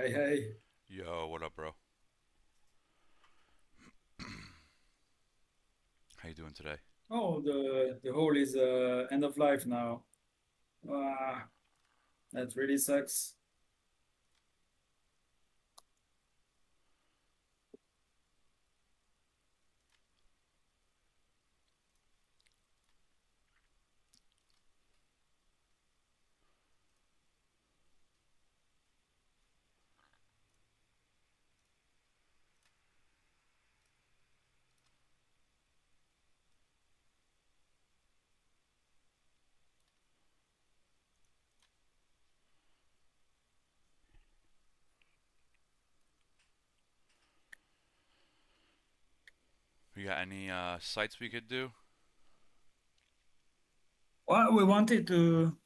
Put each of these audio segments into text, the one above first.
Hey, hey. Yo, what up, bro? How you doing today? Oh, the hole is end of life now. Ah, that really sucks. You got any sites we could do? Well, we wanted to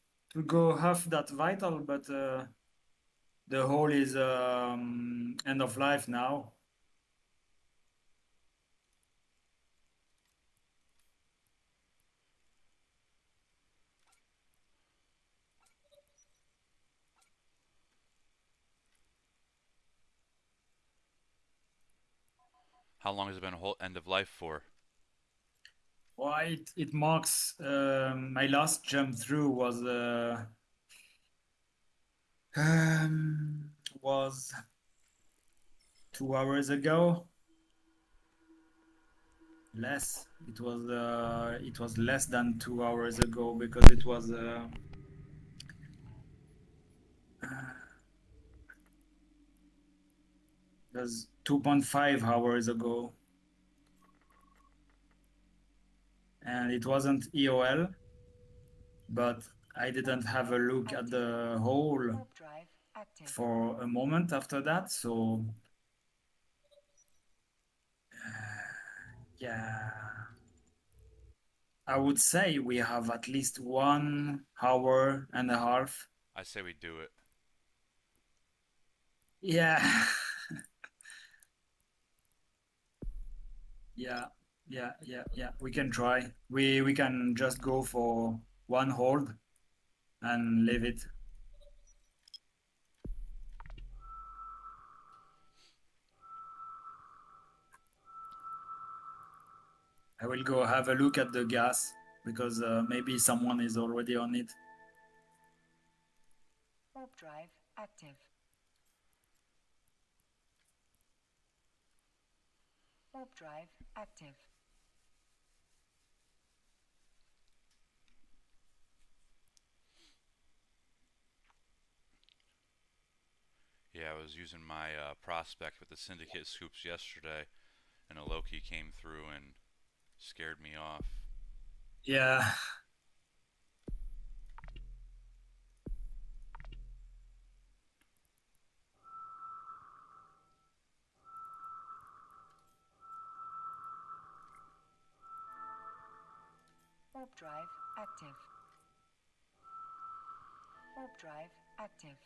go half that vital, but the hole is end of life now. How long has it been a whole end of life for? Well, it marks my last jump through um, was 2 hours ago. Less. It was less than 2 hours ago because it was that's 2.5 hours ago, and it wasn't EOL, but I didn't have a look at Active. the hole Warp drive active. for a moment after that. So, yeah, I would say we have at least 1 hour and a half. I say we do it. Yeah, yeah, yeah. We can try. We can just go for one hold and leave it. I will go have a look at the gas because maybe someone is already on it. Warp drive active. Warp drive active. Yeah, I was using my prospect with the syndicate scoops yesterday, and a Loki came through and scared me off. Yeah, Warp drive active. Warp drive active.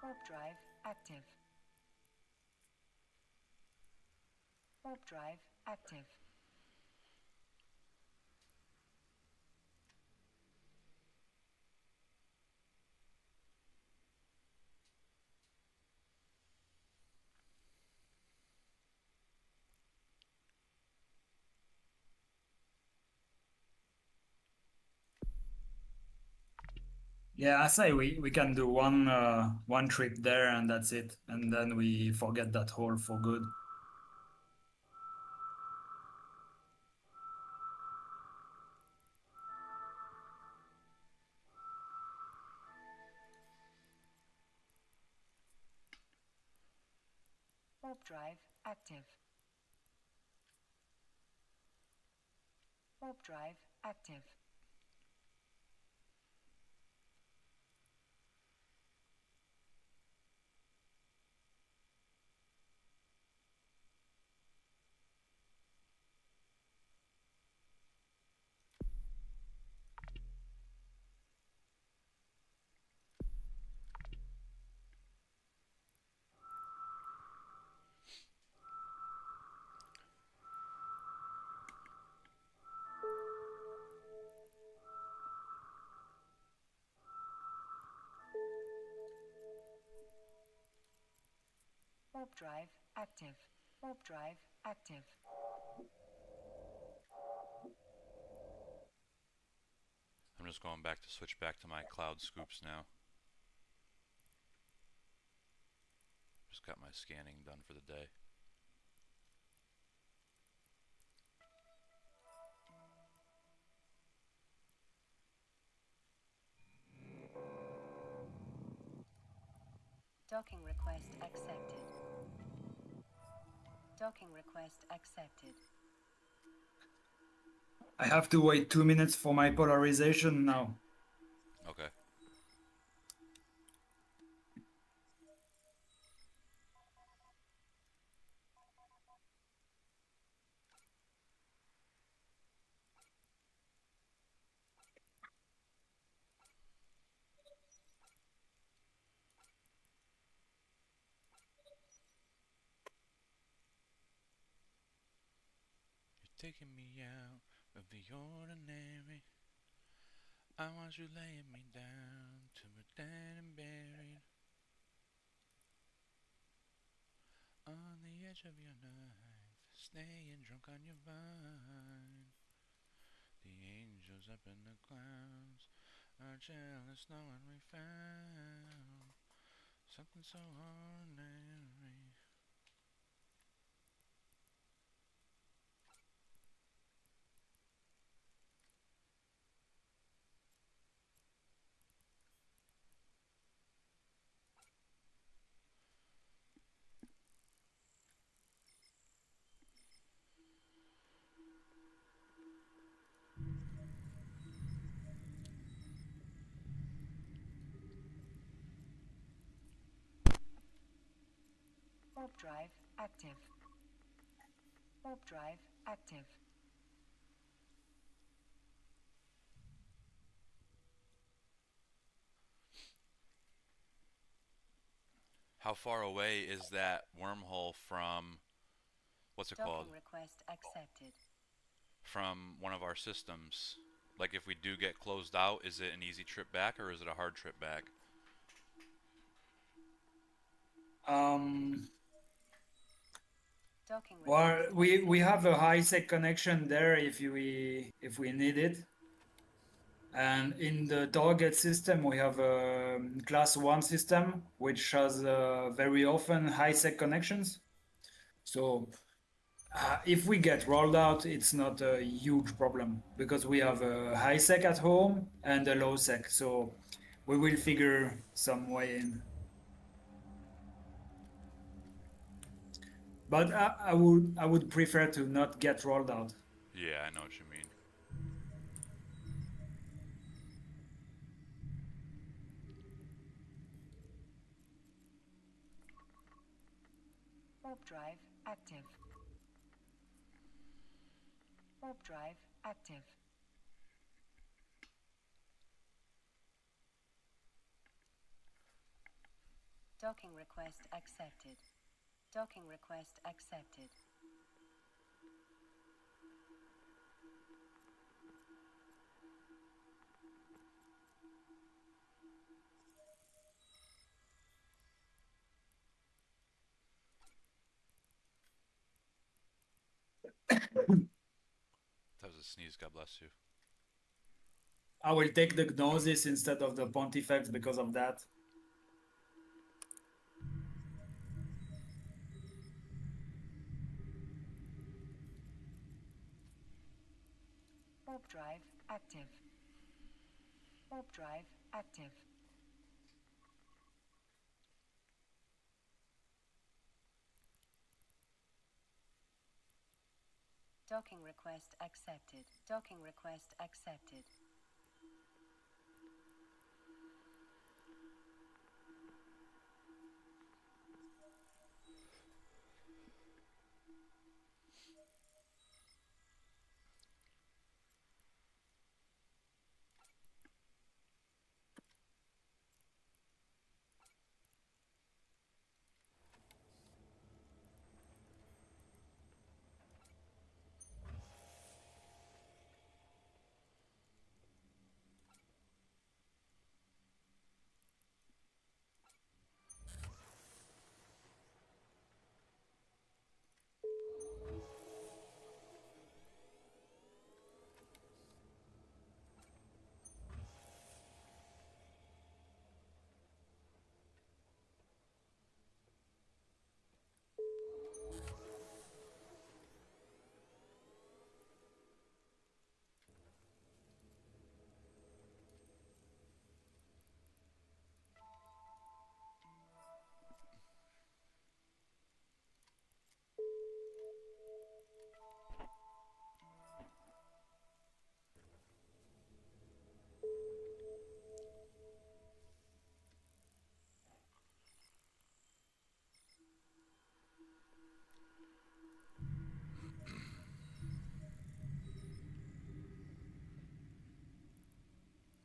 Warp drive active. Warp drive active. yeah. I say we can do one trip there and that's it, and then we forget that hole for good. Warp drive active. Warp drive active. Warp drive active. Warp drive active. I'm just going back to switch back to my cloud scoops now. Just got my scanning done for the day. Docking request accepted. Docking request accepted. I have to wait 2 minutes for my polarization now. Okay. You're taking me out of the ordinary. I want you laying me down to a dead and buried on the edge of your knife, staying drunk on your vine. The angels up in the clouds are jealous knowing we found something so ordinary. Warp drive active. Warp drive active. How far away is that wormhole from, what's it called? Docking request accepted. From one of our systems? Like if we do get closed out, is it an easy trip back or is it a hard trip back? Docking Well, request we have a high sec connection there if we need it. And in the target system, we have a class 1 system, which has very often high sec connections. So if we get rolled out, it's not a huge problem because we have a high sec at home and a low sec. So we will figure some way in. But I would prefer to not get rolled out. Yeah, I know what you mean. Warp drive active. Warp drive active. Docking request accepted. Docking request accepted. That was a sneeze, God bless you. I will take the Gnosis instead of the Pontifex because of that. Warp drive active. Warp drive active. Docking request accepted. Docking request accepted.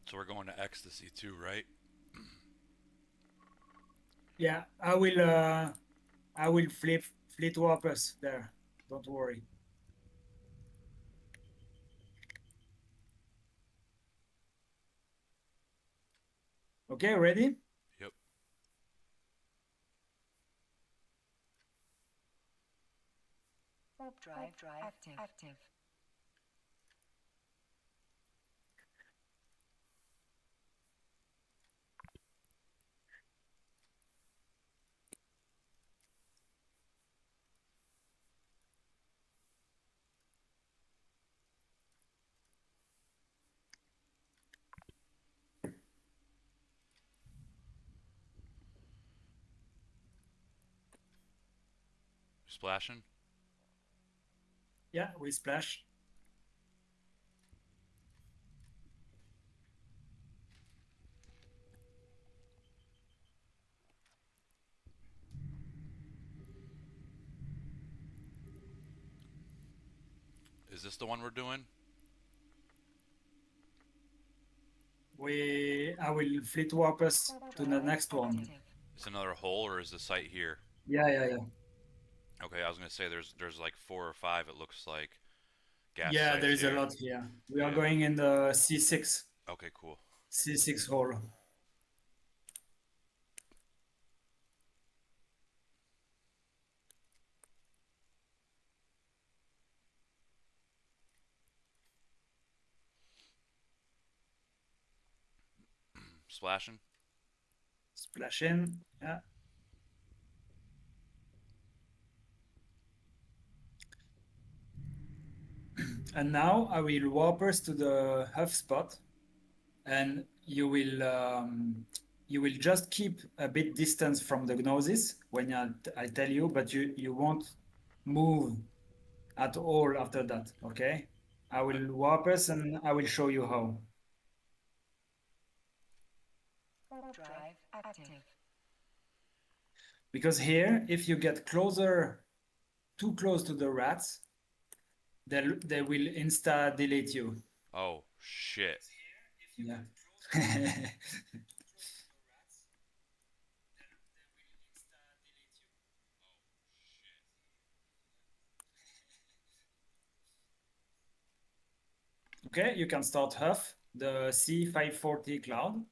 So we're going to ecstasy too, right? Yeah, I will flip fleet warpers there. Don't worry. Okay, ready? Yep. Warp drive active. Splashing. Yeah, we splash. Is this the one we're doing? I will fleet warpers Warp to the drive next one. active. Is another hole or is the site here? Yeah. Okay, I was gonna say there's like 4 or 5. It looks like gas Yeah, there sites is a here. lot here. We are Yeah. going in the C6. Okay, cool. C6 hole. Splashing. Splash in. Yeah. And now I will warpers to the huff spot, and you will just keep a bit distance from the gnosis when I tell you, but you won't move at all after that. Okay? I Okay. will warpers and I will show you how. Warp drive active. Because here, if you get too close to the rats, they will insta delete you. Oh shit. Yeah. Okay, you can start Huff, the C540 cloud.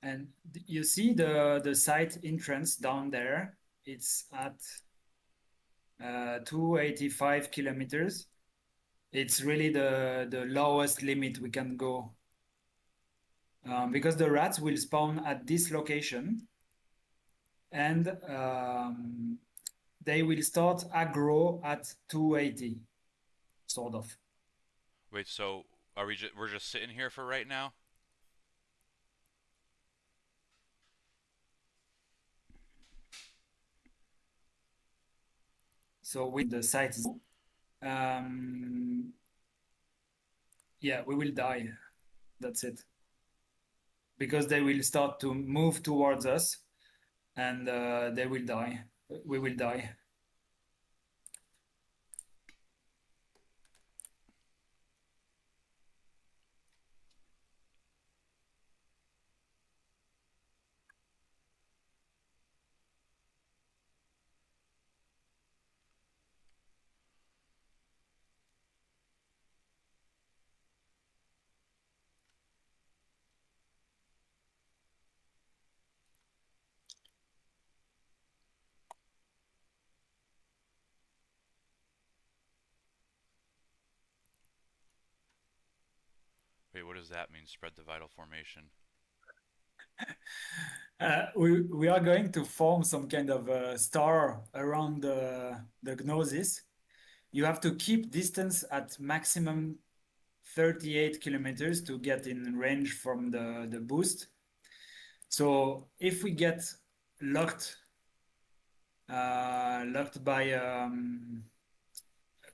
And you see the site entrance down there. It's at 285 kilometers. It's really the lowest limit we can go, because the rats will spawn at this location, and they will start aggro at 280, sort of. Wait, so are we're just sitting here for right now? So with the site is, um, yeah, we will die. That's it. Because they will start to move towards us, and they will die. We will die. Wait, what does that mean? Spread the vital formation. We are going to form some kind of star around the gnosis. You have to keep distance at maximum 38 kilometers to get in range from the boost. So if we get locked locked by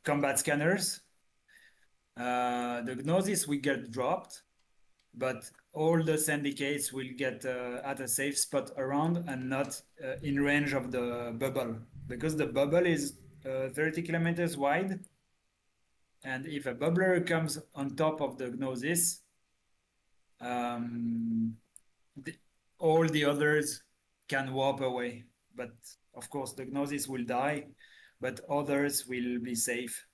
combat scanners. The Gnosis will get dropped, but all the syndicates will get at a safe spot around and not in range of the bubble because the bubble is 30 kilometers wide. And if a bubbler comes on top of the Gnosis, um, the, all the others can warp away. But of course, the Gnosis will die, but others will be safe.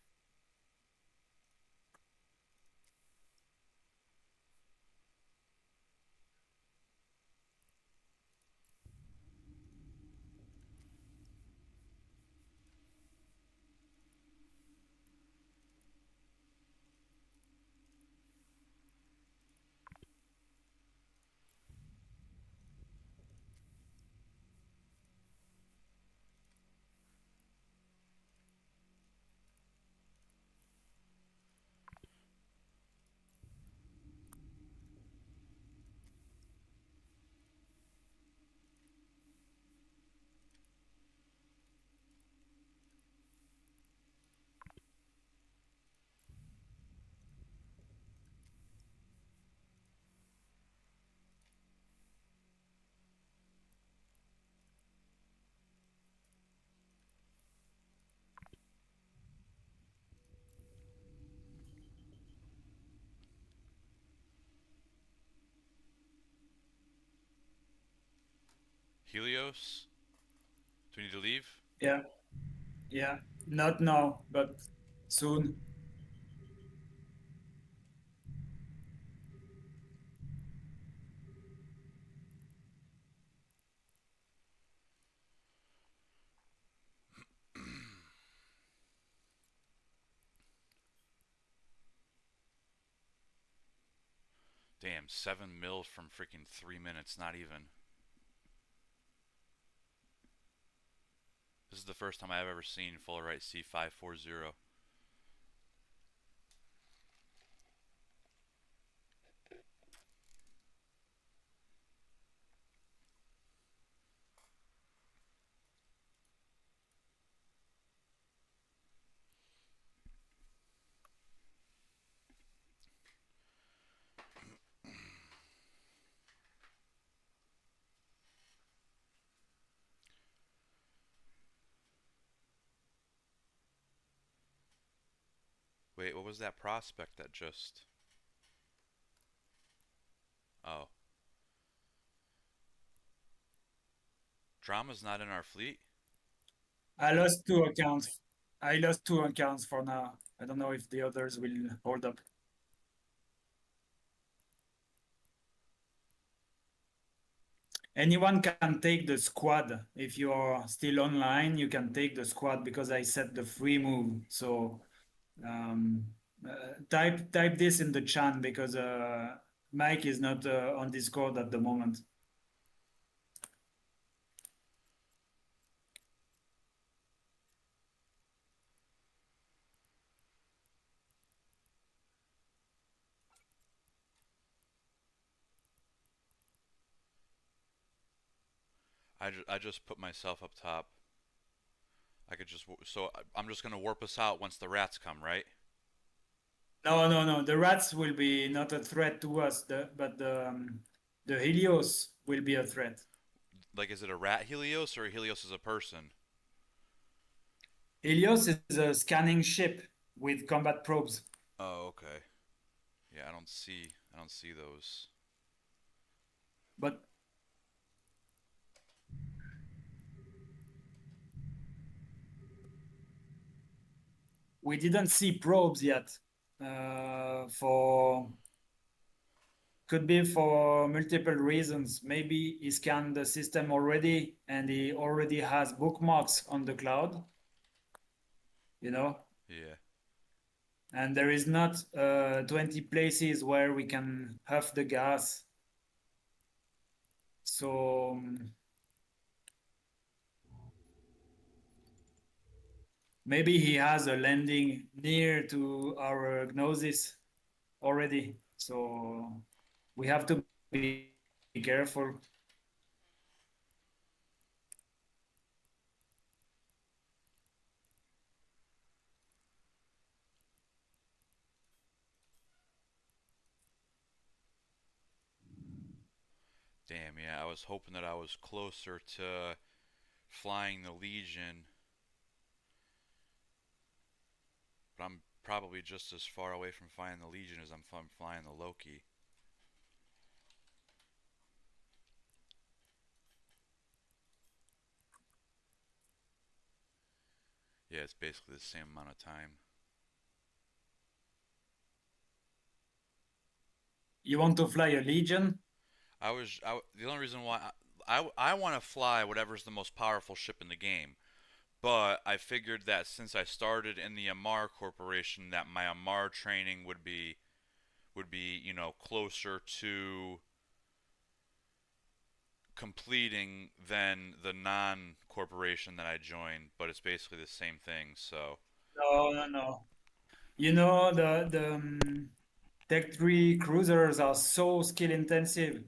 Helios? Do we need to leave? Yeah, yeah. Not now, but soon. Damn, 7 mil from freaking 3 minutes, not even. This is the first time I've ever seen full right C540. Wait, what was that prospect that just... Oh. Drama's not in our fleet? I lost two accounts. I lost two accounts for now. I don't know if the others will hold up. Anyone can take the squad. If you are still online, you can take the squad because I set the free move. So um, type this in the chat because Mike is not on Discord at the moment. I just put myself up top. I could just... So I'm just going to warp us out once the rats come, right? No, no, no. The rats will be not a threat to us, but the Helios will be a threat. Like, is it a rat Helios or a Helios is a person? Helios is a scanning ship with combat probes. Oh, okay. Yeah, I don't see those. But we didn't see probes yet. For could be for multiple reasons. Maybe he scanned the system already and he already has bookmarks on the cloud, you know, Yeah. and there is not 20 places where we can huff the gas. So maybe he has a landing near to our Gnosis already. So we have to be careful. Damn, yeah, I was hoping that I was closer to flying the Legion, but I'm probably just as far away from flying the Legion as I'm from flying the Loki. Yeah, it's basically the same amount of time. You want to fly a Legion? The only reason why I want to fly whatever's the most powerful ship in the game. But I figured that since I started in the Amar Corporation, that my Amar training would be closer to completing than the non-corporation that I joined. But it's basically the same thing. So No, no, no. You know the Tech 3 cruisers are so skill intensive.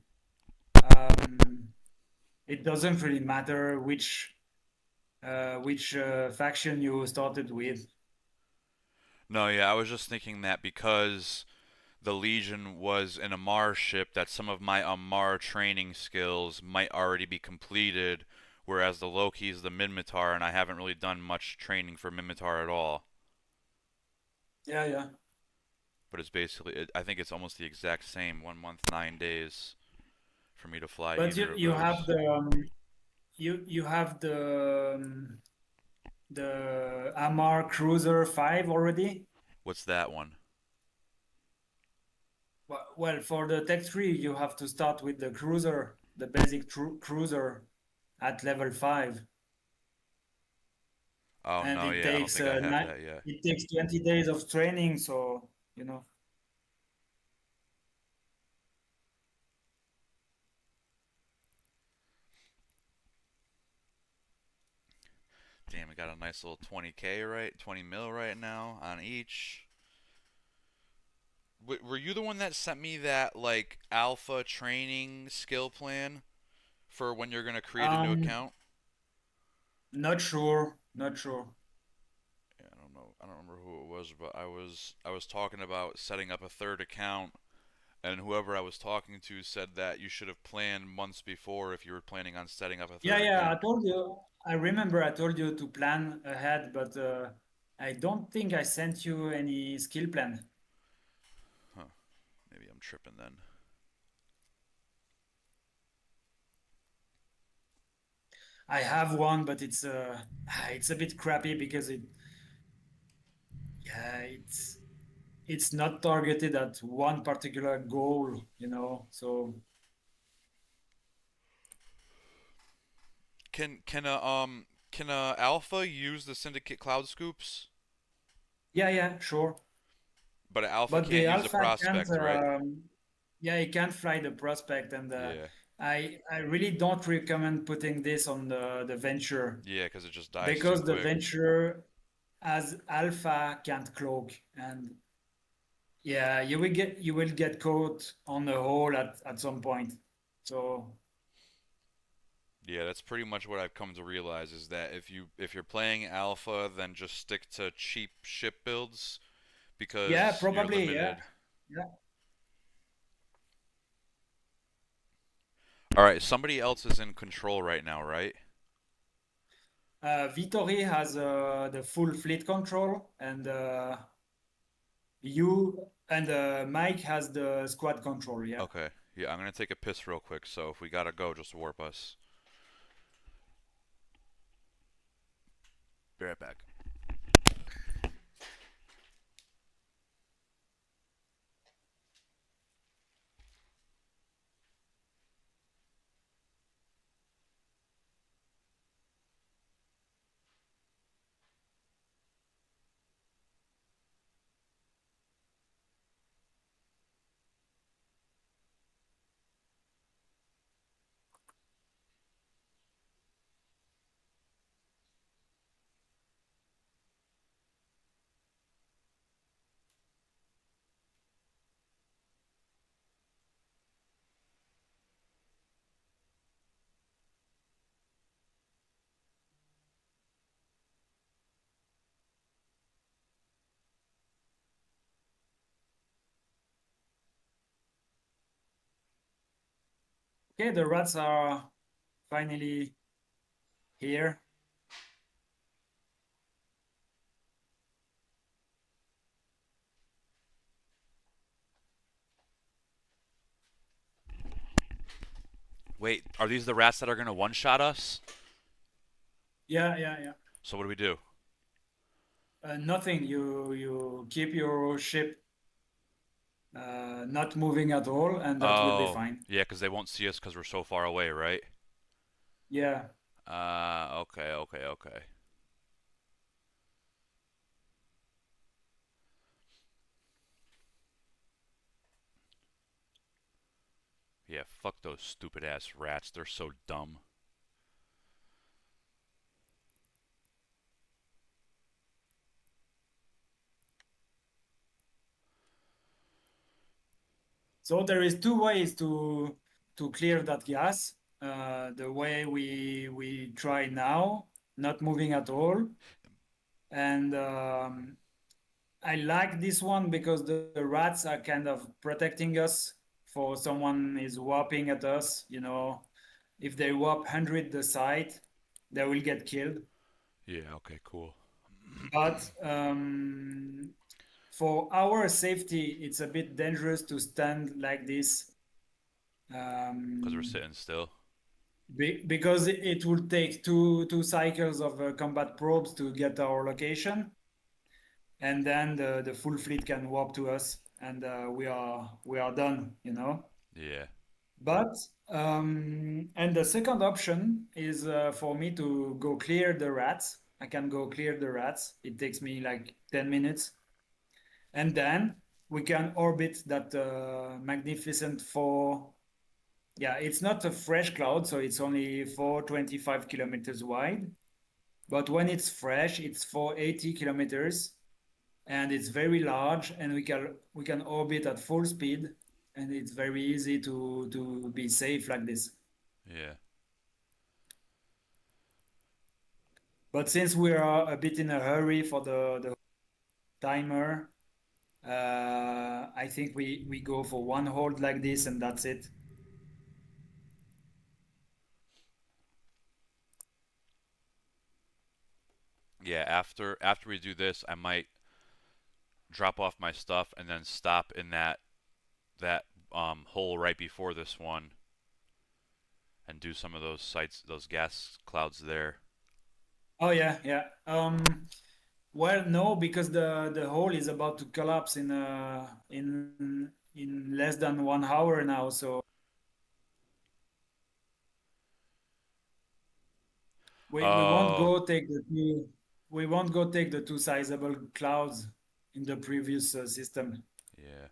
Um, it doesn't really matter which faction you started with. no, yeah, I was just thinking that because the Legion was an Amar ship, that some of my Amar training skills might already be completed, whereas the Loki is the Minmatar, and I haven't really done much training for Minmatar at all. Yeah, yeah. But it's basically, I think it's almost the exact same 1 month, 9 days for me to fly But either of you have those. you have the Amar Cruiser 5 already. What's that one? Well, for the Tech 3, you have to start with the cruiser, the basic cruiser at level 5, Oh and no, it yeah, I don't takes think I have that yet. 20 days of training. So you know, Damn, we got a nice little 20K right, 20 mil right now on each. Were you the one that sent me that like alpha training skill plan for when you're gonna create a new um, account? not sure, not sure. Yeah, I don't know. I don't remember who it was, but I was talking about setting up a third account, and whoever I was talking to said that you should have planned months before if you were planning on setting up a Yeah, third yeah. I account. told you. I remember I told you to plan ahead, but I don't think I sent you any skill plan. Huh? Maybe I'm tripping then. I have one, but it's a bit crappy because yeah, it's not targeted at one particular goal, you know. So Can a alpha use the syndicate cloud scoops? yeah, yeah, sure. But an alpha But can't the use a alpha can't, prospect, right? yeah, it can't fly the prospect, and Yeah. I really don't recommend putting this on the venture Yeah, because it just dies too because the quick. venture as alpha can't cloak, and yeah, you will get caught on a hole at some point. So Yeah, that's pretty much what I've come to realize is that if you're playing alpha, then just stick to cheap ship builds yeah, because you're probably, yeah, limited. yeah. All right, somebody else is in control right now, right? Vittori has the full fleet control, and you and Mike has the squad control. Yeah. Okay. Yeah, I'm gonna take a piss real quick, so if we gotta go, just warp us. Be right back. Okay, the rats are finally here. Wait, are these the rats that are gonna one-shot us? Yeah, yeah, yeah. So what do we do? Nothing. You keep your ship not moving at all, and that will be Oh, fine. yeah, because they won't see us because we're so far away, right? Yeah. Okay, okay, okay. Yeah, fuck those stupid ass rats. They're so dumb. So there is two ways to clear that gas. The way we try now, not moving at all, and I like this one because the rats are kind of protecting us for someone is whopping at us. You know, if they whop 100 the side, they will get killed. Yeah, okay, cool. But for our safety, it's a bit dangerous to stand like this. Because we're Um, sitting still. because it will take two cycles of combat probes to get our location, and then the full fleet can warp to us, and we are done. You know. Yeah, But and the second option is for me to go clear the rats. I can go clear the rats. It takes me like 10 minutes, and then we can orbit that magnificent four. Yeah, it's not a fresh cloud, so it's only 425 kilometers wide. But when it's fresh, it's 480 kilometers, and it's very large, and we can orbit at full speed, and it's very easy to be safe like this. yeah. But since we are a bit in a hurry for the timer, I think we go for one hold like this, and that's it. Yeah, after we do this, I might drop off my stuff and then stop in that hole right before this one and do some of those sites, those gas clouds there. Oh yeah, yeah. Well, no, because the hole is about to collapse in less than 1 hour now. So we won't Oh, go take the two sizable clouds in the previous system. yeah.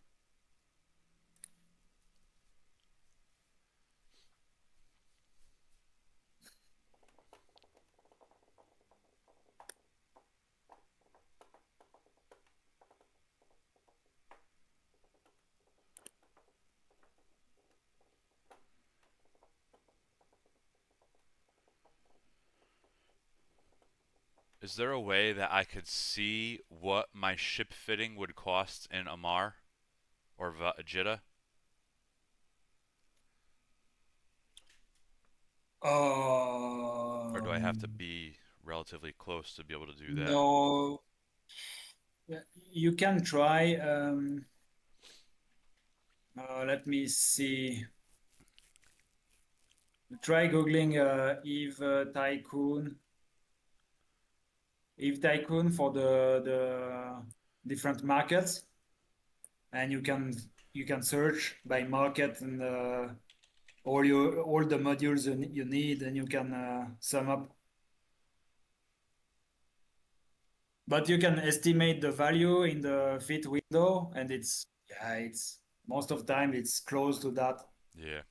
Is there a way that I could see what my ship fitting would cost in Amar or Jeddah? Or do I have to Um, be relatively close to be able to do that? no, you can try. Let me see. Try googling Eve Tycoon for the different markets, and you can search by market and all the modules you need, and you can sum up. But you can estimate the value in the fit window, and it's most of the time it's close to that. Yeah.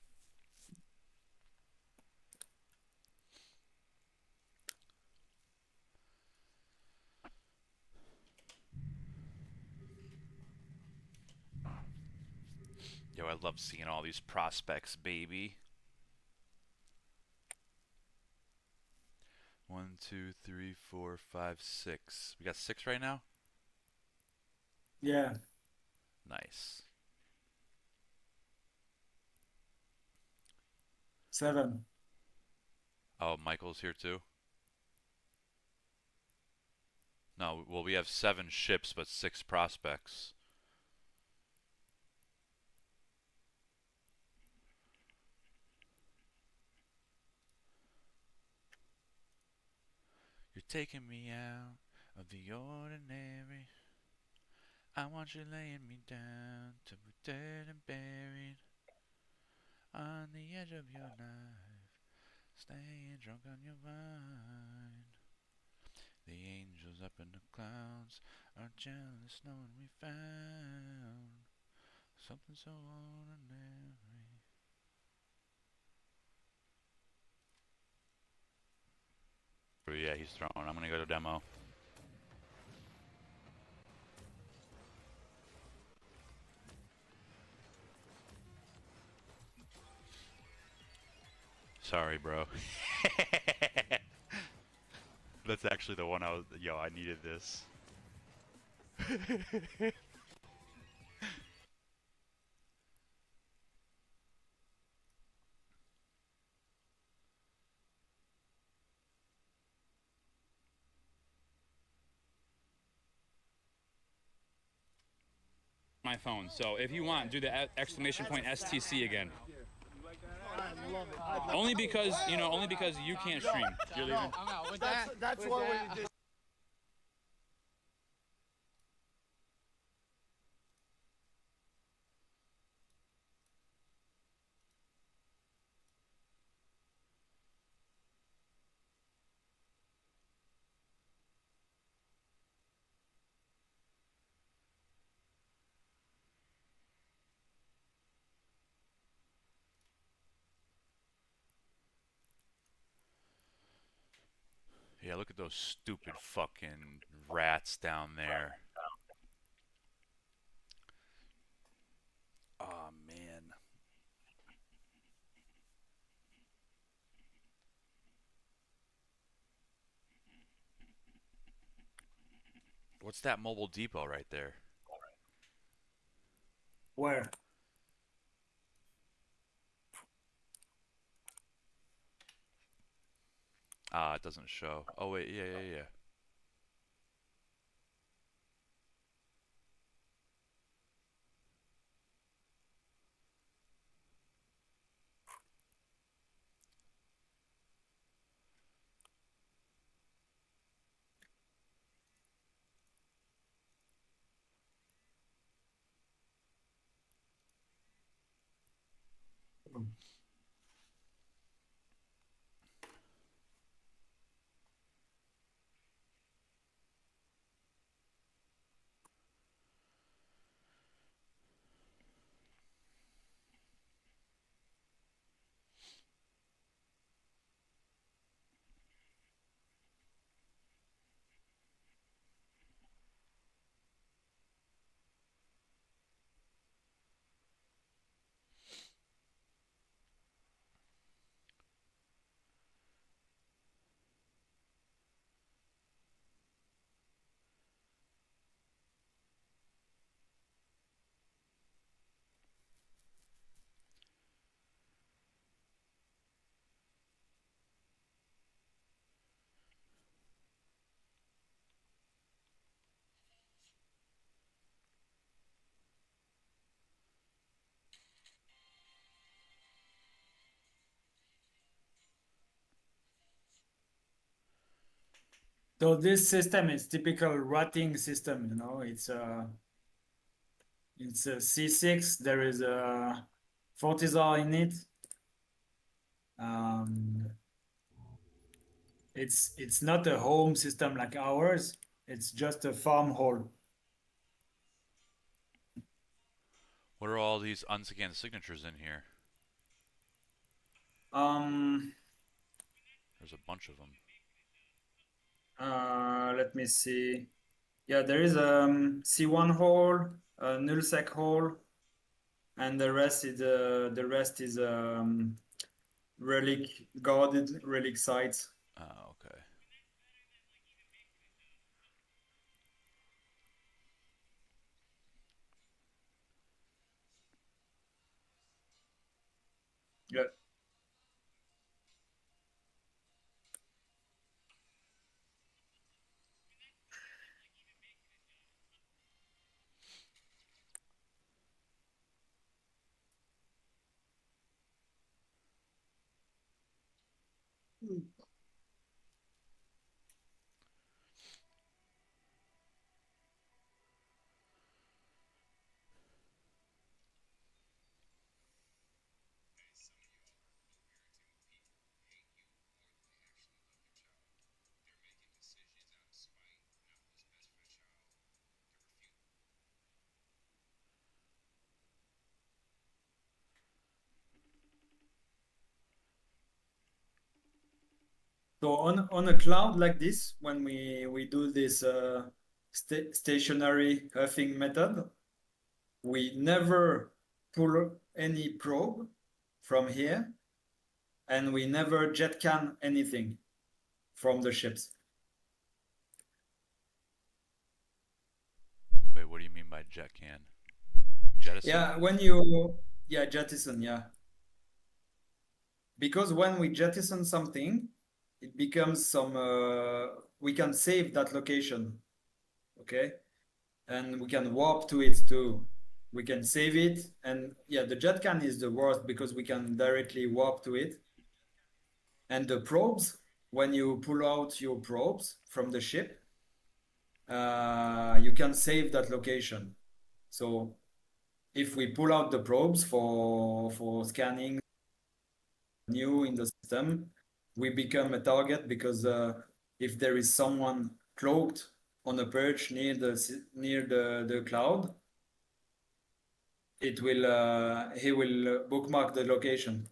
Yo, I love seeing all these prospects, baby. One, two, three, four, five, six. We got six right now? Yeah. Nice. 7. Oh, Michael's here too? No, well, we have 7 ships, but 6 prospects. You're taking me out of the ordinary. I want you laying me down to be dead and buried on the edge of your knife, staying drunk on your vine. The angels up in the clouds are jealous knowing we found something so ordinary. Oh, yeah, he's throwing. I'm gonna go to demo. Sorry, bro. That's actually the one I was. Yo, I needed this. My phone. So if you want, do the exclamation point STC again. Only because you can't stream. You're leaving. I'm out with that. That's what we did. Yeah, look at those stupid fucking rats down there. Oh man. What's that mobile depot right there? Where? Ah, it doesn't show. Oh wait, yeah. So this system is typical routing system. It's a C6. There is a Fortizar in it. Um, it's not a home system like ours. It's just a farm hall. What are all these unscanned signatures in here? Um, There's a bunch of them. Let me see. Yeah, there is a C1 hole, a nullsec hole, and the rest is relic guarded relic sites. Oh, okay. Yeah. So on a cloud like this, when we do this stationary huffing method, we never pull any probe from here, and we never jet can anything from the ships. Wait, what do you mean by jet can? Jettison? Yeah, jettison, yeah. Because when we jettison something, it becomes we can save that location, okay? And we can warp to it too. We can save it, and yeah, the jet can is the worst because we can directly warp to it. And the probes, when you pull out your probes from the ship, you can save that location. So if we pull out the probes for scanning new in the system, we become a target because if there is someone cloaked on a perch near the cloud, he will bookmark the location.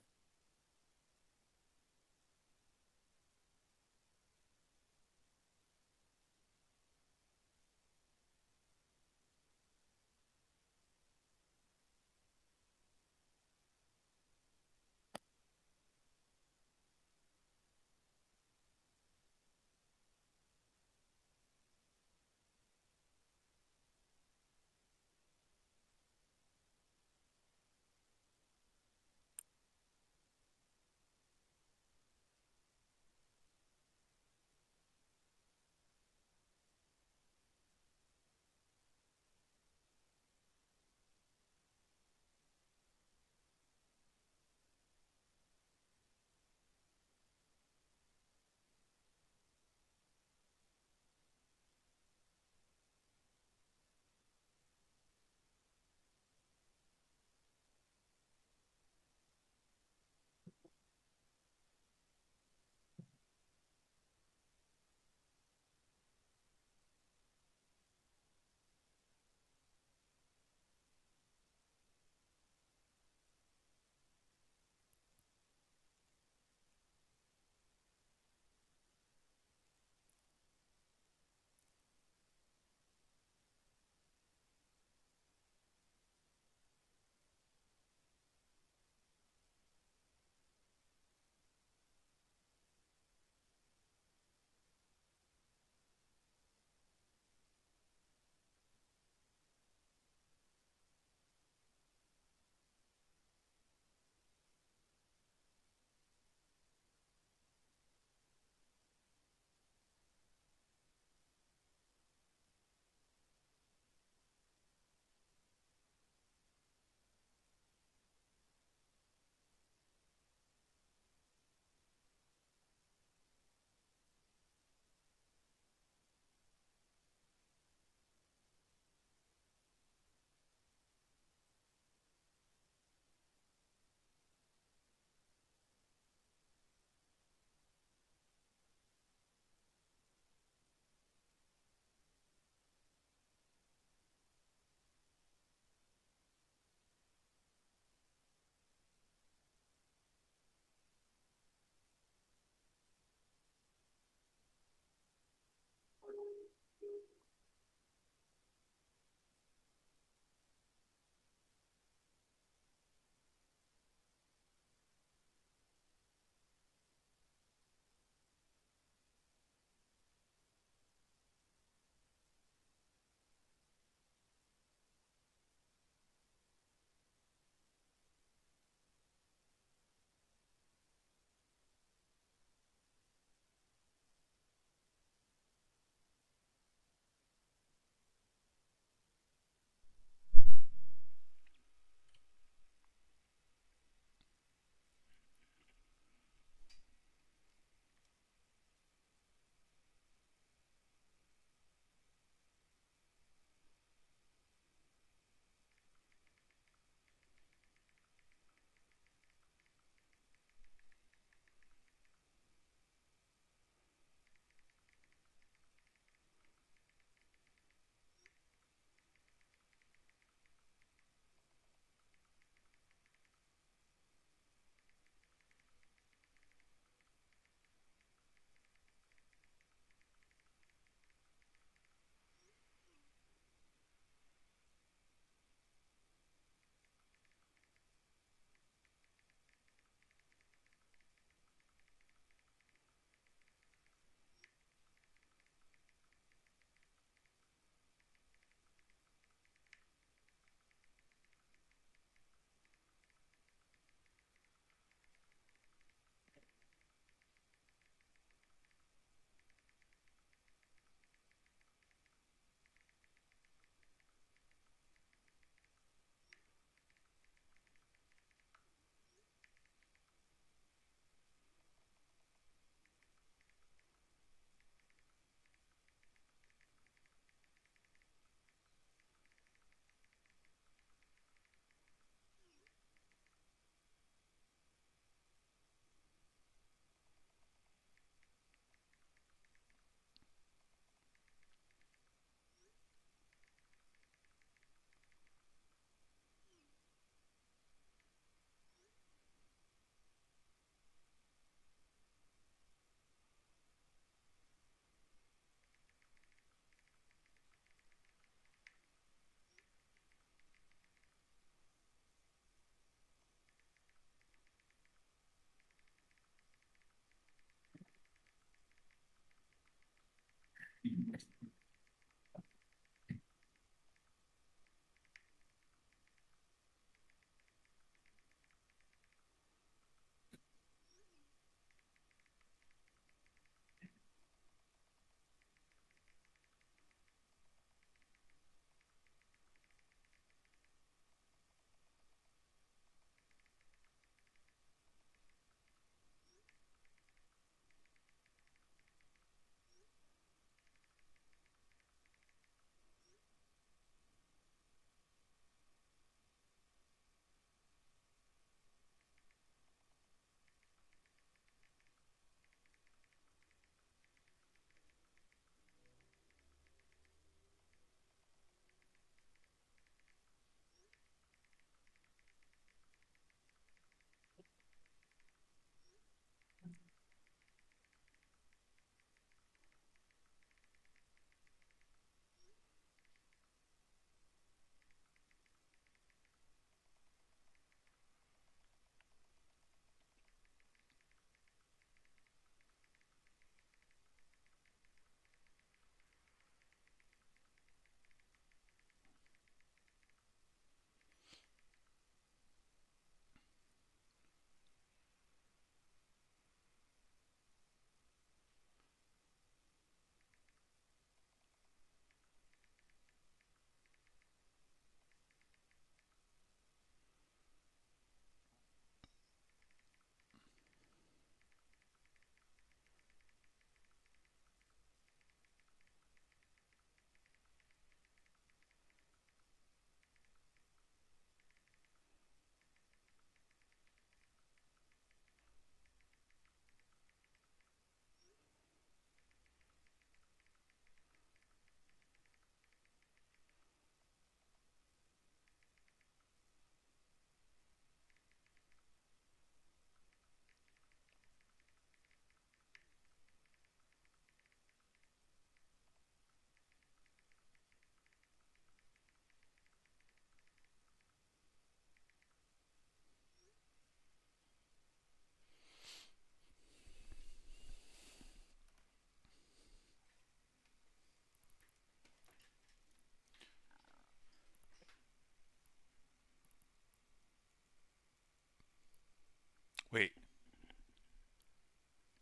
Wait,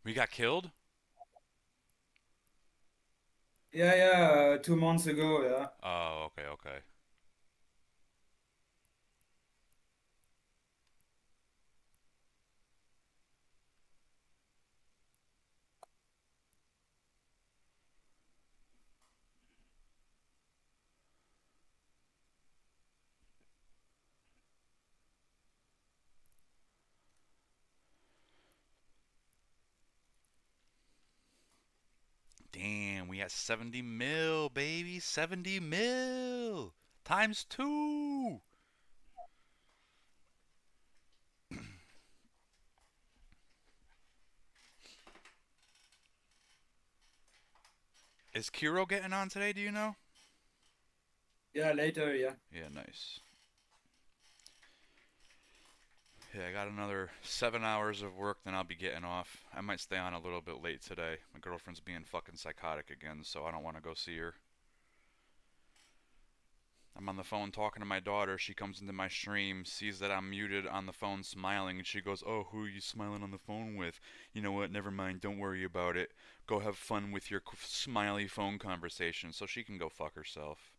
we got killed? Yeah, yeah, 2 months ago, yeah. Oh, okay, okay. Damn, we got 70 mil, baby. 70 mil. Times two. Is Kiro getting on today, do you know? Yeah, later, yeah. Yeah, nice. Yeah, I got another 7 hours of work, then I'll be getting off. I might stay on a little bit late today. My girlfriend's being fucking psychotic again, so I don't want to go see her. I'm on the phone talking to my daughter. She comes into my stream, sees that I'm muted on the phone smiling, and she goes, "Oh, who are you smiling on the phone with? You know what? Never mind. Don't worry about it. Go have fun with your smiley phone conversation." So she can go fuck herself.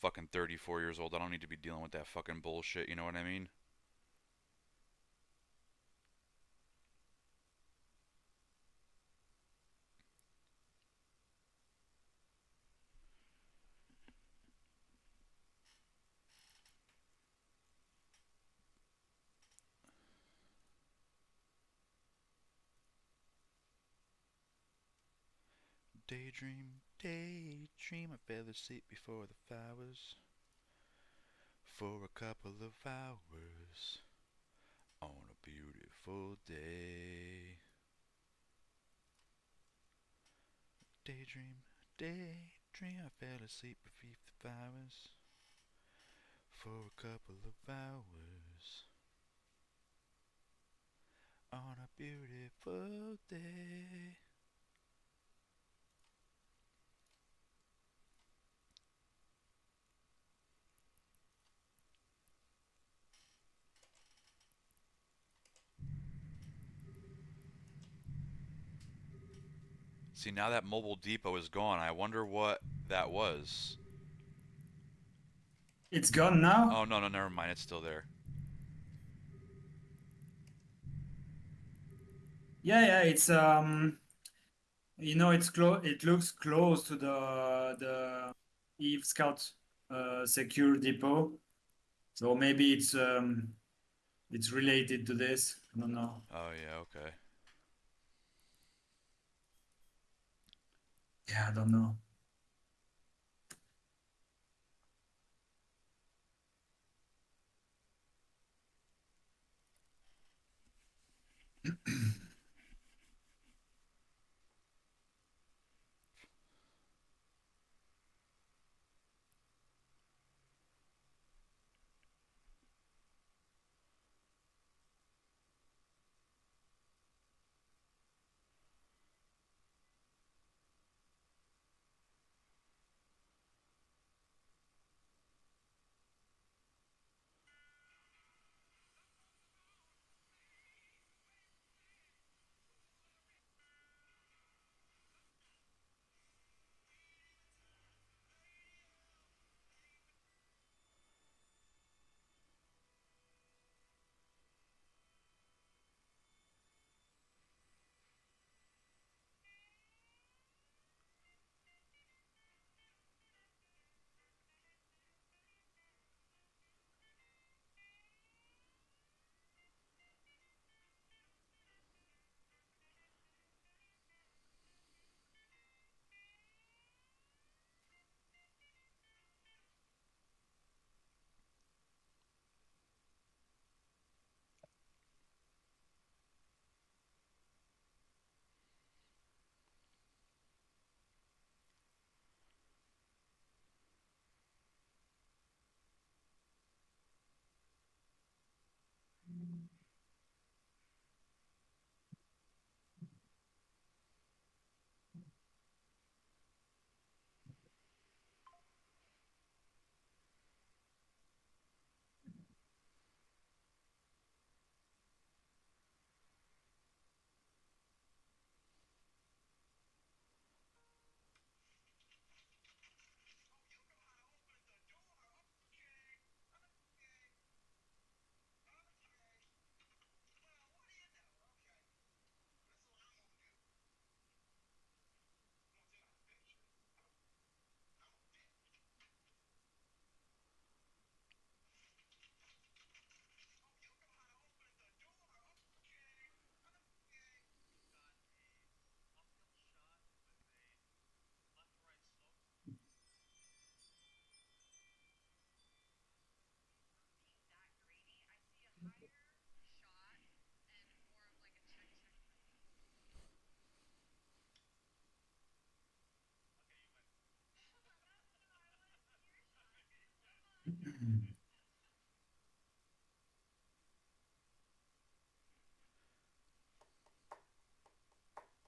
Fucking 34 years old. I don't need to be dealing with that fucking bullshit. You know what I mean? Daydream, daydream. I fell asleep before the flowers for a couple of hours on a beautiful day. Daydream, daydream. I fell asleep beneath the flowers for a couple of hours on a beautiful day. See, now that mobile depot is gone, I wonder what that was. It's gone now? Oh, no, no, never mind. It's still there. Yeah, yeah, it's it's it looks close to the Eve Scout secure depot. So maybe it's related to this. I don't know. Oh, yeah, okay. Yeah, I don't know.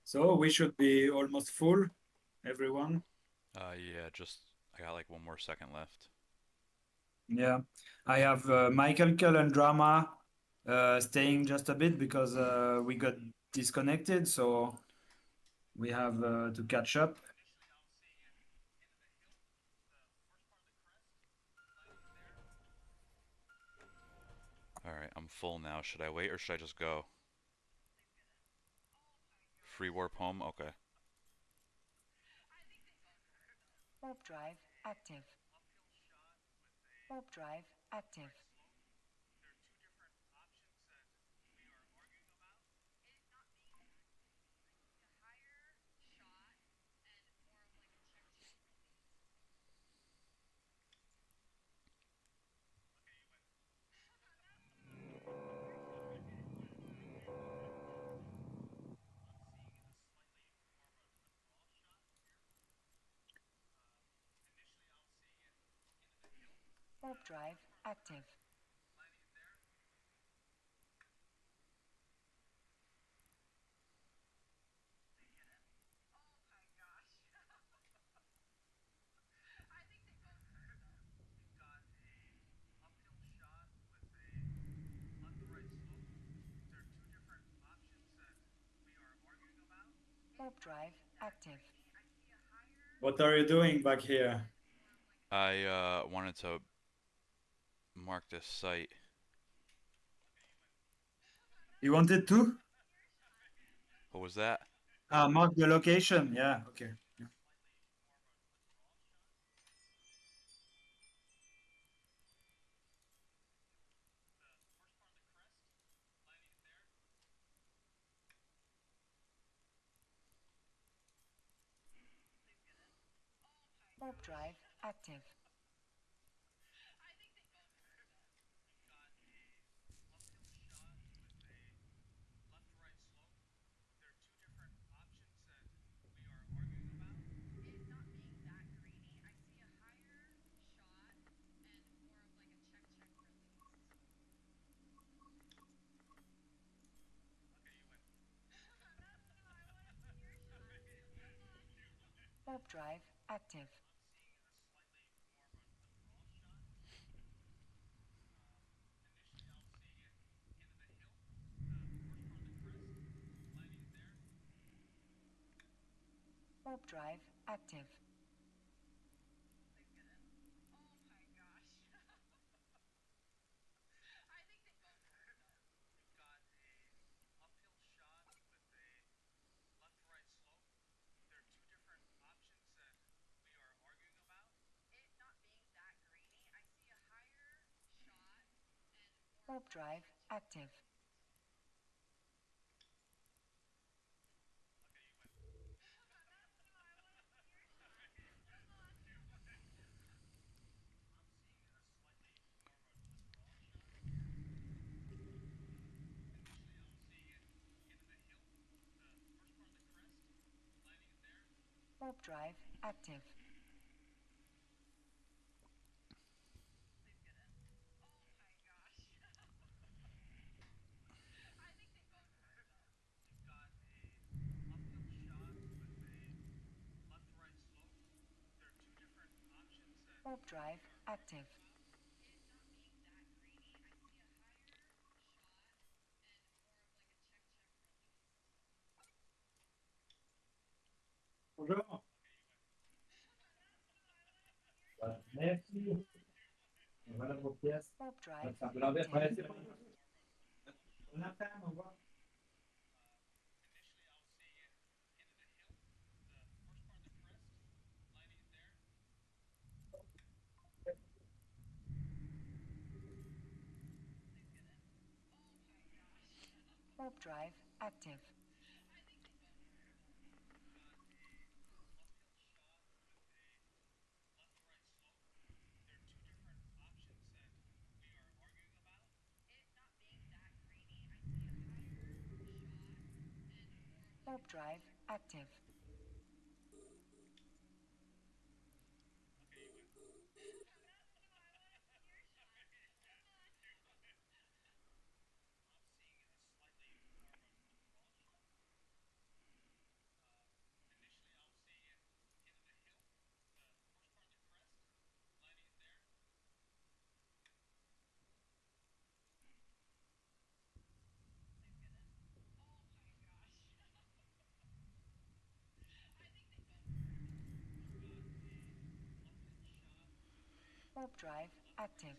So we should be almost full, everyone. Yeah, I got like one more second left. Yeah, I have Michael and Drama staying just a bit because we got disconnected, so we have to catch up. Alright, I'm full now. Should I wait or should I just go? Free warp home? Okay. Warp drive active. Warp drive active. Warp drive active. Warp drive active. What are you doing back here? I wanted to mark this site. You wanted to? What was that? Mark the location. Yeah, okay. Yeah. Warp drive active. Warp drive active. Warp drive active. Warp drive active. Warp drive active. Warp drive active. Bonjour. Merci. Voilà vos pièces. Warp drive De l'envers, ouais, active. c'est bon. On a fait, au revoir. Warp drive active. Warp drive active. Warp drive active.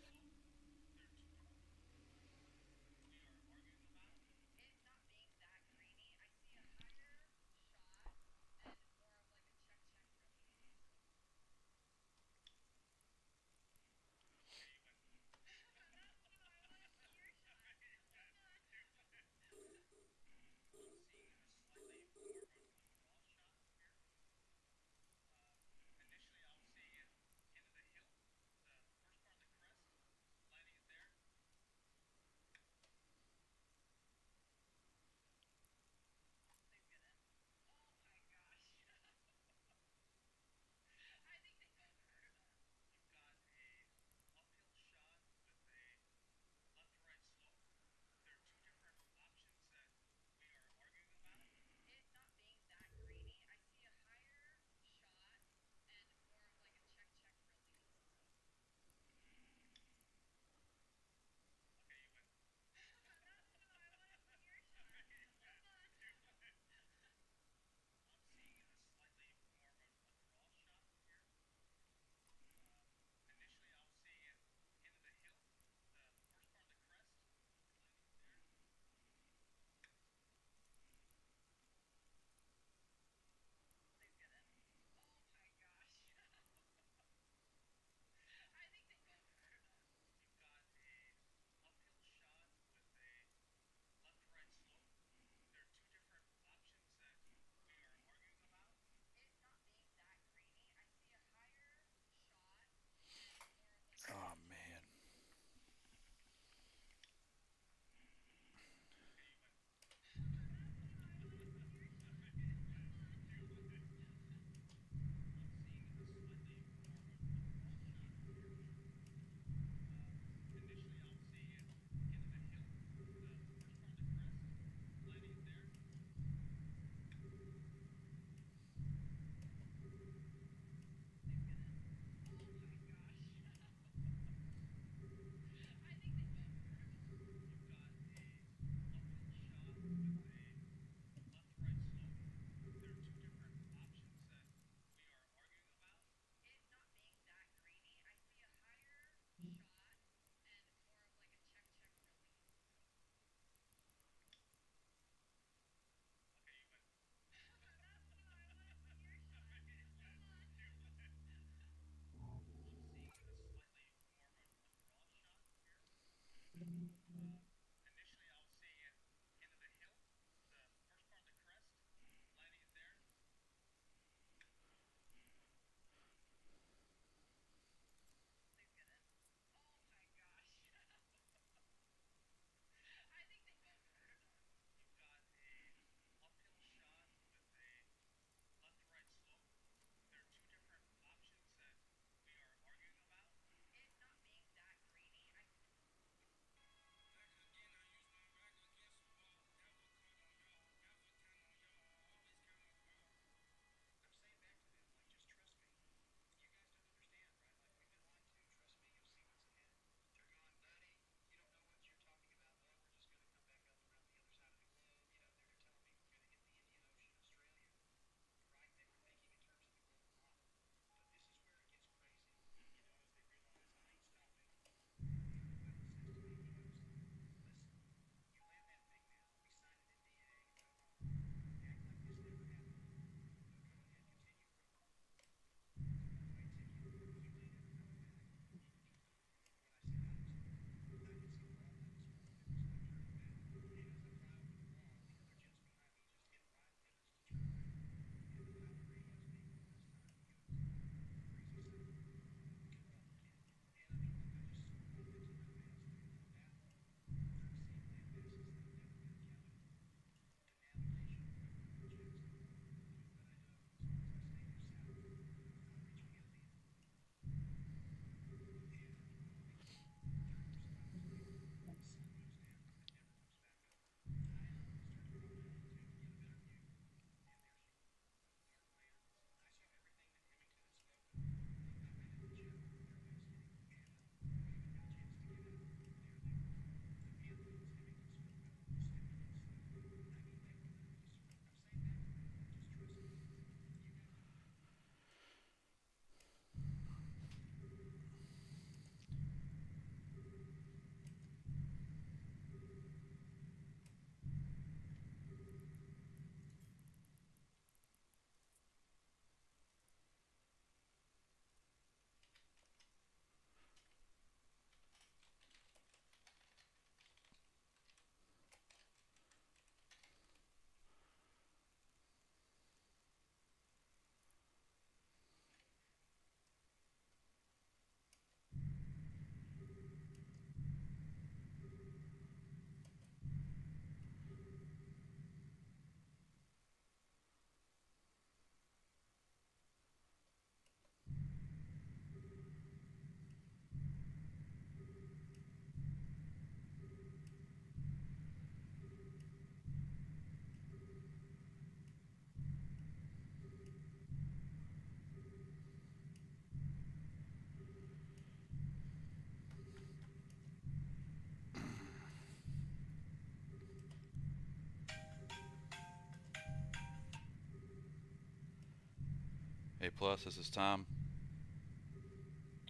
A plus, this is Tom.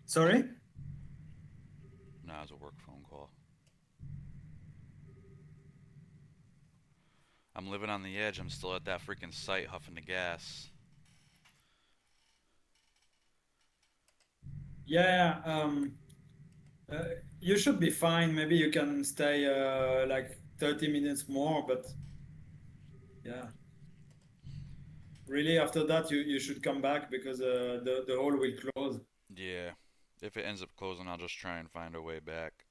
Sorry? Nah, it's a work phone call. I'm living on the edge. I'm still at that freaking site huffing the gas. Yeah, uh, you should be fine. Maybe you can stay like 30 minutes more, but yeah. Really, after that, you should come back because the hole will close. Yeah. If it ends up closing, I'll just try and find a way back.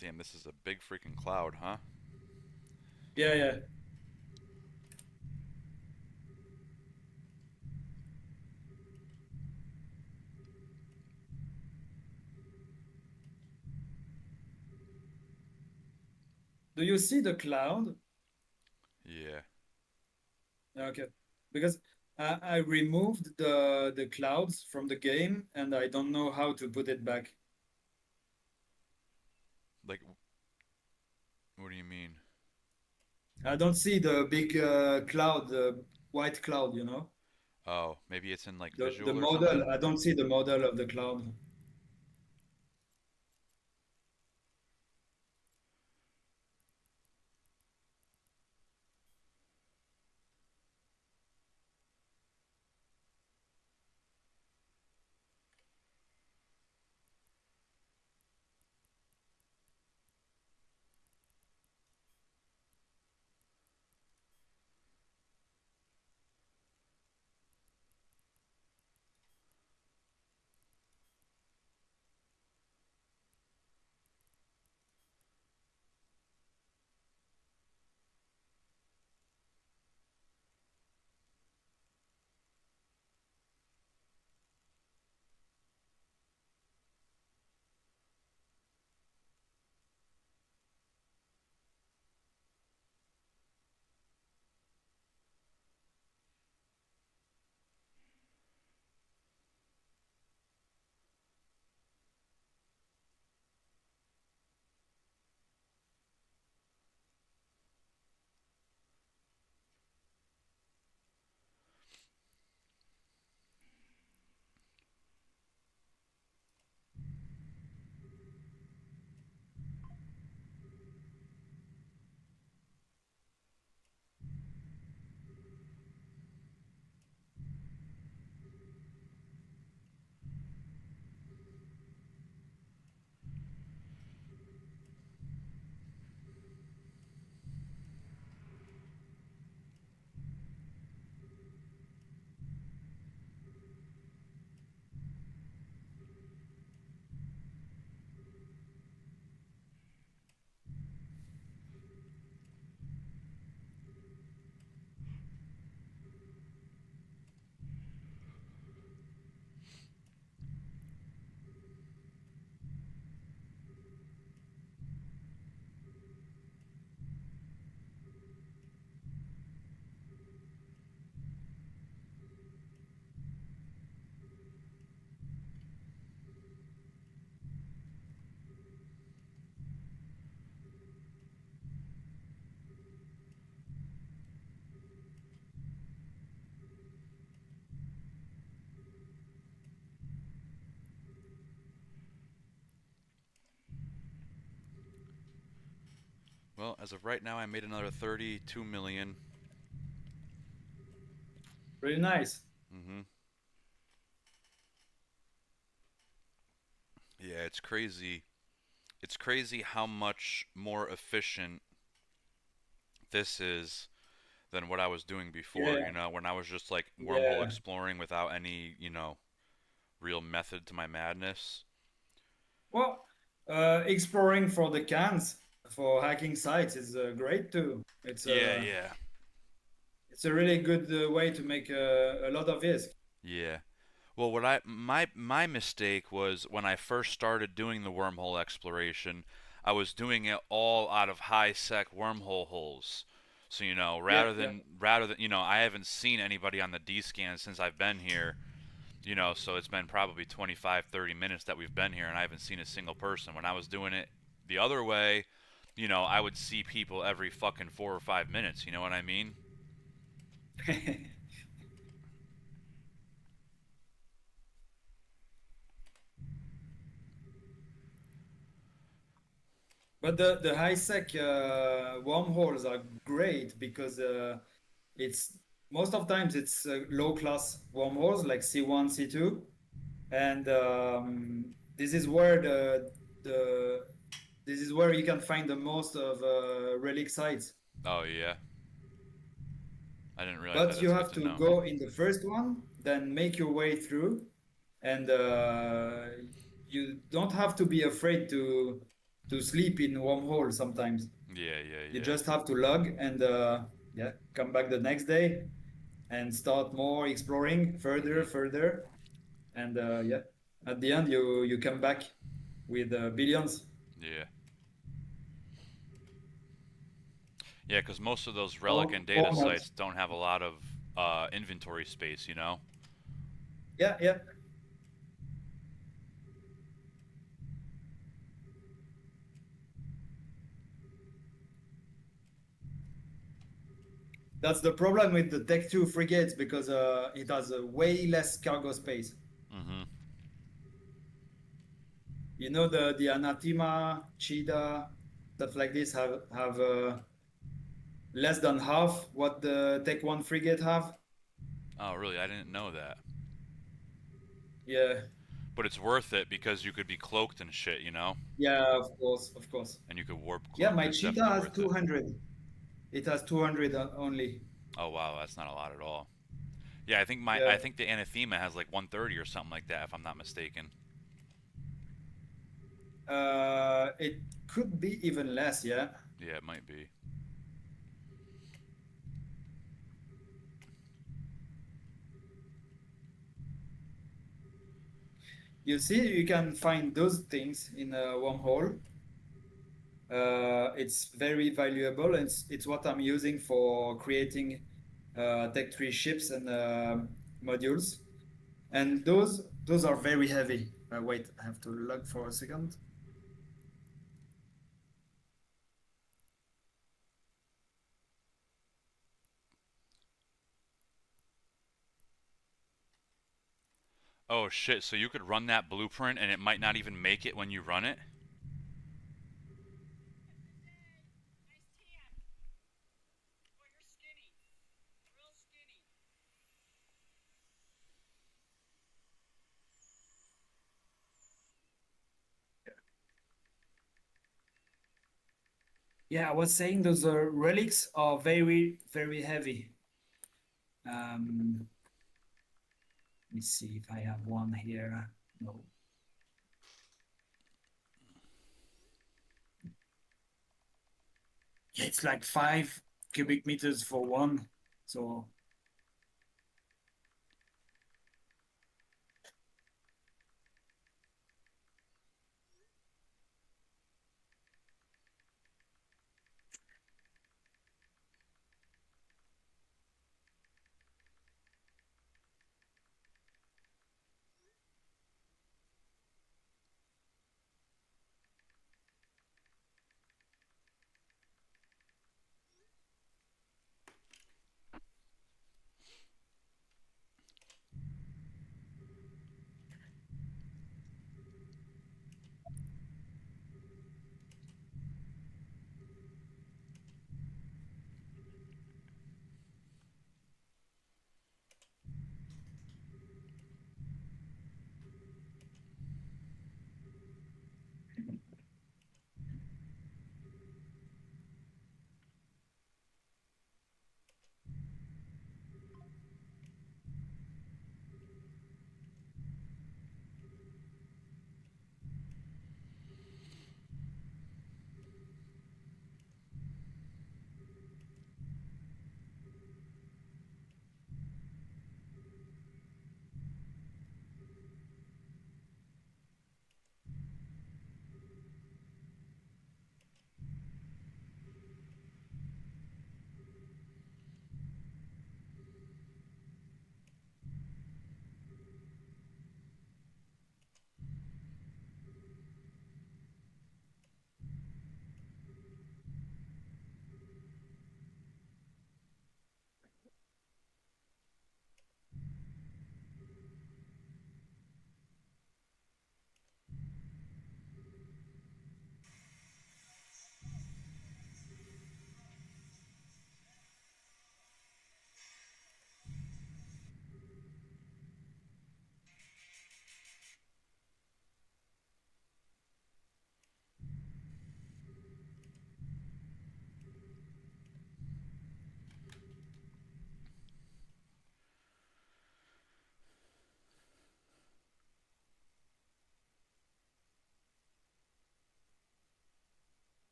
Damn, this is a big freaking cloud, huh? Yeah, yeah. Do you see the cloud? Yeah. Okay, because I removed the clouds from the game and I don't know how to put it back. Like, what do you mean? I don't see the big cloud, the white cloud, you know? Oh, maybe it's in like The visual or model, something? I don't see the model of the cloud. Well, as of right now, I made another 32 million. Really nice. Mm-hmm. Yeah, it's crazy. It's crazy how much more efficient this is than what I was doing before, Yeah, when I was just like wormhole yeah. exploring without any, real method to my madness. Well, exploring for the cans for hacking sites is great too. Yeah, yeah. It's a really good way to make a lot of risk. Yeah. Well, what I my mistake was when I first started doing the wormhole exploration, I was doing it all out of high sec wormhole holes. So, Yeah, yeah. rather than, I haven't seen anybody on the D scan since I've been here, so it's been probably 25, 30 minutes that we've been here and I haven't seen a single person. When I was doing it the other way, I would see people every fucking 4 or 5 minutes, you know what I mean? But the high sec wormholes are great because it's most of times it's low class wormholes like C1, C2, and this is where the this is where you can find the most of relic sites. Oh yeah. I didn't realize that. But you That's good have to to know. go in the first one, then make your way through, and you don't have to be afraid to sleep in wormhole sometimes. Yeah, yeah, You yeah. just have to log and yeah, come back the next day and start more exploring further, Mhm. further, and yeah, at the end you come back with billions. Yeah. Yeah, because most of those relic and data Or not. sites don't have a lot of inventory space, you know? Yeah, yeah. That's the problem with the Tech 2 frigates because it has a way less cargo space. Mhm. You know the Anatima, Cheetah, stuff like this have less than half what the Tech 1 frigate have. Oh, really? I didn't know that. Yeah, But it's worth it because you could be cloaked and shit, you know? yeah, of course, of course. And you could warp Yeah, cloak. my It's Cheetah definitely has worth it. 200. It has 200 only. Oh, wow, that's not a lot at all. Yeah, I Yeah, think the Anathema has like 130 or something like that if I'm not mistaken. it could be even less. Yeah, Yeah, it might be. you see, you can find those things in a wormhole. It's very valuable, and it's what I'm using for creating Tech 3 ships and modules. And those are very heavy. Wait, I have to log for a second. Oh shit, so you could run that blueprint and it might not even make it when you run it? Yeah, I was saying those relics are very, very heavy. Um, let me see if I have one here. No. Yeah, it's like 5 cubic meters for one. So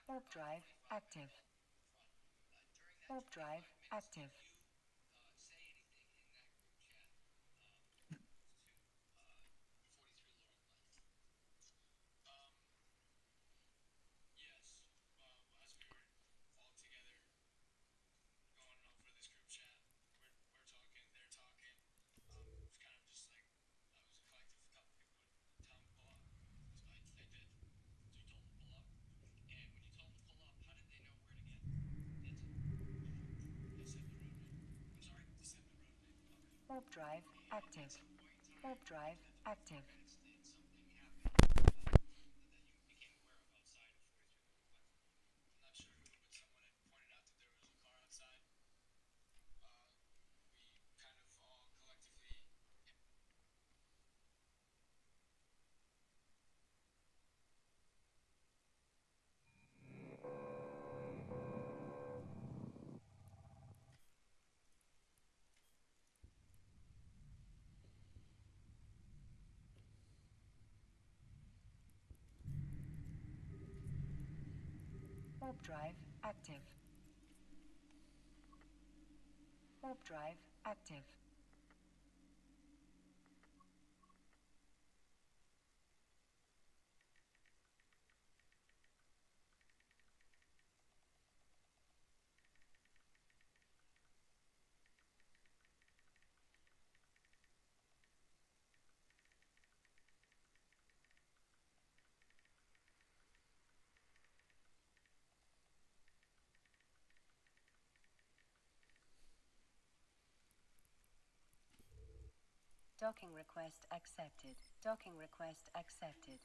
Warp drive active. Warp drive active. Warp drive active. Warp drive active. Warp drive active. Warp drive active. Docking request accepted. Docking request accepted.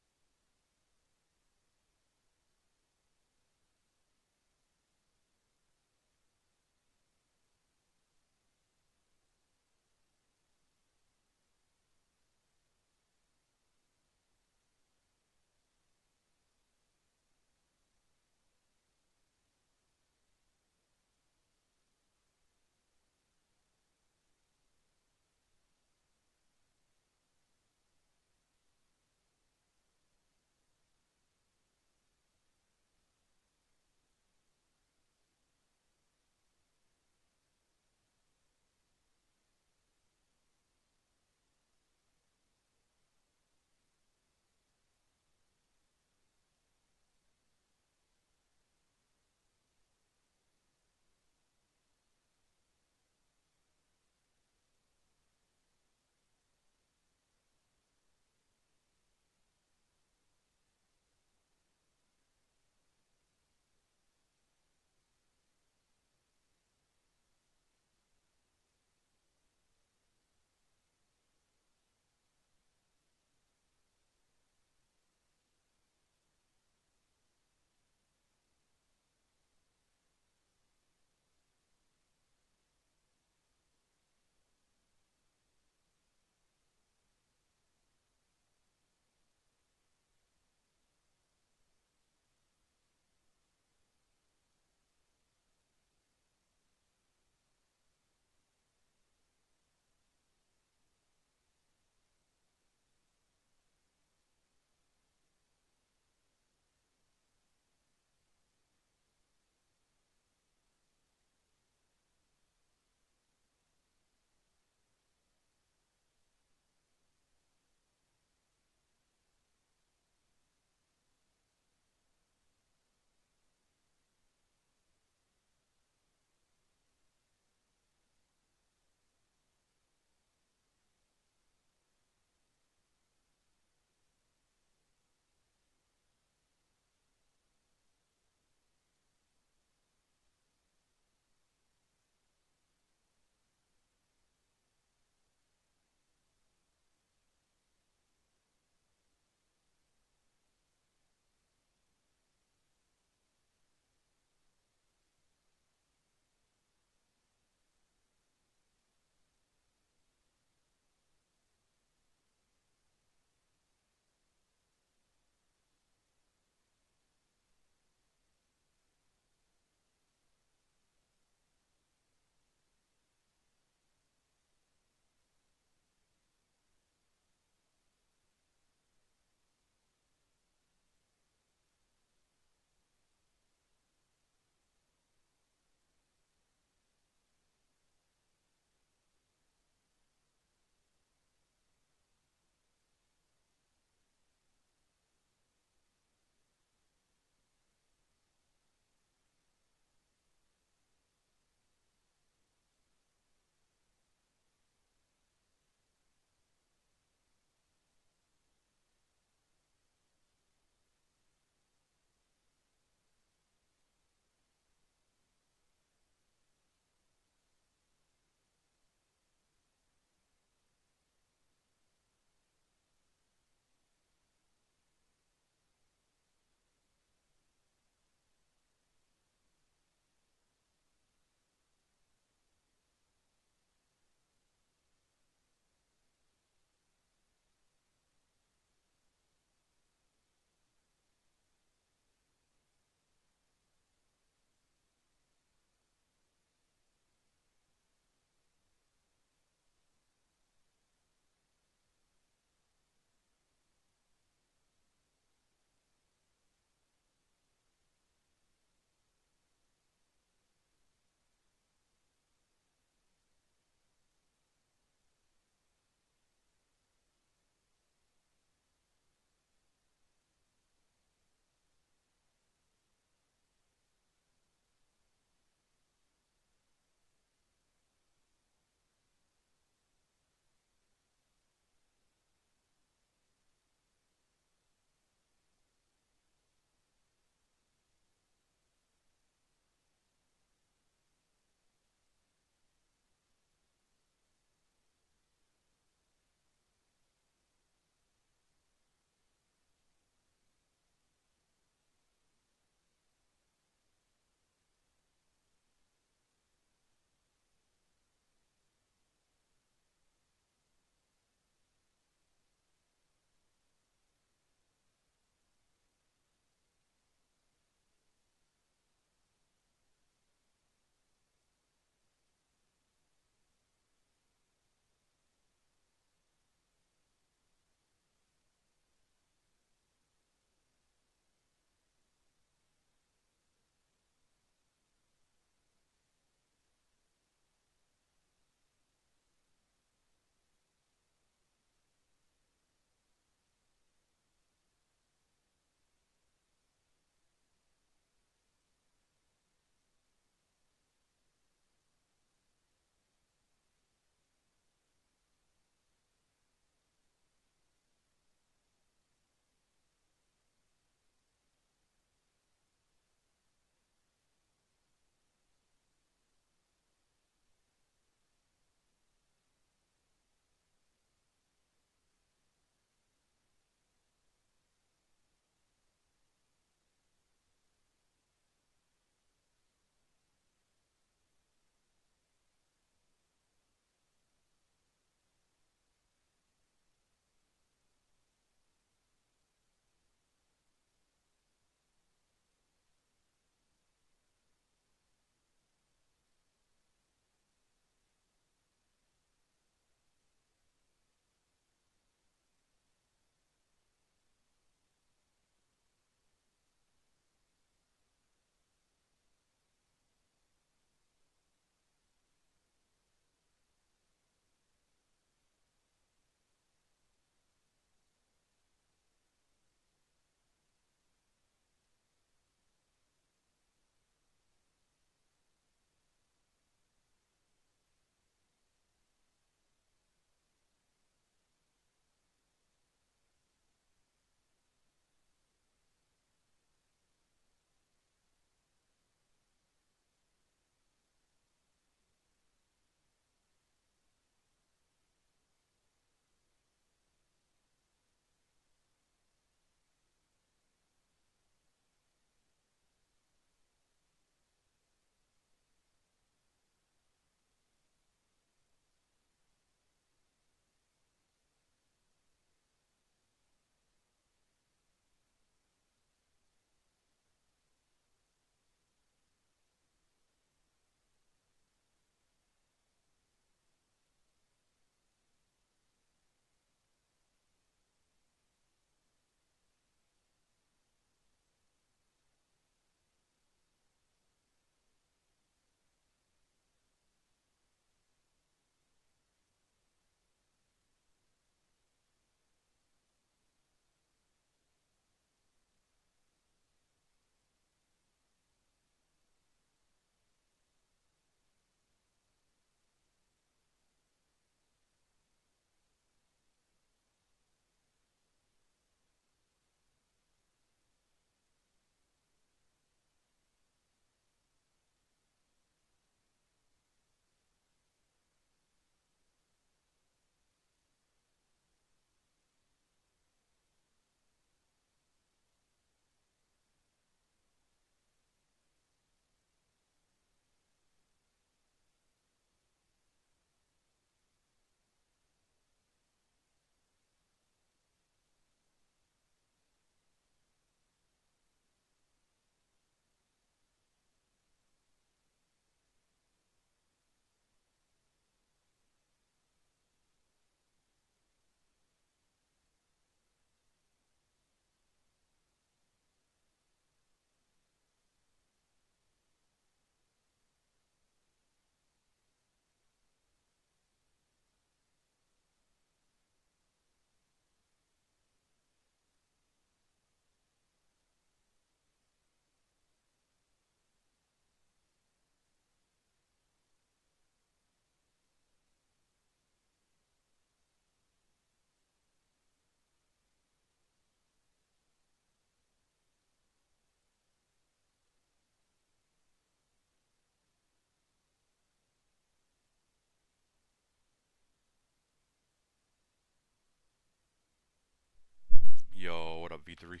33.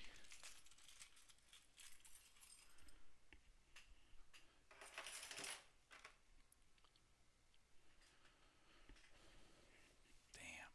Damn.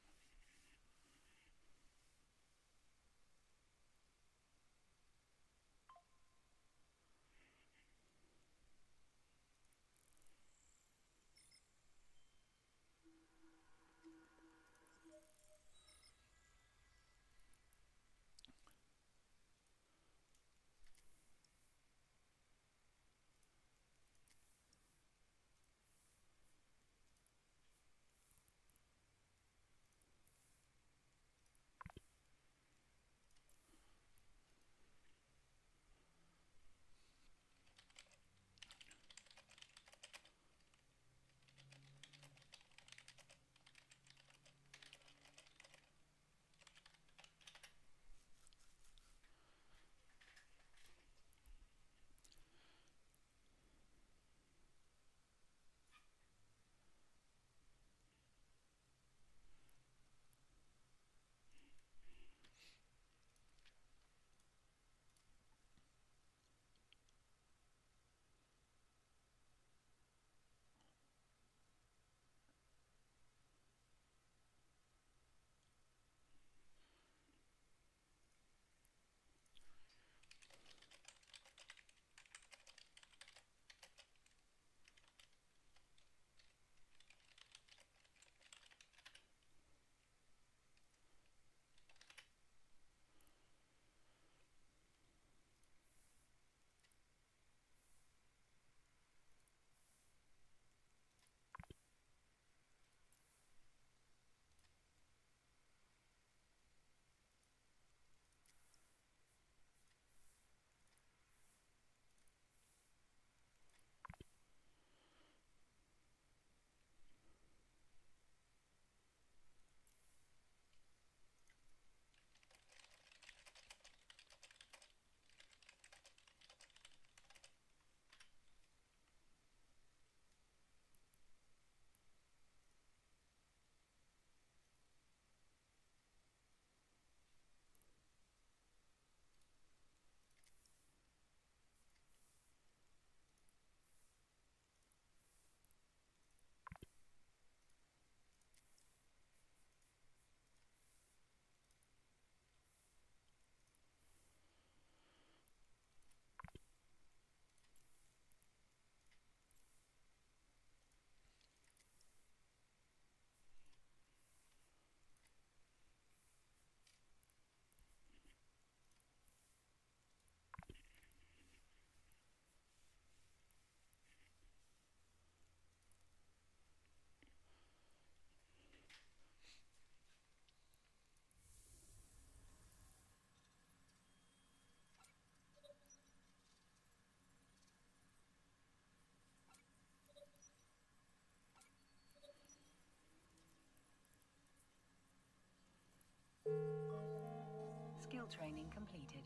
Skill training completed.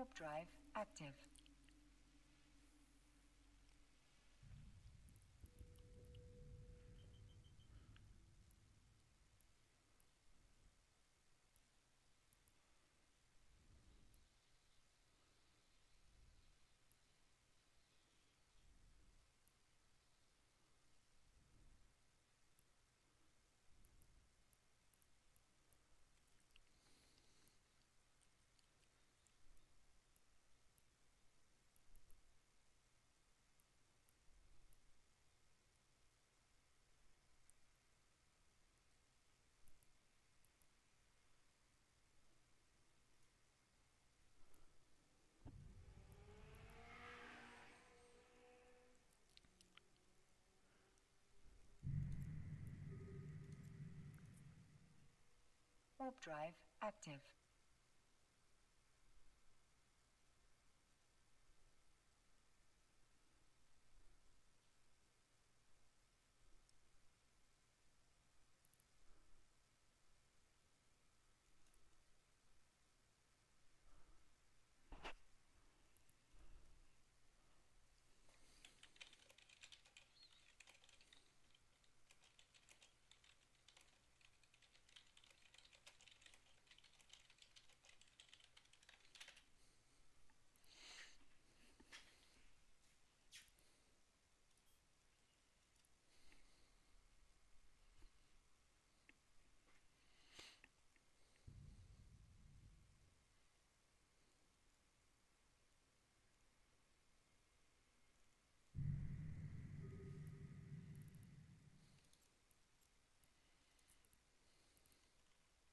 Warp drive active. Warp drive active.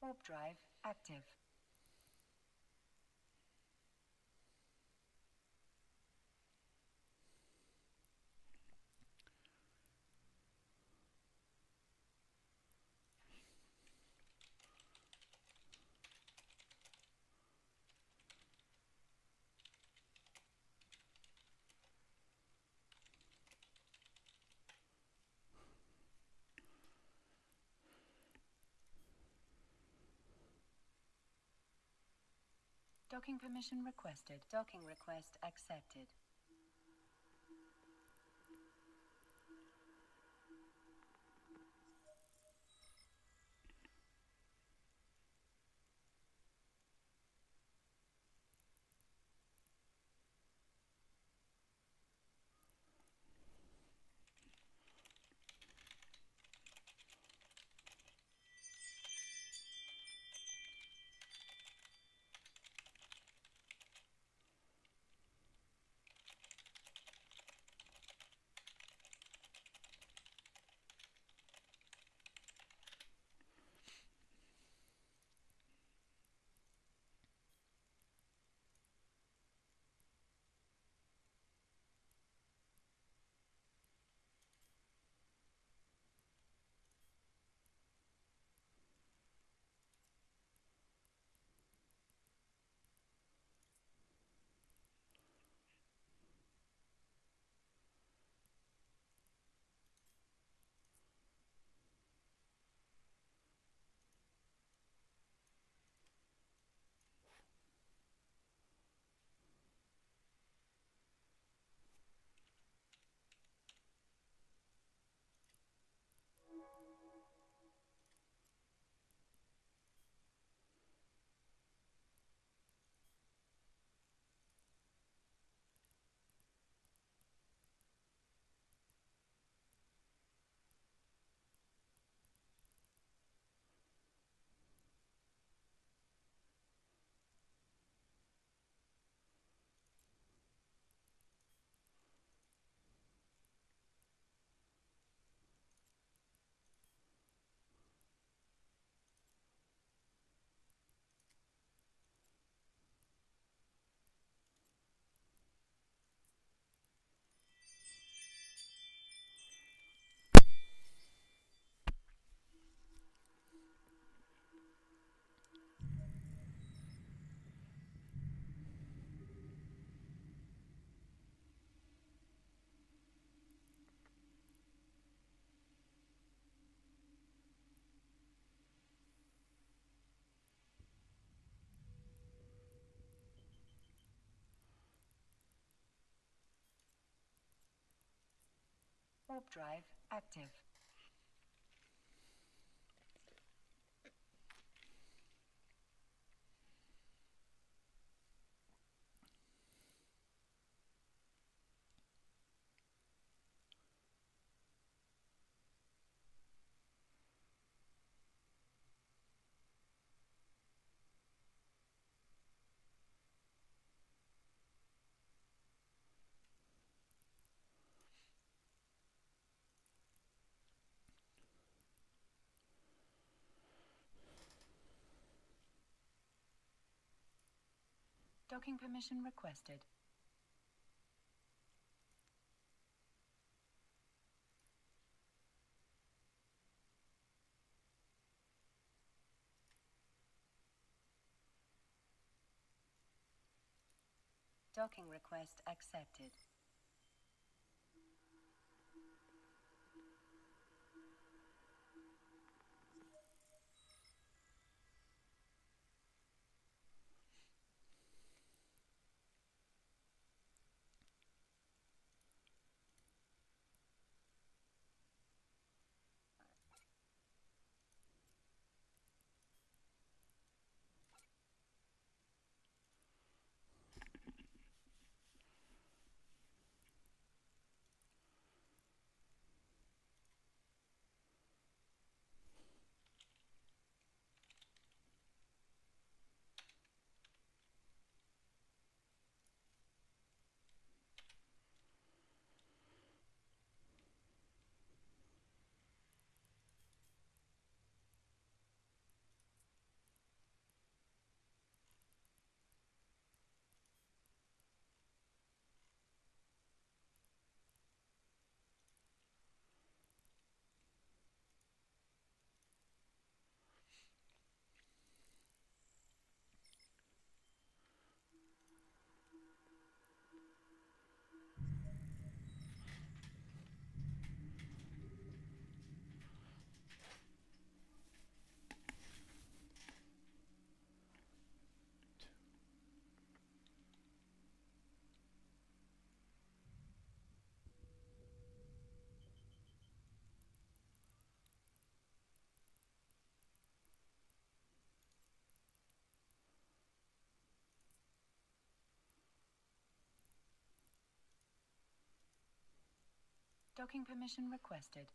Warp drive active. Docking permission requested. Docking request accepted. Warp drive active. Docking permission requested. Docking request accepted. Docking permission requested.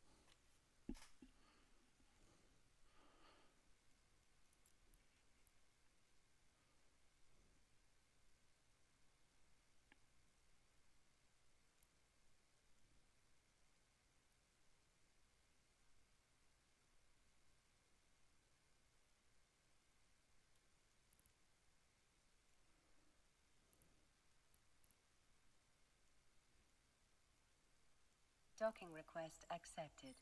Docking request accepted.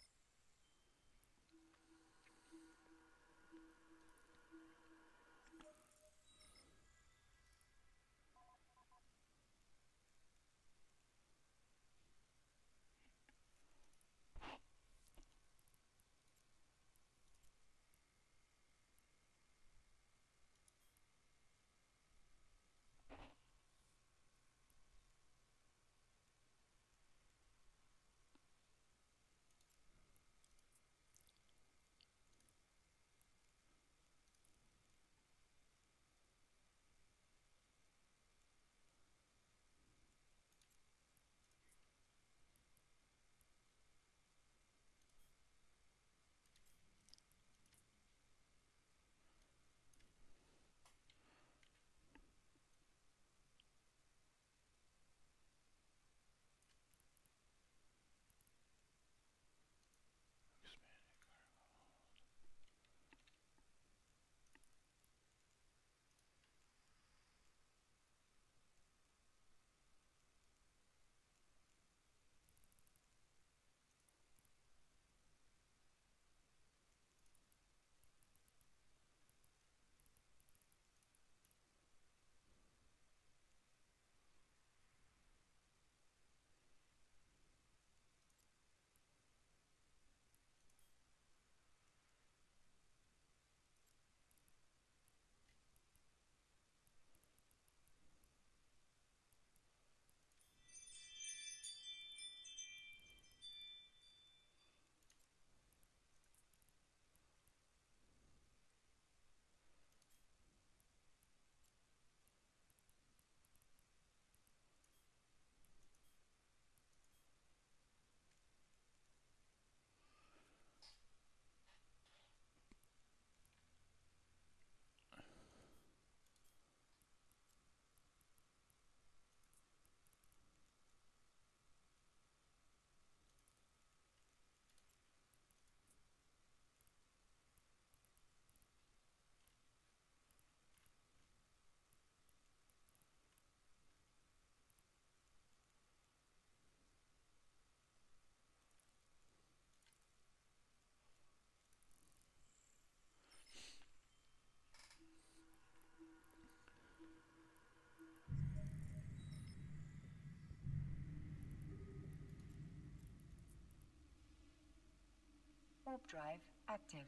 Warp drive active.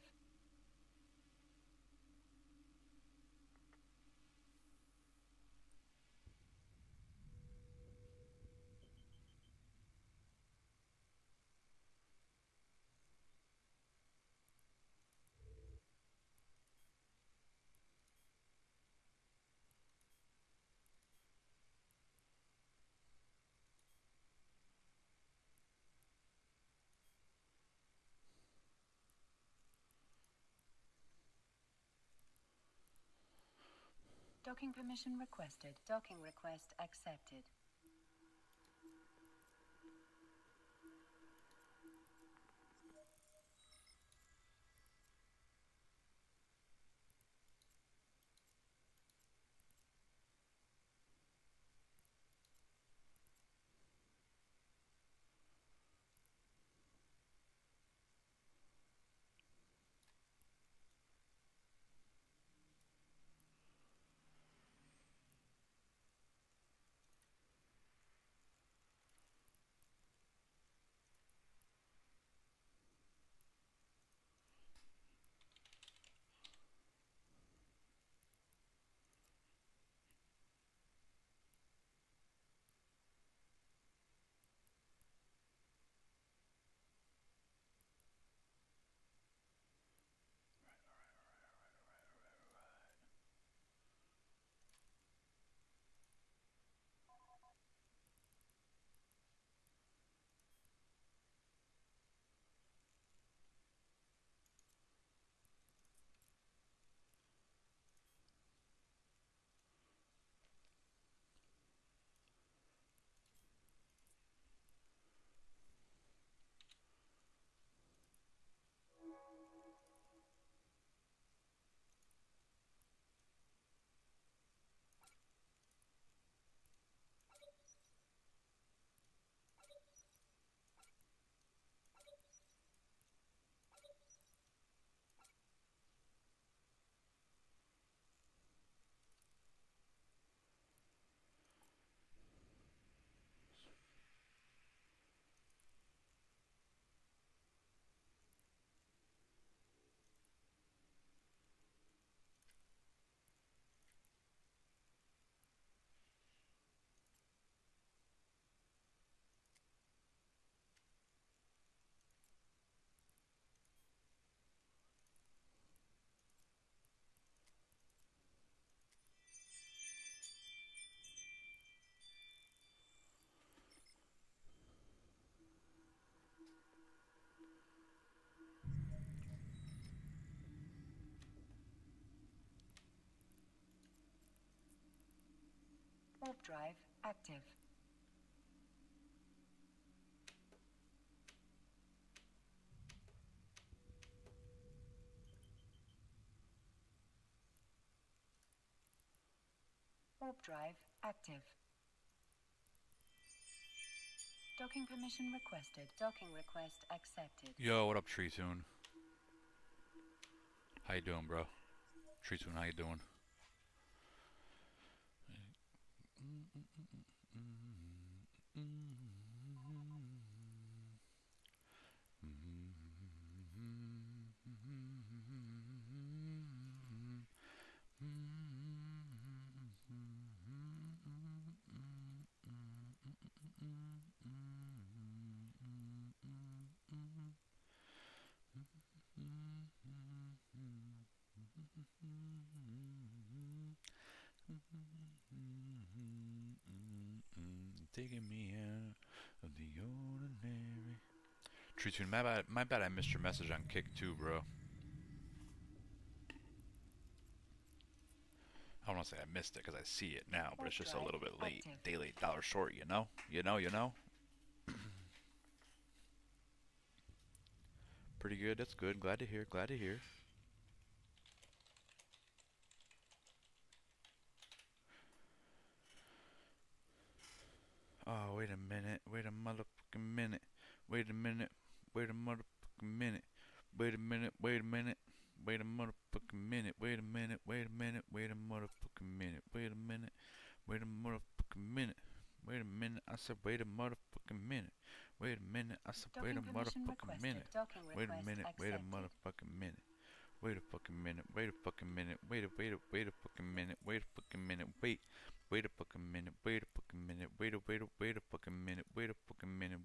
Docking permission requested. Docking request accepted. Warp drive active. Warp drive active. Docking permission requested. Docking request accepted. Yo, what up, Tree Tune? How you doing, bro? Tree Tune, how you doing? Taking me out of the ordinary. Tree Tune, my bad I missed your message on Kick too, bro. I don't want to say I missed it because I see it now, but it's just a little bit late. Day late, dollar short, you know? You know? Pretty good, that's good. Glad to hear, glad to hear. Oh, wait a minute. Wait a motherfucking minute. Wait a minute. Wait a motherfucking minute. Wait a minute. Wait a minute. Wait a motherfucking minute. Wait a minute. Wait a minute. Wait a motherfucking minute. Wait a minute. Wait a motherfucking minute. Wait a minute, I said wait a motherfucking minute. Wait a minute, I said wait a Docking permission motherfucking requested. minute. Docking Wait a request minute, wait a accepted. motherfucking minute. Wait a fucking minute, wait a fucking minute, wait a fucking minute, wait a fucking minute, wait a fucking minute, wait a fucking minute, wait a fucking minute, wait a fucking minute,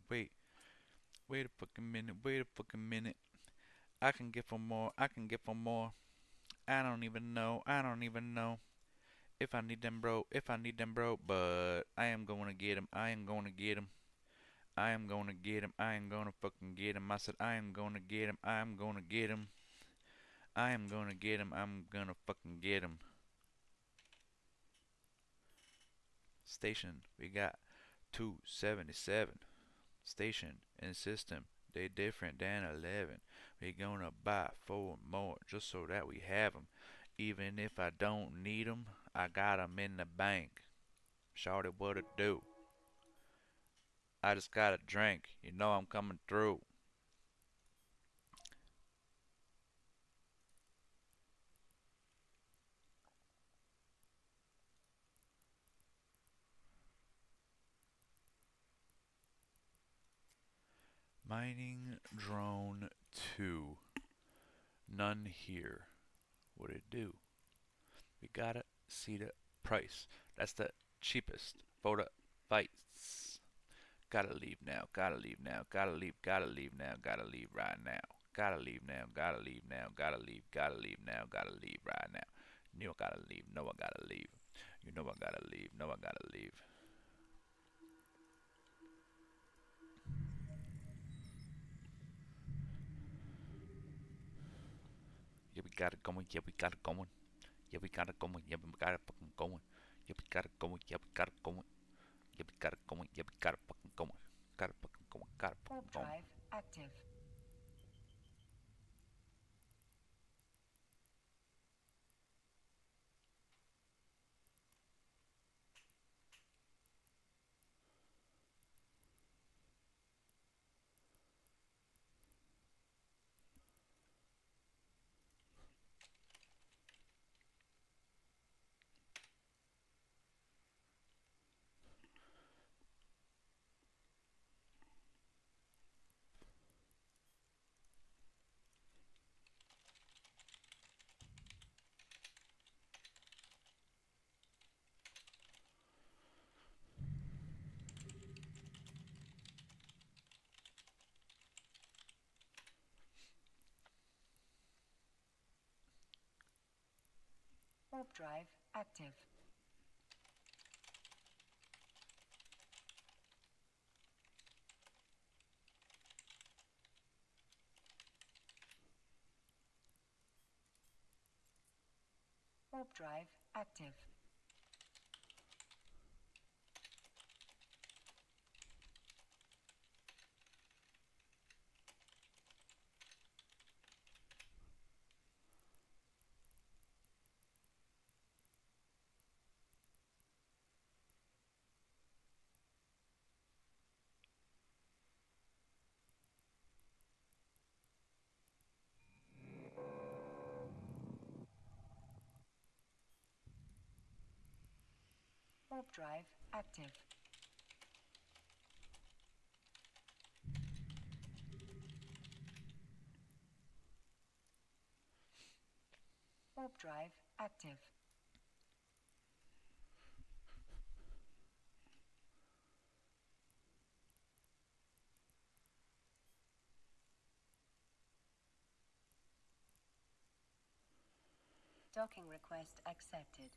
wait a fucking minute, wait a fucking minute. I can get for more, I can get for more. I don't even know, I don't even know. If I need them, bro, if I need them, bro, but I am gonna get him, I am gonna get him. I am gonna get him, I am gonna fucking get him. I said I am gonna get him, I am gonna get him. I am gonna get him, I'm gonna fucking get him. Station, we got 277. Station and system, they different than 11. We gonna buy 4 more just so that we have 'em. Even if I don't need 'em, I got 'em in the bank. Shorty, what it do? I just got a drink, you know I'm coming through. Mining drone 2. None here. What it do? We gotta see the price. That's the cheapest for the fights. Gotta leave now, gotta leave now, gotta leave now, gotta leave right now. Gotta leave now, gotta leave now, gotta leave now, gotta leave right now. Knew I gotta leave, know I gotta leave. You know I gotta leave, know I gotta leave. Yeah, we got it going, yeah, we got it going. Yeah, we got it going, yeah, we got it fucking going. Yeah, we got it going, yeah, we got it going. Yeah, we got it going, yeah, we got it fucking going. Got it fucking going, got it Warp fucking going. drive active. Warp drive active. Warp drive active. Warp drive active. Warp drive active. Docking request accepted.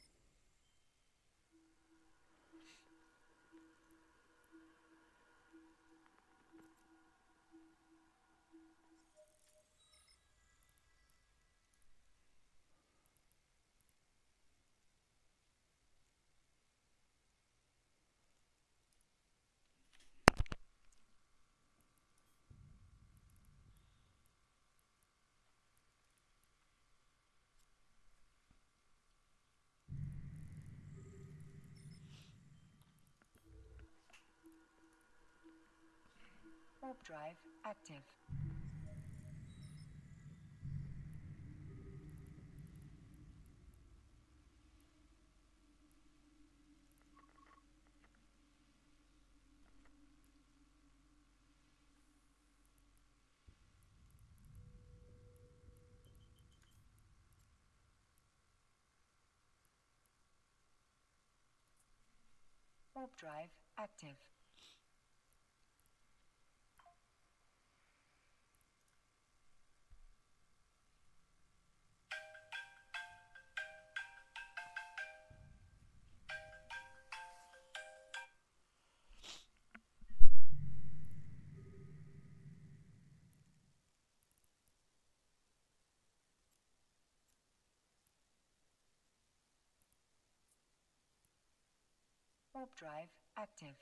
Warp drive active. Warp drive active. Warp drive active.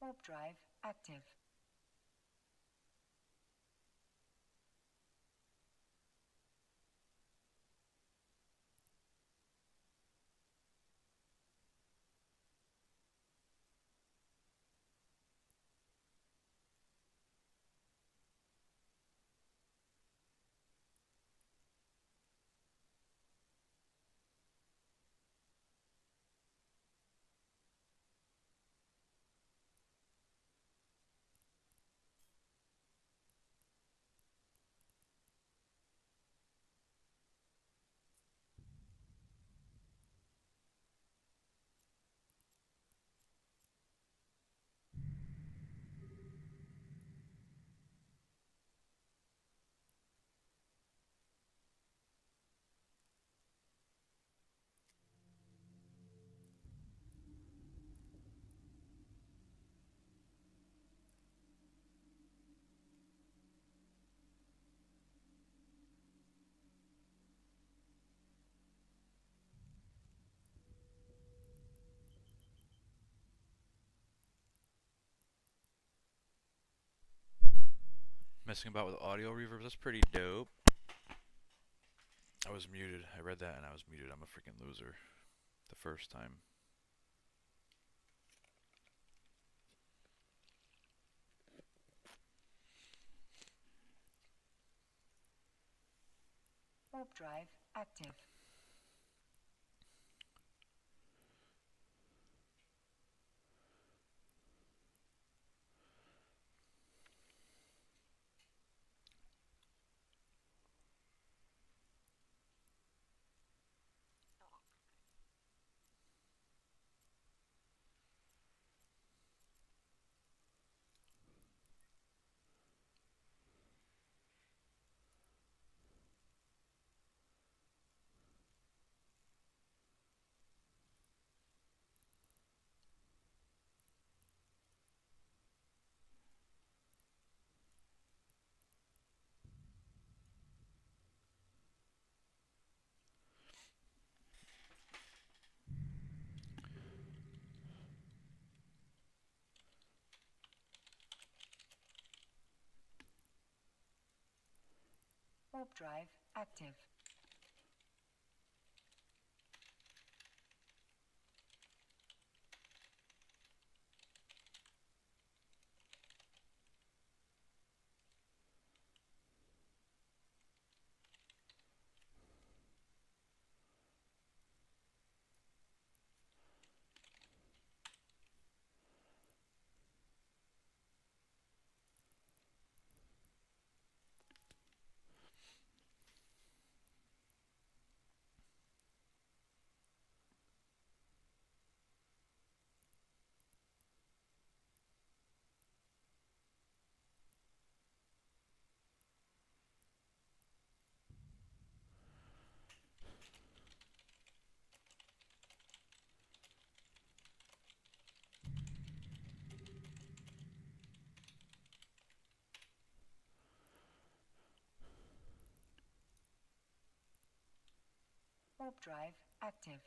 Warp drive active. Messing about with audio reverb, that's pretty dope. I was muted. I read that and I was muted. I'm a freaking loser. The first time. Warp drive active. Warp drive active. Warp drive active.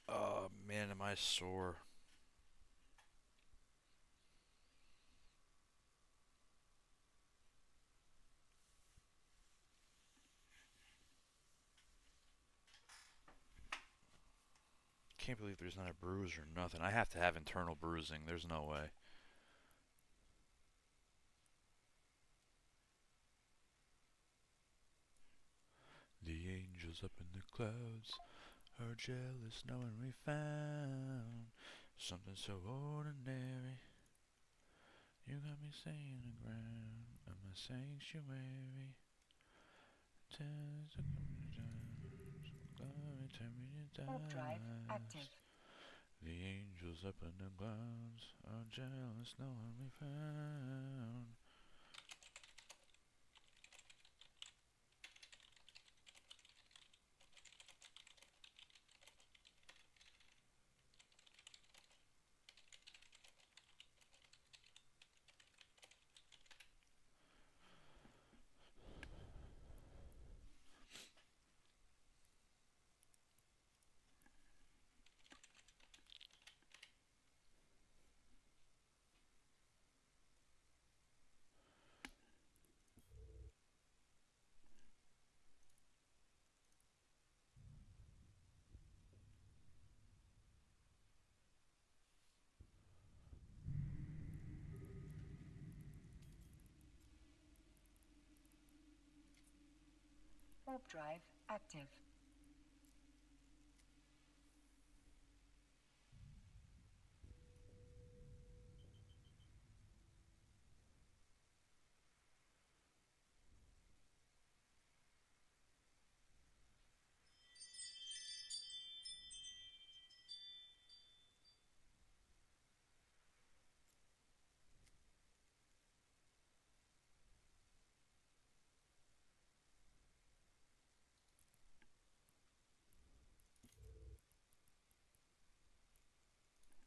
Oh man, am I sore. Can't believe there's not a bruise or nothing. I have to have internal bruising. There's no way. The angels up in the clouds are jealous knowing we found something so ordinary. You got me saying the ground of my sanctuary. Glory, turn me to Warp drive active. dust. The angels up in the clouds are jealous knowing we found. Warp drive active.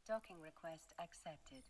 Docking request accepted.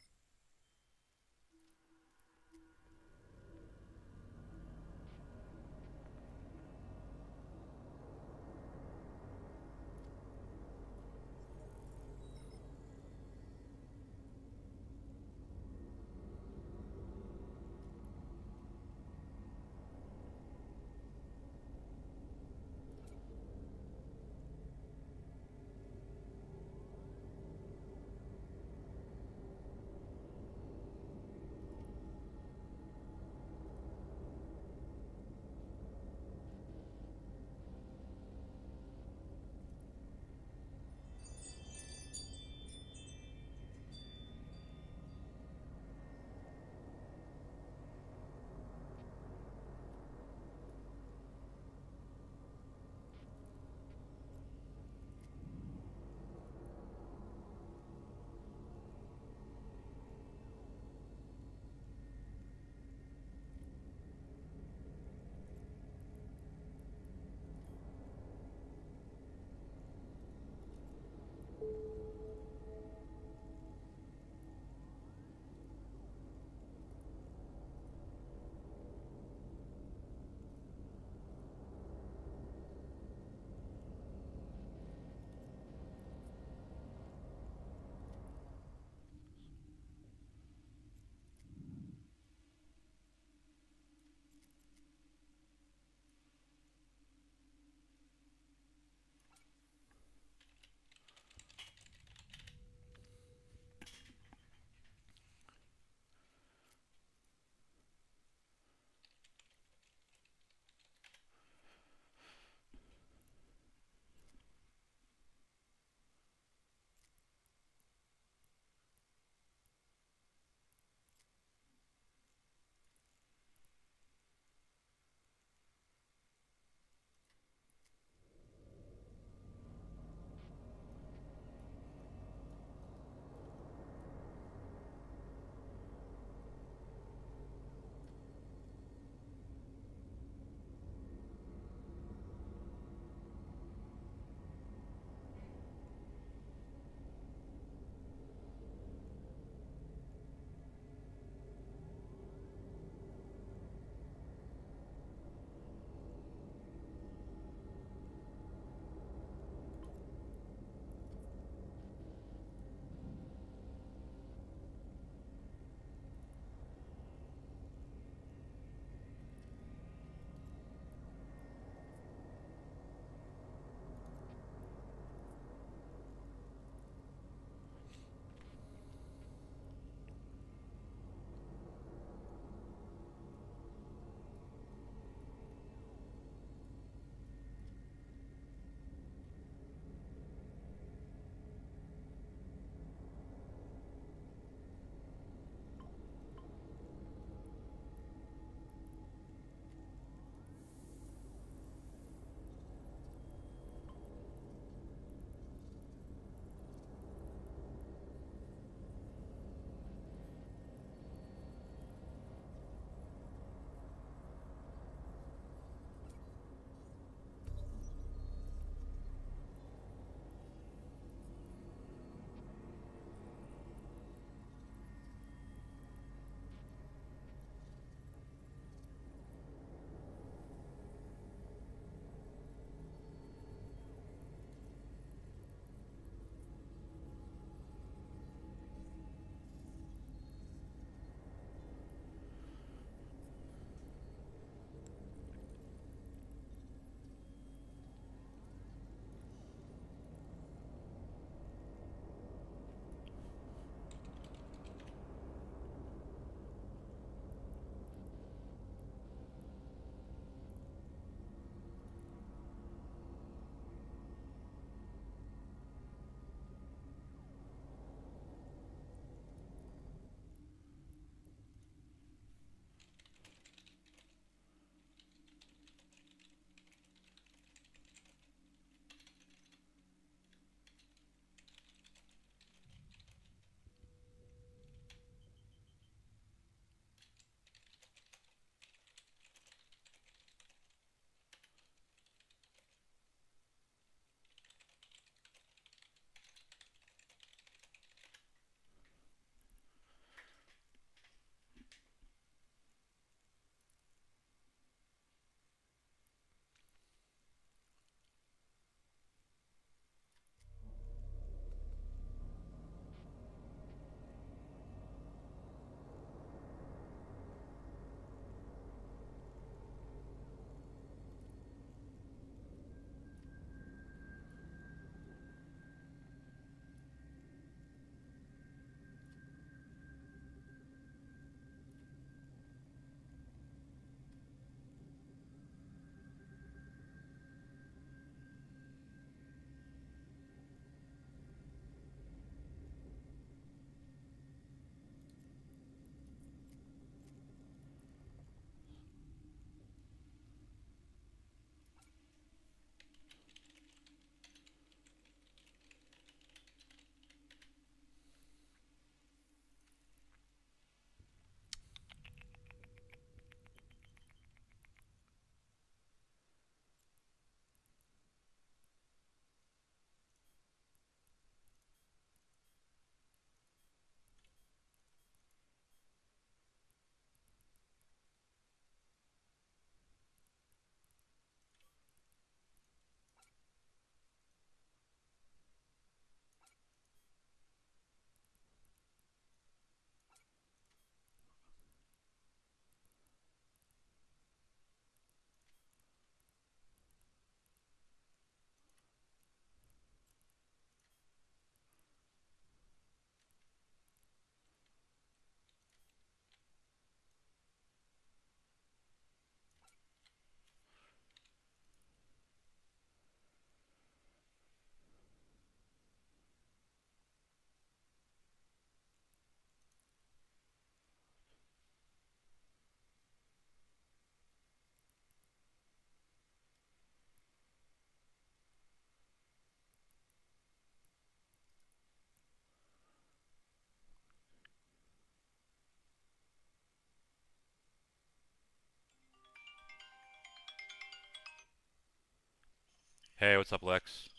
Hey, what's up, Lex?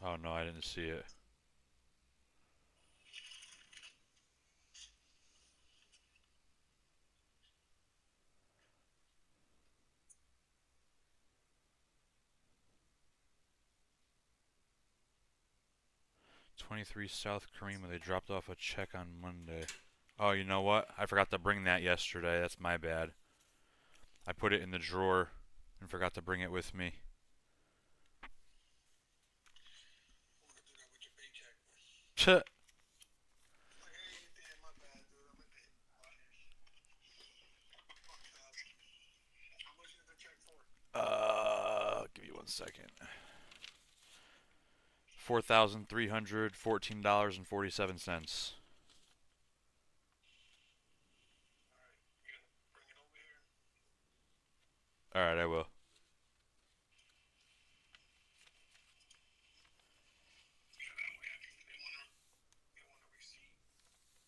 Oh no, I didn't see it. '23 South Korean. They dropped off a check on Monday. Oh, you know what? I forgot to bring that yesterday. That's my bad. I put it in the drawer and forgot to bring it with me. Tch. Give me 1 second. $4,314.47. All right, I will.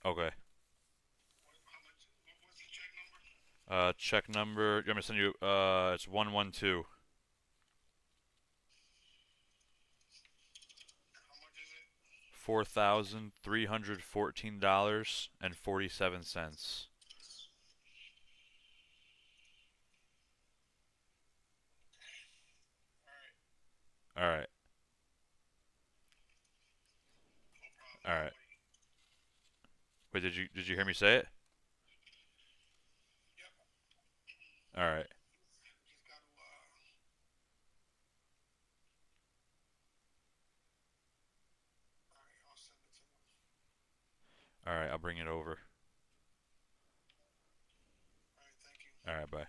Okay. Check number. You want me to send you? It's 112. $4,314.47. All right. All right. Wait, did you hear me say it? All right. All right, I'll bring it over. All right, bye.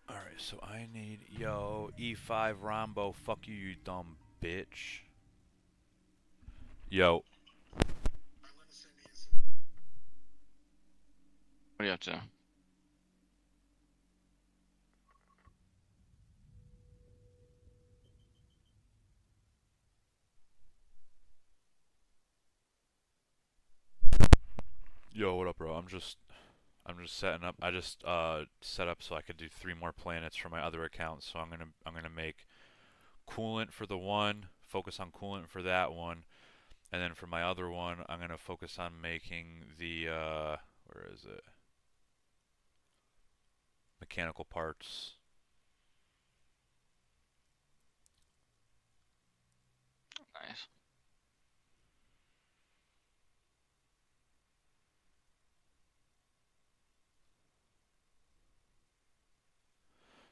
All right, so I need E5 Rombo. Fuck you, you dumb bitch. Yo. What are you up to? Yo, what up, bro? I'm just setting up. I just set up so I could do 3 more planets for my other account. So I'm gonna make coolant for the one, focus on coolant for that one, and then for my other one, I'm gonna focus on making the where is it? Mechanical parts. Nice.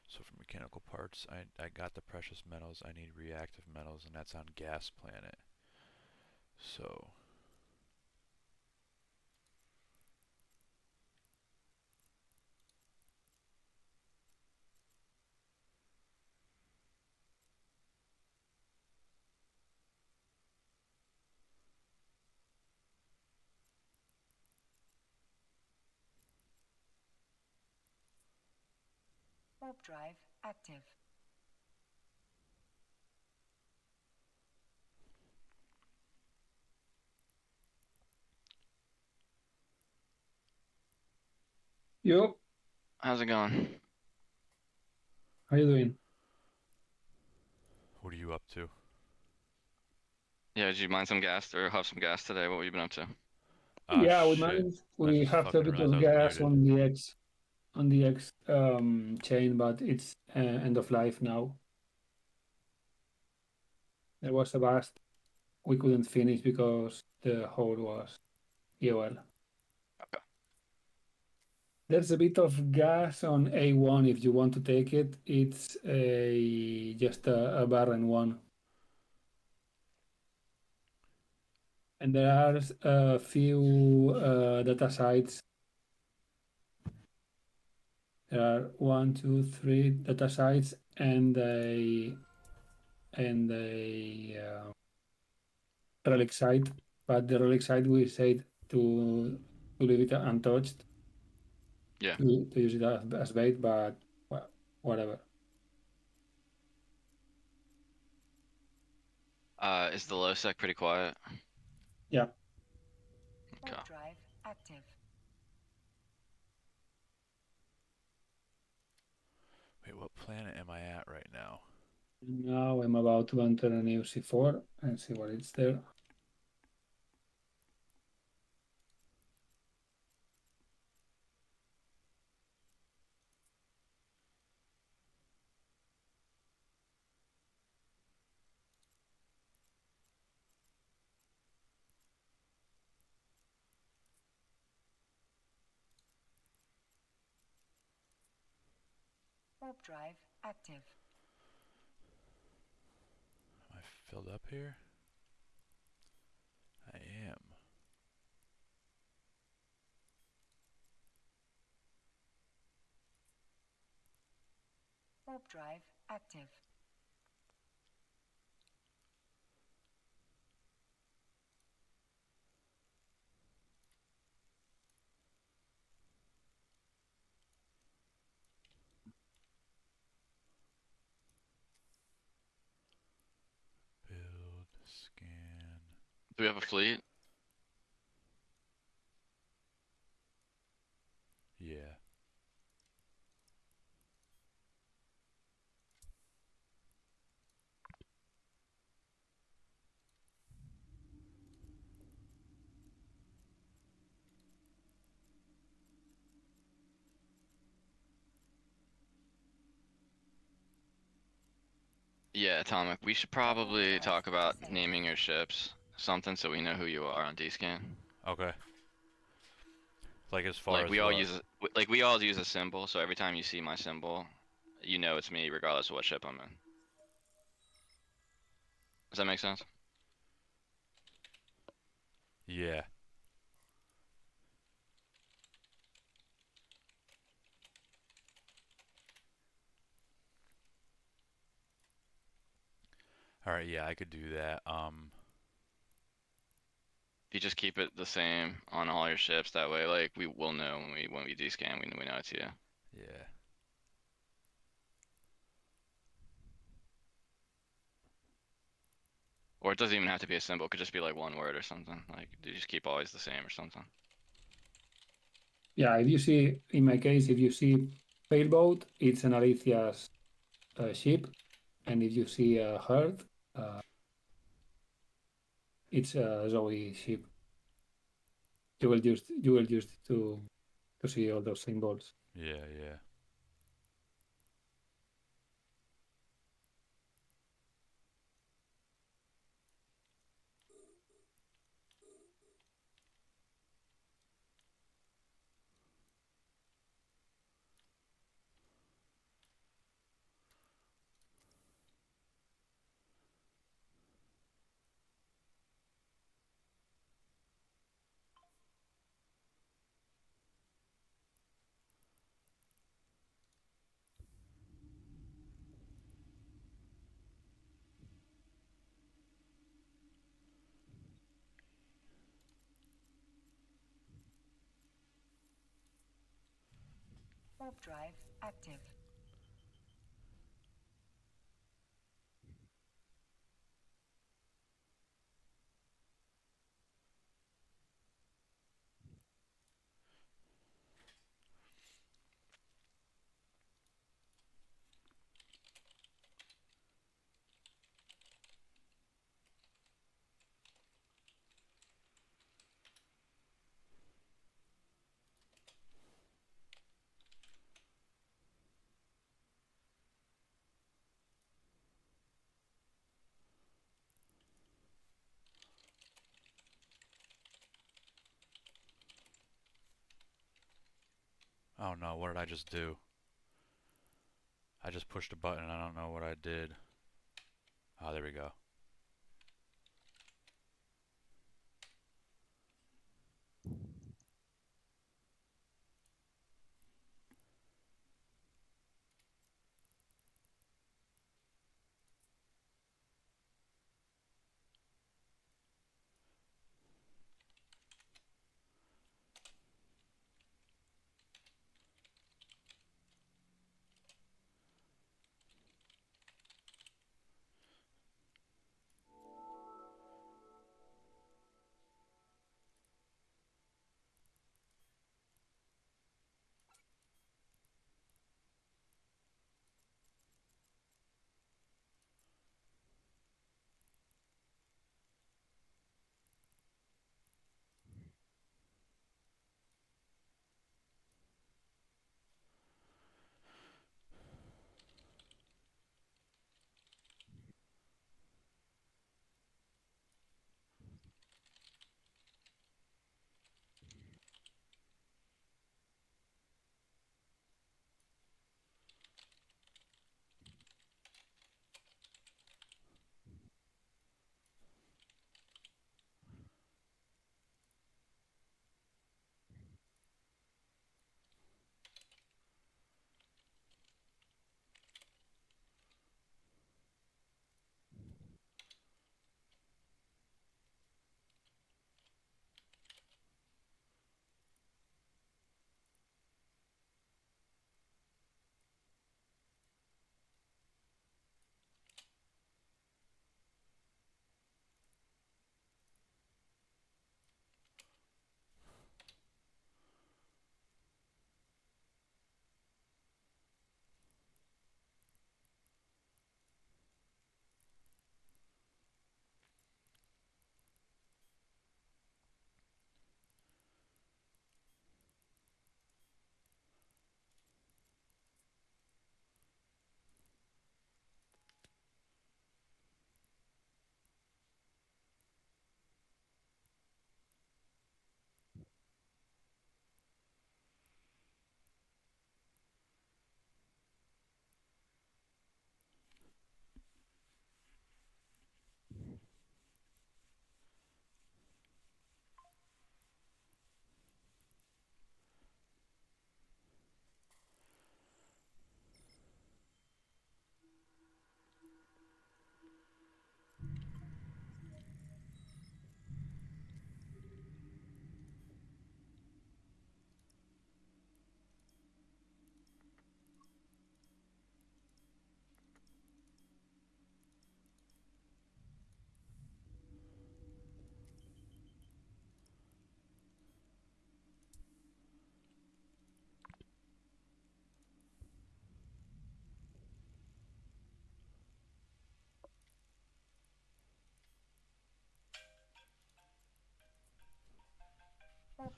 So for mechanical parts, I got the precious metals. I need reactive metals, and that's on gas planet. So Warp drive active. Yo, How's it going? how you doing? what are you up to? Yeah, did you mine some gas or have some gas today? What have you been up to? Ah, Yeah, we shit. managed. I We just have a fucking bit realized I of was gas muted. on the X chain, but it's end of life now. There was a blast we couldn't finish because the hole was EOL. Okay. There's a bit of gas on A1 if you want to take it. It's just a barren one. And there are a few data sites. There are 1, 2, 3 data sites and a relic site, but the relic site we said to leave it untouched. Yeah. To use it as bait, but well, whatever. Is the low sec pretty quiet? Yeah. Okay. Warp drive active. Wait, what planet am I at right now? Now I'm about to enter a new C4 and see what it's there. Warp drive active. Am I filled up here? I am. Warp drive active. Build, scan. Do we have a fleet? Yeah. Yeah, Atomic. We should probably talk about naming your ships. Something so we know who you are on D-scan. Okay. Like as far Like as we all what? use a symbol, so every time you see my symbol, you know it's me regardless of what ship I'm in. Does that make sense? Yeah. Alright, yeah, I could do that. If you just keep it the same on all your ships, that way, like we will know when we D-scan, we know it's you. Yeah. Or it doesn't even have to be a symbol. It could just be like one word or something. Like you just keep always the same or something. Yeah, if you see, in my case, if you see Failboat, it's an Alicia's ship, and if you see a Herd, it's a Zoe ship. You will use to see all those symbols. Yeah, yeah. Warp drive active. Oh no, what did I just do? I just pushed a button and I don't know what I did. Oh, there we go.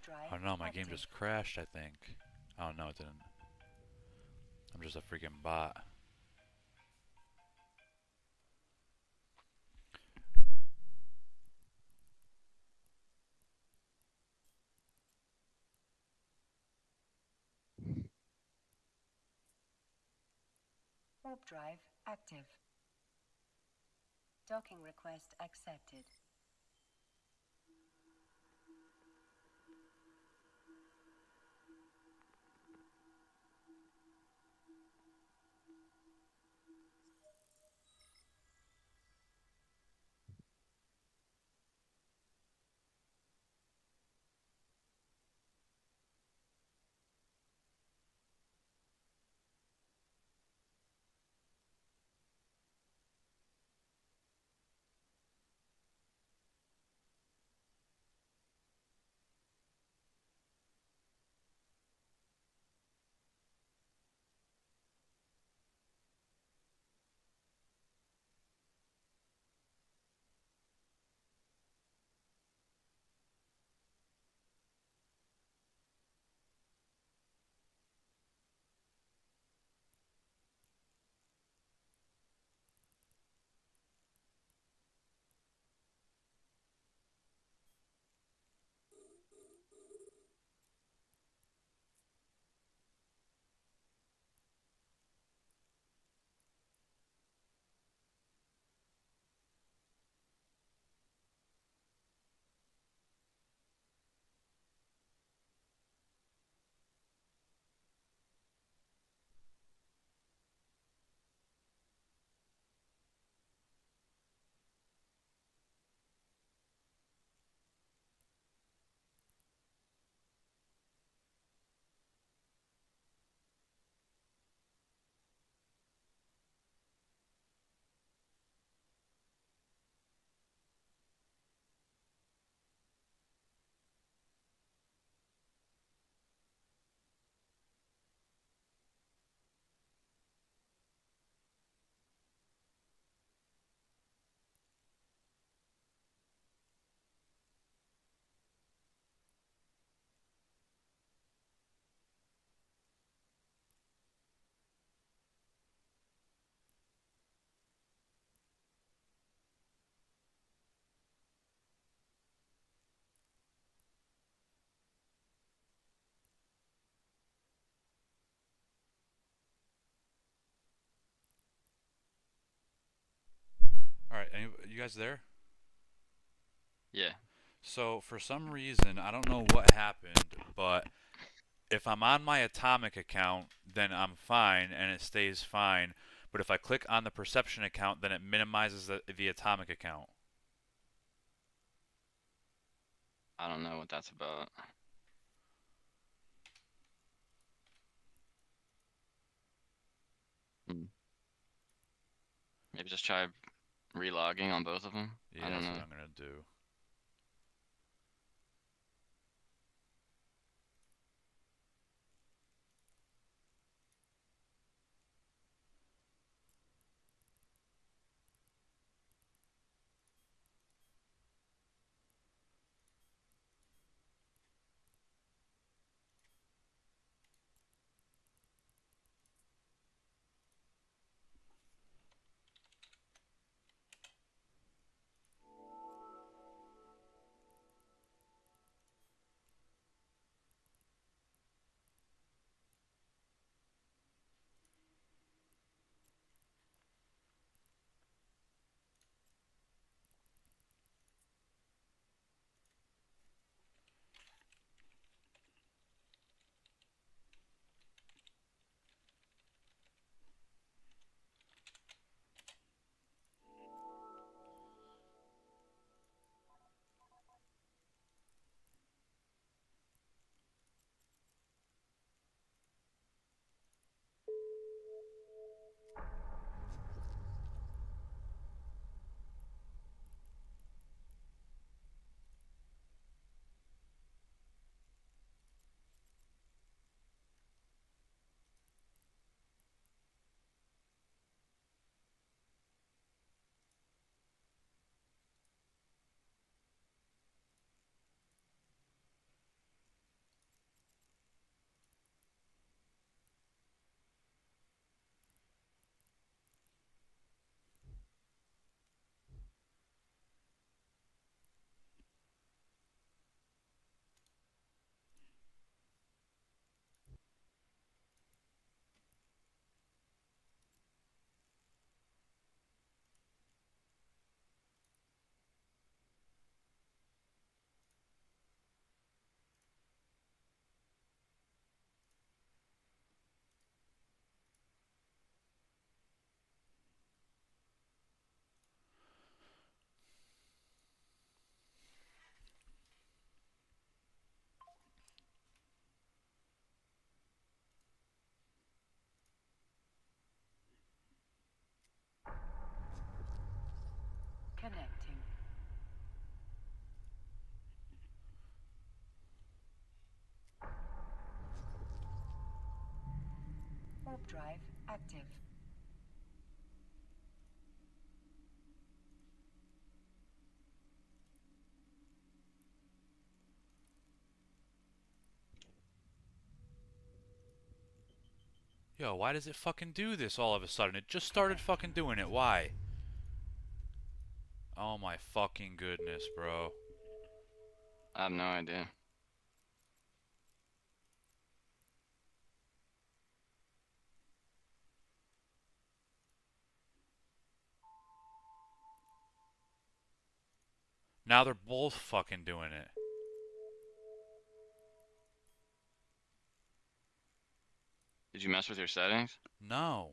drive Oh no, my game active. just crashed, I think. Oh no, it didn't. I'm just a freaking bot. Warp drive active. Docking request accepted. Alright, you guys there? Yeah. So, for some reason, I don't know what happened, but if I'm on my atomic account, then I'm fine and it stays fine. But if I click on the perception account, then it minimizes the atomic account. I don't know what that's about. Hmm. Maybe just try relogging on both of them. Yeah, I don't that's know. what I'm gonna do. Connecting. Warp drive active. Yo, why does it fucking do this all of a sudden? It just started fucking doing it. Why? Oh my fucking goodness, bro. I have no idea. Now they're both fucking doing it. Did you mess with your settings? No.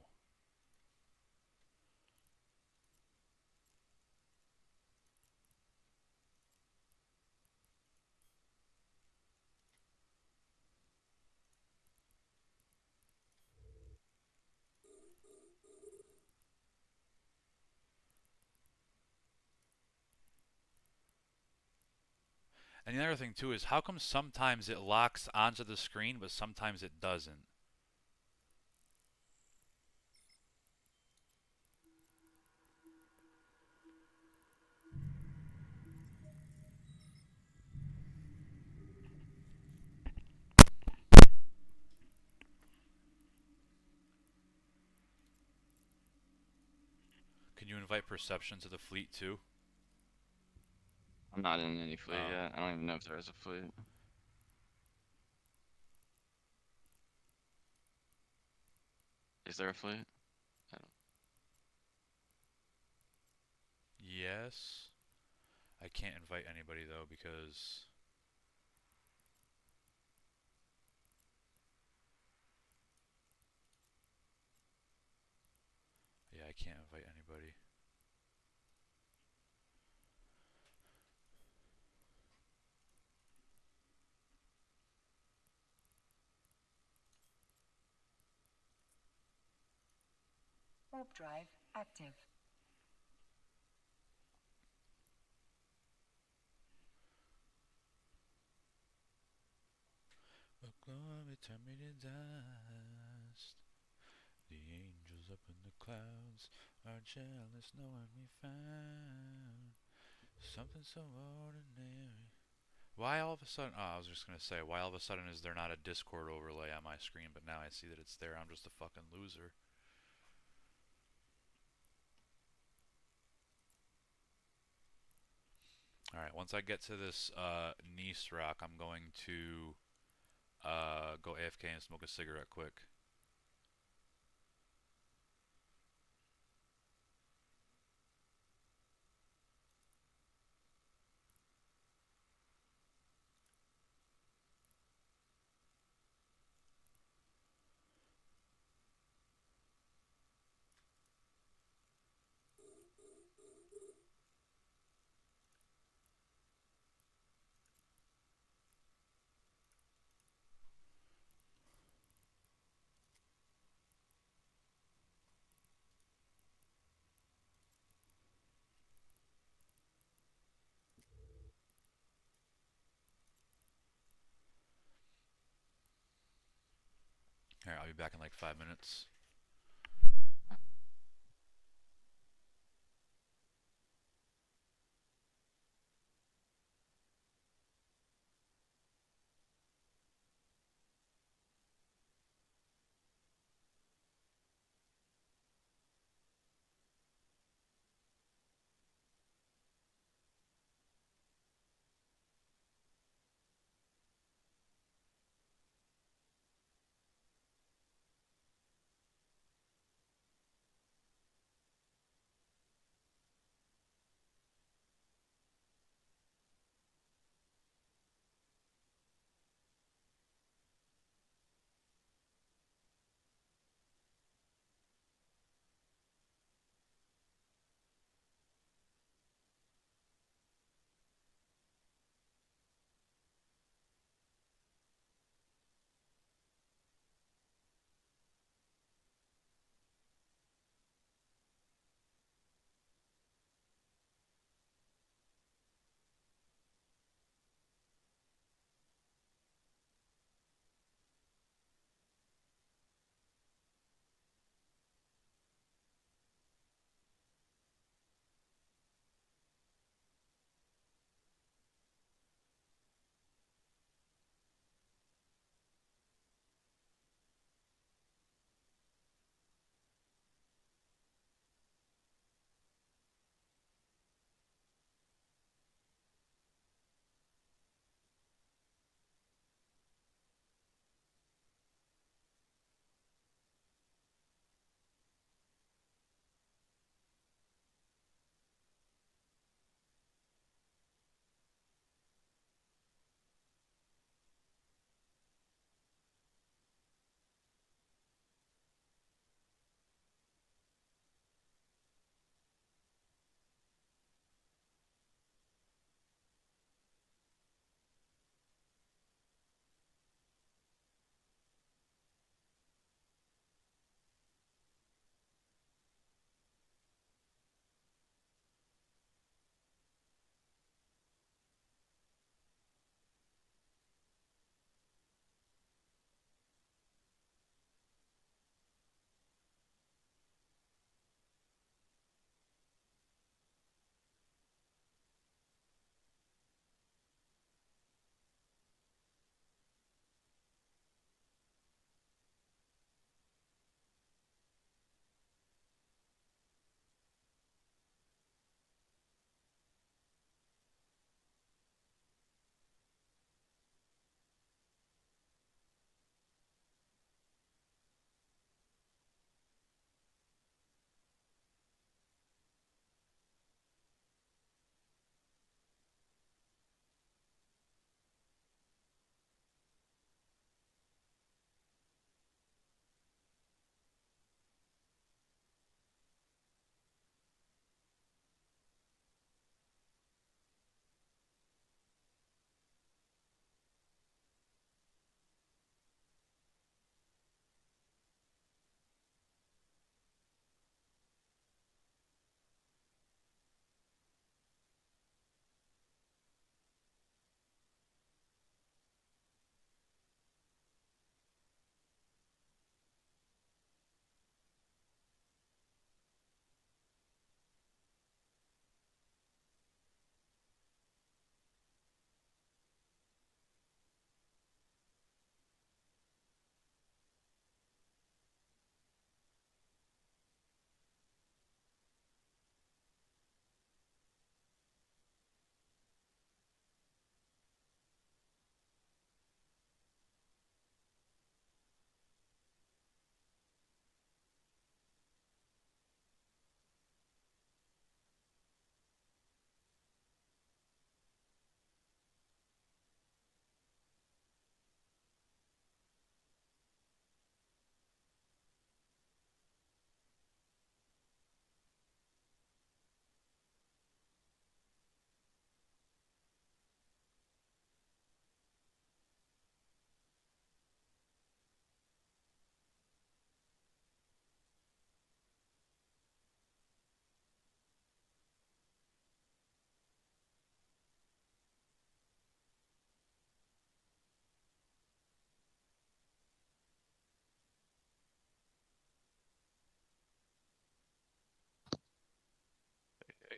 And the other thing too is how come sometimes it locks onto the screen but sometimes it doesn't? Can you invite perception to the fleet too? I'm not in any fleet Oh. yet. I don't even know if there is a fleet. Is there a fleet? I don't. Yes. I can't invite anybody though because yeah, I can't invite anybody. Warp drive active. But glory turn me to dust. The angels up in the clouds are jealous knowing we found something so ordinary. Why all of a sudden? Oh, I was just gonna say, why all of a sudden is there not a Discord overlay on my screen? But now I see that it's there. I'm just a fucking loser. Alright, once I get to this Nice rock, I'm going to go AFK and smoke a cigarette quick. Alright, I'll be back in like 5 minutes.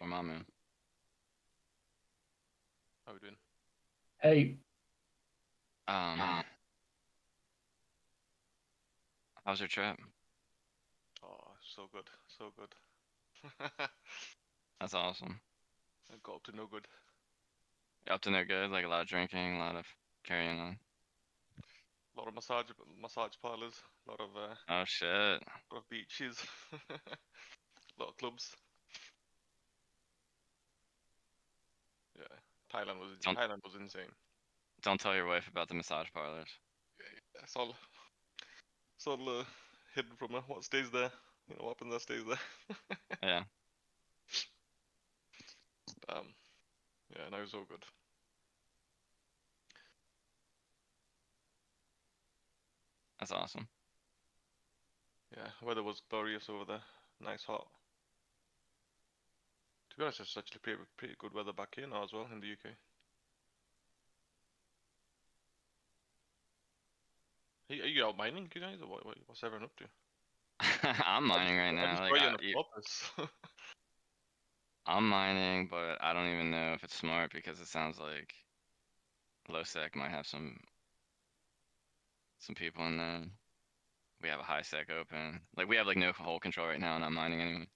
my man. How we doing? Hey, How's your trip? Oh, so good, so good. That's awesome. I got up to no good. You up to no good? Like a lot of drinking, a lot of carrying on. A lot of massage parlors, a lot Oh shit. of beaches, a lot of clubs. Yeah, Don't Thailand was insane. don't tell your wife about the massage parlors. Yeah, it's all hidden from her. What stays there, what happens there stays there. Yeah, Yeah, no, it was all good. that's awesome. Yeah, weather was glorious over there. Nice hot. To be honest, it's actually pretty good weather back here now as well in the UK. Hey, are you out mining, you guys, or what's everyone up to? I'm mining right I now. just Like got you on the purpose. I'm mining, but I don't even know if it's smart because it sounds like low sec might have some people in there. We have a high sec open. Like we have like no hole control right now, and I'm mining anyway.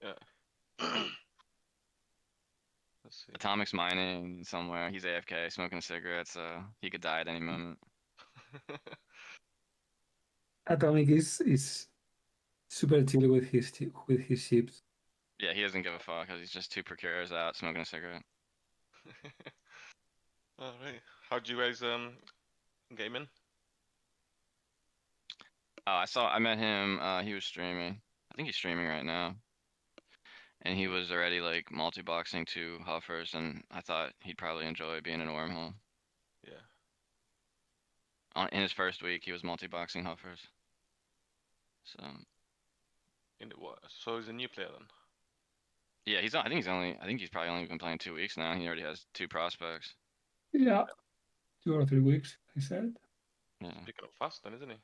Yeah. Let's see. Atomic's mining somewhere. He's AFK, smoking a cigarette, so he could die at any moment. Atomic is super chill with his ships. Yeah, he doesn't give a fuck because he's just 2 procurers out smoking a cigarette. Alright. How'd you guys game in? Oh, I met him. He was streaming. I think he's streaming right now. And he was already like multi-boxing 2 Huffers, and I thought he'd probably enjoy being in a wormhole. Yeah. In his first week, he was multi-boxing Huffers. So In the what? So he's a new player then? yeah, I think he's probably only been playing 2 weeks now. He already has 2 prospects. Yeah, 2 or 3 weeks, I said. Yeah. Picking up fast then, isn't he?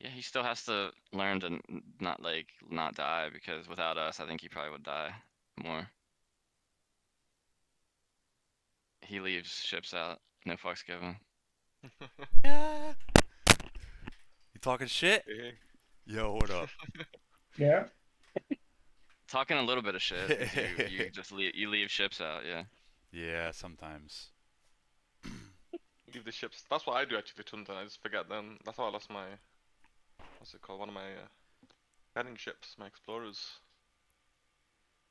Yeah, he still has to learn to not die, because without us, I think he probably would die more. He leaves ships out, no fucks given. Yeah. You talking shit? Hey. Yo, what up? Yeah. Talking a little bit of shit is you just leave ships out, yeah. Yeah, sometimes. Leave the ships. That's what I do actually sometimes. I just forget them. That's how I lost my, what's it called? One of my guiding ships, my explorers.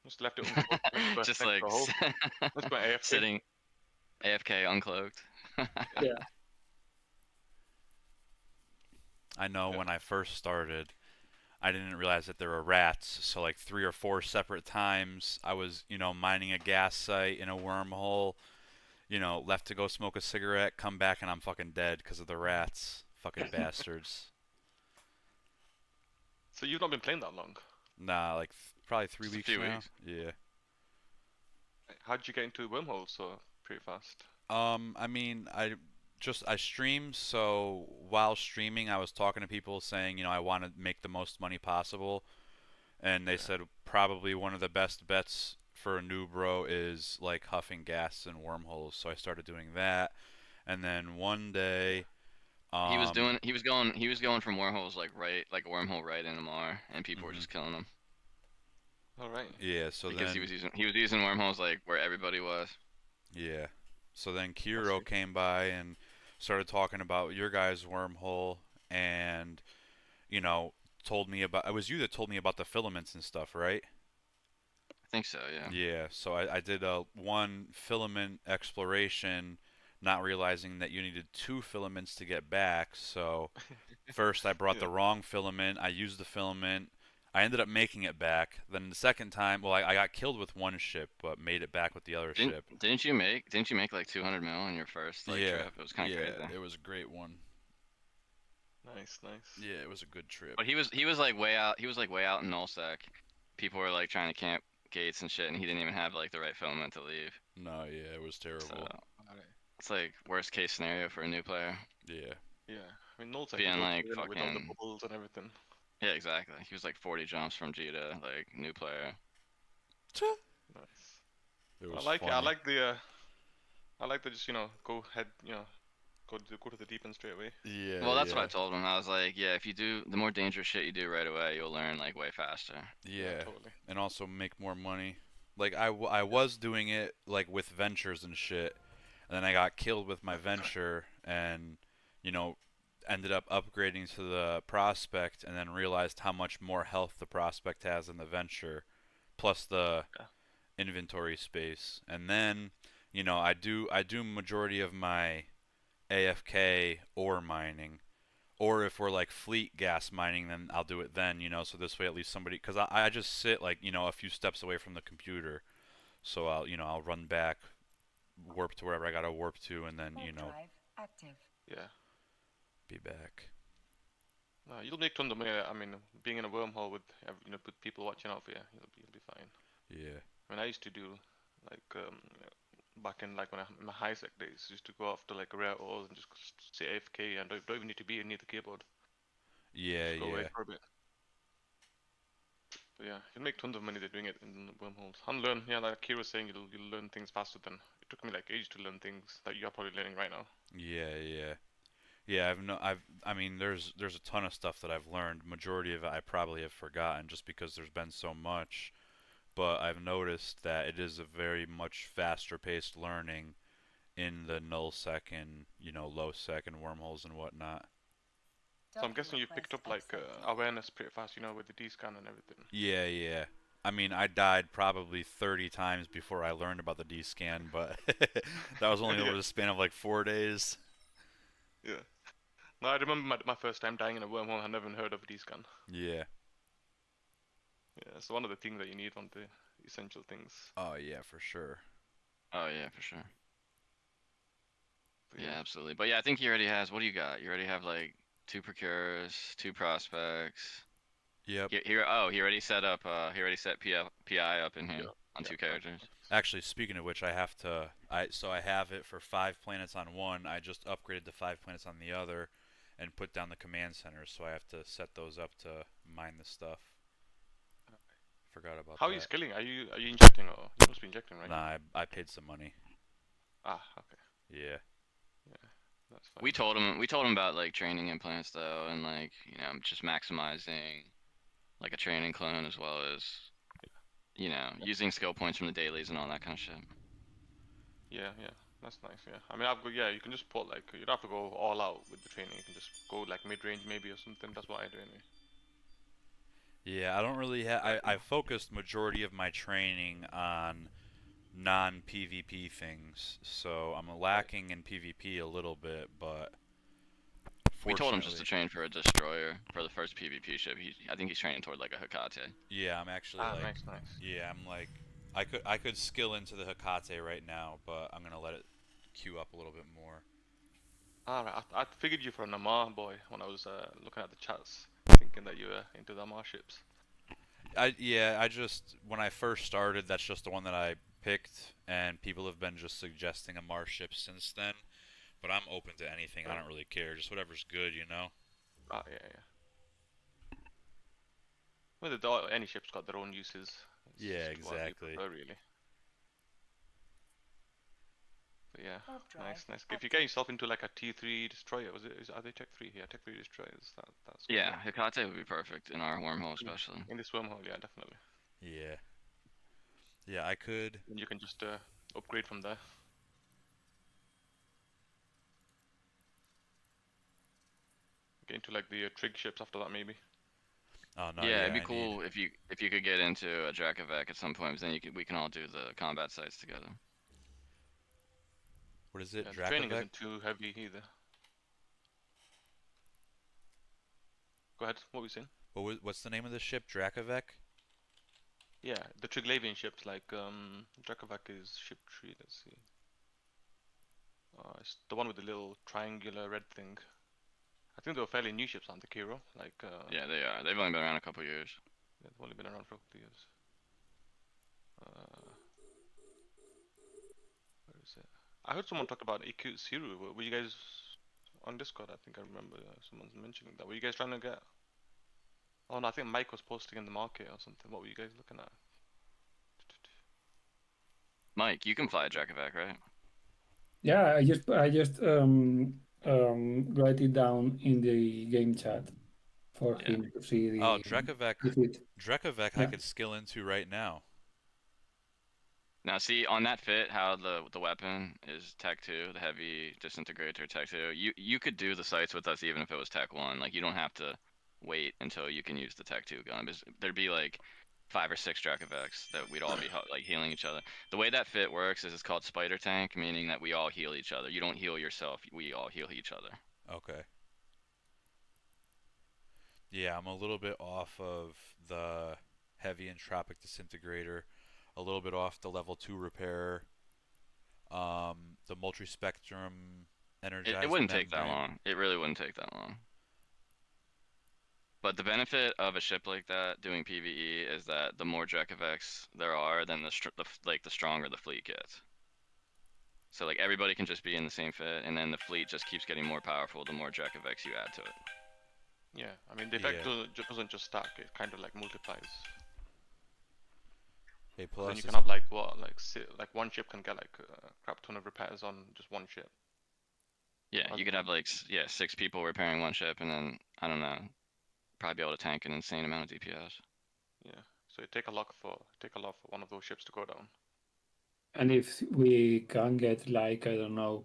Just left it uncloaked. Just like That's my AFK. sitting AFK uncloaked. Yeah. I know when I first started, I didn't realize that there were rats. So like 3 or 4 separate times, I was, mining a gas site in a wormhole. Left to go smoke a cigarette, come back, and I'm fucking dead because of the rats. Fucking bastards. So you've not been playing that long? Nah, like probably 3 Just a weeks few now. weeks. Yeah. How'd you get into wormholes so pretty fast? I mean, I stream, so while streaming, I was talking to people saying, I want to make the most money possible, and they said probably one of the best bets for a Newbro is like huffing gas and wormholes. So I started doing that, and then one day, He was going from wormholes like a wormhole right in MR, and people were just killing him. All right. Yeah, so Because then he was using wormholes like where everybody was. yeah, so then Kiro came by and started talking about your guys' wormhole, and told me about. It was you that told me about the filaments and stuff, right? I think so, yeah. Yeah, so I did a 1 filament exploration, not realizing that you needed 2 filaments to get back. So first I brought the wrong filament. I used the filament. I ended up making it back. Then the second time, well, I got killed with 1 ship, but made it back with the other ship. Didn't you make like 200 mil in your first trip? It was kind of crazy. Yeah, it was a great one. Nice. Yeah, it was a good trip. But he was like way out. He was like way out in nullsec. People were like trying to camp gates and shit, and he didn't even have like the right filament to leave. No, yeah, it was terrible. So, it's like worst case scenario for a new player. Yeah. Yeah. I mean, nullsec Being like without the fucking bubbles and everything. Yeah, exactly. He was like 40 jumps from G to like new player. Nice. It I was like it. funny. I like to just go head go to the deep end straight away. Yeah, Well, that's what I yeah, told him. I was like, yeah, if you do the more dangerous shit you do right away, you'll learn like way faster. Yeah, yeah, totally. and also make more money. Like I was doing it like with ventures and shit, and then I got killed with my venture, and you know, ended up upgrading to the prospect, and then realized how much more health the prospect has than the venture, plus the Yeah. inventory space. And then, I do majority of my AFK ore mining. Or if we're like fleet gas mining, then I'll do it then, so this way at least somebody, because I just sit like, a few steps away from the computer. So I'll run back, warp to wherever I gotta warp to, and then, Warp drive active. Yeah. be back. You'll make tons of money. I mean, being in a wormhole with with people watching out for you, you'll be fine. Yeah. I mean, I used to do like back in like when in my high sec days, used to go after like rare ores and just say AFK and don't even need to be near the keyboard. Yeah, Just go away yeah. for a bit. But yeah, you'll make tons of money doing it in wormholes. And learn, yeah, like Kira was saying, you'll learn things faster than it took me like ages to learn things that you're probably learning right now. Yeah, yeah. Yeah, I mean, there's a ton of stuff that I've learned. Majority of it I probably have forgotten just because there's been so much. But I've noticed that it is a very much faster paced learning in the null sec and, low sec and wormholes and whatnot. So I'm guessing you picked up like awareness pretty fast, with the D-scan and everything. Yeah, yeah. I mean, I died probably 30 times before I learned about the D scan, but that was only over Yeah, the span of like 4 days. yeah. No, I remember my first time dying in a wormhole. I never even heard of a D-scan. Yeah. Yeah, it's one of the things that you need, one of the essential things. Oh yeah, for sure. Oh yeah, for sure. But Yeah, yeah, absolutely. But yeah, I think he already has. What do you got? You already have like 2 procurers, 2 prospects. Yep. He already set up. He already set PI up in here yeah, on yeah. 2 characters. Actually, speaking of which, I have it for 5 planets on one. I just upgraded to 5 planets on the other, and put down the command centers. So I have to set those up to mine the stuff. Forgot about How are you that. scaling? Are you injecting or you must be injecting, right? Nah, I paid some money. Ah, okay. Yeah. Yeah, that's fine. We told him about like training implants though, and like just maximizing like a training clone as well as using skill points from the dailies and all that kind of shit. Yeah, yeah, that's nice. Yeah, I mean, yeah, you can just put like you don't have to go all out with the training. You can just go like mid range maybe or something. That's what I do anyway. Yeah, I don't really have. I focused majority of my training on non-PvP things, so I'm lacking in PvP a little bit, but We told him just to fortunately, train for a destroyer for the first PvP ship. I think he's training toward like a Hekate. yeah, I'm actually Ah, like, nice, nice. yeah, I'm like, I could skill into the Hekate right now, but I'm gonna let it queue up a little bit more. Alright, I figured you for an Amar boy when I was looking at the chats, thinking that you were into the Amar ships. I just when I first started, that's just the one that I picked, and people have been just suggesting a Mars ship since then. But I'm open to anything. I don't really care. Just whatever's good. Ah, yeah, yeah. Well, any ship's got their own uses. It's Yeah, just whatever you exactly. prefer, really. But yeah, Warp nice, drive nice. If you get yourself into like a T3 destroyer, are they Tech 3? Yeah, Tech 3 destroyers. That's good. Yeah, Hekate would be perfect in our wormhole Yeah. especially. In this wormhole, yeah, definitely. Yeah. Yeah, I could. And you can just upgrade from there. Get into like the trig ships after that, maybe. Oh no, Yeah, yeah, it'd be I need. cool if you could get into a Drakavek at some point, 'cause then we can all do the combat sites together. What is it? Yeah, the training Drakavek? isn't too heavy either. Go ahead. What were you saying? What's the name of the ship? Drakavek? Yeah, the Triglavian ships like Drakovac is ship 3. Let's see. It's the one with the little triangular red thing. I think they were fairly new ships, aren't they, Kiro? Like Yeah, they are. They've only been around a couple years. they've only been around for a couple of years. Where is it? I heard someone talk about Ikut Siru. Were you guys on Discord? I think I remember someone's mentioning that. Were you guys trying to get Oh no, I think Mike was posting in the market or something. What were you guys looking at? Mike, you can fly a Drakavac, right? Yeah, I just write it down in the game chat for Yeah. him to see Oh, the fit. Drekavac I Yeah. could skill into right now. Now see on that fit how the weapon is Tech 2, the heavy disintegrator Tech 2. You could do the sights with us even if it was Tech 1. Like you don't have to wait until you can use the Tech 2 gun. There'd be like 5 or 6 Drakavacs that we'd all be like healing each other. The way that fit works is it's called Spider Tank, meaning that we all heal each other. You don't heal yourself, we all heal each other. Okay. Yeah, I'm a little bit off of the heavy entropic disintegrator, a little bit off the level 2 repair, the multi-spectrum It energized wouldn't take that membrane. long. It really wouldn't take that long. But the benefit of a ship like that doing PvE is that the more Drekavacs there are, then the stronger the fleet gets. So like everybody can just be in the same fit, and then the fleet just keeps getting more powerful the more Drekavacs you add to it. Yeah, I mean the effect Yeah. doesn't just stack; it kind of like multiplies. A So then plus you can is have like what, like one ship can get like a crap ton of repairs on just one ship. Yeah, you could have like 6 people repairing one ship, and then I don't know, probably be able to tank an insane amount of DPS. Yeah, so it take a lot for one of those ships to go down. And if we can get like, I don't know,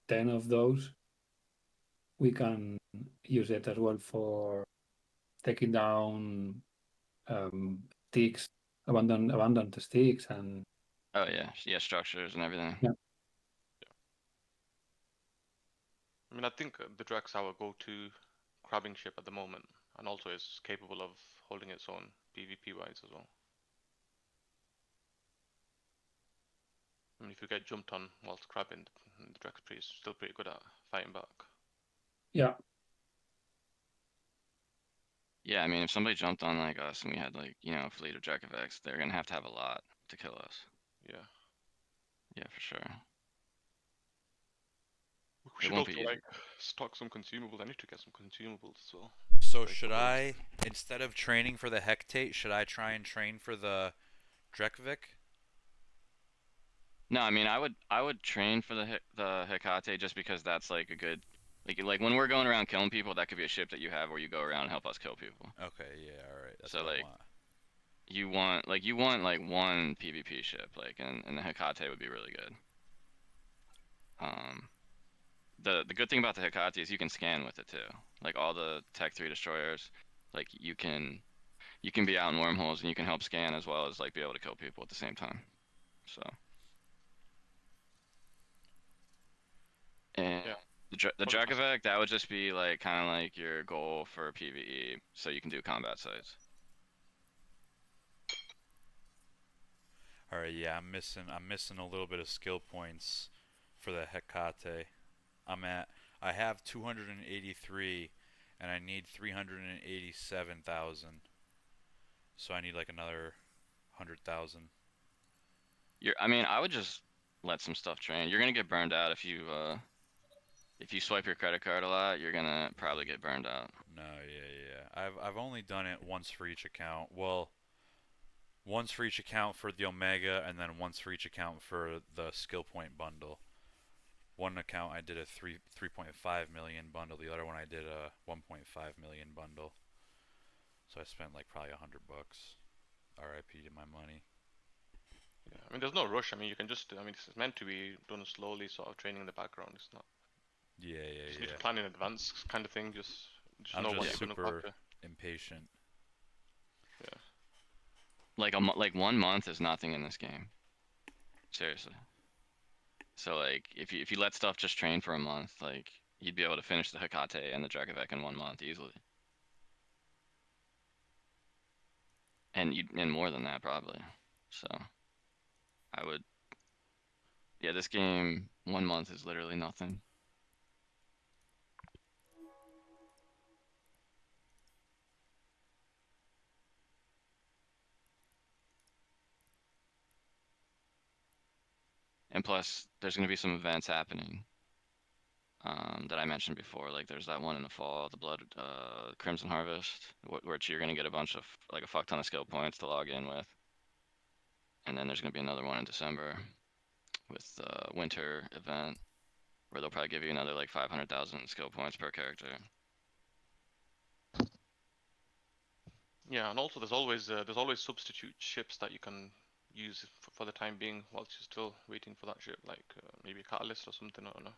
10 of those, we can use it as well for taking down sticks, abandoned sticks, and Oh yeah, structures and everything. yeah. I mean, I think the Drax our go-to crabbing ship at the moment, and also is capable of holding its own PvP wise as well. I mean, if you get jumped on whilst crabbing, the Drax is still pretty good at fighting back. Yeah. Yeah, I mean, if somebody jumped on like us and we had like, you know, a fleet of Drekavacs, they're gonna have to have a lot to kill us. Yeah. Yeah, for sure. We should also like stock some consumables. I need to get some consumables as well. So like should clothes. I, instead of training for the Hectate, should I try and train for the Drekvik? No, I mean, I would train for the Hecate just because that's like a good like when we're going around killing people, that could be a ship that you have where you go around and help us kill people. Okay, yeah, all right. That's So what I like want. you want like one PvP ship, like and the Hecate would be really good. The good thing about the Hecate is you can scan with it too. Like all the Tech 3 destroyers, like you can be out in wormholes and you can help scan as well as like be able to kill people at the same time. So and Yeah. the Dracovac, that would just be like kind of like your goal for PvE, so you can do combat sites. All right, yeah, I'm missing a little bit of skill points for the Hecate. I have 283 and I need 387,000. So I need like another 100,000. I mean, I would just let some stuff train. You're gonna get burned out if you swipe your credit card a lot, you're gonna probably get burned out. No, yeah. I've only done it once for each account. Well, once for each account for the Omega, and then once for each account for the skill point bundle. One account I did a 3.5 million bundle. The other one I did a 1.5 million bundle. So I spent like probably $100. RIP to my money. Yeah, I mean, there's no rush. I mean, you can just. I mean, it's meant to be done slowly, sort of training in the background. It's not. Yeah. Just need to plan in advance, kind of thing. Just I'm know what just you're gonna super conquer. impatient. Yeah. Like 1 month is nothing in this game. Seriously. So like if you let stuff just train for a month, like you'd be able to finish the Hecate and the Dracovac in 1 month easily. And more than that probably. So I would yeah, this game 1 month is literally nothing. And plus there's gonna be some events happening. that I mentioned before. Like there's that one in the fall, the Blood Crimson Harvest, which you're gonna get a bunch of like a fuck ton of skill points to log in with, and then there's gonna be another one in December with the winter event where they'll probably give you another like 500,000 skill points per character. Yeah, and also there's always substitute ships that you can use for the time being whilst you're still waiting for that ship, like maybe a catalyst or something. I don't know,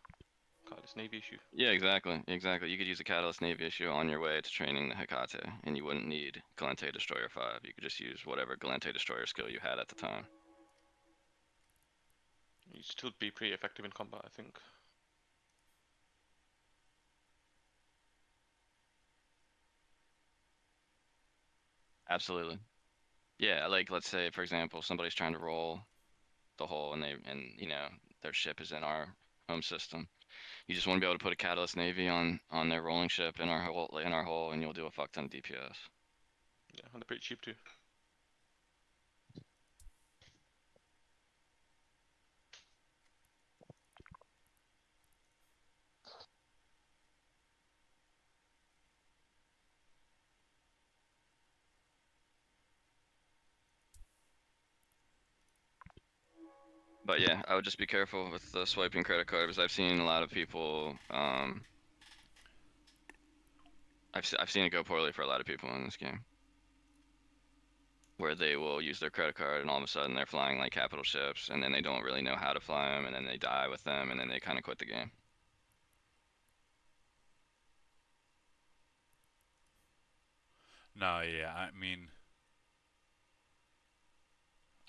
catalyst navy issue. Yeah, exactly. You could use a Catalyst Navy issue on your way to training the Hecate, and you wouldn't need Galente Destroyer 5. You could just use whatever Galente Destroyer skill you had at the time. You'd still be pretty effective in combat, I think. Absolutely. Yeah, like let's say for example somebody's trying to roll the hole and their ship is in our home system. You just want to be able to put a Catalyst Navy on their rolling ship in our hole, and you'll do a fuck ton of DPS. Yeah, and they're pretty cheap too. But yeah, I would just be careful with swiping credit card because I've seen a lot of people. I've seen it go poorly for a lot of people in this game, where they will use their credit card and all of a sudden they're flying like capital ships, and then they don't really know how to fly them, and then they die with them, and then they kind of quit the game. No, yeah, I mean,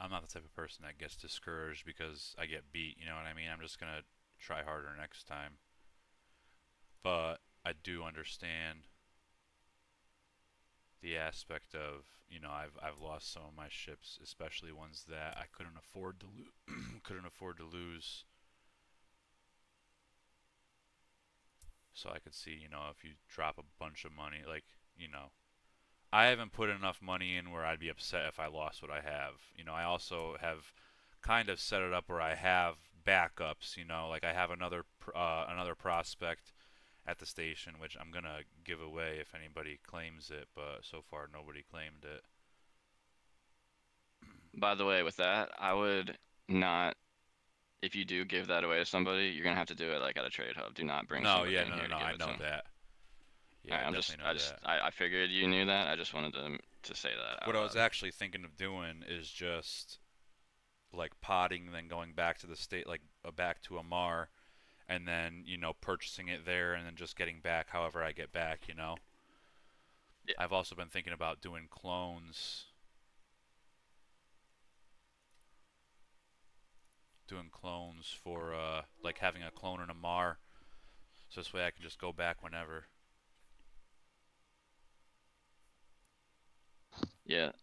I'm not the type of person that gets discouraged because I get beat, you know what I mean? I'm just gonna try harder next time. But I do understand the aspect of, I've lost some of my ships, especially ones that I couldn't afford to couldn't afford to lose. So I could see, if you drop a bunch of money, like, I haven't put enough money in where I'd be upset if I lost what I have. I also have kind of set it up where I have backups. Like I have another prospect at the station, which I'm gonna give away if anybody claims it. But so far, nobody claimed it. By the way, with that, I would not. If you do give that away to somebody, you're gonna have to do it like at a trade hub. Do not bring No, somebody yeah, in no, no, here to no. give I it to know them. that. Yeah, Alright, I I'm just, definitely know that. I figured you knew that. I just wanted to say that What out I was loud. actually thinking of doing is just like potting, then going back to the state, like back to Amar, and then purchasing it there, and then just getting back however I get back. Yeah. I've also been thinking about doing clones. Doing clones for like having a clone in Amar, so this way I can just go back whenever. Yeah.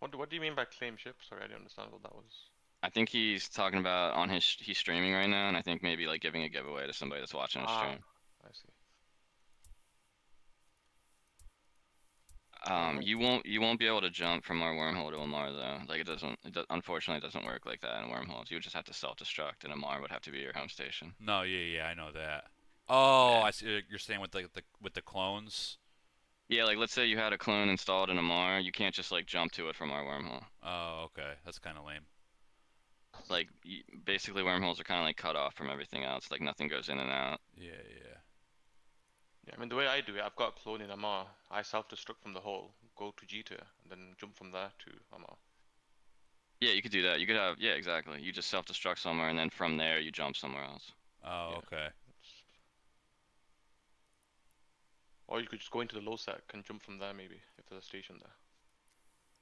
What do you mean by claim ship? Sorry, I didn't understand what that was. I think he's talking about he's streaming right now, and I think maybe like giving a giveaway to somebody that's watching his stream. I see. You won't be able to jump from our wormhole to Amar though. Like unfortunately it doesn't work like that in wormholes. You would just have to self-destruct, and Amar would have to be your home station. No, yeah, I know that. Oh, Yeah. I see. You're saying with the clones. Yeah, like let's say you had a clone installed in Amar, you can't just like jump to it from our wormhole. Oh, okay, that's kind of lame. Like basically wormholes are kind of like cut off from everything else. Like nothing goes in and out. Yeah. Yeah, I mean the way I do it, I've got a clone in Amar. I self-destruct from the hole, go to Jita, and then jump from there to Amar. Yeah, you could do that. You could have, yeah, exactly. You just self-destruct somewhere, and then from there you jump somewhere else. Oh, Yeah. okay. Or you could just go into the low sec and jump from there maybe, if there's a station there.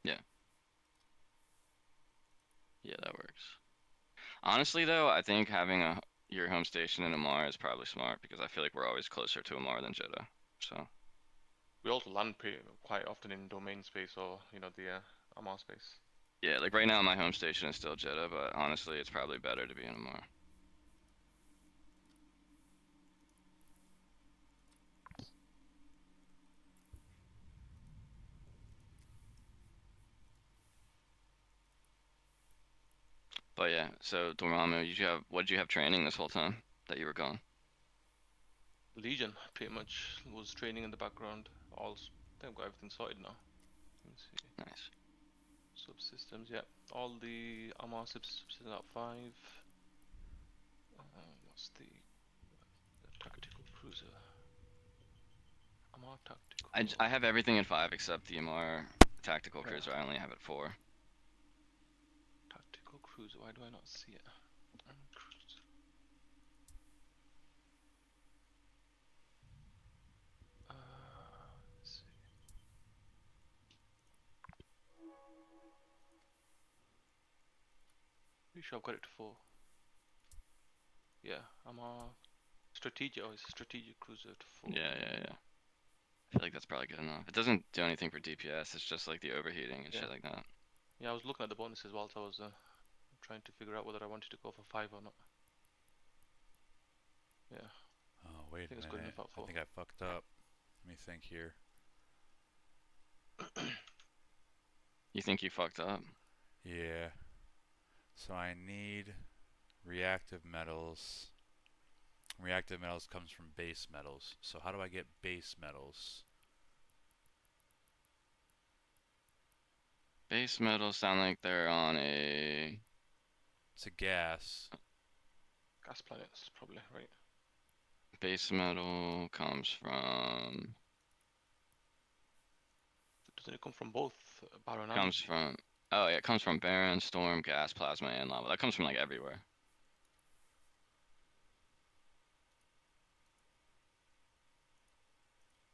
Yeah. Yeah, that works. Honestly, though, I think having your home station in Amar is probably smart because I feel like we're always closer to Amar than Jeddah. So. We also land quite often in domain space or the Amar space. Yeah, like right now my home station is still Jeddah, but honestly, it's probably better to be in Amar. But yeah, so Dormammu, what did you have training this whole time that you were gone? Legion pretty much was training in the background. I think I've got everything sorted now. Let me see. Nice. Subsystems, yeah. All the armor subsystems at 5. What's the tactical cruiser? Armor tactical. I have everything at 5 except the MR tactical Yeah. cruiser. I only have it 4. Tactical cruiser. Why do I not see it? Cruiser. Let's see. Pretty sure I've got it to 4. Yeah, armor strategic. Oh, it's a strategic cruiser to 4. Yeah. I feel like that's probably good enough. It doesn't do anything for DPS. It's just like the overheating and shit like that. Yeah, I was looking at the bonuses whilst I was trying to figure out whether I wanted to go for 5 or not. Yeah. Oh, wait a think it's minute. good enough at 4. I think I fucked up. Let me think here. You think you fucked up? Yeah. So I need reactive metals. Reactive metals comes from base metals. So how do I get base metals? Base metals sound like they're on a... It's a gas. Gas planets, probably, right? Base metal comes from... Doesn't it come from both Baron and... Comes from... Oh yeah, it comes from Baron, Storm, Gas, Plasma, and Lava. That comes from like everywhere.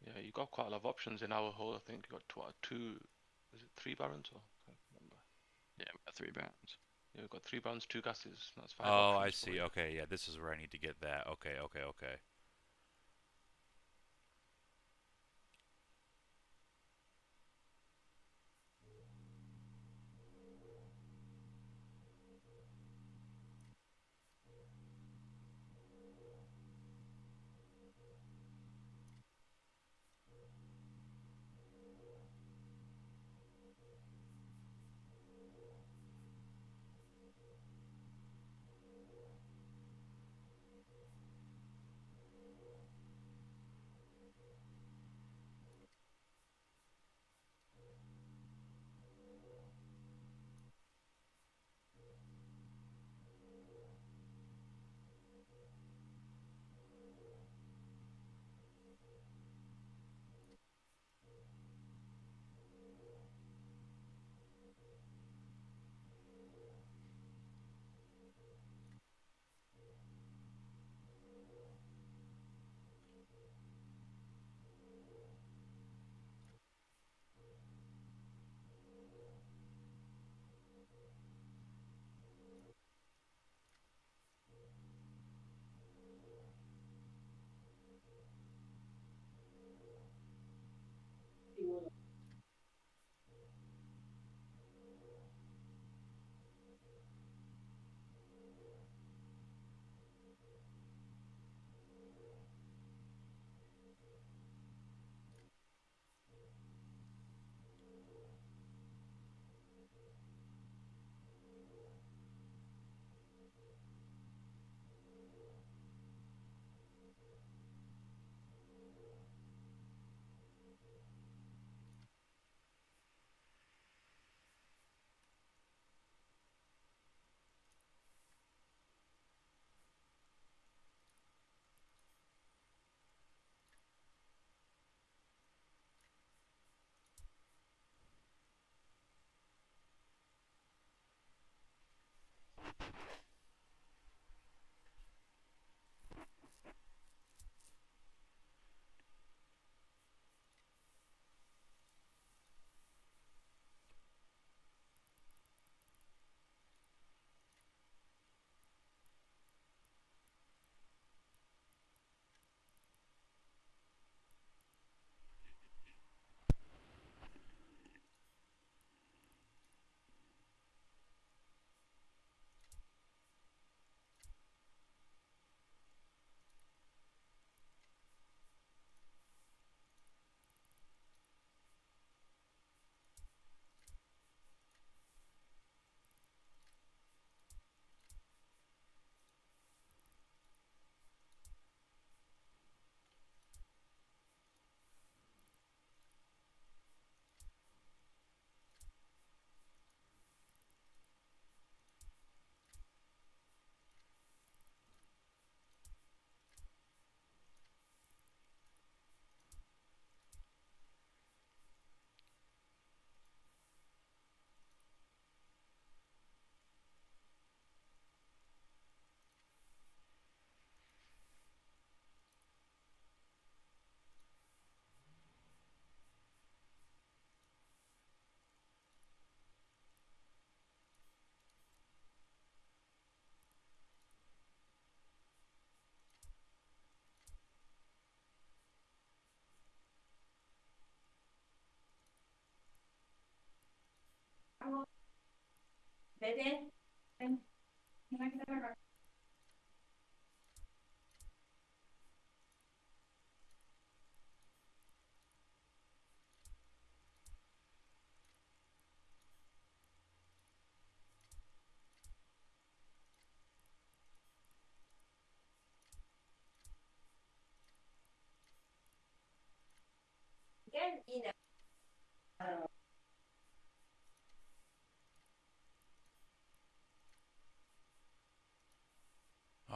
Yeah, you got quite a lot of options in our hole. I think you got 2... Is it 3 Barons? Or I can't remember. Yeah, we got 3 Barons. Yeah, we've got 3 Barons, 2 gases. That's 5 Oh, options. I see. Okay, yeah, this is where I need to get that. Okay.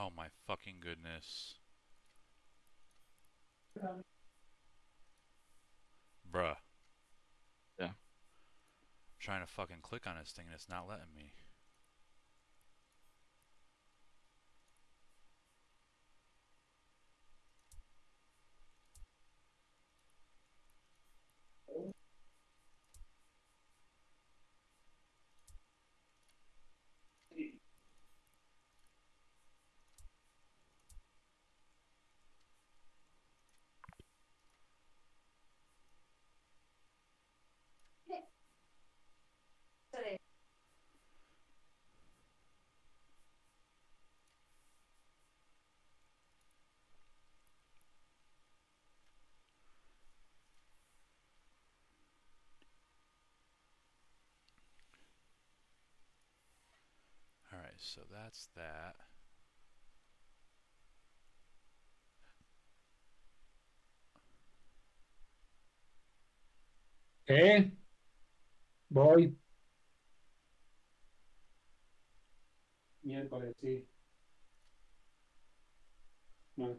Oh my fucking goodness. Bruh. Yeah. I'm trying to fucking click on this thing and it's not letting me. Alright, so that's that. ¿Qué? Voy. Miércoles, sí. No.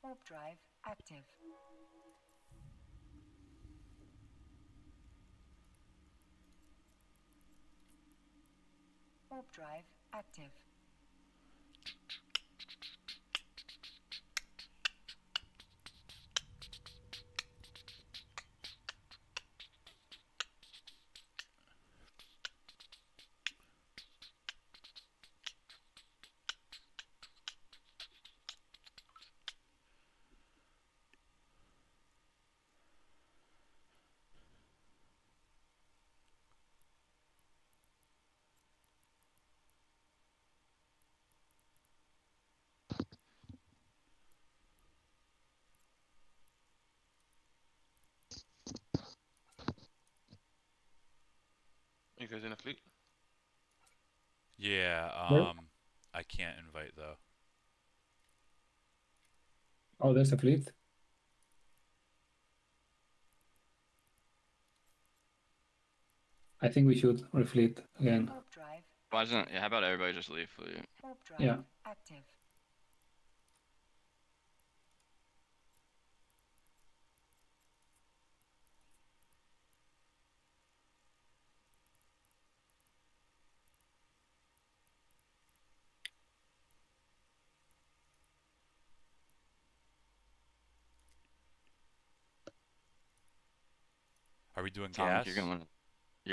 Warp drive active. Warp drive active. You guys in a fleet? Yeah, Where? I can't invite though. Oh, there's a fleet. I think we should refleet again. Warp drive. Why doesn't? Yeah, how about everybody just leave fleet? Warp drive Yeah. active. Are we doing Tom, gas? you're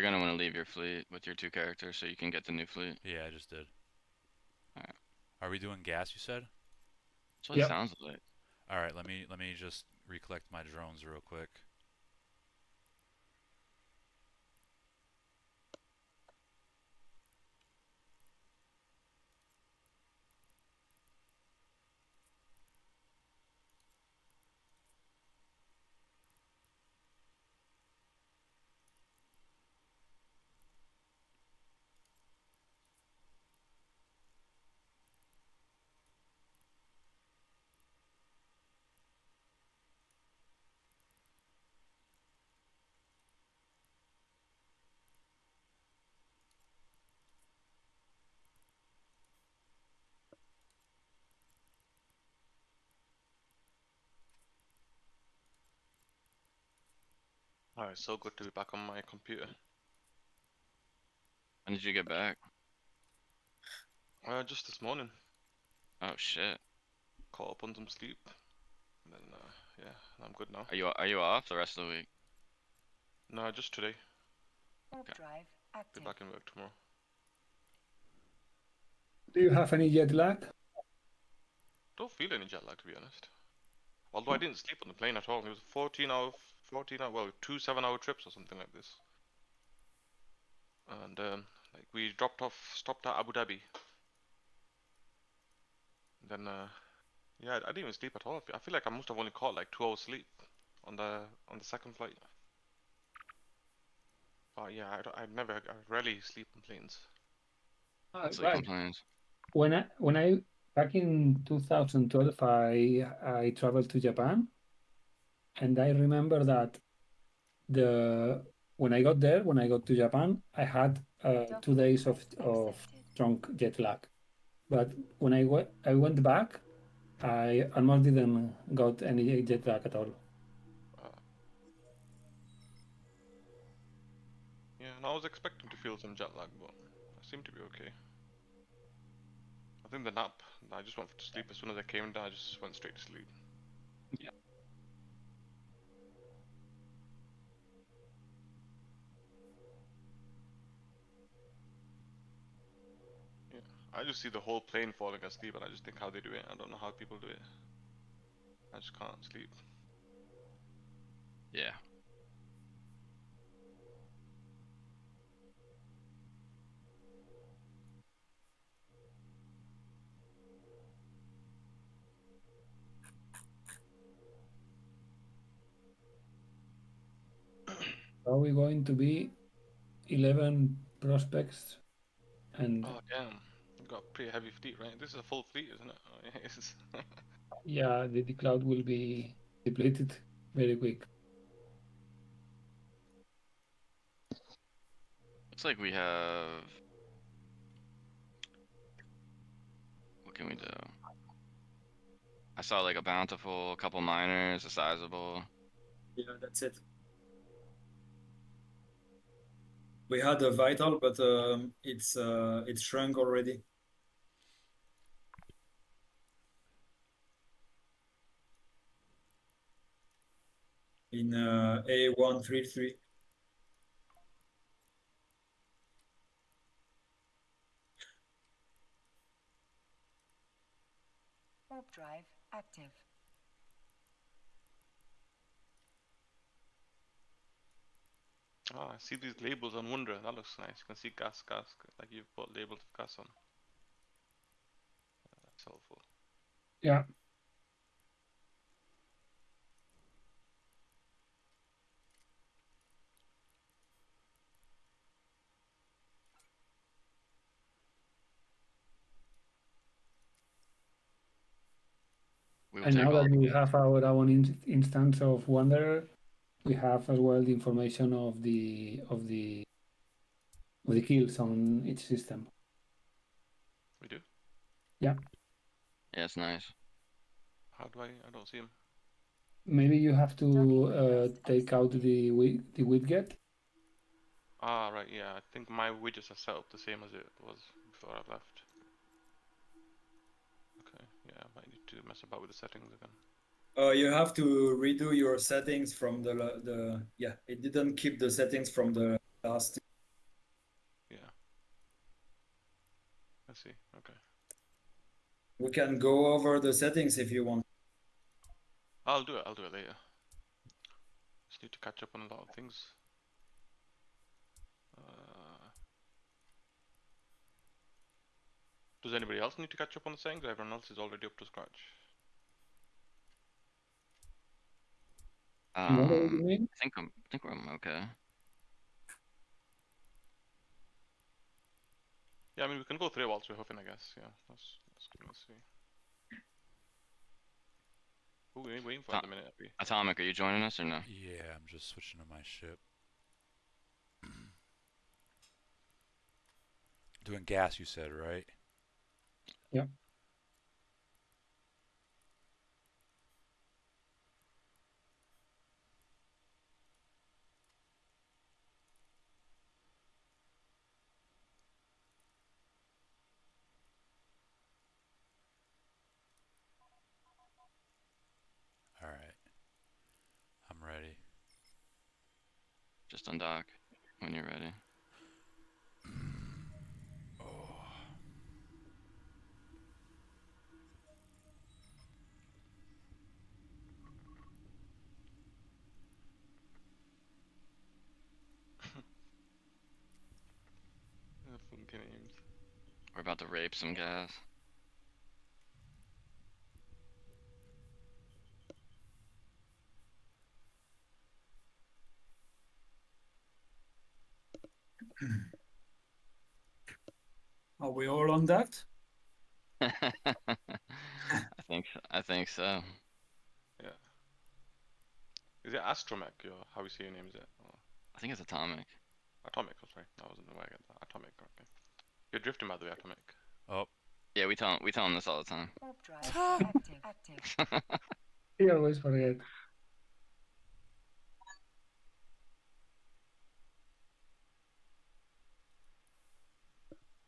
gonna want to leave your fleet with your 2 characters so you can get the new fleet. Yeah, I just did. Alright. Are we doing gas, you said? That's what it Yep. sounds like. Alright, let me just recollect my drones real quick. Oh, it's so good to be back on my computer. When did you get back? Just this morning, Oh shit. caught up on some sleep. And then, yeah, I'm good now. Are you off the rest of the week? No, just today. Warp Okay. drive Be active. back in work tomorrow. Do you have any jet lag? Don't feel any jet lag, to be honest. Although I didn't sleep on the plane at all. It was 14 hour, well, 2 7-hour trips or something like this. And like we stopped at Abu Dhabi. Then yeah, I didn't even sleep at all. I feel like I must have only caught like 2 hours sleep on the second flight. But yeah, I rarely sleep on planes. Sleep Right. on planes. When I back in 2012, I traveled to Japan, and I remember that when I got there, when I got to Japan, I had 2 days of Accepted. strong jet lag. But when I went back, I almost didn't got any jet lag at all. Yeah, and I was expecting to feel some jet lag, but I seem to be okay. I think the nap, I just went to sleep as soon as I came down. I just went straight to sleep. Yeah. Yeah, I just see the whole plane falling asleep, and I just think how they do it. I don't know how people do it. I just can't sleep. Yeah. Are we going to be 11 prospects? And Oh damn, you got a pretty heavy fleet, right? This is a full fleet, isn't it? Oh, yeah, it is. yeah, the cloud will be depleted very quick. Looks like we have. What can we do? I saw like a bountiful, a couple miners, a sizable. Yeah, that's it. We had a vital, but it's shrunk already. In A133. Warp drive active. Ah, I see these labels on Wonder. That looks nice. You can see gas, like you've put labels of gas on. That's helpful. Yeah. We will And take now all that we we get. have our own instance of Wanderer, we have as well the information of the kills on each system. We do? Yeah. Yeah, it's nice. How do I don't see him. Maybe you have to take out the widget. Ah, right, yeah. I think my widgets are set up the same as it was before I left. Okay, yeah, I might need to mess about with the settings again. You have to redo your settings from the yeah. It didn't keep the settings from the last. Yeah. I see. Okay. We can go over the settings if you want. I'll do it. I'll do it later. Just need to catch up on a lot of things. Does anybody else need to catch up on the settings? Everyone else is already up to scratch. What do you mean? I think we're okay. Yeah, I mean we can go through it whilst we're hoofing, I guess. Yeah, let's see. Who are we waiting for at the minute? Atomic, are you joining us or no? Yeah, I'm just switching to my ship. Doing gas, you said, right? Yeah. All right. I'm ready. Just undock when you're ready. Funky names. We're about to rape some gas. Are we all on that? I think so. Yeah. Is it Astromech? How we say your name? Is it? Or... I think it's Atomic. Atomic. Oh, sorry, I wasn't aware I got that. Atomic. Okay. You're drifting by the way, Atomic. Oh. Yeah, we tell him this all the time. Warp drive active. He always forget.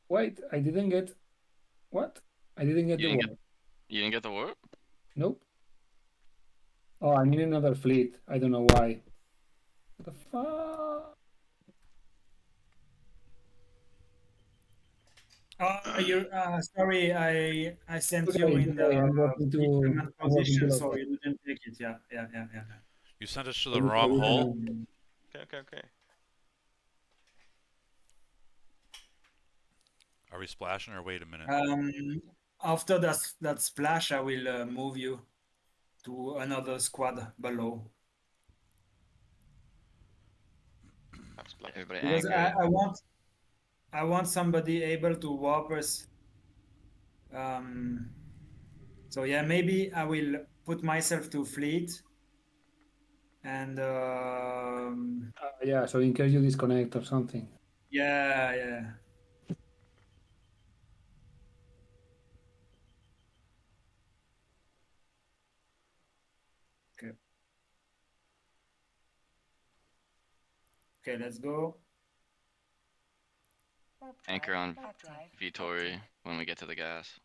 Wait, I didn't get what? I didn't get the warp. You didn't get the warp? Nope. Oh, I'm in another fleet. I don't know why. What the fuck? You're sorry. I sent Okay, you in the I'm walking to position, so local. you didn't take it. Yeah. You sent us to the wrong hole? Okay. Are we splashing or wait a minute? After that splash, I will move you to another squad below. Everybody Because anchor. I want somebody able to warp us. So yeah, maybe I will put myself to fleet and Yeah, so in case you disconnect or something. yeah. Okay, let's go. Anchor on Vittori when we get to the gas.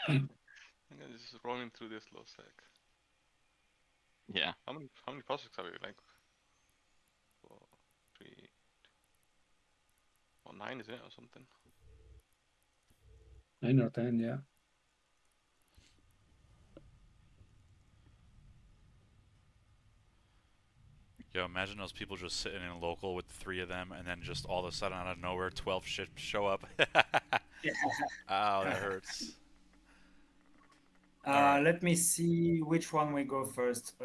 I'm just rolling through this little sec. Yeah. How many prospects are we like? 4, 3, 9 isn't it or something? 9 or 10, yeah. Yo, imagine those people just sitting in local with 3 of them, and then just all of a sudden out of nowhere, 12 ships show up. Ow, that hurts. Right. Let me see which one we go first.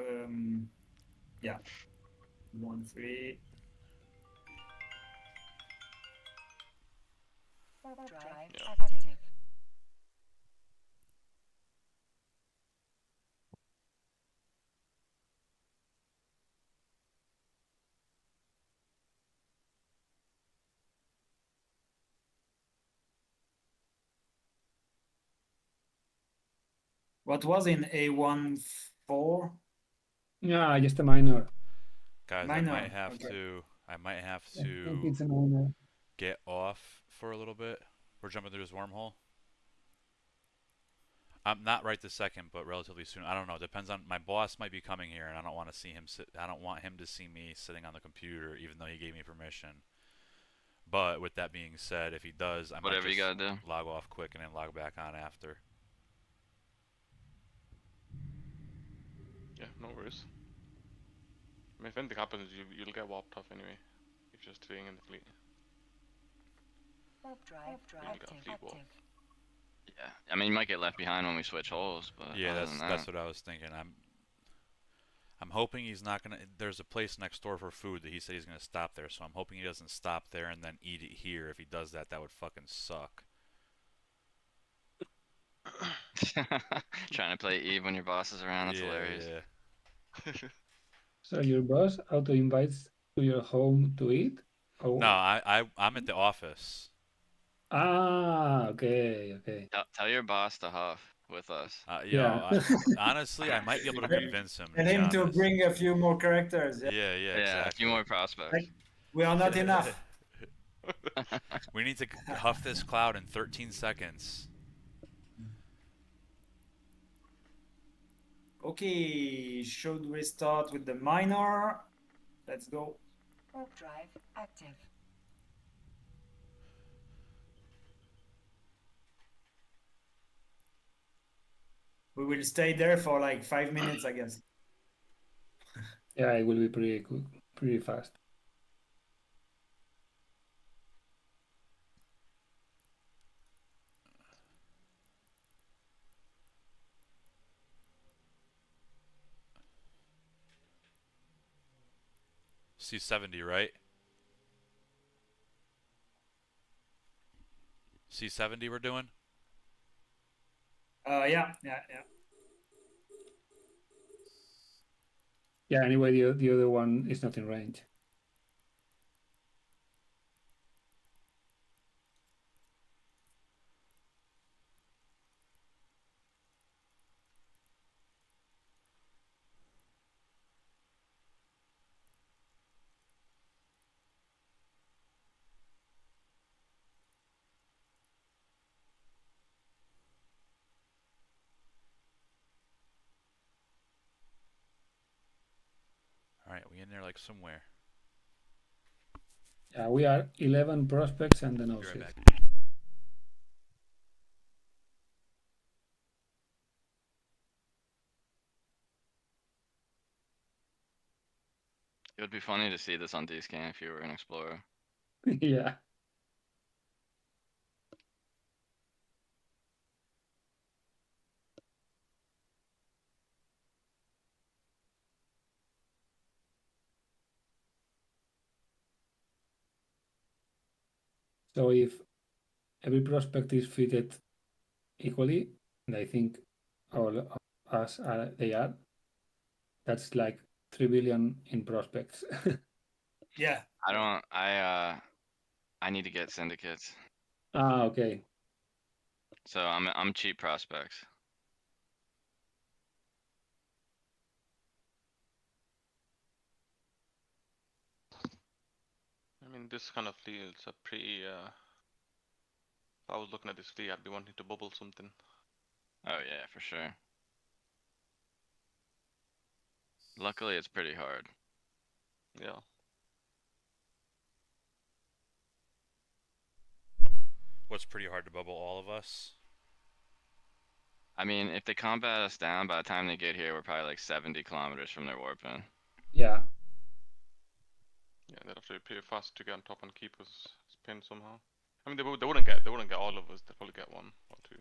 Yeah. 1, 3. Drive active. What was in A14? Yeah, just a minor. Guys, Minor. I might have to I might have I think to it's an honor. get off for a little bit. We're jumping through this wormhole. I'm not right this second, but relatively soon. I don't know. It depends on my boss might be coming here, and I don't want to see him sit. I don't want him to see me sitting on the computer, even though he gave me permission. But with that being said, if he does, I might Whatever you just gotta do. log off quick and then log back on after. Yeah, no worries. I mean, if anything happens, you'll get warped off anyway. If you're staying in the fleet. Warp drive Really got a active. fleet warp. Yeah, I mean, you might get left behind when we switch holes, but Yeah, other than that's that, what I was thinking. I'm hoping he's not gonna. There's a place next door for food that he said he's gonna stop there, so I'm hoping he doesn't stop there and then eat it here. If he does that, that would fucking suck. trying to play Eve when your boss is around, that's hilarious. Yeah. So your boss auto invites to your home to eat? Oh. No, I'm at the office. Ah, okay, okay. Tell your boss to huff with us. Yeah. Honestly, I might be able to convince him. Tell To be him to honest. bring a few more characters. Yeah. Yeah, Yeah, exactly. a few more prospects. Like, we are not enough. We need to huff this cloud in 13 seconds. Okay, should we start with the minor? Let's go. Warp drive active. We will stay there for like 5 minutes, I guess. Yeah, it will be pretty quick, pretty fast. C70, right? C70 we're doing? Yeah. Yeah, anyway, the other one is not in range. Alright, we in there like somewhere. Yeah, we are 11 prospects and then Be 06. right back. It would be funny to see this on D-Scan if you were an explorer. Yeah. So if every prospect is fitted equally, and I think all of us are, they are, that's like 3 billion in prospects. Yeah. I need to get syndicates. Ah, okay. So I'm cheap prospects. I mean, this kind of fleet is a pretty. If I was looking at this fleet, I'd be wanting to bubble something. Oh yeah, for sure. Luckily, it's pretty hard. Yeah. What's pretty hard to bubble all of us? I mean, if they combat us down, by the time they get here, we're probably like 70 kilometers from their warping. Yeah. Yeah, they'd have to be pretty fast to get on top and keep us pinned somehow. I mean, they wouldn't get all of us. They'd probably get one or two.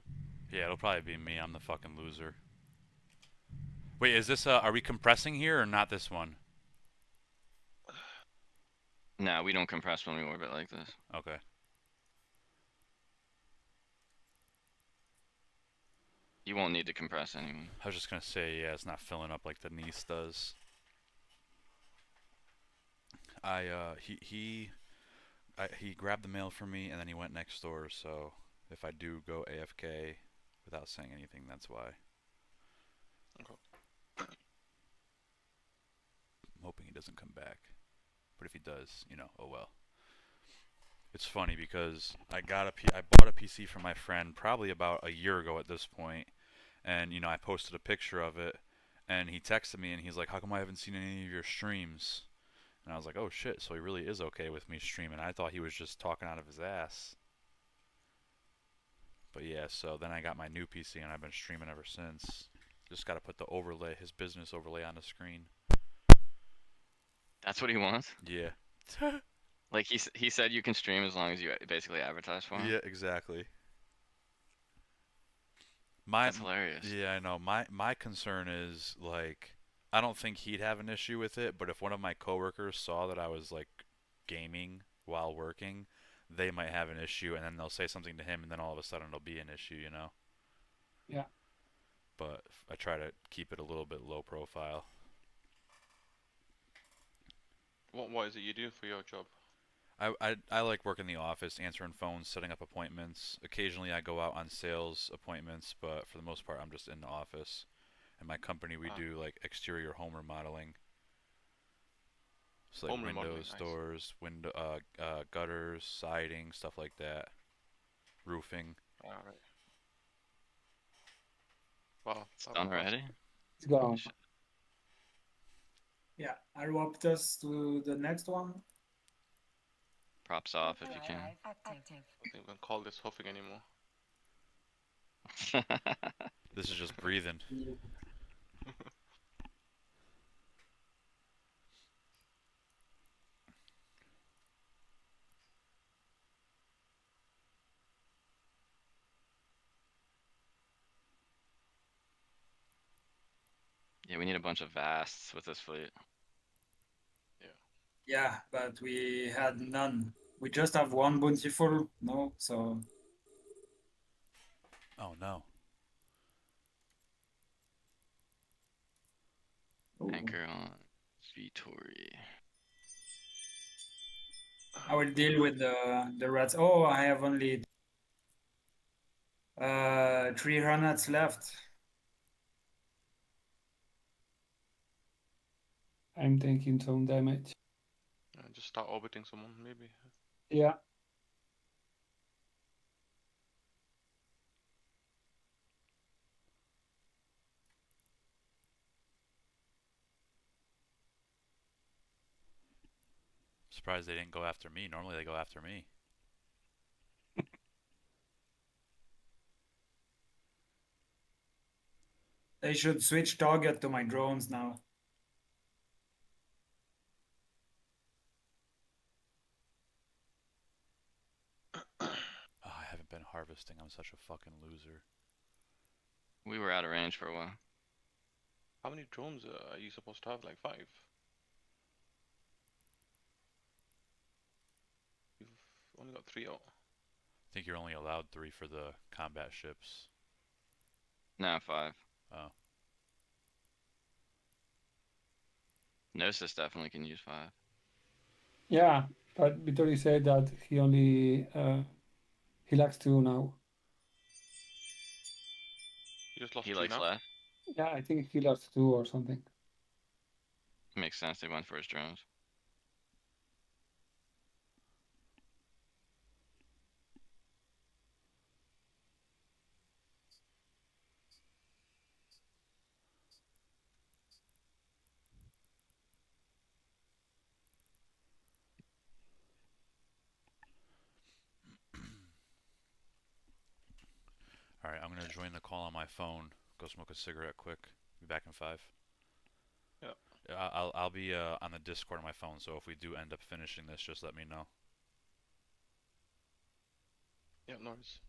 Yeah, it'll probably be me. I'm the fucking loser. Wait, is this are we compressing here or not this one? No, we don't compress when we orbit like this. Okay. You won't need to compress anyway. I was just gonna say, yeah, it's not filling up like the Nice does. He grabbed the mail from me and then he went next door. So if I do go AFK without saying anything, that's why. Okay. I'm hoping he doesn't come back. But if he does, oh well. It's funny because I bought a PC from my friend probably about a year ago at this point, and I posted a picture of it, and he texted me and he's like, "How come I haven't seen any of your streams?" And I was like, "Oh shit!" So he really is okay with me streaming. I thought he was just talking out of his ass. But yeah, so then I got my new PC and I've been streaming ever since. Just got to put the overlay, his business overlay, on the screen. That's what he wants. Yeah. Like he said, you can stream as long as you basically advertise for him. Yeah, exactly. That's hilarious. Yeah, I know. My concern is like I don't think he'd have an issue with it, but if one of my coworkers saw that I was like gaming while working, they might have an issue, and then they'll say something to him, and then all of a sudden it'll be an issue. Yeah. But I try to keep it a little bit low profile. What is it you do for your job? I like working in the office, answering phones, setting up appointments. Occasionally I go out on sales appointments, but for the most part I'm just in the office. In my company we do like exterior home remodeling. So like windows, nice. doors, gutters, siding, stuff like that. Roofing. Alright. Wow. It's done already? It's gone. Yeah, I walked us to the next one. Props off if you can. I don't think we can call this huffing anymore. This is just breathing. Yeah, we need a bunch of vasts with this fleet. Yeah, but we had none. We just have one bountiful, no? So. Oh no. Anchor on Vitori. I will deal with the rats. Oh, I have only 3 hornets left. I'm taking some damage. Just start orbiting someone, maybe. Yeah. Surprised they didn't go after me. Normally they go after me. They should switch target to my drones now. Oh, I haven't been harvesting. I'm such a fucking loser. We were out of range for a while. How many drones are you supposed to have? Like 5? You've only got 3 out. I think you're only allowed 3 for the combat ships. No, 5. Oh. Gnosis definitely can use 5. Yeah, but Vittori said that he only he lacks 2 now. You just lost He 2 likes now? left. Yeah, I think he lost 2 or something. Makes sense. They went for his drones. Alright, I'm gonna join the call on my phone. Go smoke a cigarette quick. Be back in 5. Yeah. I'll be on the Discord on my phone, so if we do end up finishing this, just let me know. Yeah, no worries.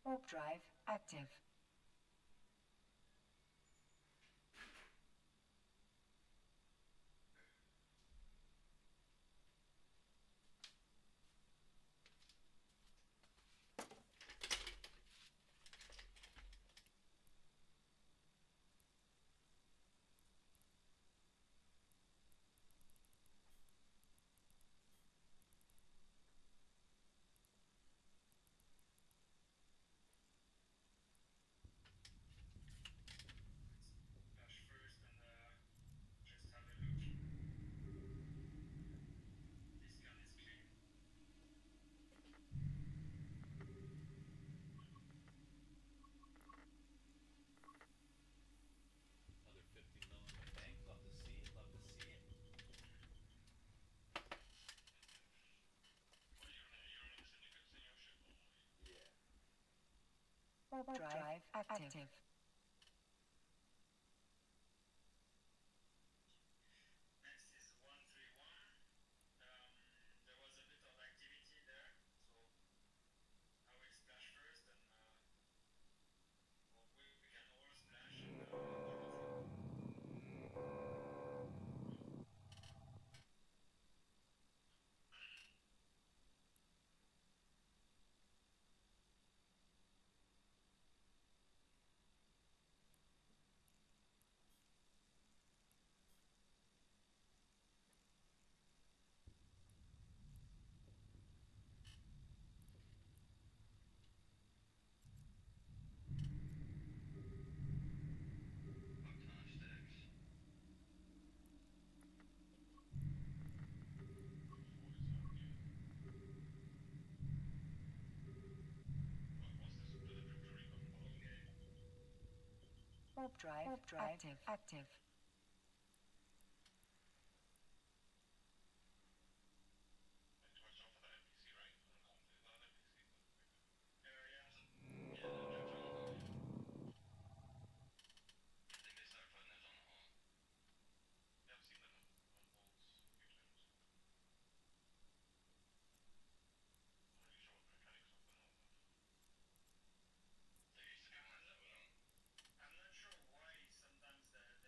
Warp drive active. Flash first and just have a look. This gun is clean. Another 50 mil in the bank. Love to see it. Love to see it. Yeah. Warp drive active. Next is 131. There was a bit of activity there, so I will splash first and well, we can all splash and all of you. Warp drive active. I'm not sure why sometimes they're on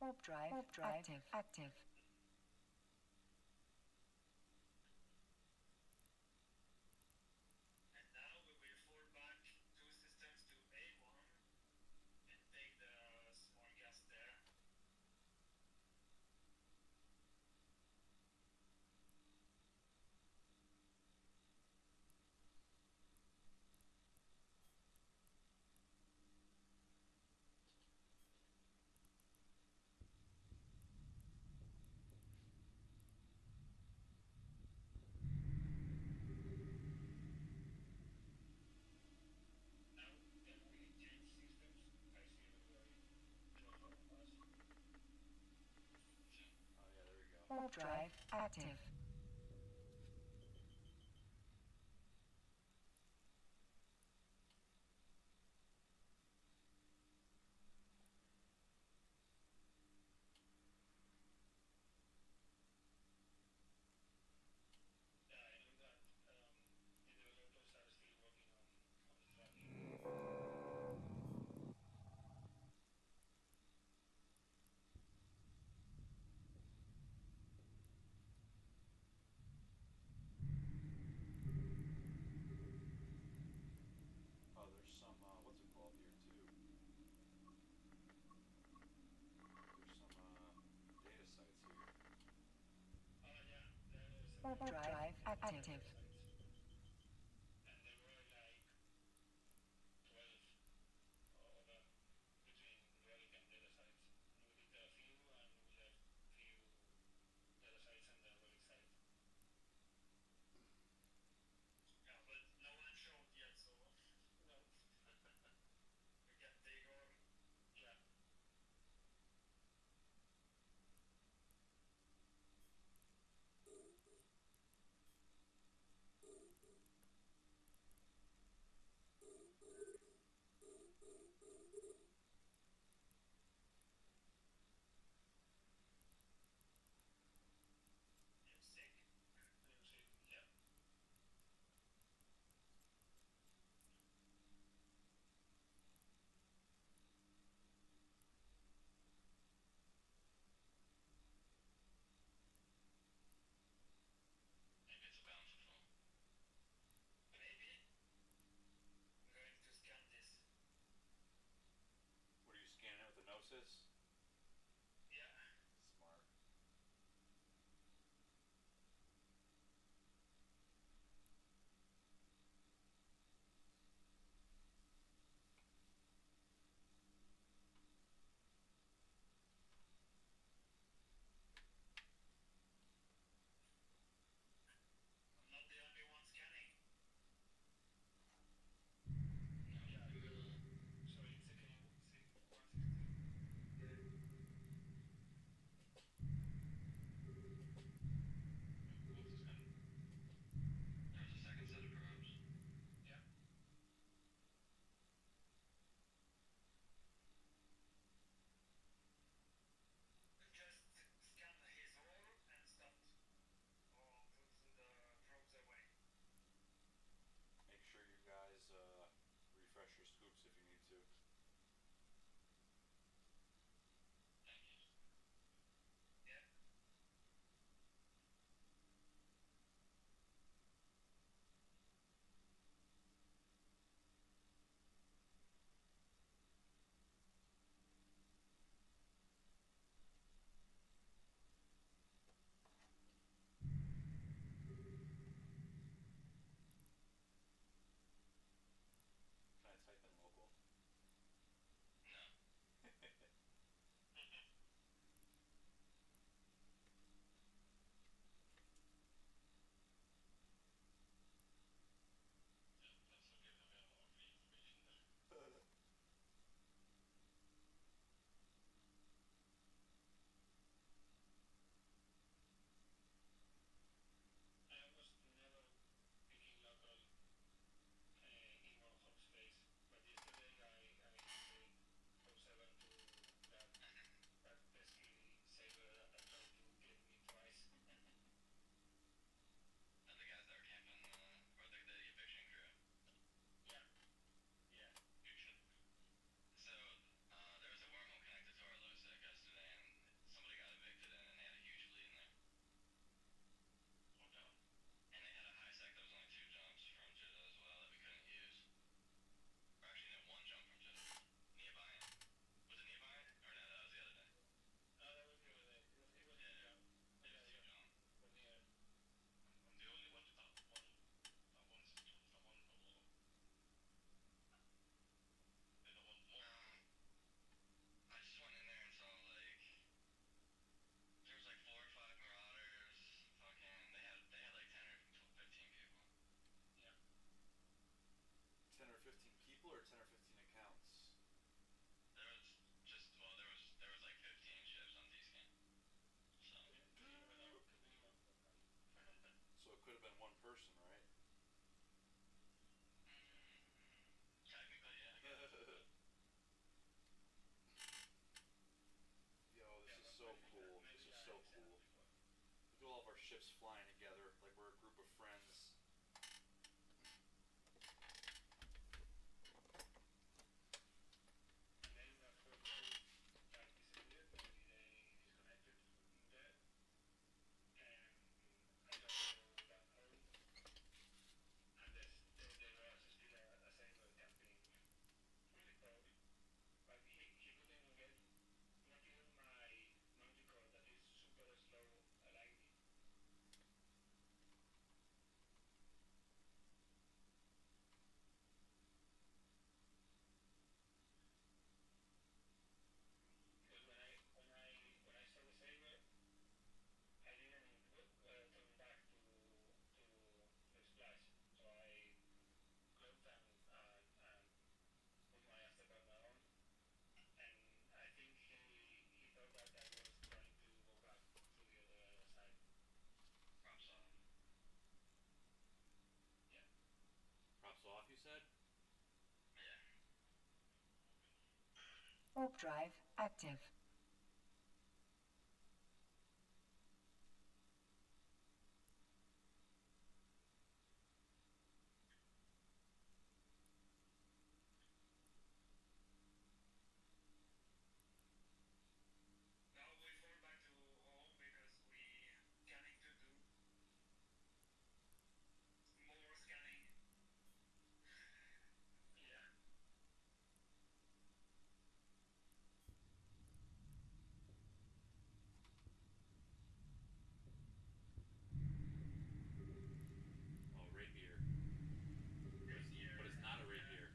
Warp drive active. And now we will fall back two systems to A1 and take the small gas there. Now can we change systems? I see we were close on us. Oh yeah, there we go. Warp drive active. Yeah, I know that the developers are still working on the tracking. Oh, there's some what's it called here too? There's some data sites here. Oh yeah, there's Warp several drive active. data sites. And there were like 12 of them between relic and data sites. And we did a few and we left few data sites and the relic site. Yeah, but no one showed yet, so no. We can take all. Yeah. all of our ships flying together like we're a group of friends. Props off, you said? Warp drive active. Now we fall back to home because we planning to do more scanning. Oh, rapier. But it's not a rapier.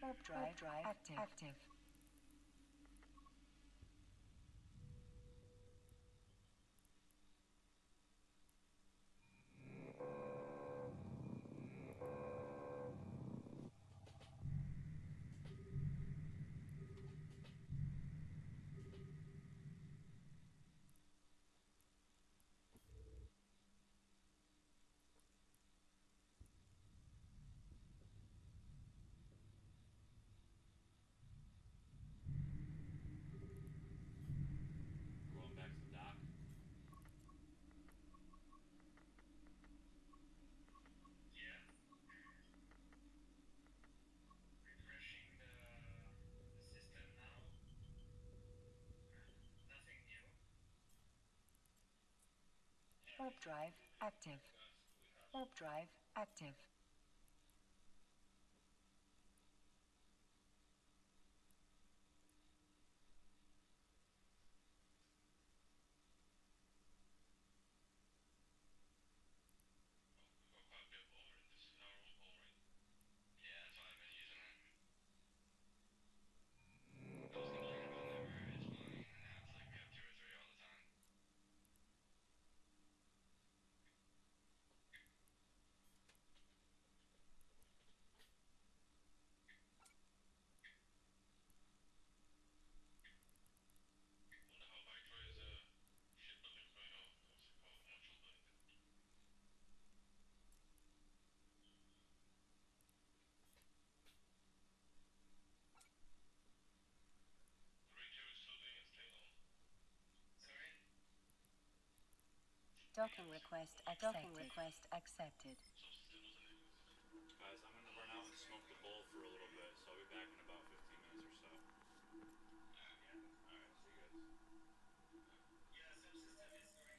Warp drive active. Going back to the dock. Yeah. Refreshing the system now. Nothing new. Warp drive active. Warp drive active. Got quite a bit of power in this, in our own power, right? Yeah, that's why I've been using it. I was complaining about never it's fine, and now it's like we have 2 or 3 all the time. Wonder how Vitroy's shipbuilding's going on. What's it called? Module building. Ray 2 is still doing its thing, or? Sorry. Docking request accepted. Subsystem wasn't it? Guys, I'm gonna run out and smoke the bowl for a little bit, so I'll be back in about 15 minutes or so. Alright, see you guys. Yeah, subsystem is doing work.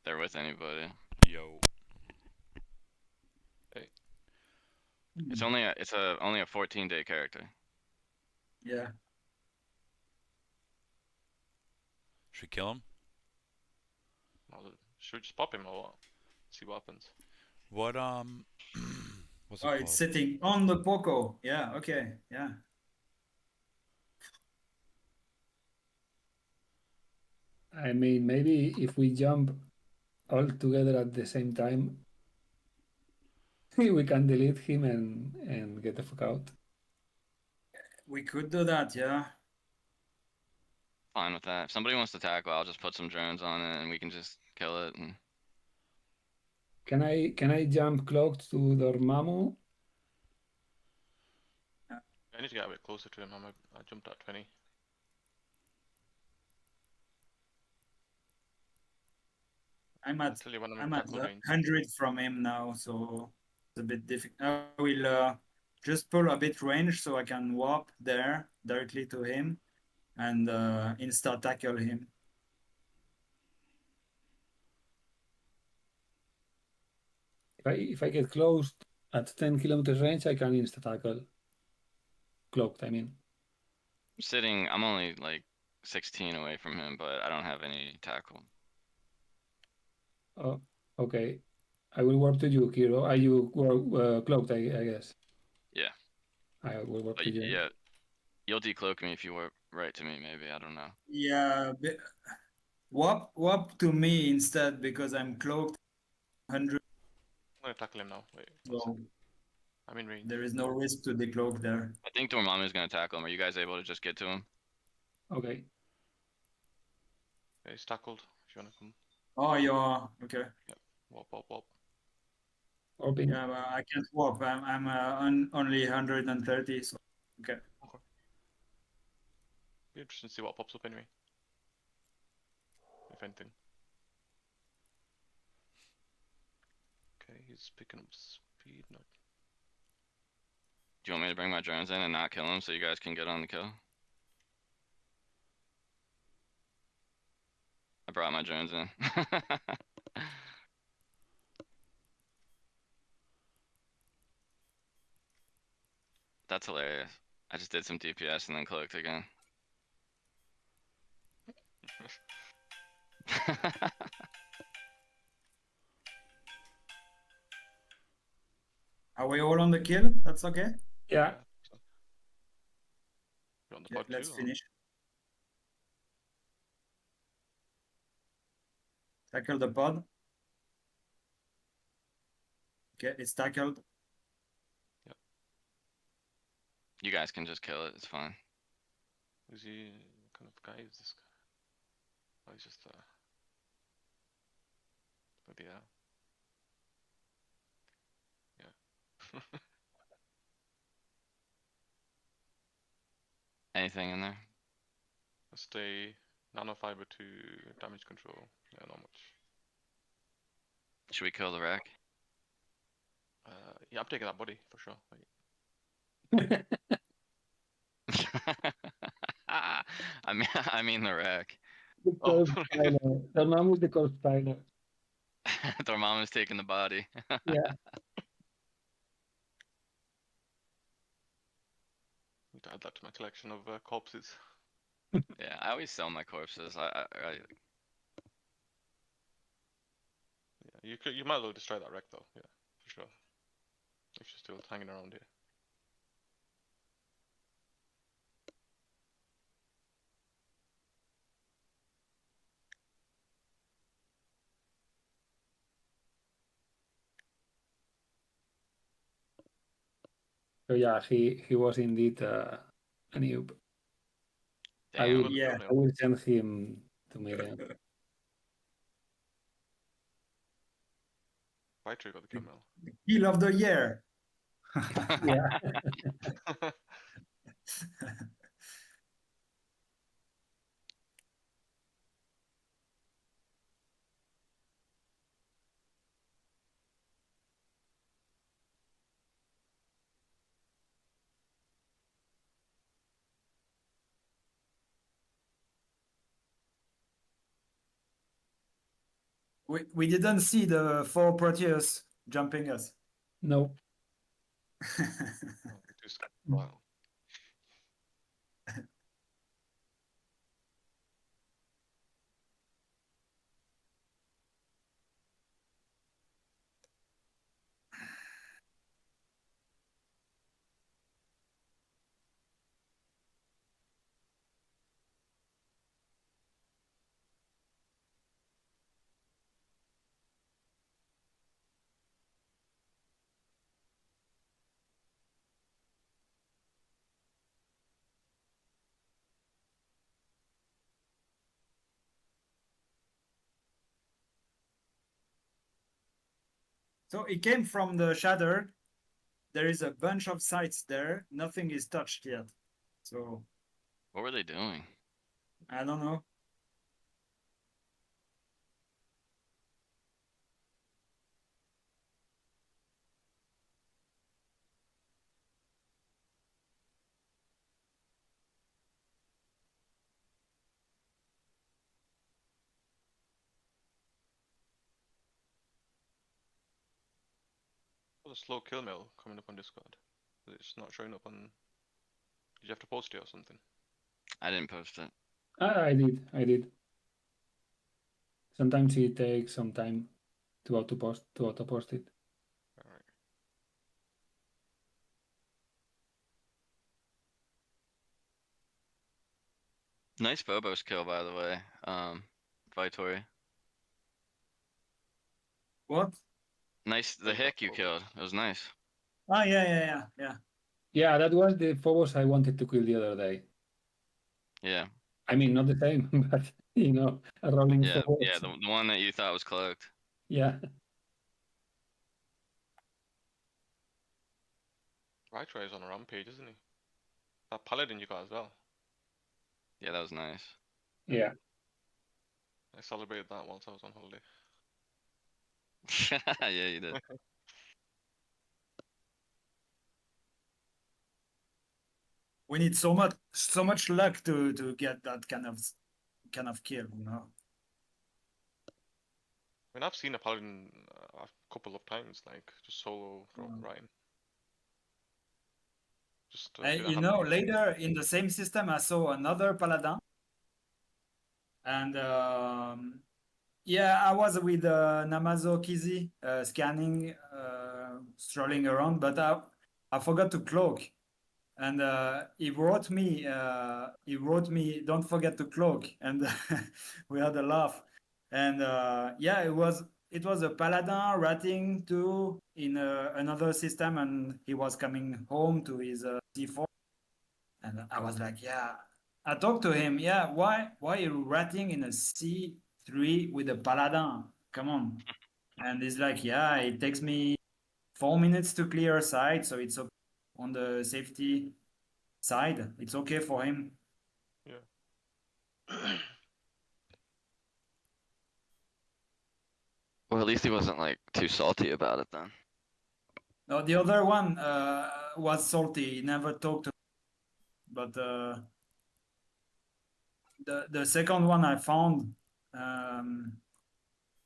they're with anybody. Yo. Hey, It's only a 14-day character. Yeah. Should we kill him? should we just pop him or what? See what happens. What what's Oh, it it's called? sitting on the Poco. Yeah. Okay. Yeah. I mean, maybe if we jump all together at the same time, we can delete him and get the fuck out. We could do that. Yeah. Fine with that. If somebody wants to tackle, I'll just put some drones on it and we can just kill it. And Can I jump cloaked to Dormammu? I need to get a bit closer to him. I jumped at 20. I'm I'll at tell you when I'm in I'm at tackle range. 100 from him now, so it's a bit difficult. I will just pull a bit range so I can warp there directly to him and insta tackle him. If I get close at 10 kilometers range, I can insta tackle. Cloaked, I mean. I'm only like 16 away from him, but I don't have any tackle. Oh, okay. I will warp to you, Kiro. Are you cloaked, I guess? Yeah. I will warp But to you. yeah, you'll decloak me if you warp right to me, maybe. I don't know. Yeah, warp to me instead because I'm cloaked 100. I'm gonna tackle him now. Wait, one So second. I'm in range. there is no risk to decloak there. I think Dormammu's gonna tackle him. Are you guys able to just get to him? Okay. Yeah, he's tackled. If you wanna come. Oh, you're okay. Wop, wop, wop. Warping. Yeah, but I can't warp. I'm only 130. So okay. Okay. Be interesting to see what pops up anyway. If anything. Okay, he's picking up speed. No. Do you want me to bring my drones in and not kill him so you guys can get on the kill? I brought my drones in. That's hilarious. I just did some DPS and then cloaked again. Are we all on the kill? That's okay. Yeah. So. You're on the Yeah, pod let's too, finish. Tackle the pod. Okay, it's tackled. You guys can just kill it. It's fine. Is he what kind of guy is this guy? Oh, he's just bloody hell. Yeah. Anything in there? Let's stay nanofiber to damage control. Yeah, not much. Should we kill the wreck? Yeah, I'm taking that body for sure. Wait. I mean the wreck. The Oh, corpse styler. Dormammu is the corpse styler. Dormammu's taking the body. Yeah. Need to add that to my collection of corpses. Yeah, I always sell my corpses. Yeah, you might as well destroy that wreck though. Yeah, for sure. If she's still hanging around here. So yeah, he was indeed a noob. I Damn. will, Yeah. I will send him to Miriam. Fighter got the kill mail. Kill of the year. Yeah. We didn't see the 4 Proteus jumping us. No. Oh, it is wow. So it came from the shadow. There is a bunch of sites there. Nothing is touched yet. So What were they doing? I don't know. What a slow kill mail coming up on Discord. It's not showing up on. Did you have to post it or something? I didn't post it. I did. Sometimes it takes some time to auto post it. Alright. Nice Phobos kill, by the way. Vitori. What? Nice, the Yeah, you got hick you Phobos. killed. It was nice. Ah, yeah. Yeah, that was the Phobos I wanted to kill the other day. Yeah. I mean, not the same, but a rolling Yeah, Phobos. yeah, the one that you thought was cloaked. Yeah. Rytry is on a rampage, isn't he? That paladin you got as well. Yeah, that was nice. Yeah. I celebrated that whilst I was on holiday. Yeah, you did. We need so much luck to get that kind of kill, you know. I mean, I've seen a paladin a couple of times, like just solo from Ryan. Just didn't You have know, any. later in the same system, I saw another paladin, and yeah, I was with Namazo Kizi scanning, strolling around, but I forgot to cloak, and he wrote me, don't forget to cloak, and we had a laugh, and yeah, it was a paladin ratting too in another system, and he was coming home to his C4. And I was like, yeah. I talked to him, yeah, why are you ratting in a C3 with a paladin? Come on. And he's like, yeah, it takes me 4 minutes to clear a site, so it's okay on the safety side. It's okay for him. Yeah. Well, at least he wasn't like too salty about it then. No, the other one was salty. He never talked to me. But the second one I found,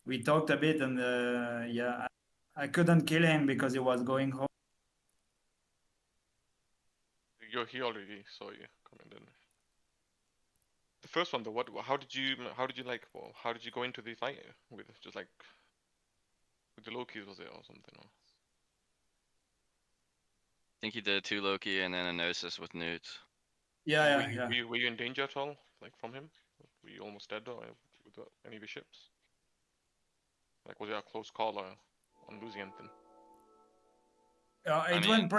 we talked a bit, and yeah, I couldn't kill him because he was going home. He already saw you coming in. The first one, though, how did you like? Well, how did you go into the fight with just like with the Lokis, was it or something? Or? I think he did 2 Loki and then a Gnosis with Newts. Yeah. Were you in danger at all, like from him? Were you almost dead or with any of your ships? Like, was it a close call or on losing anything? It went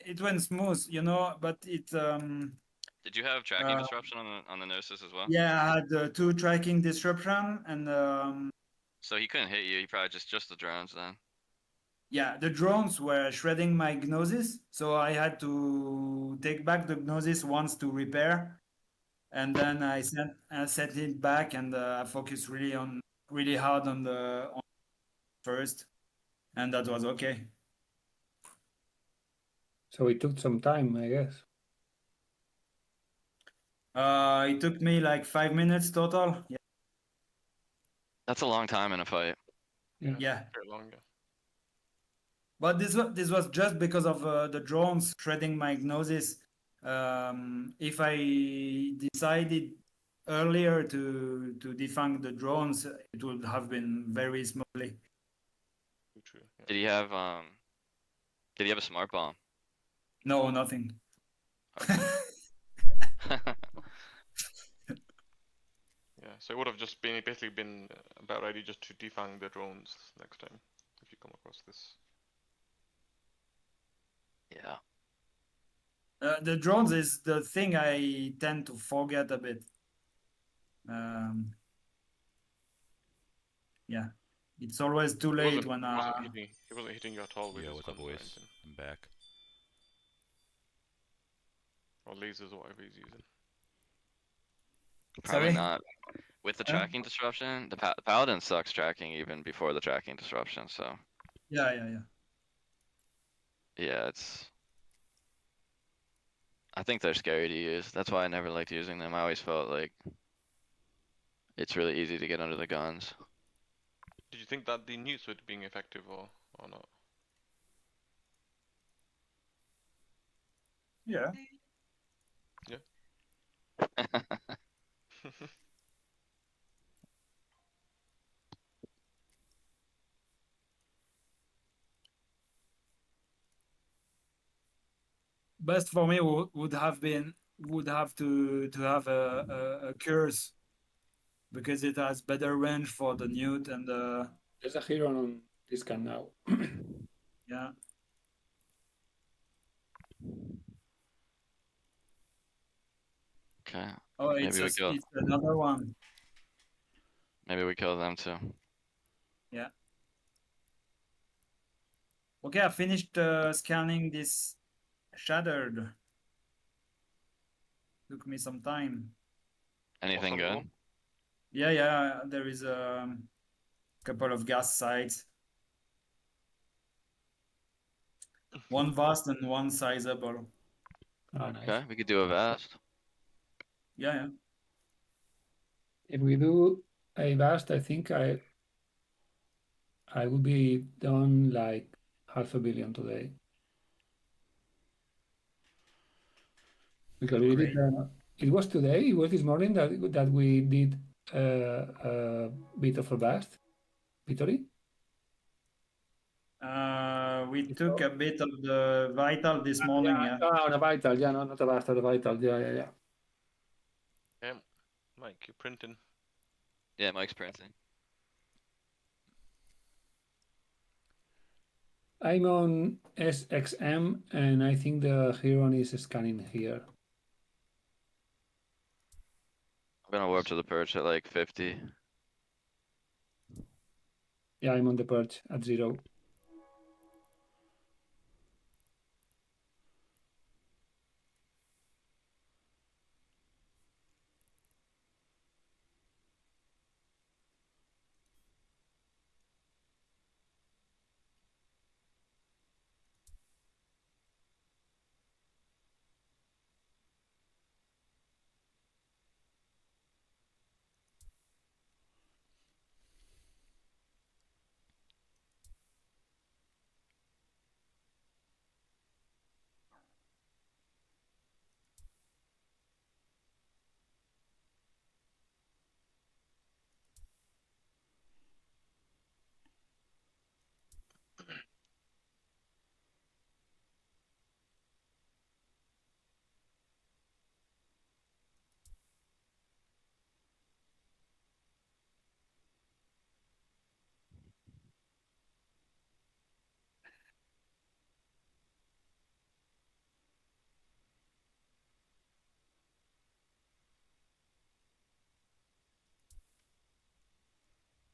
it went smooth, you know, but it Did you have tracking disruption on the Gnosis as well? yeah, I had 2 tracking disruption, and So he couldn't hit you. He probably just the drones then. yeah, the drones were shredding my Gnosis, so I had to take back the Gnosis once to repair, and then I sent it back, and I focused really hard on the first, and that was okay. So it took some time, I guess. It took me like 5 minutes total. Yeah. That's a long time in a fight. Yeah. Very long. Yeah. But this was just because of the drones shredding my Gnosis. If I decided earlier to defang the drones, it would have been very smoothly. True. Yeah. Did he have a smart bomb? No, nothing. Okay. Yeah. So it would have just been basically been about ready just to defang the drones next time if you come across this. Yeah. The drones is the thing I tend to forget a bit. Yeah, it's always too late when He wasn't hitting you at all with Yeah, his with a guns or voice. anything. I'm back. Or lasers or whatever he's using. Probably Sorry? not. With the tracking disruption, the Paladin sucks tracking even before the tracking disruption, so. Yeah. Yeah, I think they're scary to use. That's why I never liked using them. I always felt like it's really easy to get under the guns. Did you think that the newts were being effective or not? Yeah. Yeah. Best for me would have to have a curse because it has better range for the newt and There's a hero on this scan now. yeah. Okay. Oh, it's Maybe we kill. it's another one. Maybe we kill them too. Yeah. Okay, I finished scanning this shattered. Took me some time. Anything good? Yeah. There is a couple of gas sites. One vast and one sizable. Oh, nice. Okay, we could do a vast. Yeah. If we do a vast, I think I would be done like 500 million today. Because we did. It was today. It was this morning that we did a bit of a vast victory. We took a bit of the vital this morning. Yeah. Oh, the vital. Yeah, no, not a vast, the vital. Yeah. Yeah, Mike, you're printing. Yeah, Mike's printing. I'm on SXM, and I think the hero is scanning here. I'm gonna warp to the perch at like 50. Yeah, I'm on the perch at 0.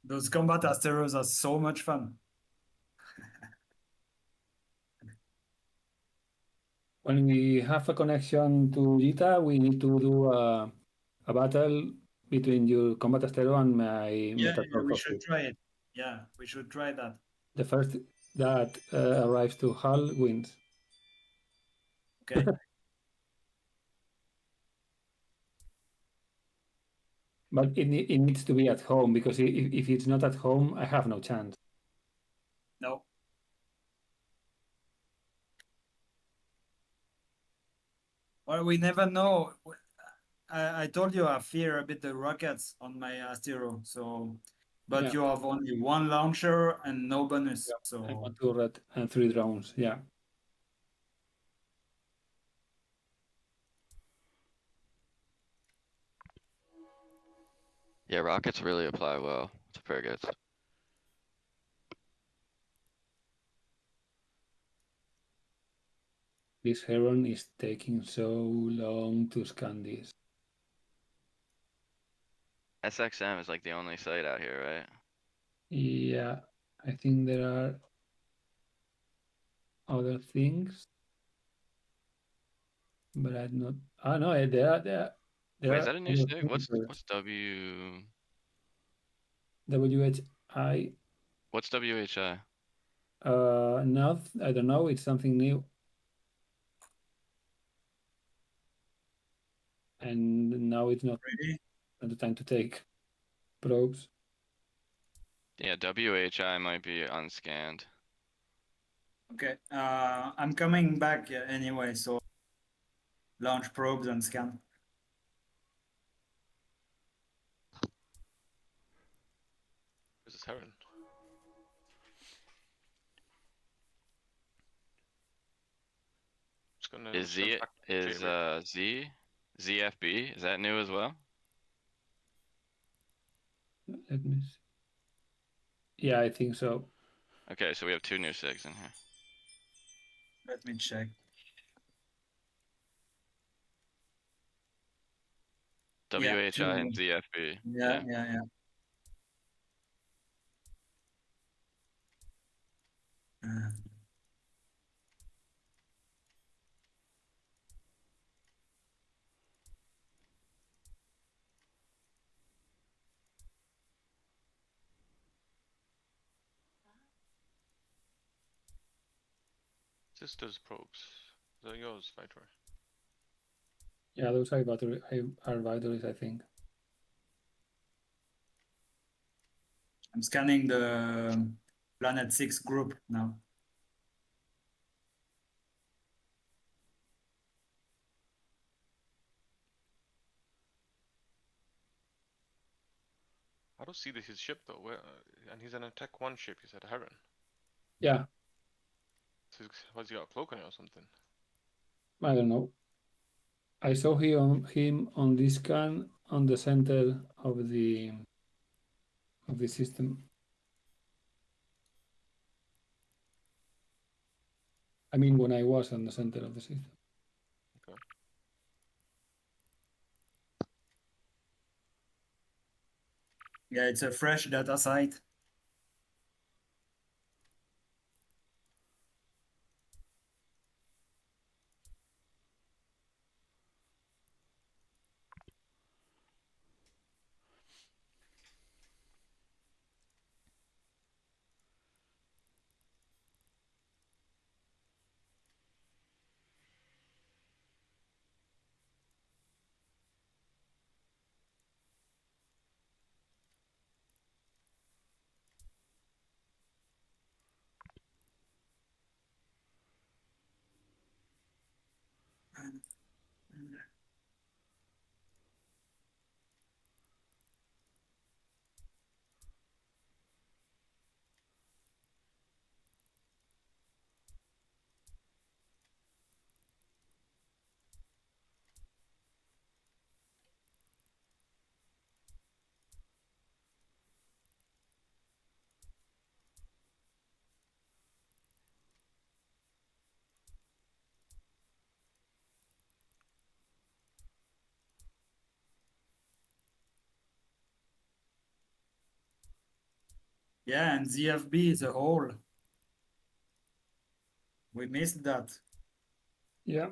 Those combat asteros are so much fun. When we have a connection to Jita, we need to do a battle between your combat astero and my Metatrol We Cockpit. should try it. Yeah, we should try that. The first that arrives to Hull wins. Okay. But it needs to be at home, because if it's not at home, I have no chance. No. Well, we never know. I told you I fear a bit the rockets on my Astero, so but Yeah. you have only one launcher and no bonus. Yeah, So I'm a turret and 3 drones. Yeah. Yeah, rockets really apply well to frigates. This Heron is taking so long to scan this. SXM is like the only site out here, right? Yeah, I think there are other things, but I'm not. Oh no, there Wait, is are that a new other stick? things. What's W? WHI. What's WHI? Now I don't know. It's something new, and now it's not really? the time to take probes. Yeah, WHI might be unscanned. Okay. I'm coming back anyway, so launch probes and scan. This is Heron. Just gonna Is send Z back is J-Ray. ZFB? Is that new as well? Let me see. Yeah, I think so. Okay, so we have 2 new SIGs in here. Let me check. WHI and ZFB. Yeah. Sisters probes. They're yours, Vitor. Yeah, those are batteries, I think. I'm scanning the Planet 6 group now. I don't see his ship though. Where? And he's an attack 1 ship. He's at Heron. Yeah, So was he got a cloak on it or something? I don't know. I saw him on this scan on the center of the system. I mean, when I was on the center of the system. Okay. Yeah, it's a fresh data site. Yeah, and ZFB is a hole. We missed that. Yeah.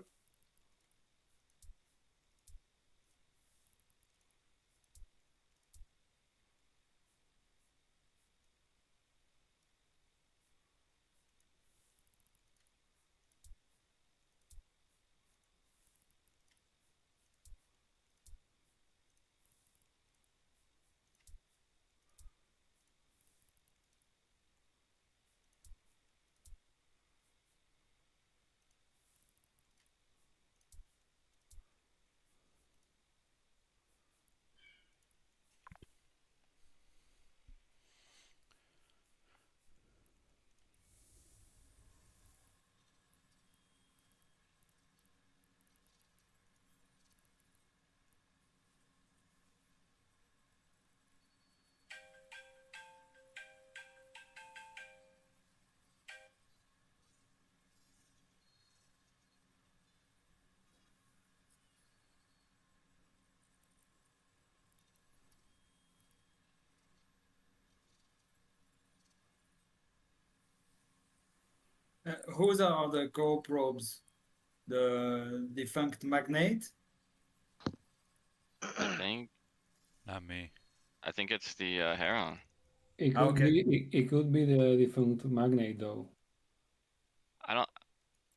Whose are the co-probes? The defunct magnate? I think Not me. it's the Heron. It Ah, could okay. be it could be the defunct magnate though. I don't.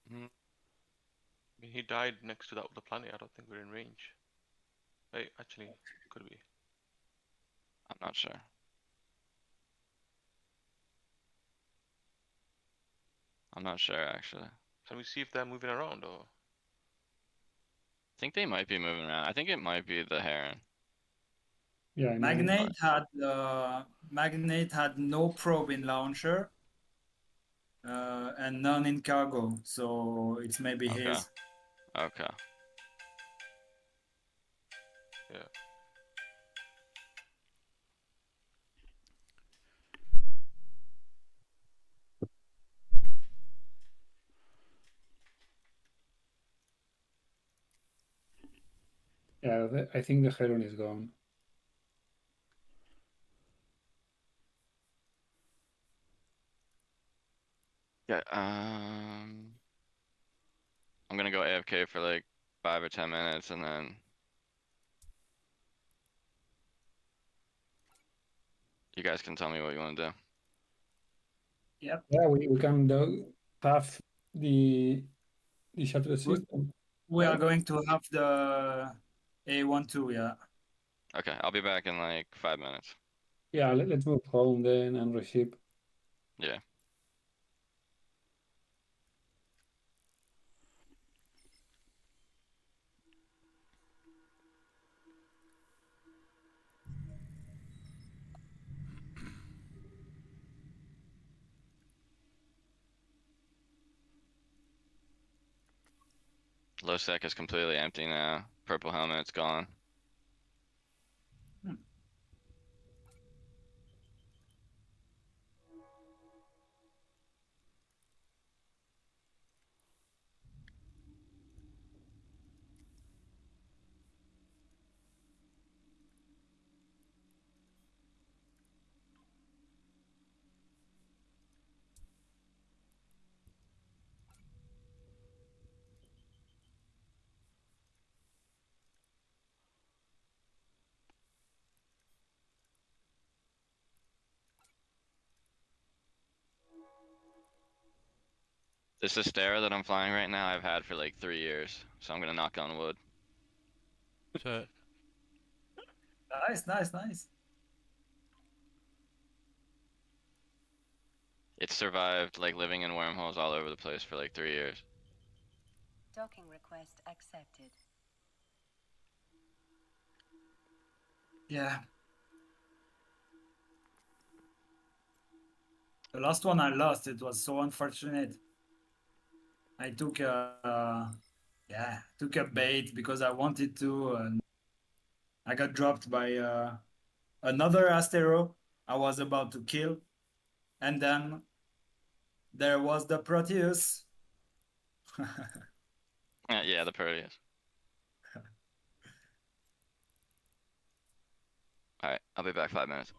Hmm, I mean, he died next to the planet. I don't think we're in range. Wait, actually, could be. I'm not sure. I'm not sure actually. Can we see if they're moving around or? I think they might be moving around. I think it might be the Heron. Yeah, I mean Magnate had no probe in launcher and none in cargo, so it's maybe Okay. his. Okay. Yeah. yeah, I think the Heron is gone. Yeah. I'm gonna go AFK for like 5 or 10 minutes and then you guys can tell me what you want to do. Yep. Yeah, we can have the shuttle We, system. we are Right? going to have the A12, yeah. Okay, I'll be back in like 5 minutes. Yeah, let's move home then and reship. Yeah. Low sec is completely empty now. Purple helmet's gone. Hmm. This Astera that I'm flying right now, I've had for like 3 years, so I'm gonna knock on wood. So, Nice, nice, nice. It's survived like living in wormholes all over the place for like 3 years. Docking request accepted. Yeah. The last one I lost, it was so unfortunate. I took took a bait because I wanted to, and I got dropped by another Astero I was about to kill, and then there was the Proteus. Yeah, the Proteus. Alright, I'll be back 5 minutes.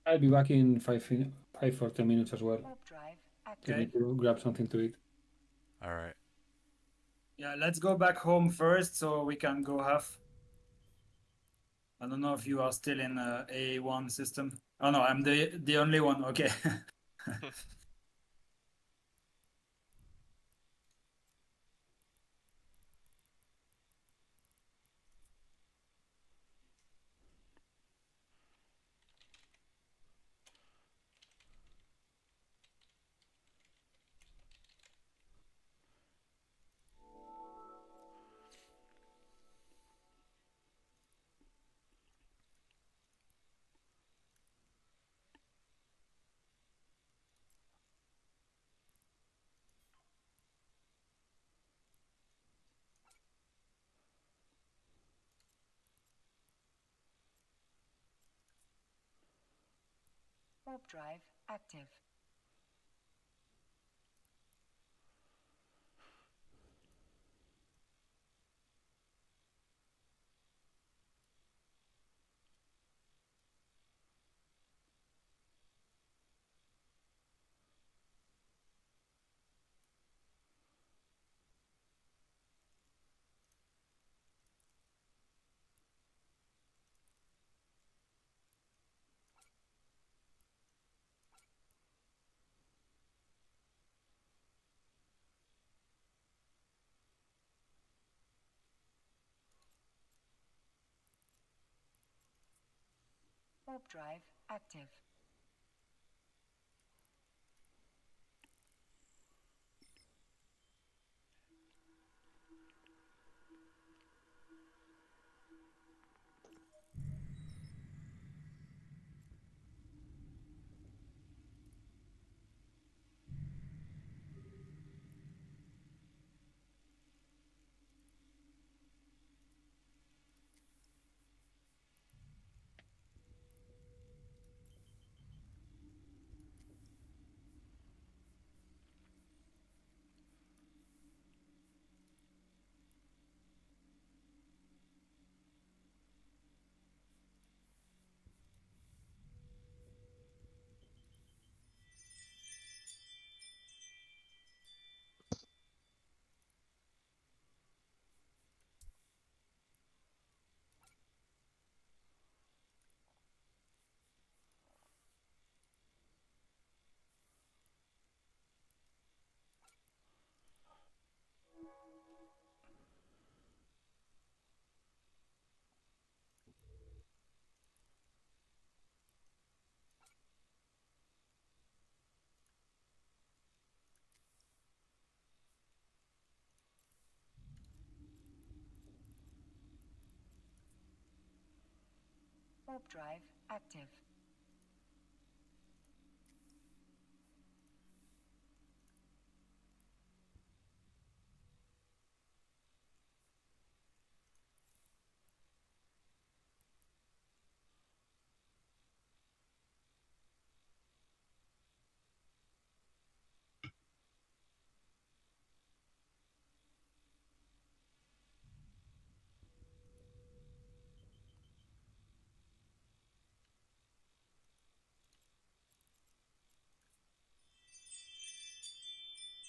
I'll be back in 5 or 10 minutes as well. Warp drive Just Okay. need to grab something to eat. All right. Yeah, let's go back home first so we can go half. I don't know if you are still in A1 system. Oh no, I'm the only one. Okay. warp drive active. Warp drive active. Warp drive active.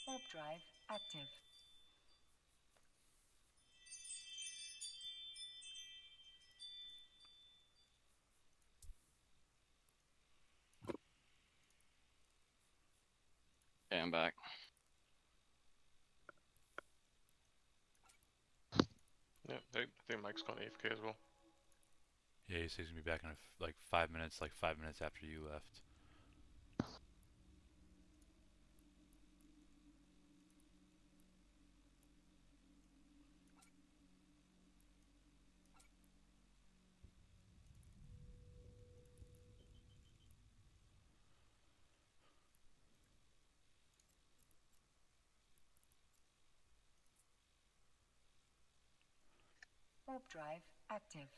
Warp drive active. Okay, I'm back. Yeah, I think Mike's gone AFK as well. Yeah, he says he's gonna be back in like 5 minutes, like 5 minutes after you left. Warp drive active.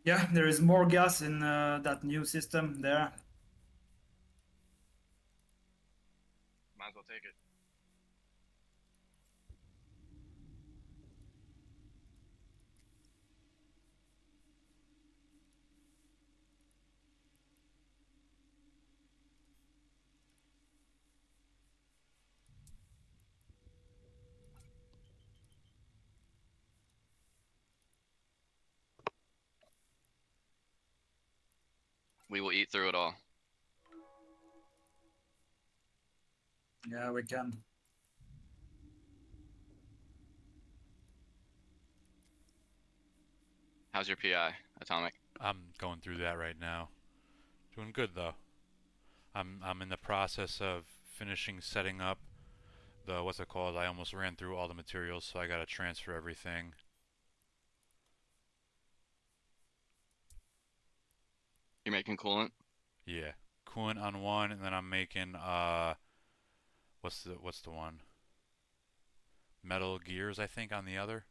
Yeah, there is more gas in that new system there. Might as well take it. We will eat through it all. Yeah, we can. How's your PI, Atomic? I'm going through that right now. Doing good though. I'm in the process of finishing setting up the what's it called? I almost ran through all the materials, so I gotta transfer everything. You're making coolant? Yeah. Coolant on one, and then I'm making what's the one? Metal gears, I think, on the other.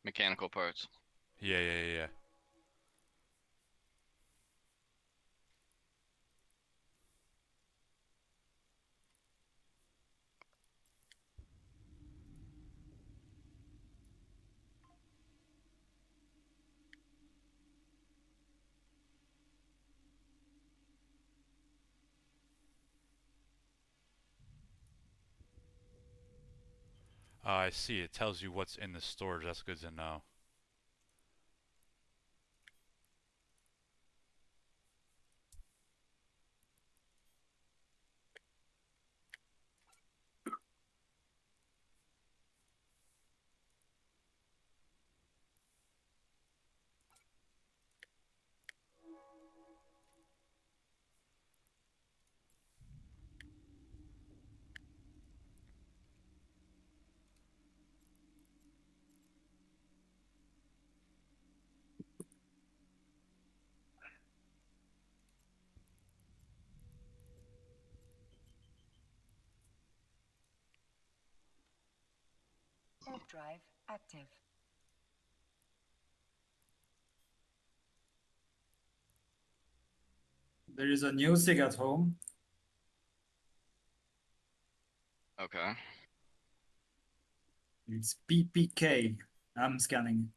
Mechanical parts. Yeah. I see. It tells you what's in the storage. That's good to know. Warp drive active. There is a new SIG at home. Okay. It's PPK. I'm scanning.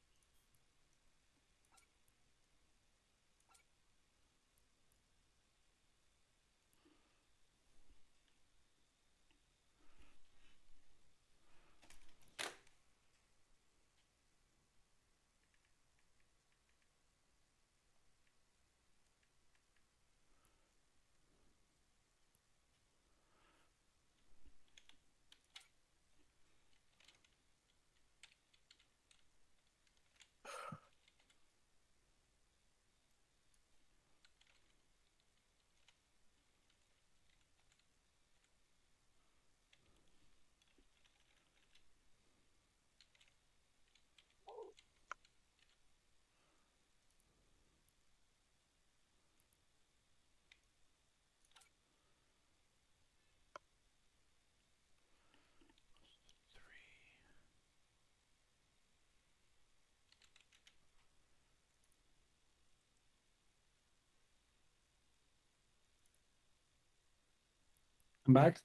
I'm back.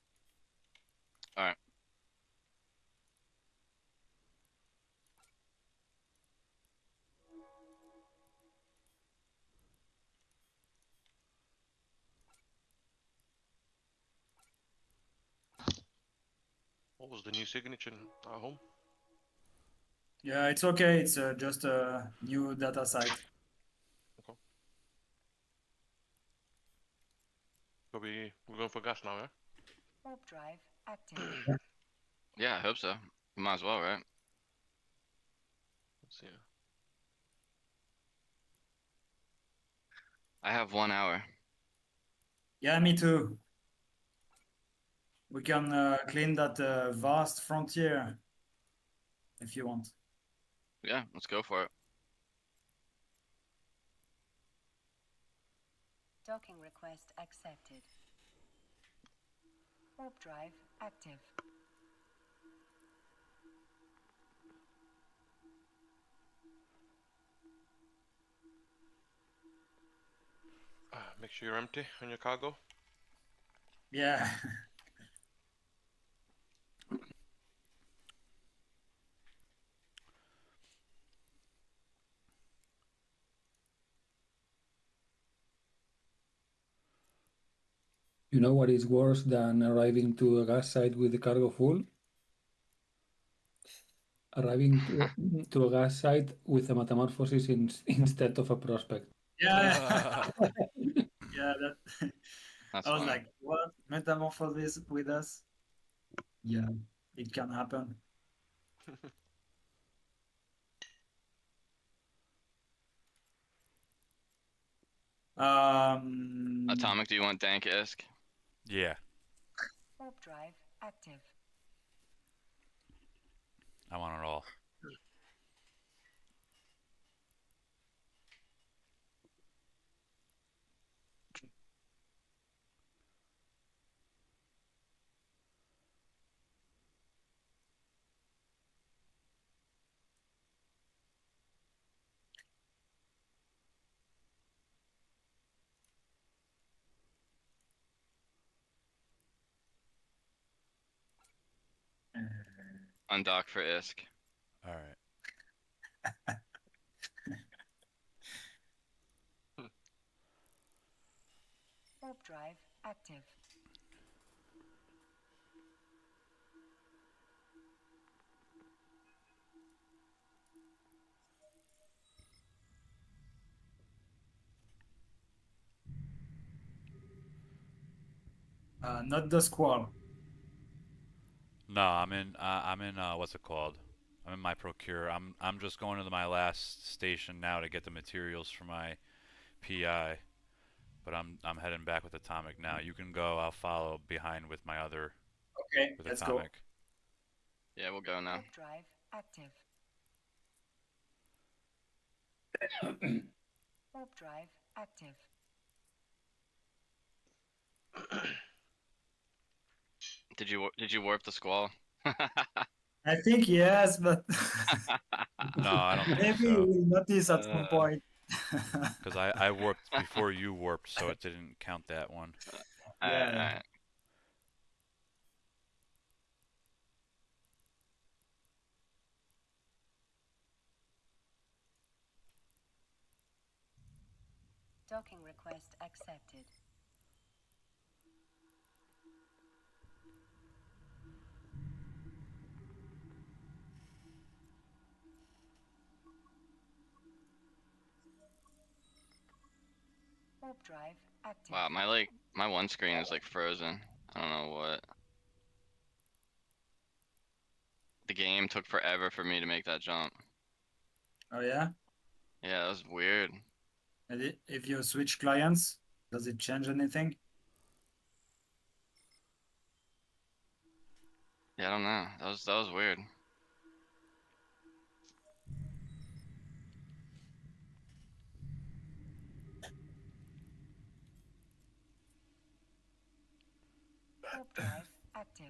All right. What was the new signature at home? Yeah, it's okay. It's just a new data site. Okay. So we're going for gas now, yeah? Warp drive active. Yeah, I hope so. You might as well, right? Let's see. I have 1 hour. Yeah, me too. We can clean that vast frontier if you want. Yeah, let's go for it. Docking request accepted. Warp drive active. Make sure you're empty on your cargo. Yeah. You know what is worse than arriving to a gas site with the cargo full? Arriving to a gas site with a metamorphosis instead of a prospect. Yeah. Yeah, that That's I was funny. like, what? Metamorphosis with us? Yeah, it can happen. Atomic, do you want dank isk? Yeah, Warp drive active. I want it all. Undock for isk. All right. Warp drive active. Not the squall. No, I'm in. What's it called? I'm in my procure. I'm just going to my last station now to get the materials for my PI. But I'm heading back with Atomic now. You can go. I'll follow behind with my other Okay, with let's go. Atomic. Yeah, we'll go now. Warp drive active. Warp drive active. Did you warp the squall? I think yes, but No, I don't think maybe you so. will notice at some point. Because I warped before you warped, so it didn't count that one. Yeah. Alright. Docking request accepted. Warp drive active. Wow, my one screen is like frozen. I don't know what. The game took forever for me to make that jump. Oh yeah. Yeah, that was weird. And if you switch clients, does it change anything? Yeah, I don't know. That was weird. Warp drive active.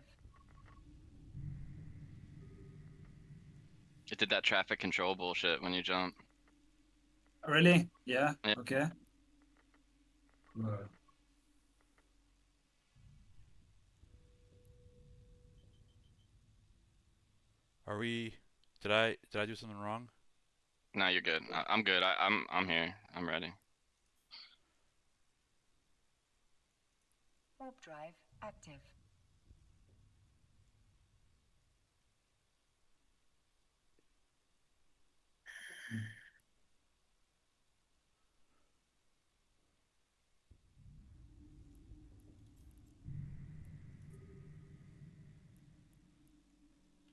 It did that traffic control bullshit when you jump. Really? Yeah. Yeah. Okay. Well, Are we? Did I do something wrong? No, you're good. I'm good. I'm here. I'm ready. Warp drive active.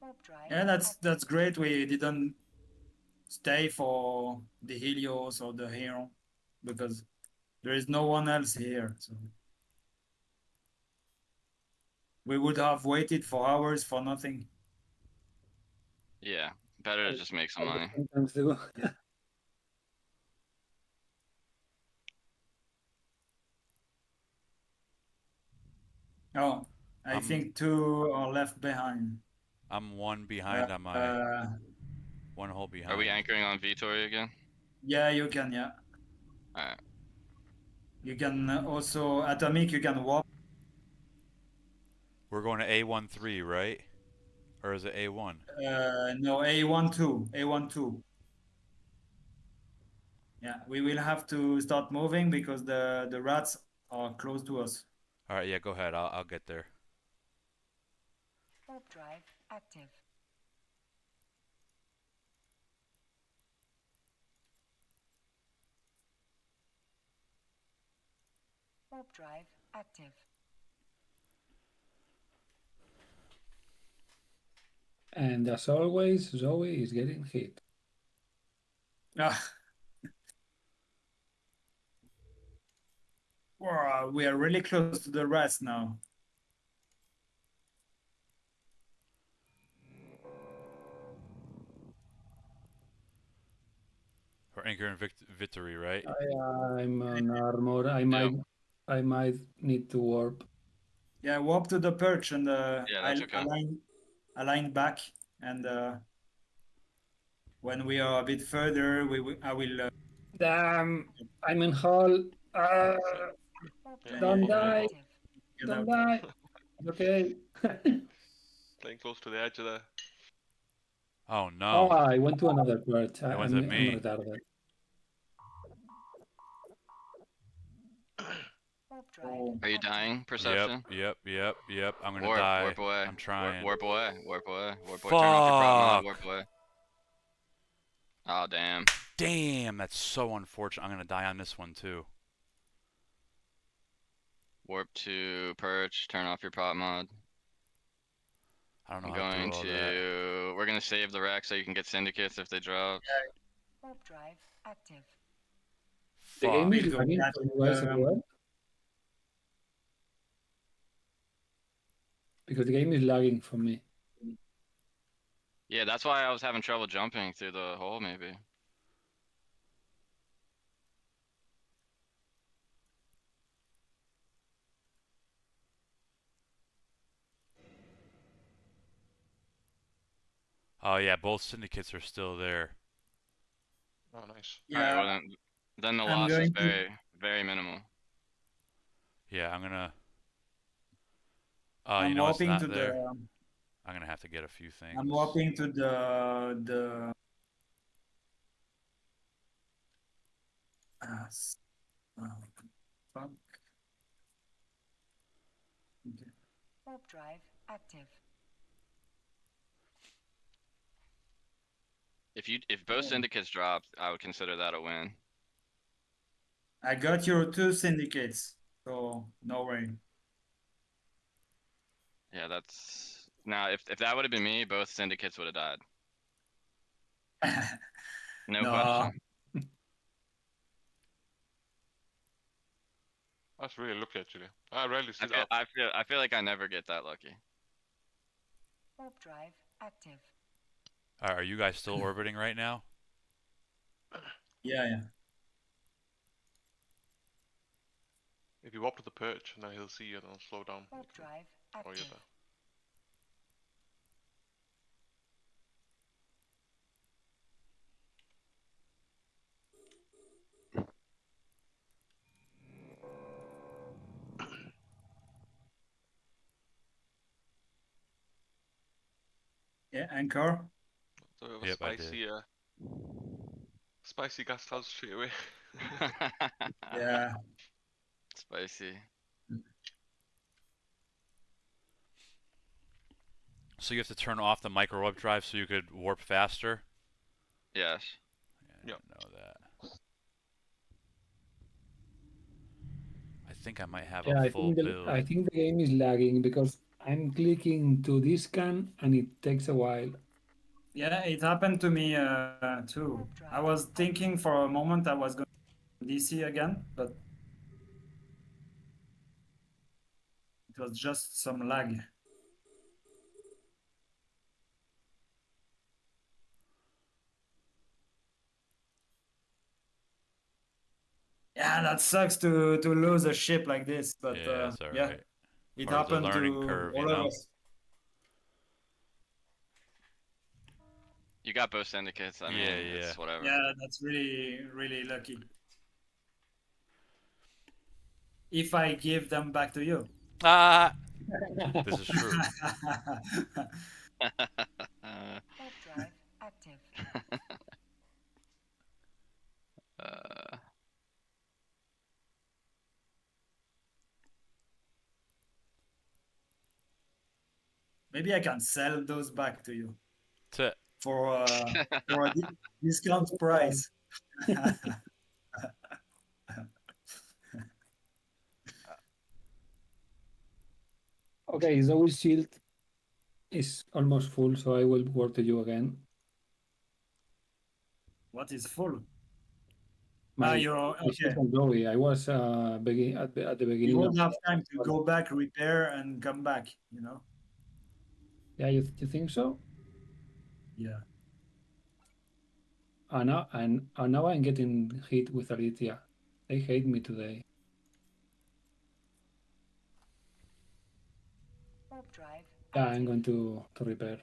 Warp drive. yeah, that's great. We didn't stay for the Helios or the Hero because there is no one else here. So we would have waited for hours for nothing. Yeah, better to just make some money. Sometimes do. Oh, I I'm think two are left behind. I'm one behind on my Uh, one hole Are we behind. anchoring on Vitori again? yeah, you can. Yeah, Alright. you can also atomic. You can warp. We're going to A13, right? Or is it A1? No, A12. A12. Yeah, we will have to start moving because the rats are close to us. All right, yeah, go ahead. I'll get there. Warp drive active. Warp drive active. And as always, Zoe is getting hit. Ah, wow, we are really close to the rats now. We're anchoring Victory, right? I'm on armor. Yep. I might need to warp. Yeah, warp to the perch and Yeah, I that's okay. align back and when we are a bit further, I will. Damn! I'm in hull. Warp Yeah, drive Don't almost there, die! bro. active. Get Don't out. die! Okay. Playing close to the edge of the. Oh Oh, no. I went to another perch. It went to I'm me. retarded. Warp drive Oh, Are you active. dying? Yep, Perception? yep, yep, yep. I'm gonna Warp, die. warp away. I'm trying. Warp away, warp away, warp away. Turn off your prop mod, Fuck! warp away. Oh, damn. Damn, that's so unfortunate. I'm gonna die on this one too. Warp to perch, turn off your prop mod. I don't know I'm how to do going all that. to. We're gonna save the rack so you can get syndicates if they drop. Warp drive active. The game Fuck. is We'll go lagging back. for you guys as well. Because the game is lagging for me. Yeah, that's why I was having trouble jumping through the hole, maybe. Oh yeah, both syndicates are still there. Oh, nice. Alright, well Yeah, then the I'm loss is going to. very, very minimal. Yeah, I'm gonna. Oh, you I'm know it's warping not to the. there. I'm gonna have to get a few things. I'm warping to the. Uh, s- oh, fuck. Okay. Warp drive active. If both syndicates drop, I would consider that a win. I got your two syndicates, so no worry. Yeah, that's now if that would have been me, both syndicates would have died. No No, question. That's really lucky, actually. I rarely see that. I feel like I never get that lucky. Warp drive active. Are you guys still orbiting right now? yeah. If you walk to the perch, and then he'll see you and then slow down. Warp drive Oh, you're active. there. Yeah, anchor. So we have a Yep, I did. spicy gas clouds straight away. Yeah. Spicy. So you have to turn off the micro warp drive so you could warp faster? Yes. Yeah, I didn't know that. I think I might have Yeah, a full build. I think the game is lagging because I'm clicking to this scan and it takes a while. Yeah, it happened to me too. I was thinking for a moment I was going to DC again, but it was just some lag. Yeah, that sucks to lose a ship like this, but Yeah, it's yeah. alright. It or the happened learning to curve, you all of know? us. You got both syndicates. I Yeah, mean, yeah. it's whatever. Yeah, that's really, really lucky. If I give them back to you. Ah, this is true. Warp drive active. uh, Maybe I can sell those back to you To for a discount price. Okay, Zoe shield is almost full, so I will work to you again. What is full? My You're shield okay. from Zoe. I was at the You beginning of. won't have time to go back, repair, and come back. You know. Yeah, you think so? Yeah. And now I'm getting hit with Alicia. They hate me today. Warp drive Yeah, active. I'm going to repair.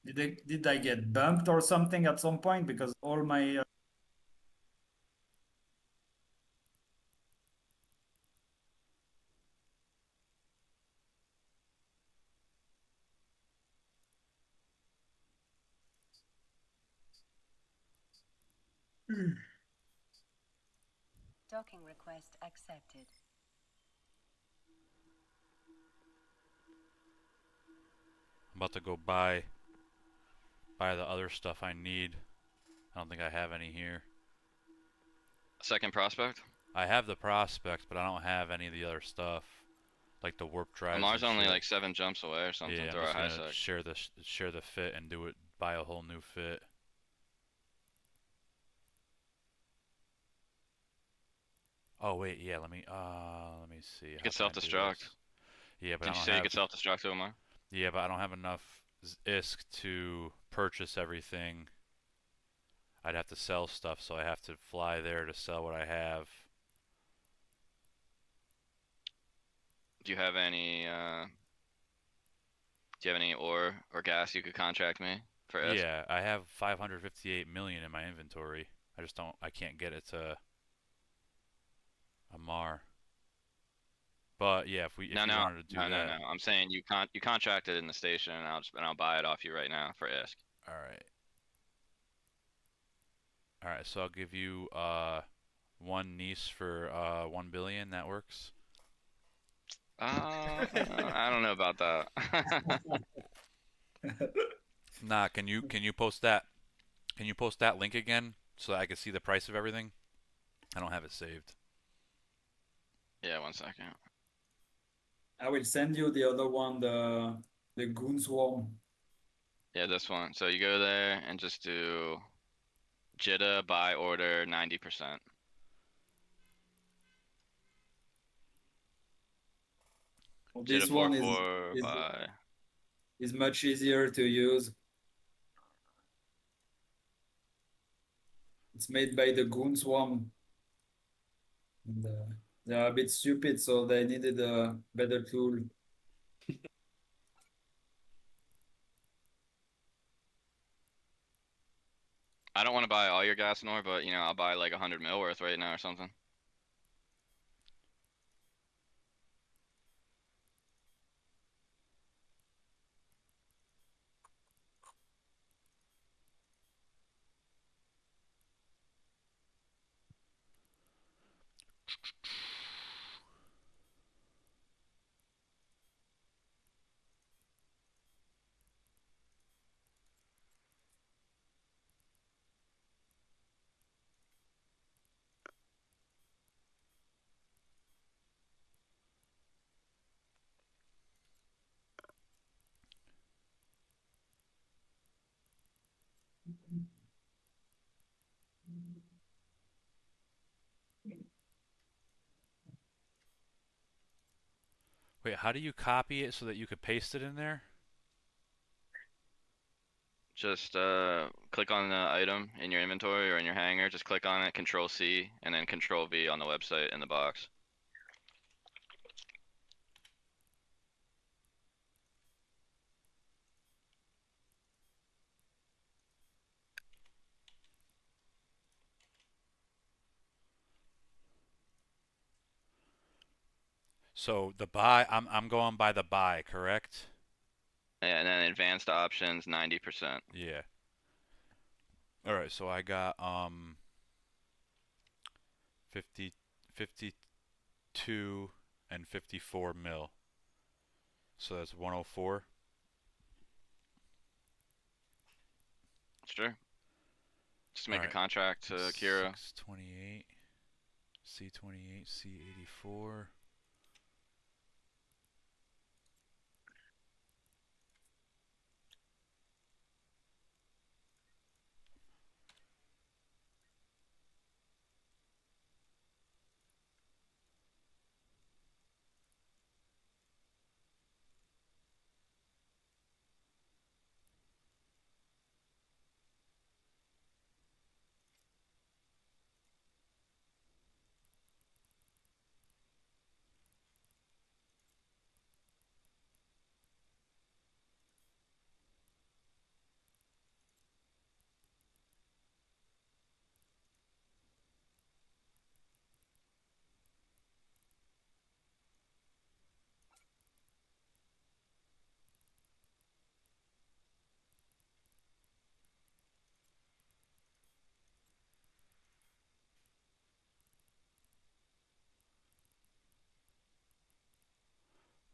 Did I get bumped or something at some point? Because all my Docking request accepted. I'm about to go buy the other stuff I need. I don't think I have any here. second prospect. I have the prospects, but I don't have any of the other stuff, like the warp drives. Lamar's and only shit. like 7 jumps away or something. Yeah, I'm Throw a just high gonna sec. share the fit and do it. Buy a whole new fit. Oh wait, yeah. Let me see. You How could can I do self-destruct. this? Yeah, but I Did you don't say you have. could self-destruct to Omar? Yeah, but I don't have enough ISK to purchase everything. I'd have to sell stuff, so I have to fly there to sell what I have. Do you have any ore or gas you could contract me for ISK? Yeah, I have 558 million in my inventory. I can't get it to Amar. But yeah, if you wanted to do that. No. I'm saying you contracted in the station, and I'll buy it off you right now for ISK. All right. All right, so I'll give you one niece for 1 billion. That works. I don't know about that. Nah, can you post that? Can you post that link again so that I can see the price of everything? I don't have it saved. Yeah, 1 second. I will send you the other one, the Goon Swarm. Yeah, this one. So you go there and just do Jitta buy order 90%. Well, Jitta this one 4 buy. is much easier to use. It's made by the Goon Swarm. And, they are a bit stupid, so they needed a better tool. I don't want to buy all your gas and ore, but I'll buy like 100 mil worth right now or something. Wait, how do you copy it so that you could paste it in there? Just click on the item in your inventory or in your hanger. Just click on it, Control C, and then Control V on the website in the box. So the buy, I'm going by the buy, correct? And then advanced options, 90%. Yeah. All right, so I got 50, 52 and 54 mil. So that's 104. Sure. Just All make a right. contract to Kira. 628, C28, C84.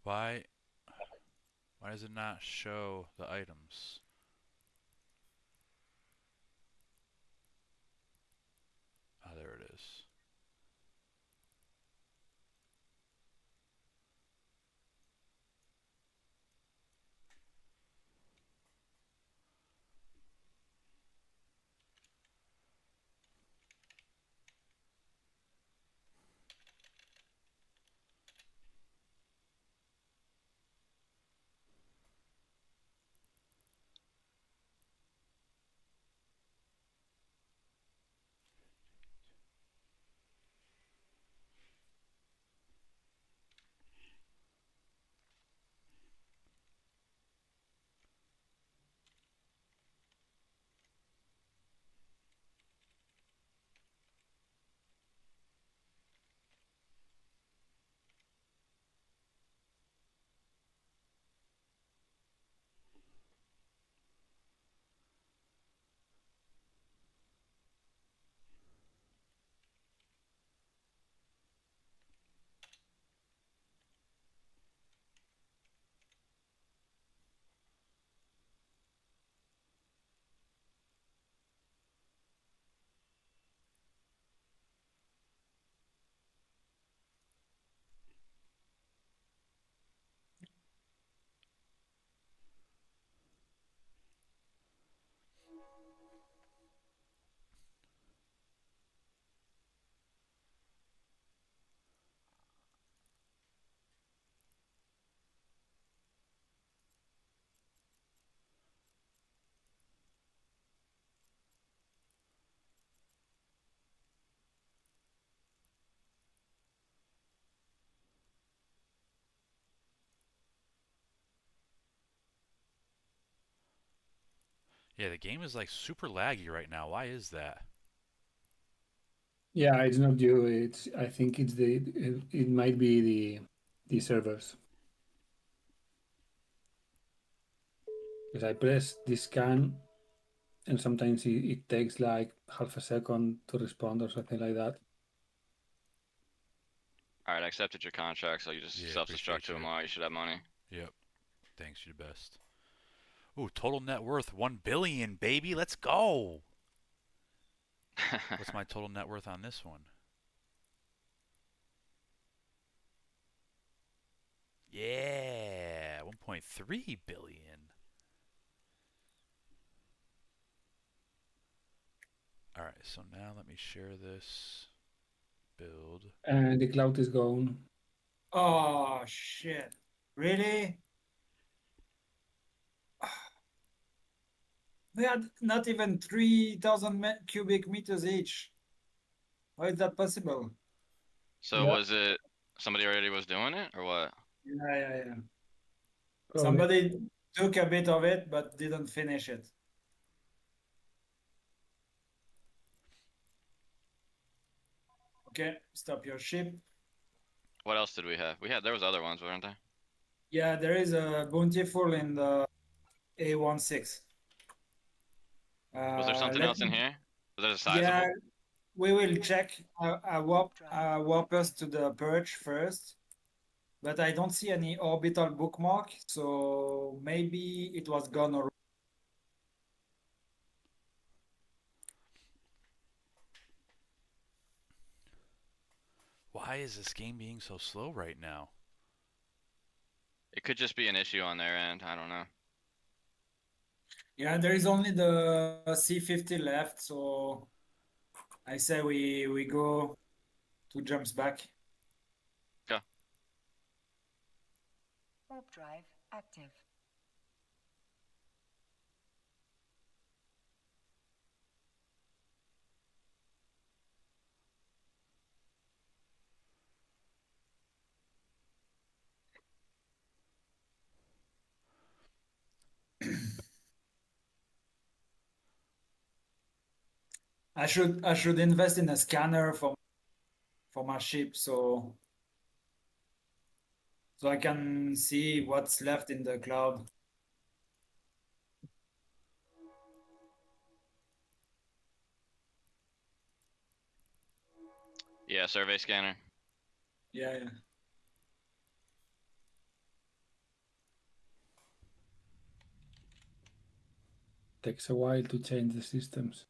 Why does it not show the items? Ah, there it is. Yeah, the game is like super laggy right now. Why is that? Yeah, it's not you. It's I think it's it might be the servers. Because I press this scan and sometimes it takes like half a second to respond or something like that. Alright, I accepted your contract, so you just Yeah, self-destruct appreciate you. tomorrow. You should have money. Yep. Thanks, you're the best. Ooh, total net worth 1 billion, baby. Let's go. What's my total net worth on this one? Yeah, 1.3 billion. All right, so now let me share this build. And the cloud is gone. Oh shit! Really? We had not even 3,000 cubic meters each. How is that possible? So Yeah, was it somebody already was doing it or what? Yeah. probably. Somebody took a bit of it but didn't finish it. Okay, stop your ship. What else did we have? There was other ones, weren't there? Yeah, there is a bountiful in the A16. Was there something Let else in me. here? Was there a Yeah, sizable? we will check. Warp drive. Warp us to the perch first, but I don't see any orbital bookmark, so maybe it was gone already. Why is this game being so slow right now? It could just be an issue on their end. I don't know. Yeah, there is only the C50 left, so I say we go 2 jumps back. Okay. Warp drive active. I should invest in a scanner for my ship, so I can see what's left in the cloud. Yeah, survey scanner. Yeah. Takes a while to change the systems.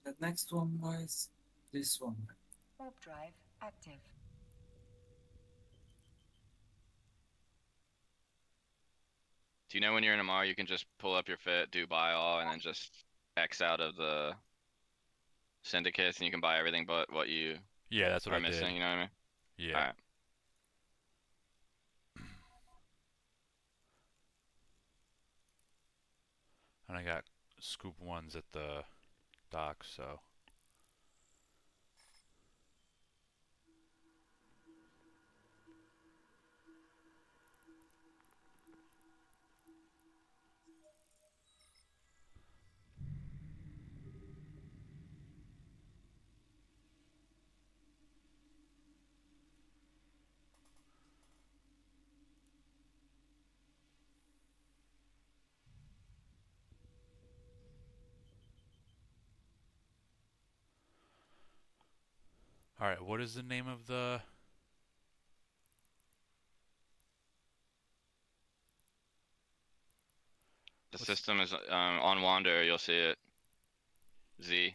The next one was this one. Warp drive active. Do you know when you're in a MR, you can just pull up your fit, do buy all, and then just X out of the syndicates, and you can buy everything but what you Yeah, that's what are I missing. did. You know what I mean? Yeah. All right. And I got scoop ones at the dock, so. Alright, what is the name of the... The system is on Wander. You'll see it. Z.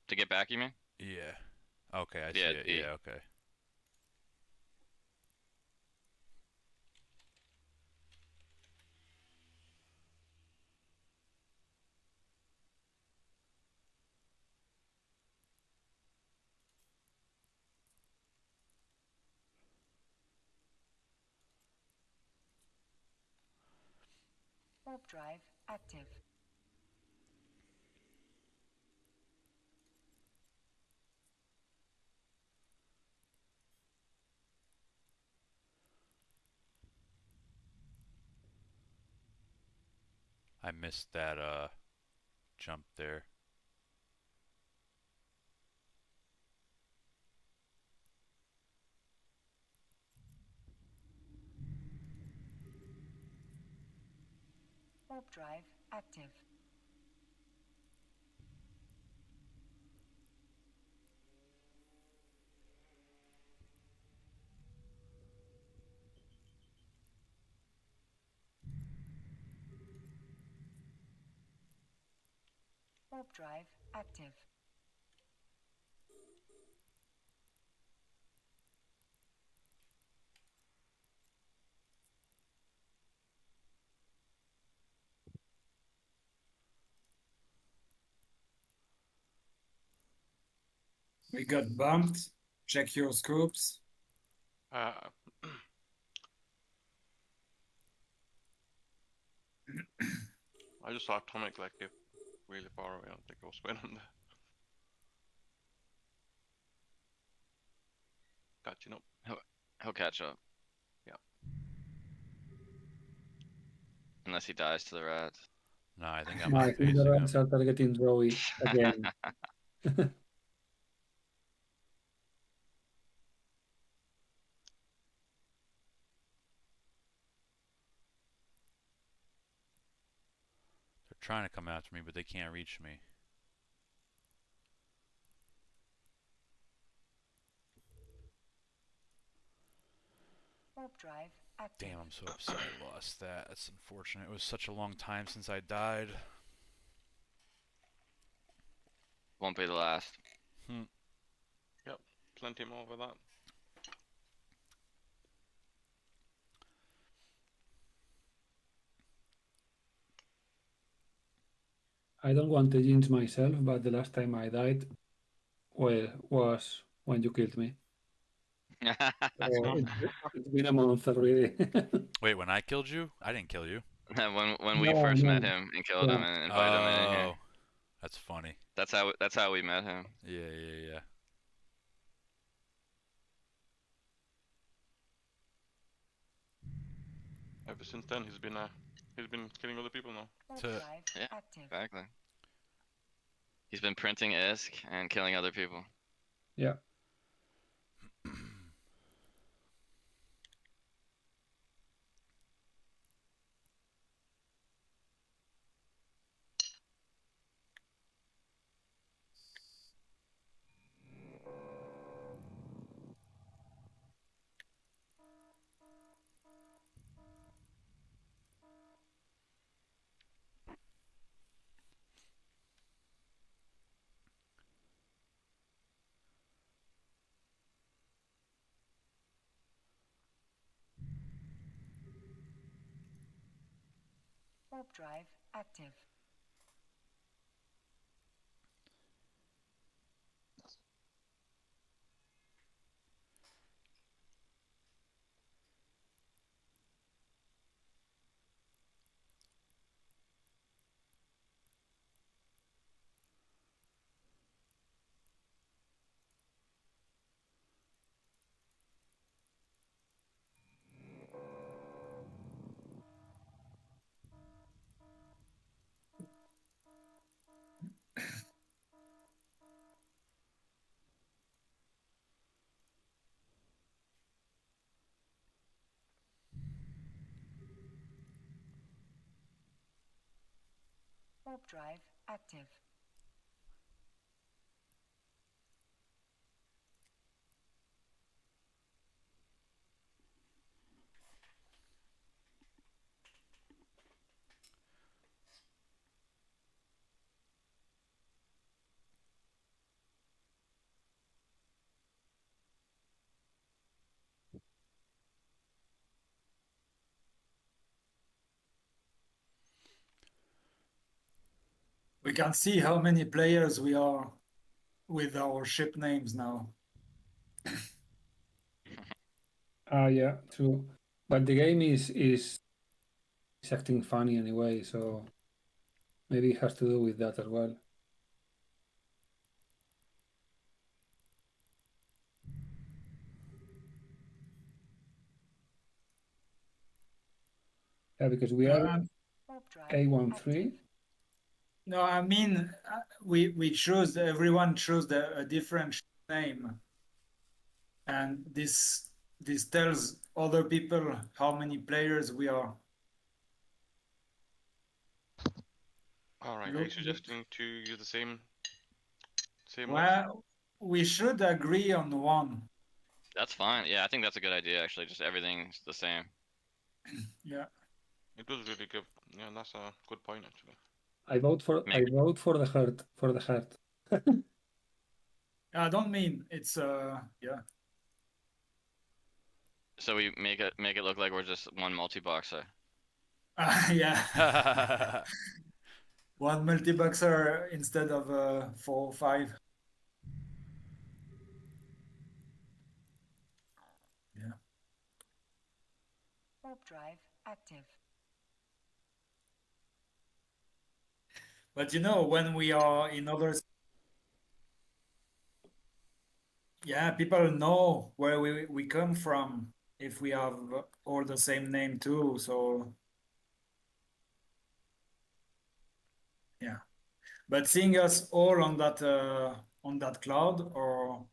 To get back, you mean? Yeah. Okay, I see Yeah, it. D. Yeah, okay. Warp drive active. I missed that jump there. Warp drive active. Warp drive active. We got bumped. Check your scopes. Uh, I just saw Atomic like if really far away. I don't think I was waiting on that. Catching up. He'll catch up. Yeah. Unless he dies to the rats. No, I think No, I'm I think the facing him. rats are targeting Rowie again. They're trying to come after me, but they can't reach me. Warp drive active. Damn, I'm so upset I lost that. That's unfortunate. It was such a long time since I died. Won't be the last. Yep. Plenty more with that. I don't want to jinx myself, but the last time I died, well, was when you killed me. So it's been a month already. Wait, when I killed you? I didn't kill you. when we No, first met no. him and killed him Yeah. and invited him in here. Oh, that's funny. That's how we met him. Yeah. Ever since then, he's been killing other people now. Warp To- drive Yeah. active. Exactly. He's been printing ISK and killing other people. Yeah. Warp drive active. Warp drive active. We can see how many players we are with our ship names now. Yeah, true. But the game is acting funny anyway, so maybe it has to do with that as well. Yeah, because we are Warp drive A13. active. No, I mean we chose, everyone chose a different ship name, and this tells other people how many players we are. Alright, are you Look, suggesting to use the same one? well, we should agree on one. That's fine. Yeah, I think that's a good idea actually. Just everything's the same. Yeah. It was really good. Yeah, that's a good point actually. I vote for the heart. I don't mean it's yeah. So we make it look like we're just one multi-boxer. Yeah. One multi-boxer instead of 4 or 5. Warp drive active. But you know, when we are in other, yeah, people know where we come from if we have all the same name too. So yeah, but seeing us all on that cloud or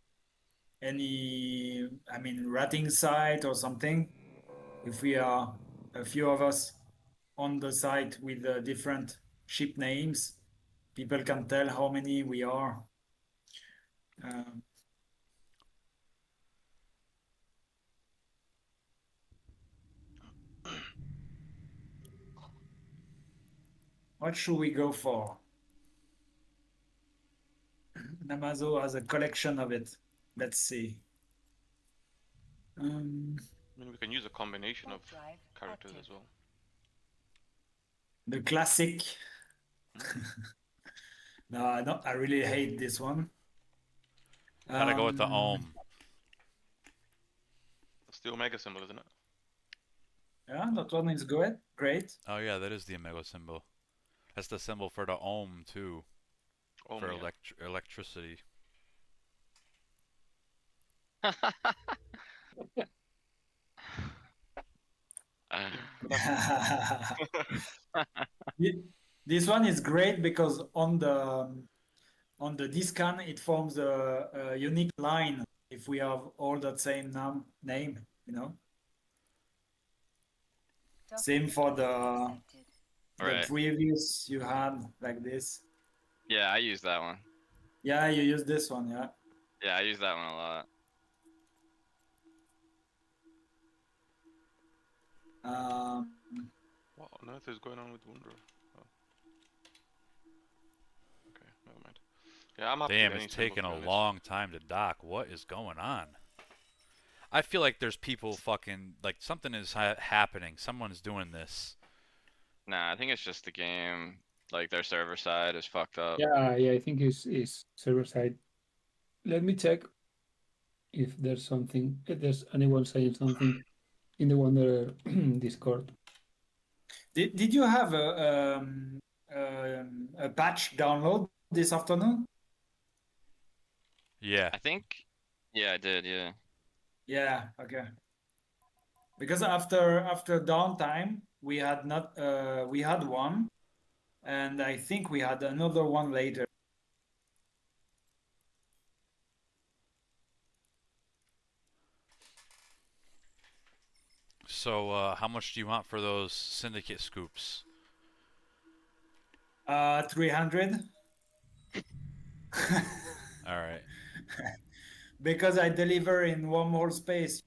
any, I mean, ratting site or something, if we are a few of us on the site with different ship names, people can tell how many we are. Um, what should we go for? Namazo has a collection of it. Let's see. Um, I mean, we can use a combination of Warp drive characters active. as well. the classic. Hmm? No, I really hate this one. Gotta go with the Um, ohm. That's the Omega symbol, isn't it? yeah, that one is good. Great. Oh yeah, that is the omega symbol. That's the symbol for the ohm too, Ohm, for yeah. electricity. Classic. This one is great because on the discan it forms a unique line if we have all that same name, you know. Same Document for accepted. the Right. previous you had like this. Yeah, I use that one. Yeah, you use this one, yeah. Yeah, I use that one a lot. Um, What on earth is going on with Wunder? Oh. Okay, never mind. Yeah, I'm happy with Damn, it's any symbol, taking to be a honest. long time to dock. What is going on? I feel like there's people fucking like something is happening. Someone's doing this. Nah, I think it's just the game. Like their server side is fucked up. Yeah, I think it's server side. Let me check if there's something, if there's anyone saying something in the Wonder Discord. did you have a patch download this afternoon? Yeah. I think. Yeah, I did. Yeah. Yeah, okay. Because after downtime we had not we had one, and I think we had another one later. So, how much do you want for those syndicate scoops? 300. All right. Because I deliver in wormhole space,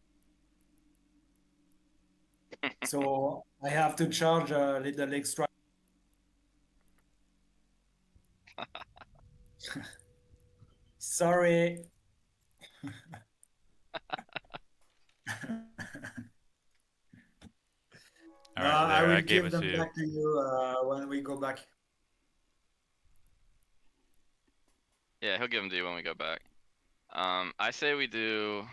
so I have to charge a little extra. Sorry. All No, right, I there. I will gave give it to them you. back to you when we go back. Yeah, he'll give them to you when we go back. I say we do.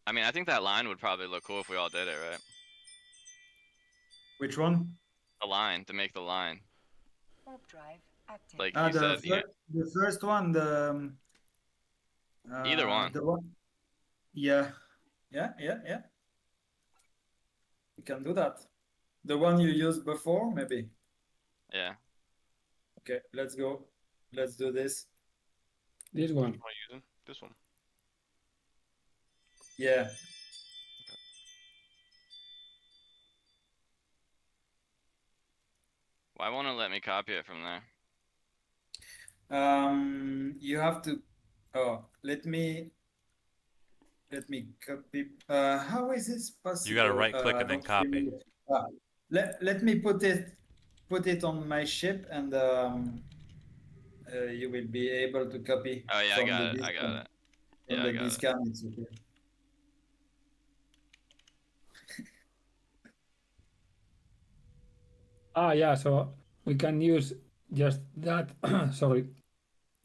I mean, I think that line would probably look cool if we all did it, right? Which one? The line, to make the line. Warp drive active. Like you said, you know, The first one, either one. the one. Yeah, yeah. You can do that. The one you used before, maybe. Yeah. Okay, let's go. Let's do this. This Which one. one am I using? This one. Yeah. Why won't it let me copy it from there? You have to. Oh, let me copy. How is this You got to possible? right click I and then don't copy. really. Let me put it on my ship, and you will be able to copy Oh yeah, I from got the it. I got discount. it. From Yeah, I the got it. discount, it's okay. Ah, yeah. So we can use just that. Sorry,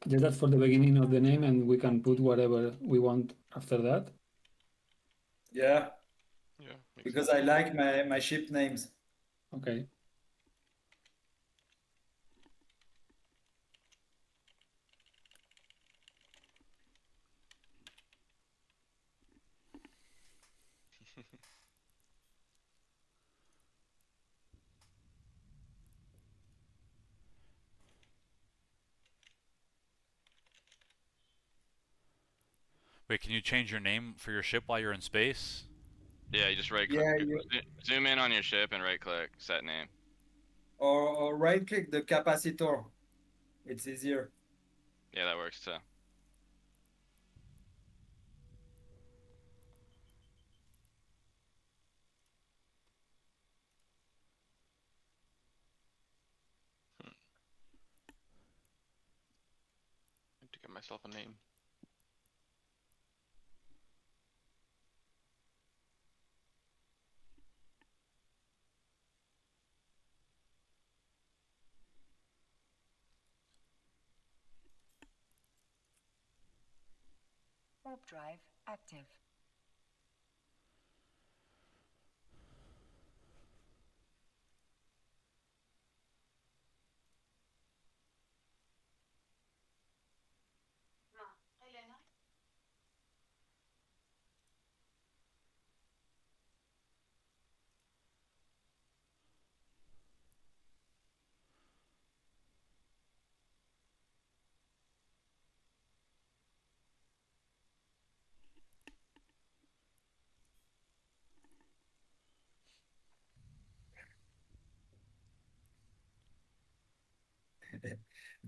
Just that for the beginning of the name, and we can put whatever we want after that. Yeah, Yeah, makes because sense. I like my ship names. Okay. Wait, can you change your name for your ship while you're in space? Yeah, you just right click. Yeah, you, Zoom in on your ship and right click, set name. or right click the capacitor. It's easier. Yeah, that works too. Need to get myself a name. Warp drive active.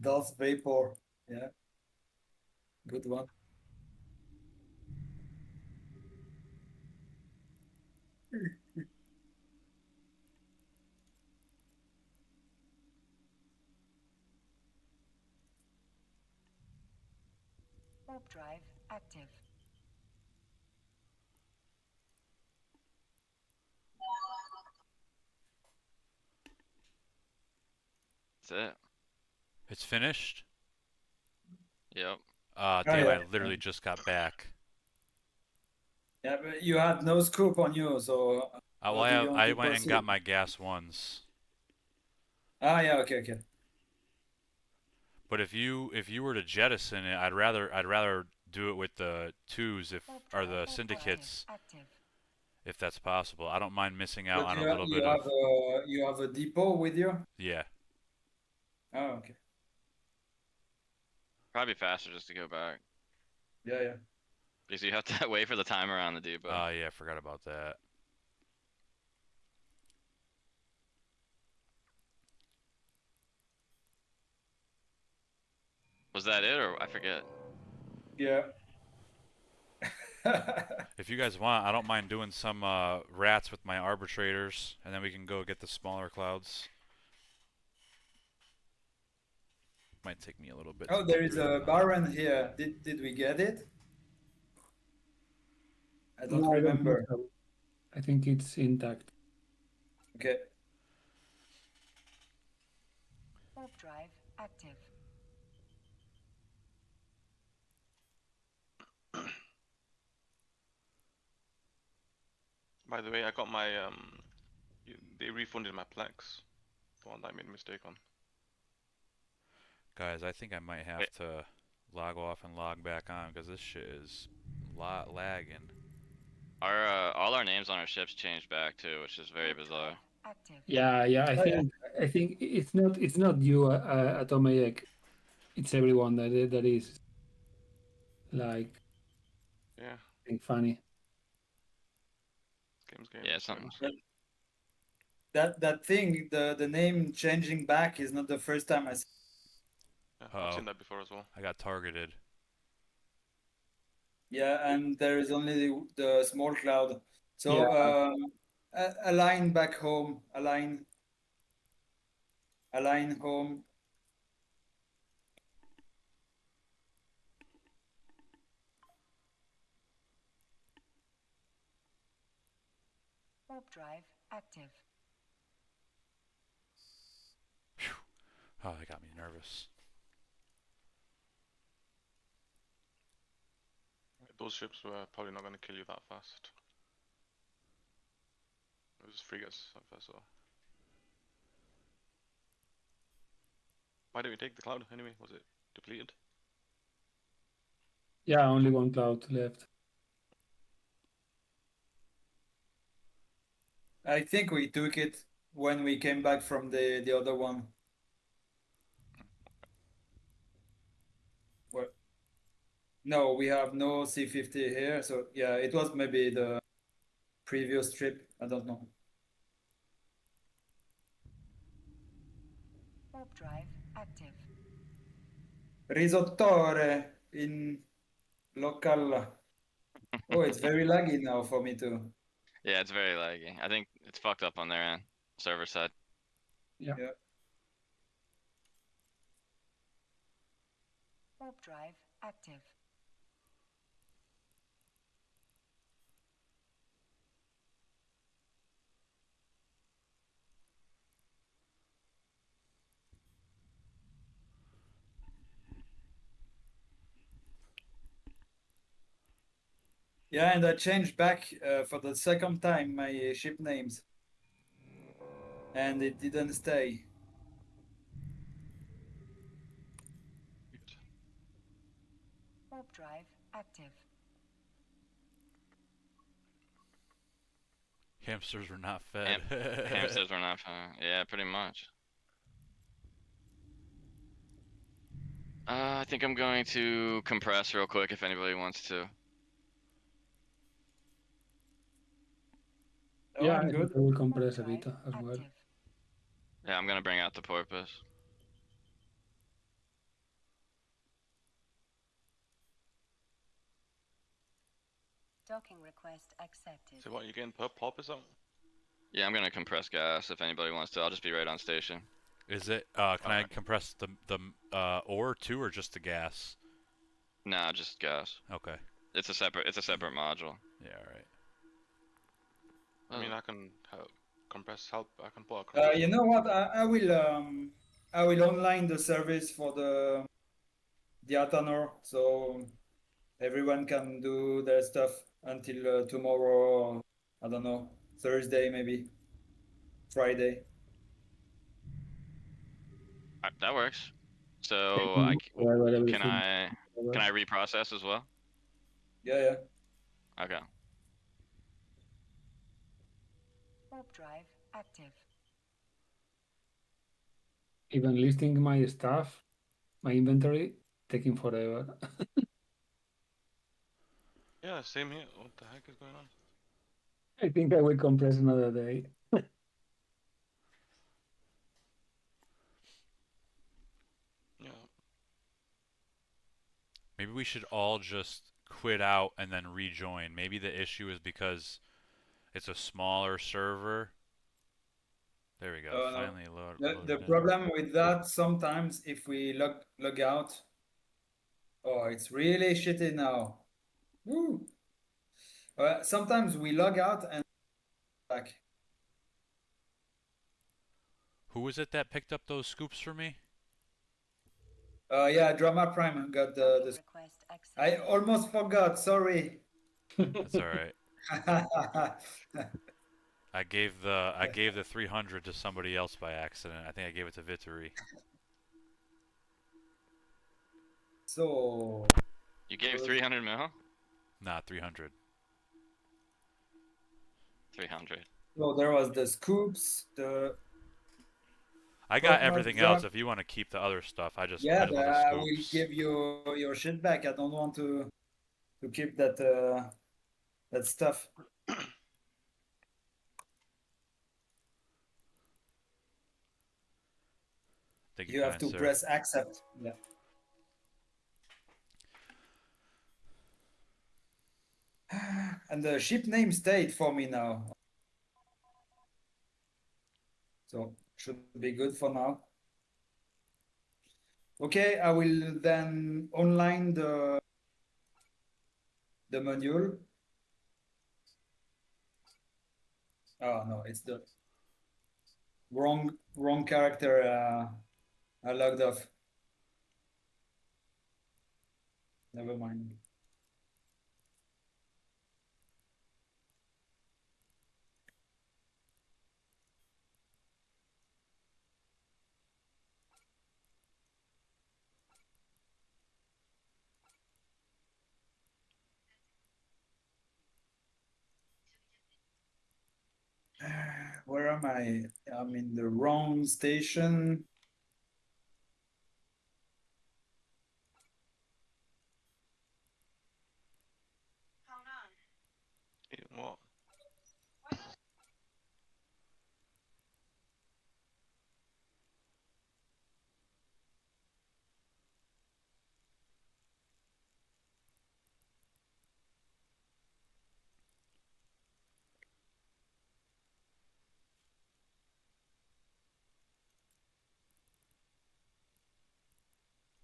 Darth Vapor. Yeah, good one. Warp drive active. That's it. It's finished? Yep. Oh, Damn, I yeah. literally just got back. Yeah, but you had no scoop on you, so how do you want I to went and got proceed? my gas ones. Ah, yeah, okay, okay. But if you were to jettison it, I'd rather do it with the twos or the syndicates Active. if that's possible. I don't mind missing out But on a little bit of you have a depot with you? yeah. Oh, okay. Probably faster just to go back. Yeah, yeah. Because you have to wait for the timer on the depot. Yeah, I forgot about that. Was that it, or I forget? Yeah. If you guys want, I don't mind doing some rats with my arbitrators, and then we can go get the smaller clouds. Might take me a little bit to Oh, get there is through. a Baron here. Did we get it? I don't No, I don't think remember. so. I think it's intact. Okay. Warp drive active. By the way, I got my they refunded my Plex. The one that I made a mistake on. Guys, I think I might have to log off and log back on because this shit is lagging. Our all our names on our ships changed back too, which is very bizarre. Active. Yeah, yeah. Oh, yeah. I think it's not you, Atomeyek. It's everyone that is like Yeah, being funny. games. Yeah, something. That thing, the name changing back is not the first time I see. Yeah, I've Uh-oh. seen that before as well. I got targeted. Yeah, and there is only the small cloud. So Yeah. align back home. Align home. Warp drive active. Whew. Oh, that got me nervous. those ships were probably not gonna kill you that fast. It was frigates at first, so. Why did we take the cloud anyway? Was it depleted? Yeah, only one cloud left. I think we took it when we came back from the other one. Well, no, we have no C50 here, so yeah, it was maybe the previous trip. I don't know. Warp drive active. Risottore in local. Oh, it's very laggy now for me too. Yeah, it's very laggy. I think it's fucked up on their end, server side. Yeah. Yeah. Warp drive active. Yeah, and I changed back for the second time my ship names, and it didn't stay. Warp drive active. Hamsters were not fed. Hamsters were not yeah, pretty much. I think I'm going to compress real quick if anybody wants to. Oh, Yeah, I'm I think good. I will Warp compress a drive bit as well. active. Yeah, I'm gonna bring out the porpoise. Docking request accepted. So what, you getting porpoise out? Yeah, I'm gonna compress gas if anybody wants to. I'll just be right on station. Is it? Can I Alright. compress the ore too, or just the gas? Nah, just gas. Okay. It's a separate module. Yeah. All right. I mean, I can help compress help. I can put a You compressor. know what? I will online the service for the Athanor, so everyone can do their stuff until tomorrow. Or, I don't know, Thursday maybe, Friday. That works. I So think whatever can everything. I reprocess as well? Yeah, yeah. Okay. Warp drive active. Even listing my stuff, my inventory, taking forever. Yeah, same here. What the heck is going on? I think I will compress another day. Yeah. Maybe we should all just quit out and then rejoin. Maybe the issue is because it's a smaller server. There we go. No. Finally loaded The in. problem with that sometimes if we log out, oh, it's really shitty now. Woo. Sometimes we log out and back. Who was it that picked up those scoops for me? Yeah, Drama Prime got Docking the. request I accepted. almost forgot. Sorry. That's all right. I gave the 300 to somebody else by accident. I think I gave it to Vittori. So. You gave 300 mil? Not 300. 300. So there was the scoops, the I got Pokemon everything else. drop. If you want to keep the other stuff, I just Yeah, want the I will scoops. give you your shit back. I don't want to keep that that stuff. Thank you, You have kind to sir. press accept. Yeah. And the ship name stayed for me now. So should be good for now. Okay, I will then online the module. Oh no, it's the wrong character. I logged off. Never mind. Where am I? I'm in the wrong station. What?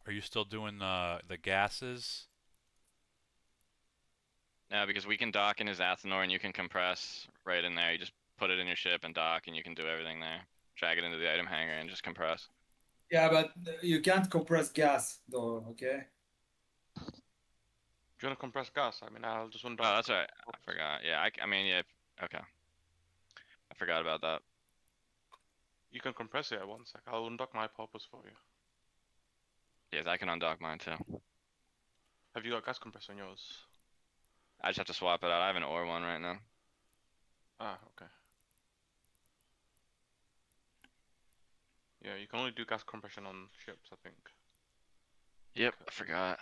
Are you still doing the gases? No, because we can dock in his Athenor and you can compress right in there. You just put it in your ship and dock, and you can do everything there. Drag it into the item hangar and just compress. Yeah, but you can't compress gas though. Okay. Do you want to compress gas? I mean, I'll just Oh, undock. that's right. I forgot. Yeah, I mean, yeah. Okay. I forgot about that. You can compress it at 1 sec. I'll undock my purpose for you. Yes, I can undock mine too. Have you got gas compressor on yours? I just have to swap it out. I have an ore one right now. Ah, okay. Yeah, you can only do gas compression on ships, I think. Yep, I forgot.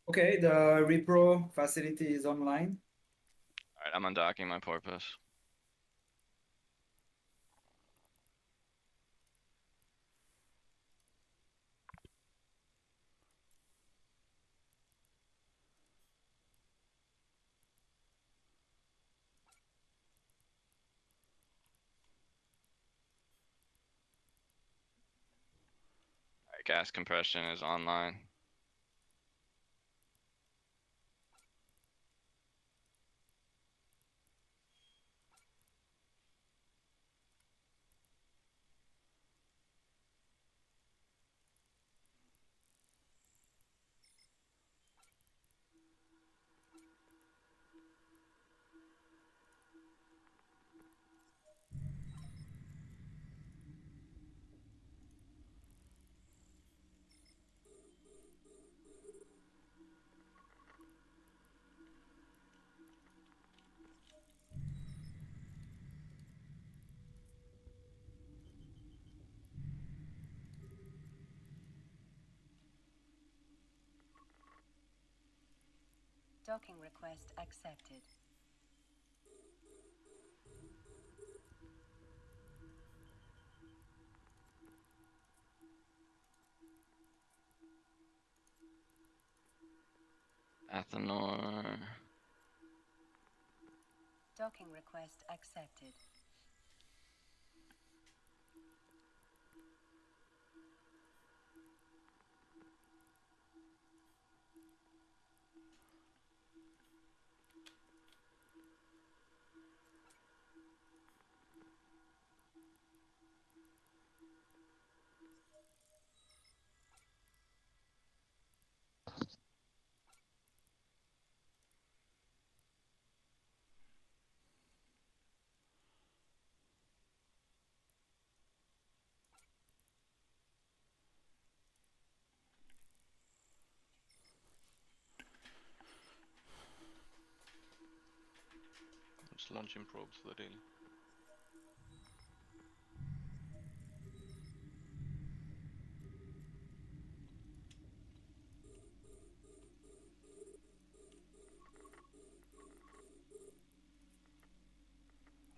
Okay, the repro facility is online. Alright, I'm undocking my porpoise. Alright, gas compression is online. Docking request accepted. Athenor. Docking request accepted. I'm just launching probes for the daily.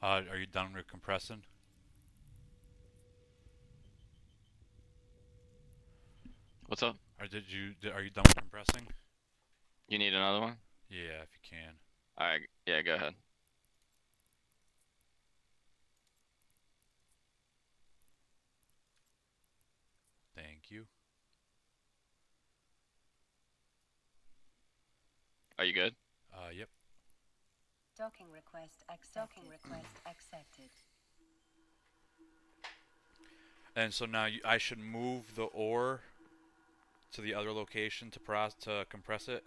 Are you done with compressing? What's up? Or are you done with compressing? You need another one? Yeah, if you can. Alright, yeah, go ahead. Thank you. Are you good? Yep. Docking request accepted. And so now I should move the ore to the other location to compress it.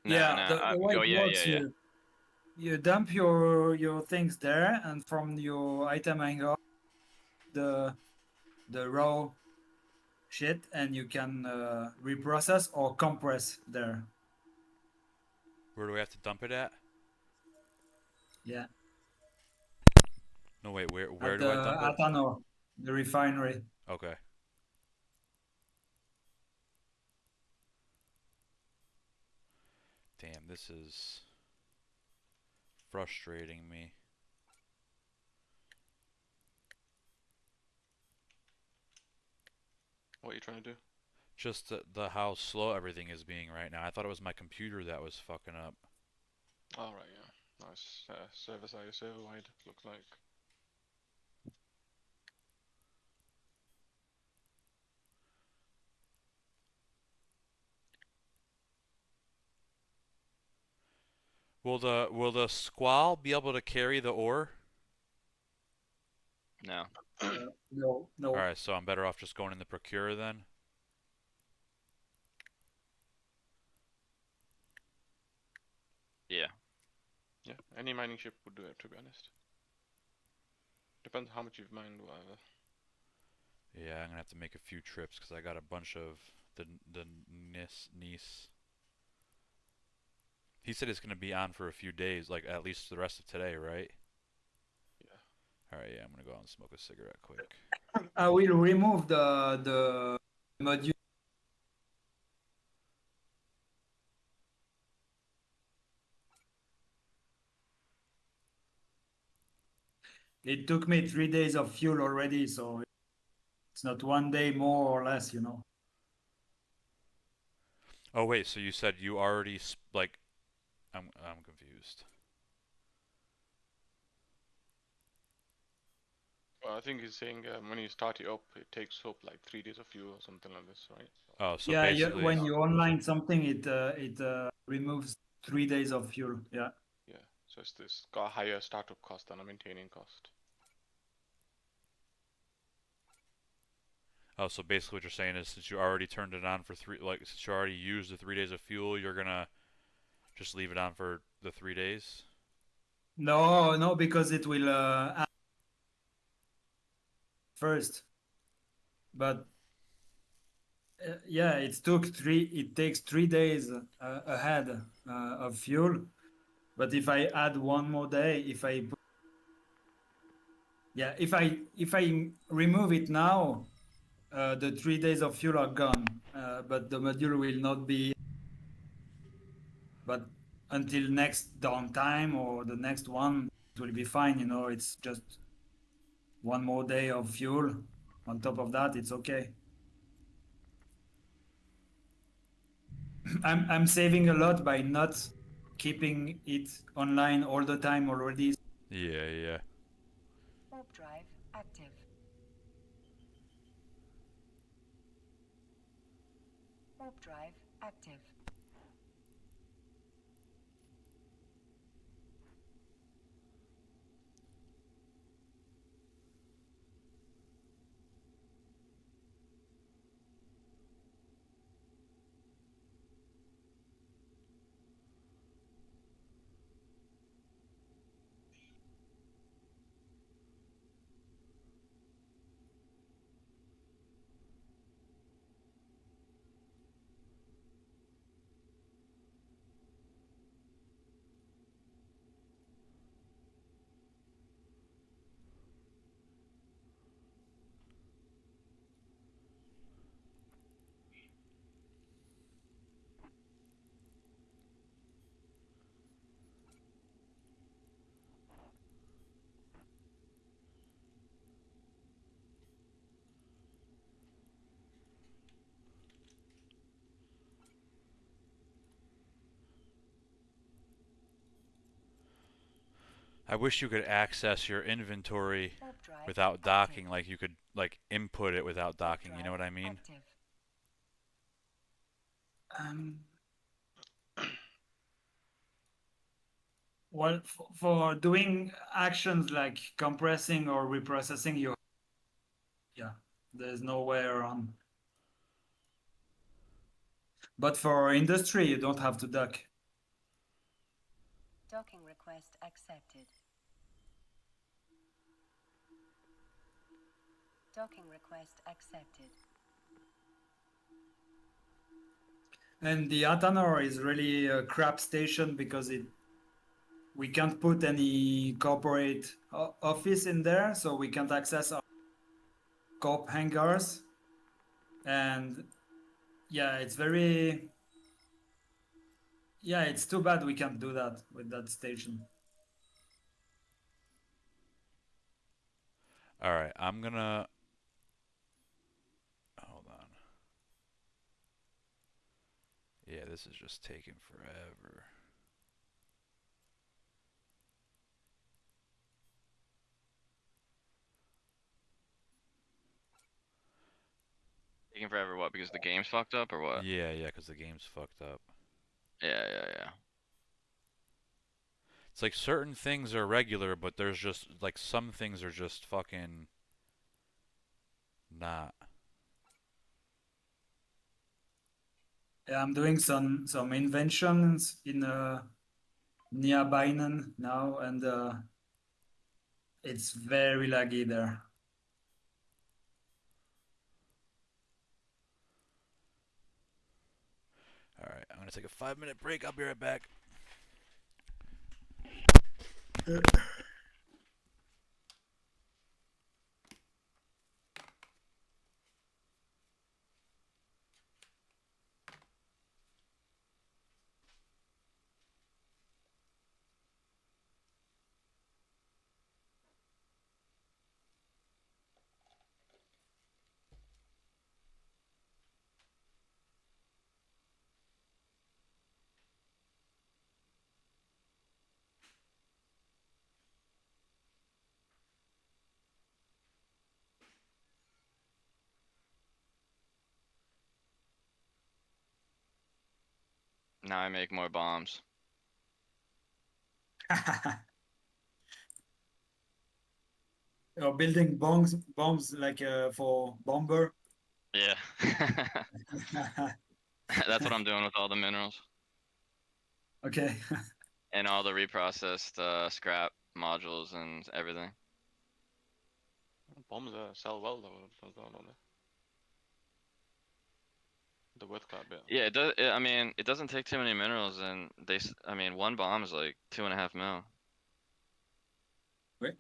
No, Yeah, no. the way Oh, it yeah, works, yeah. you dump your things there, and from your item hangar, the raw shit, and you can reprocess or compress there. Where do we have to dump it at? Yeah, No, wait. Where at do I dump it? Atano, the refinery. Okay. Damn, this is frustrating me. What are you trying to do? Just the how slow everything is being right now. I thought it was my computer that was fucking up. All right, yeah. Nice. Server side, server wide. Looks like. Will the squall be able to carry the ore? No. No, no. All right, so I'm better off just going in the procure then. Yeah. Yeah, any mining ship would do it, to be honest. Depends how much you've mined, whatever. Yeah, I'm gonna have to make a few trips because I got a bunch of the niece. He said it's gonna be on for a few days, like at least the rest of today, right? Yeah. All right, yeah, I'm gonna go out and smoke a cigarette quick. I will remove the module. It took me 3 days of fuel already, so it's not one day more or less, you know. Oh wait, so you said you already like, I'm confused. Well, I think he's saying when you start it up, it takes up like 3 days of fuel or something like this, right? So, Oh, so Yeah, basically, when you online something, it removes 3 days of fuel. Yeah. yeah. So it's this got a higher startup cost than a maintaining cost. oh, so basically what you're saying is since you already turned it on for since you already used the 3 days of fuel, you're gonna just leave it on for the 3 days? No, no, because it will add first. But yeah, it takes 3 days ahead of fuel. But if I add one more day, if I remove it now, the 3 days of fuel are gone. But the module will not be. But until next downtime or the next one, it will be fine. You know, it's just one more day of fuel. On top of that, it's okay. I'm saving a lot by not keeping it online all the time already. Yeah, yeah. Warp drive active. Warp drive active. I wish you could access your inventory Warp drive without active. docking, like you could like input it without Warp docking, you know drive what I mean? active. Um, well, for doing actions like compressing or reprocessing, there's no way around. But for industry, you don't have to dock. Docking request accepted. Docking request accepted. And the Atanor is really a crap station because we can't put any corporate office in there, so we can't access our corp hangars. And yeah, it's too bad we can't do that with that station. All right, I'm gonna hold on. Yeah, this is just taking forever. Taking forever what? Because the game's fucked up or what? Yeah, because the game's fucked up. Yeah. It's like certain things are regular, but there's just like some things are just fucking not. Yeah, I'm doing some inventions in nearby now, and it's very laggy there. All right, I'm gonna take a 5-minute break. I'll be right back. Now I make more bombs. You're building bombs like for bomber. Yeah. That's what I'm doing with all the minerals Okay. and all the reprocessed scrap modules and everything. Bombs sell well though. On the wet clap, yeah. Yeah, I mean, it doesn't take too many minerals, and I mean, one bomb is like 2.5 mil.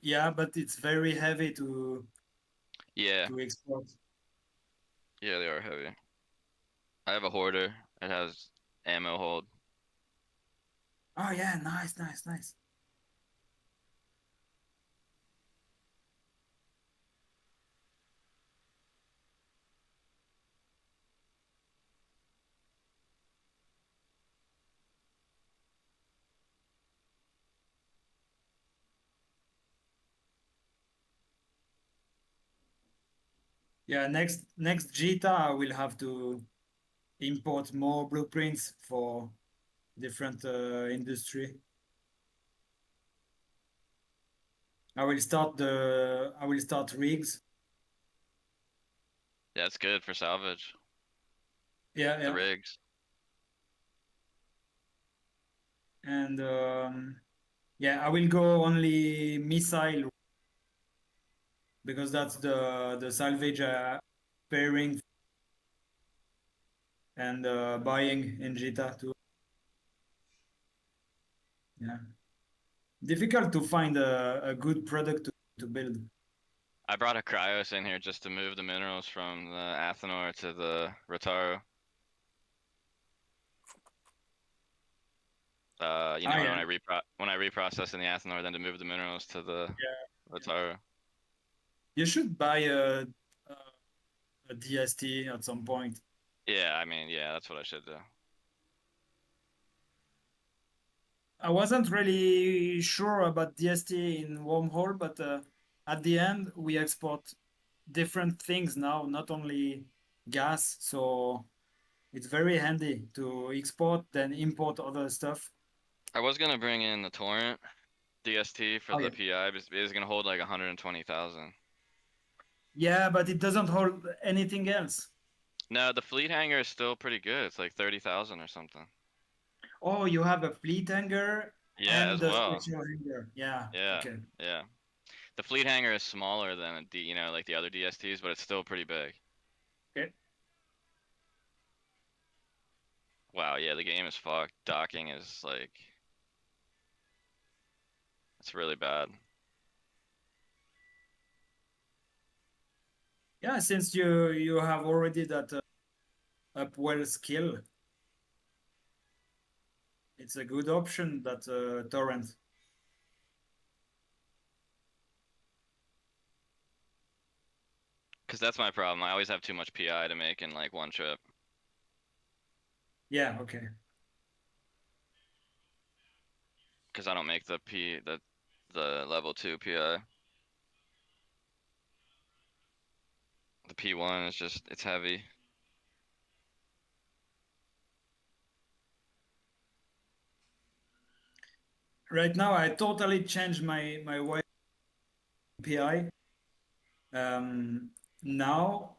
Yeah, but it's very heavy to Yeah, export. yeah, they are heavy. I have a hoarder. It has ammo hold. Oh yeah, nice. Yeah, next Jita I will have to import more blueprints for different industry. I will start rigs. Yeah, it's good for salvage. Yeah, The yeah. rigs. And yeah, I will go only missile because that's the salvage pairing and buying in Jita too. Yeah, difficult to find a good product to build. I brought a cryos in here just to move the minerals from the Athanor to the Rotaru. You know, Yeah. when I reprocess in the Athanor, then to move the minerals to the Rotaru. You should buy a DST at some point. Yeah, I mean, yeah, that's what I should do. I wasn't really sure about DST in Wormhole, but at the end we export different things now, not only gas. So it's very handy to export then import other stuff. I was gonna bring in the torrent DST for Oh the yeah. PI, but it's gonna hold like 120,000. Yeah, but it doesn't hold anything else. No, the fleet hangar is still pretty good. It's like 30,000 or something. Oh, you have a fleet hangar Yeah, and as the well. special hangar. Yeah. Yeah, Okay. yeah. The fleet hangar is smaller than a D, like the other DSTs, but it's still pretty big. Okay. Wow, yeah, the game is fucked. Docking is like, it's really bad. Yeah, since you have already that upwell skill, it's a good option that torrent. Cause that's my problem. I always have too much PI to make in like one trip. Yeah. Okay. Cause I don't make the level 2 PI. The P1 is just, it's heavy. Right now, I totally changed my way PI. Now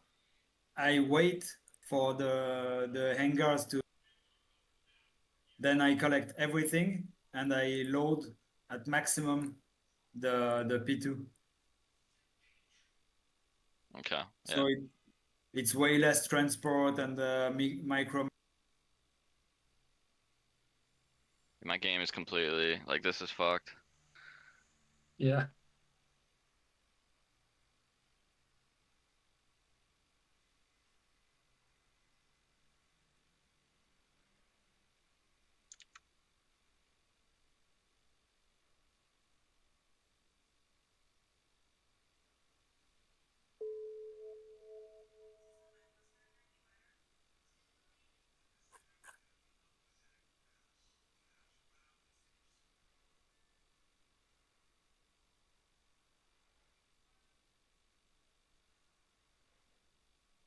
I wait for the hangars to. Then I collect everything and I load at maximum the P2. Okay, yeah. So it's way less transport and micro. My game is completely, like, this is fucked. Yeah.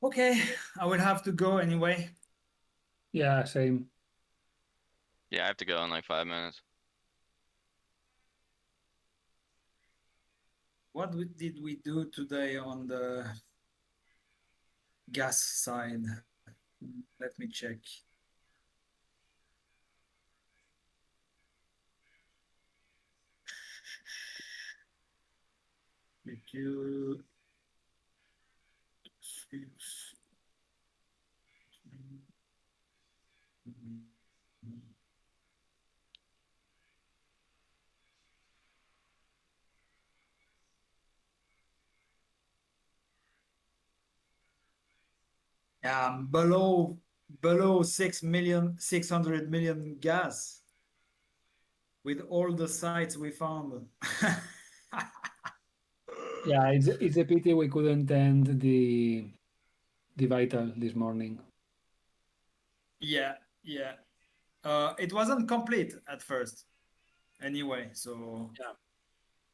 Okay, I will have to go anyway. Yeah, same. Yeah, I have to go in like 5 minutes. What did we do today on the gas side? Let me check. BQ, 6. Yeah, below 6 million, 600 million gas with all the sites we found. Yeah, it's a pity we couldn't end the vital this morning. Yeah, yeah. It wasn't complete at first, anyway. So, Yeah.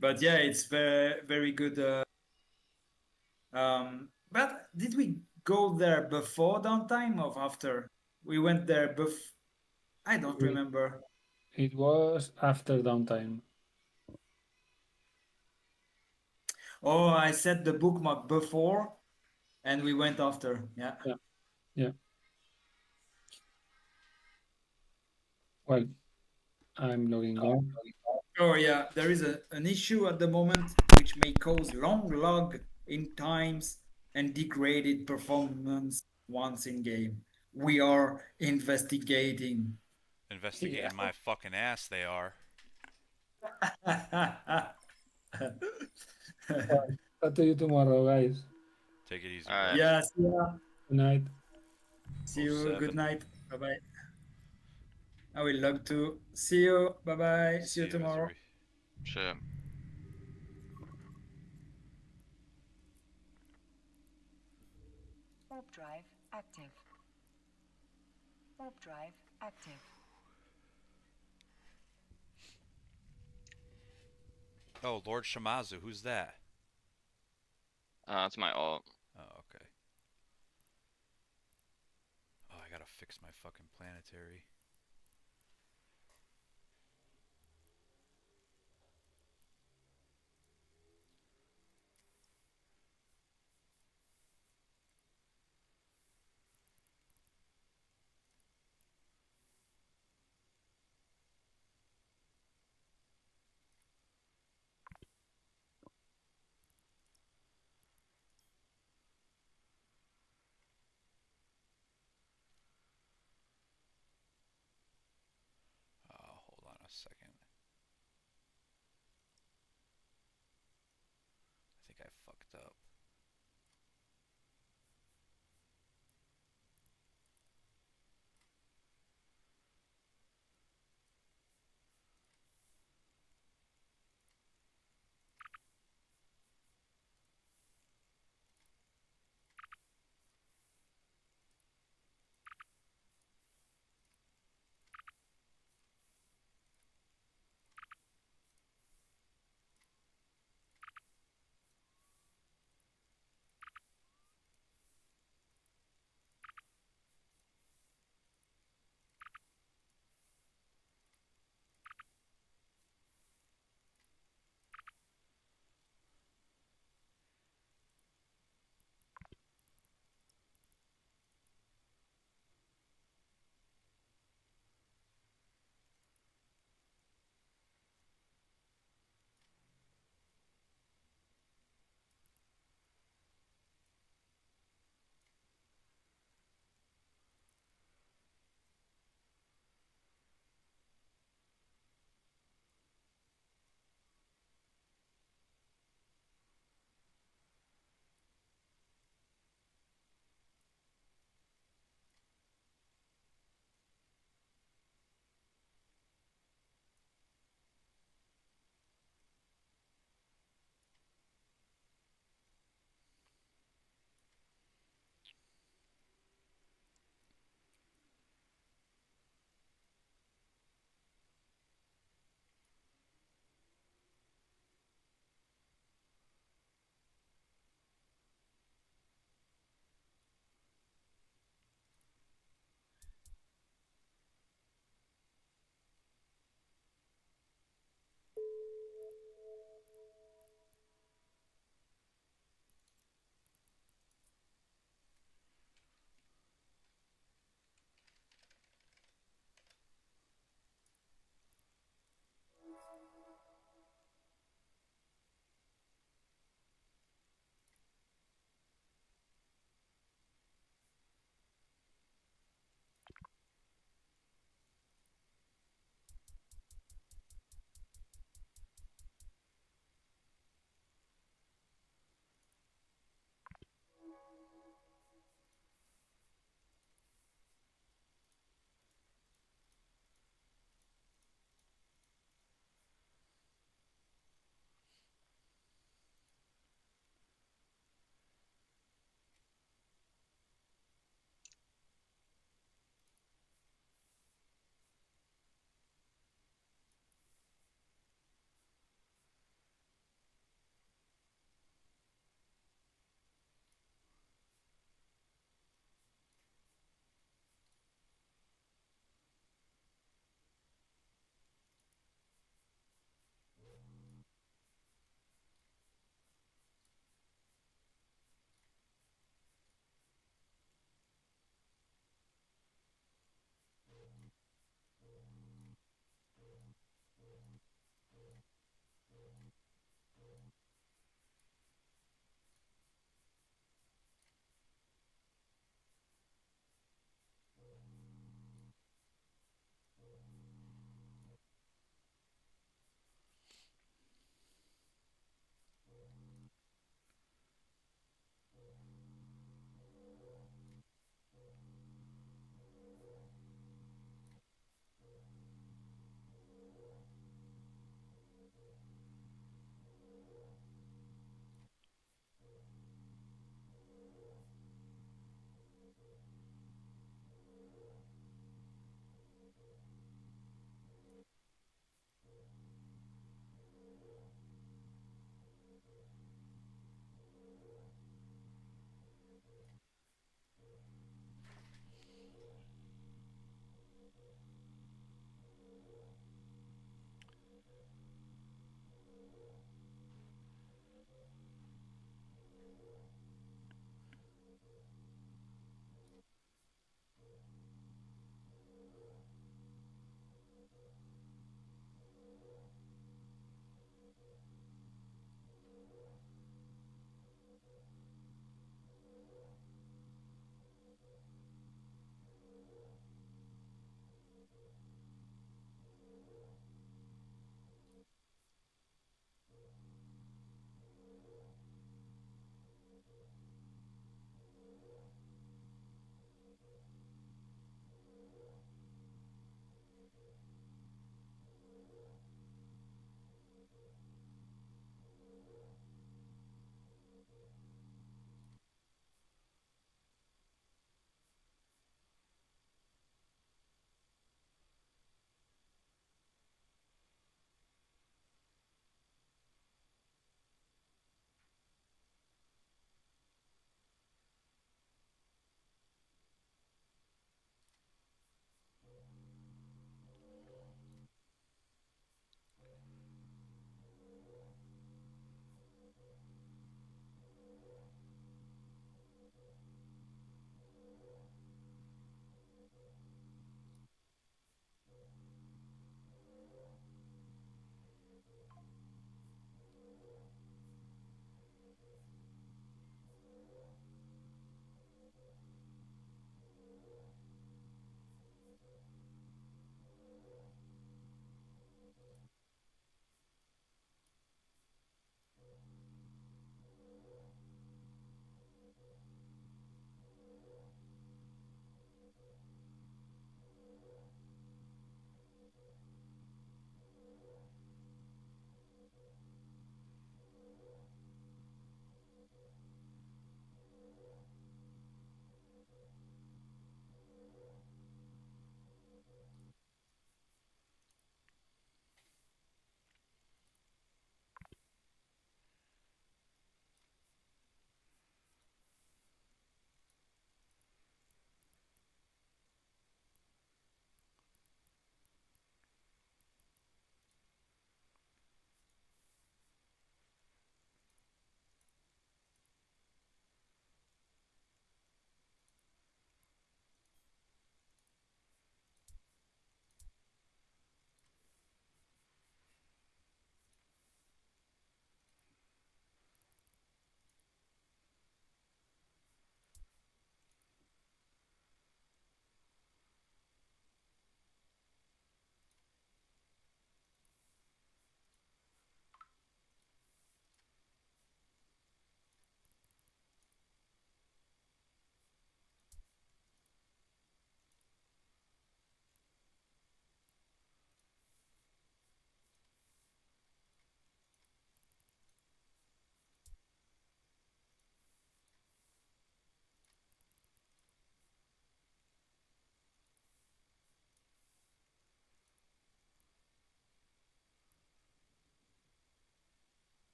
but yeah, it's very good. But did we go there before downtime or after? We went there I don't It, remember. it was after downtime. Oh, I set the bookmark before, and we went after. Yeah. Yeah, yeah. Well, I'm logging on. Oh yeah, there is an issue at the moment which may cause long log in times and degraded performance once in game. We are investigating. Yeah. Investigating my fucking ass, they are. Well, talk to you tomorrow, guys. Take it easy, Alright. bros. Yeah, see ya. Good night. See Oh, you. Good 07. night. Bye bye. I will log to. See you. Bye bye. See See you you, tomorrow. Misery. Shit. Warp drive active. Warp drive active. Oh, Lord Shamazu, who's that? That's my alt. Oh, okay. Oh, I gotta fix my fucking planetary.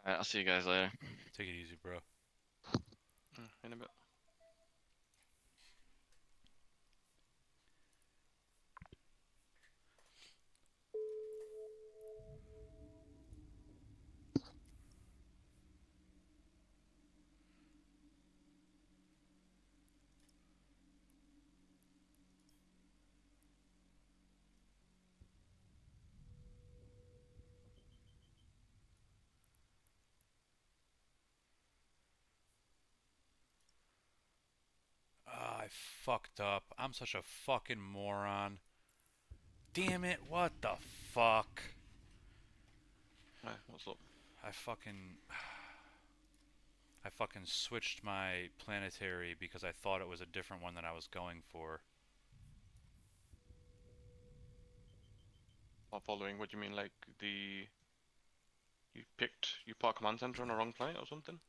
Alright, I'll see you guys later. Take it easy, bro. In a bit. I fucked up. I'm such a fucking moron. Damn it, what the fuck? Right, what's up? I fucking switched my planetary because I thought it was a different one than I was going for. Not following. What do you mean, like you park command center on the wrong planet or something?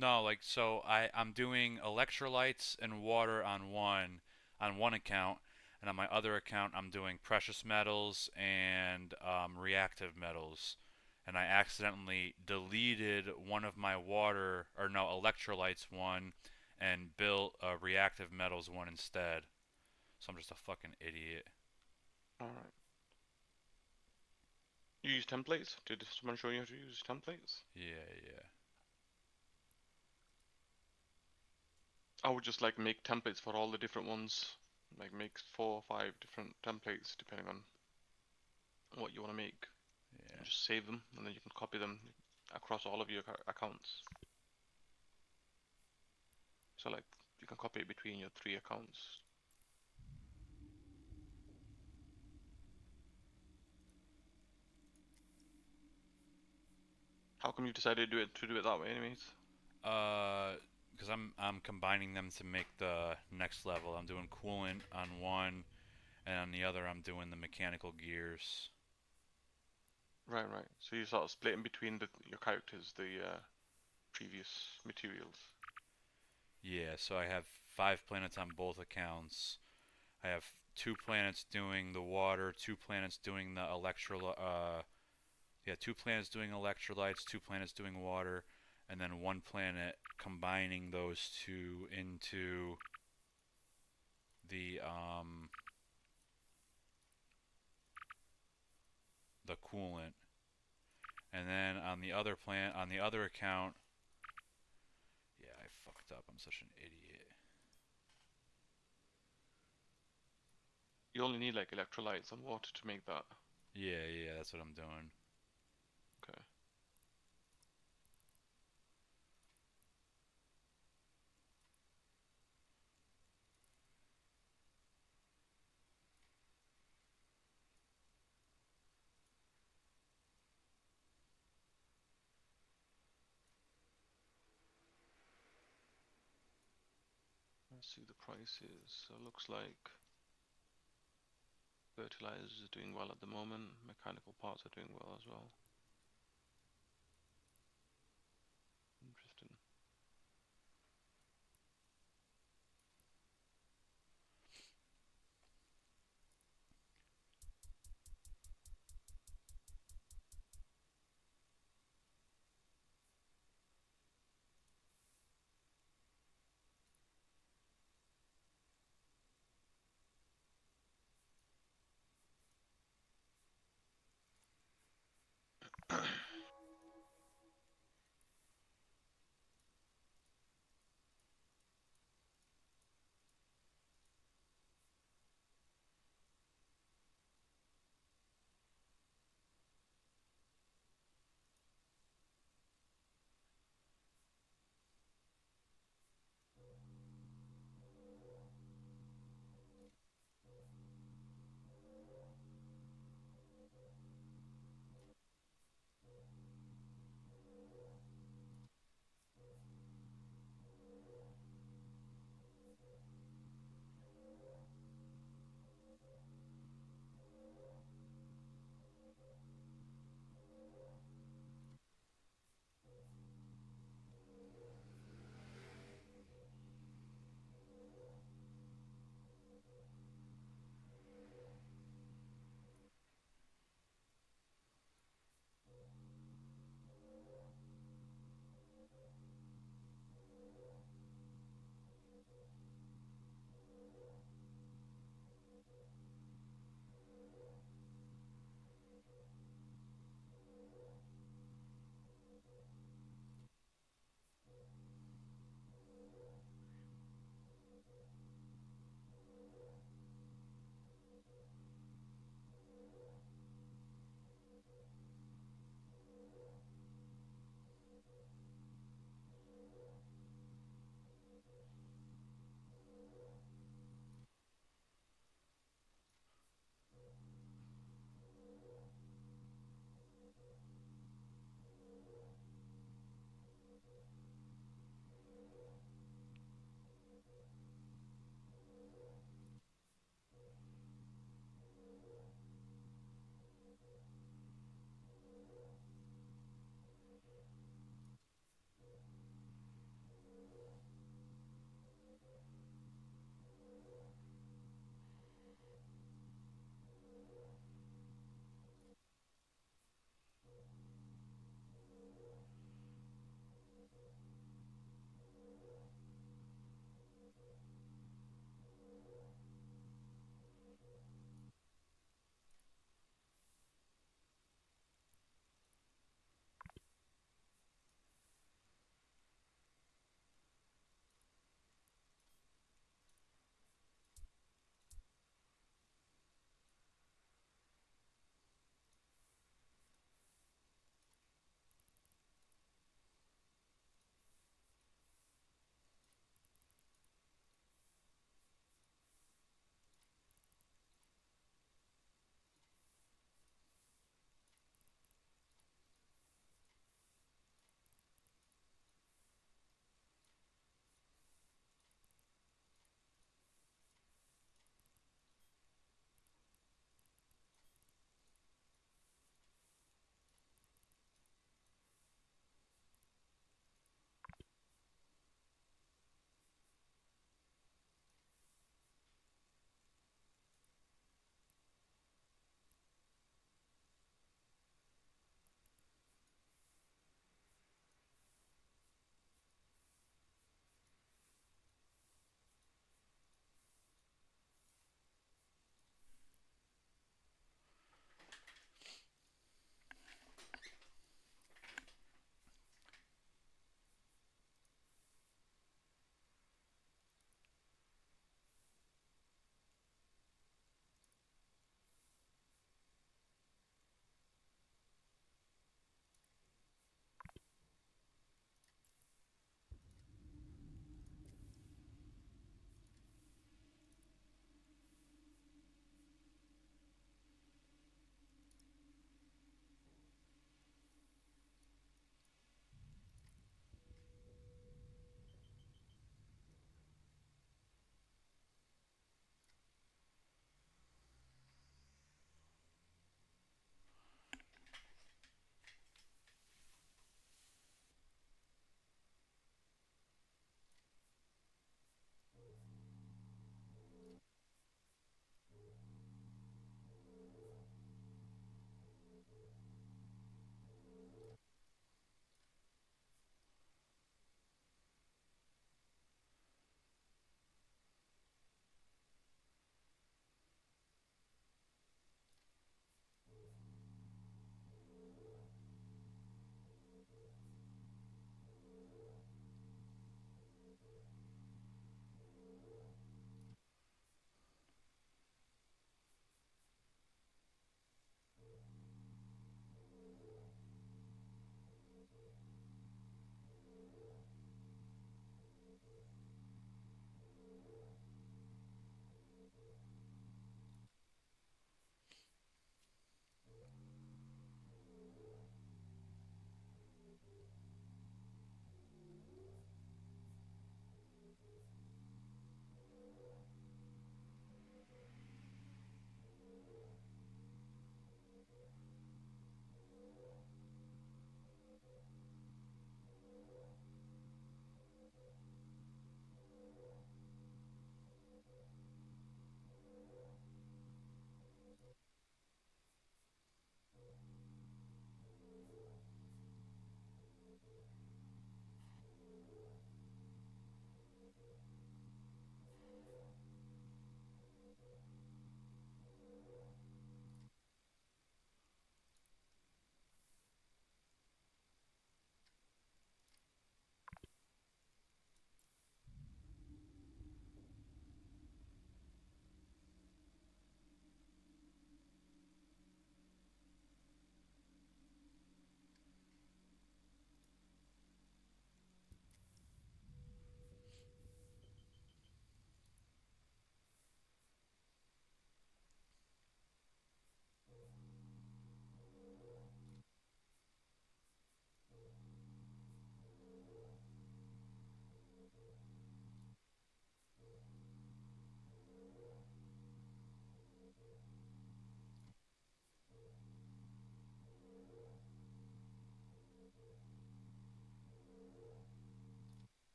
No, like so I'm doing electrolytes and water on one account, and on my other account I'm doing precious metals and reactive metals. And I accidentally deleted one of my electrolytes one and built a reactive metals one instead. So I'm just a fucking idiot. Alright. You use templates? Did someone show you how to use templates? Yeah. I would just like make templates for all the different ones. Like make 4 or 5 different templates depending on what you want to make. Yeah. And just save them and then you can copy them across all of your accounts. So like you can copy it between your 3 accounts. How come you decided to do it that way anyways? Because I'm combining them to make the next level. I'm doing coolant on one, and on the other I'm doing the mechanical gears. Right. So you sort of split in between your characters, the previous materials. Yeah, so I have 5 planets on both accounts. I have 2 planets doing the water, 2 planets doing the 2 planets doing electrolytes, 2 planets doing water, and then 1 planet combining those 2 into the coolant. And then on the other account, yeah, I fucked up. I'm such an idiot. You only need like electrolytes and water to make that. Yeah, that's what I'm doing. Okay. Let's see the prices. So it looks like fertilizers are doing well at the moment. Mechanical parts are doing well as well. Interesting.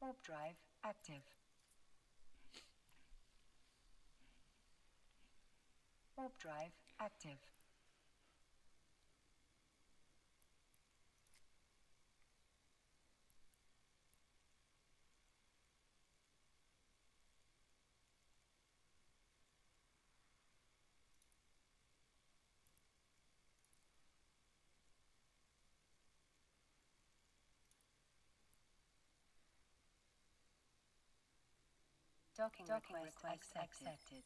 Warp drive active. Warp drive active. Docking request accepted.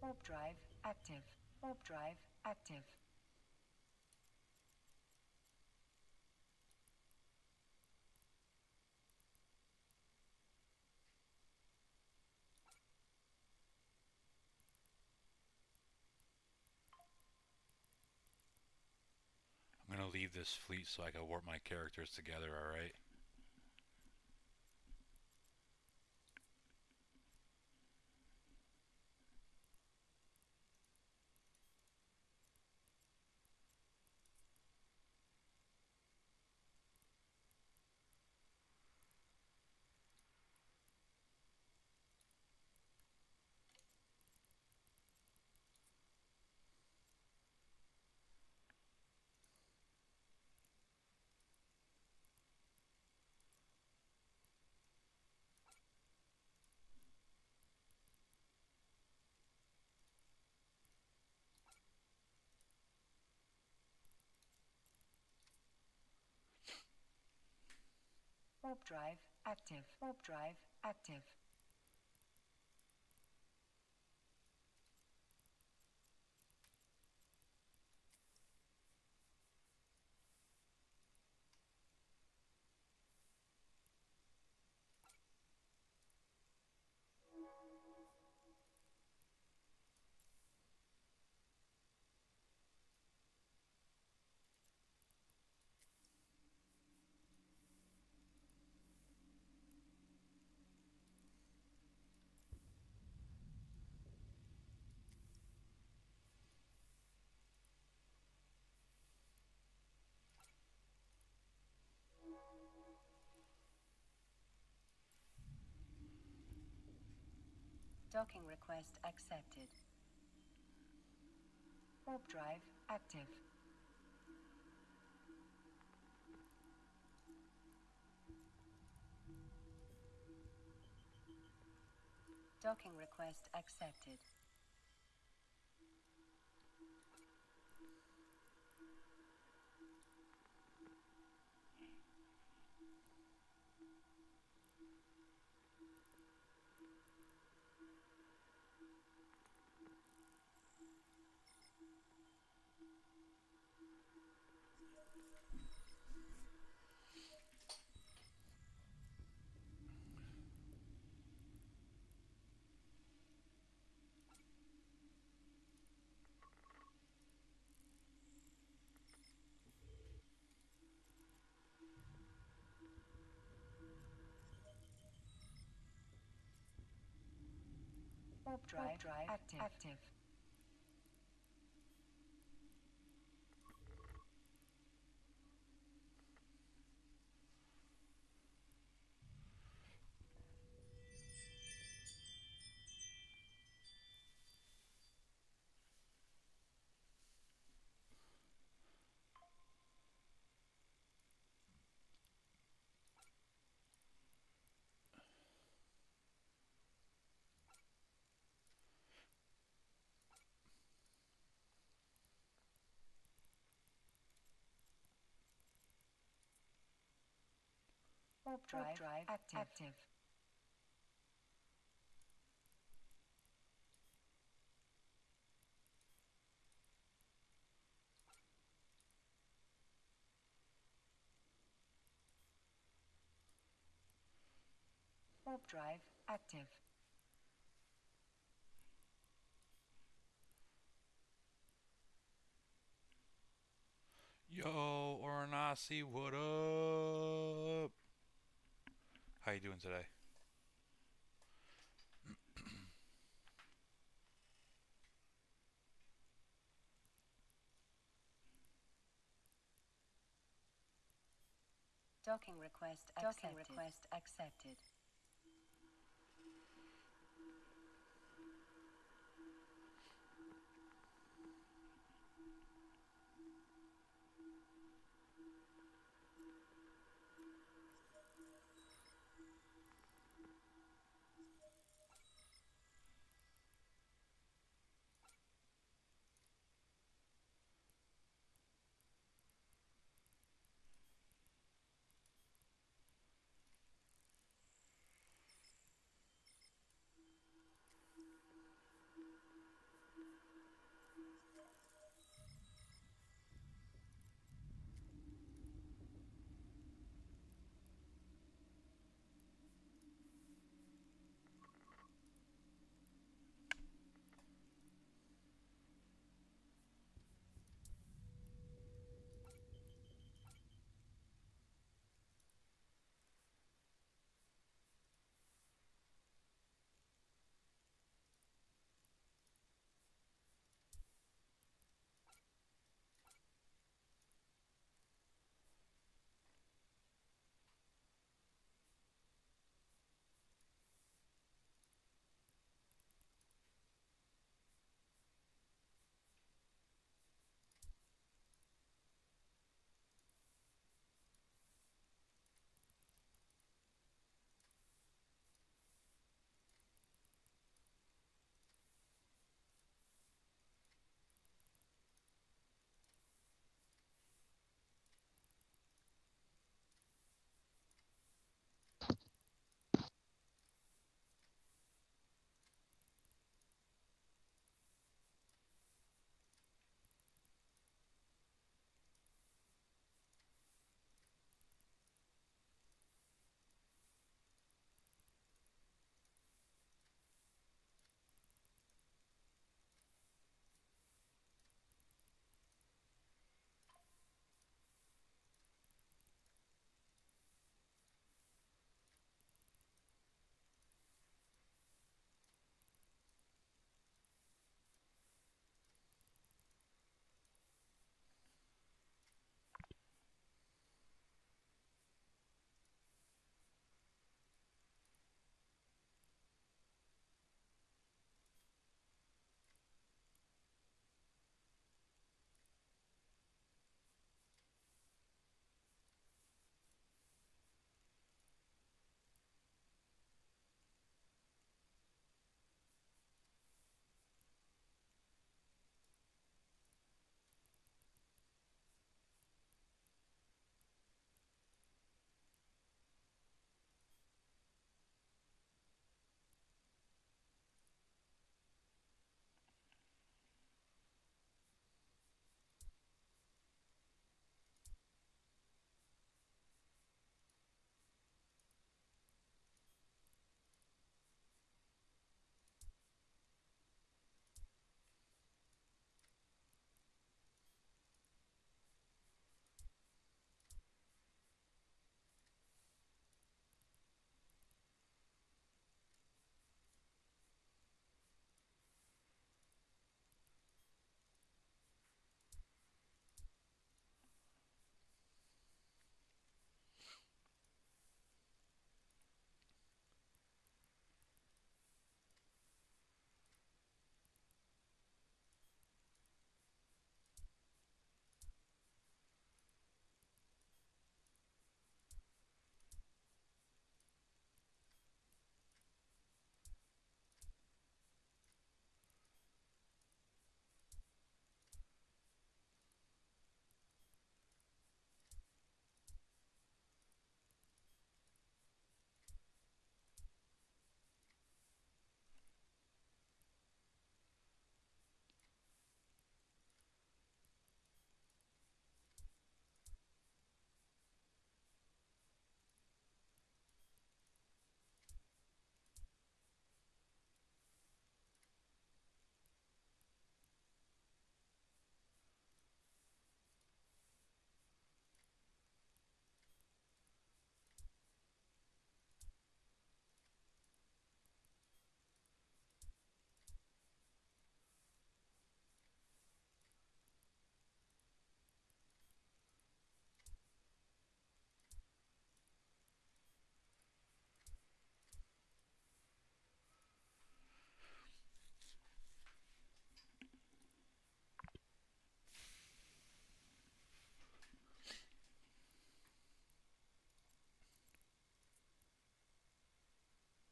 Warp drive active. Warp drive active. I'm gonna leave this fleet so I can warp my characters together, alright? Warp drive active. Warp drive active. Docking request accepted. Warp drive active. Docking request accepted. Warp drive active. Warp drive active. Warp drive active. Yo, Ornasi, what up? How you doing today? Docking request accepted.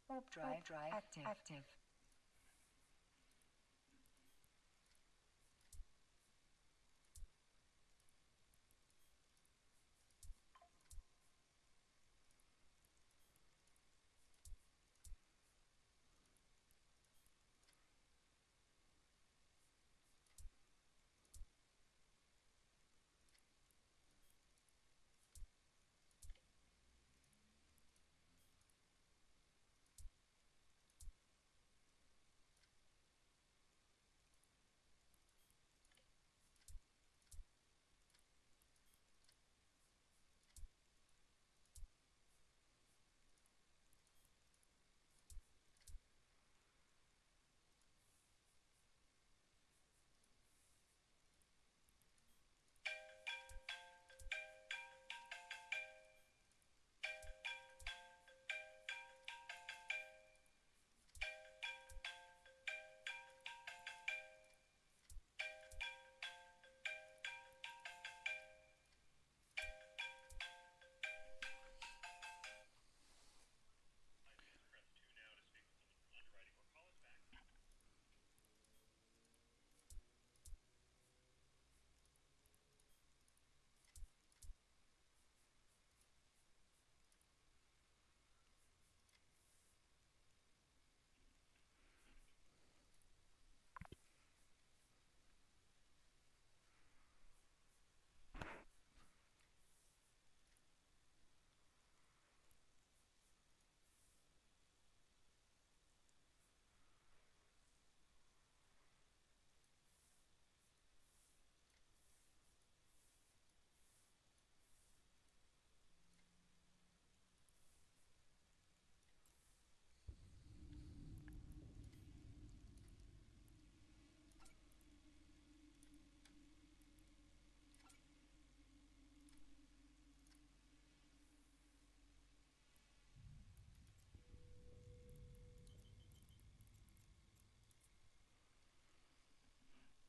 Warp drive active.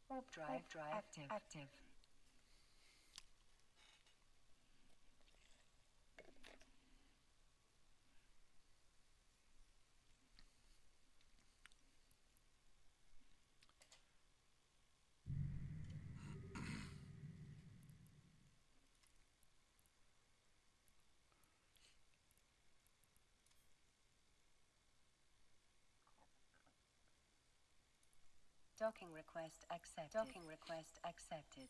Warp drive active. Docking request accepted.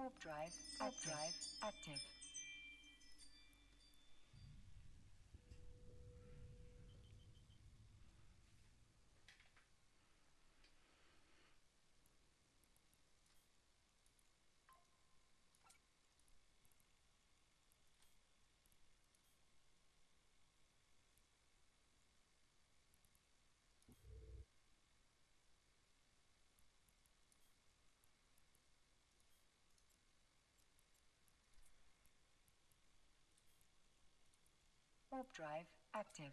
Warp drive active. Warp drive active.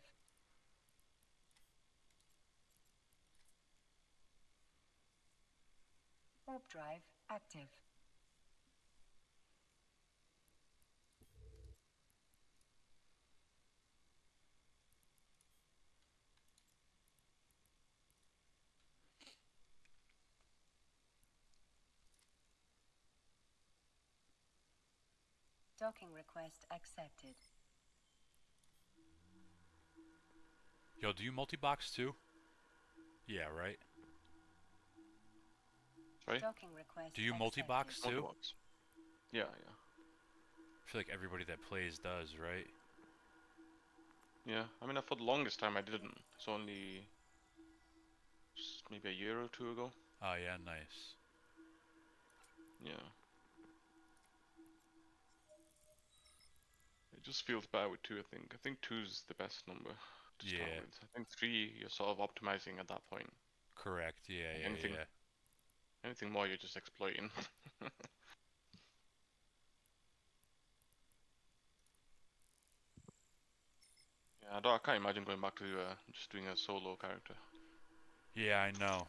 Warp drive active. Docking request accepted. Yo, do you multi-box too? Yeah, right. Sorry? Docking request Do you multi-box accepted. too? Multi-box. Yeah, yeah. I feel like everybody that plays does, right? Yeah, I mean, for the longest time I didn't. It's only just maybe a year or two ago. Oh yeah, nice. Yeah. It just feels bad with 2, I think. I think 2's the best number to start Yeah. with. I think 3, you're sort of optimizing at that point. Correct. Yeah, Like yeah, yeah. anything more, you're just exploiting. Yeah, I can't imagine going back to just doing a solo character. Yeah, I know.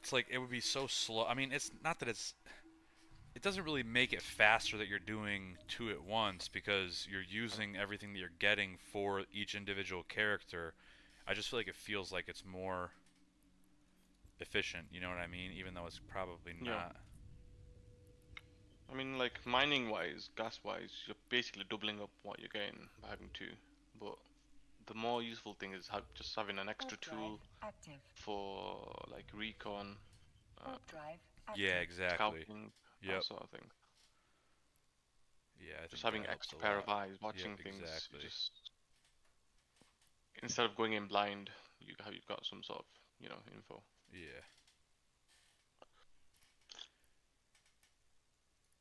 It's like it would be so slow. I mean, it's not that it doesn't really make it faster that you're doing two at once because you're using everything that you're getting for each individual character. I just feel like it feels like it's more efficient, you know what I mean? Even though it's probably Yeah. not. I mean, like mining-wise, gas-wise, you're basically doubling up what you're getting by having 2. But the more useful thing is just having an extra Warp drive tool active. for like recon, Warp drive active. Yeah, exactly. scouting, Yep. that sort of thing. Yeah, I Just think that having helps a extra pair lot. of eyes, Yep, watching things, you exactly. just instead of going in blind, you've got some sort of info. Yeah.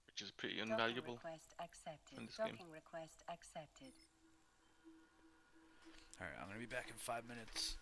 Which is pretty Docking invaluable request accepted. in this game. Docking request accepted. All right, I'm going to be back in 5 minutes.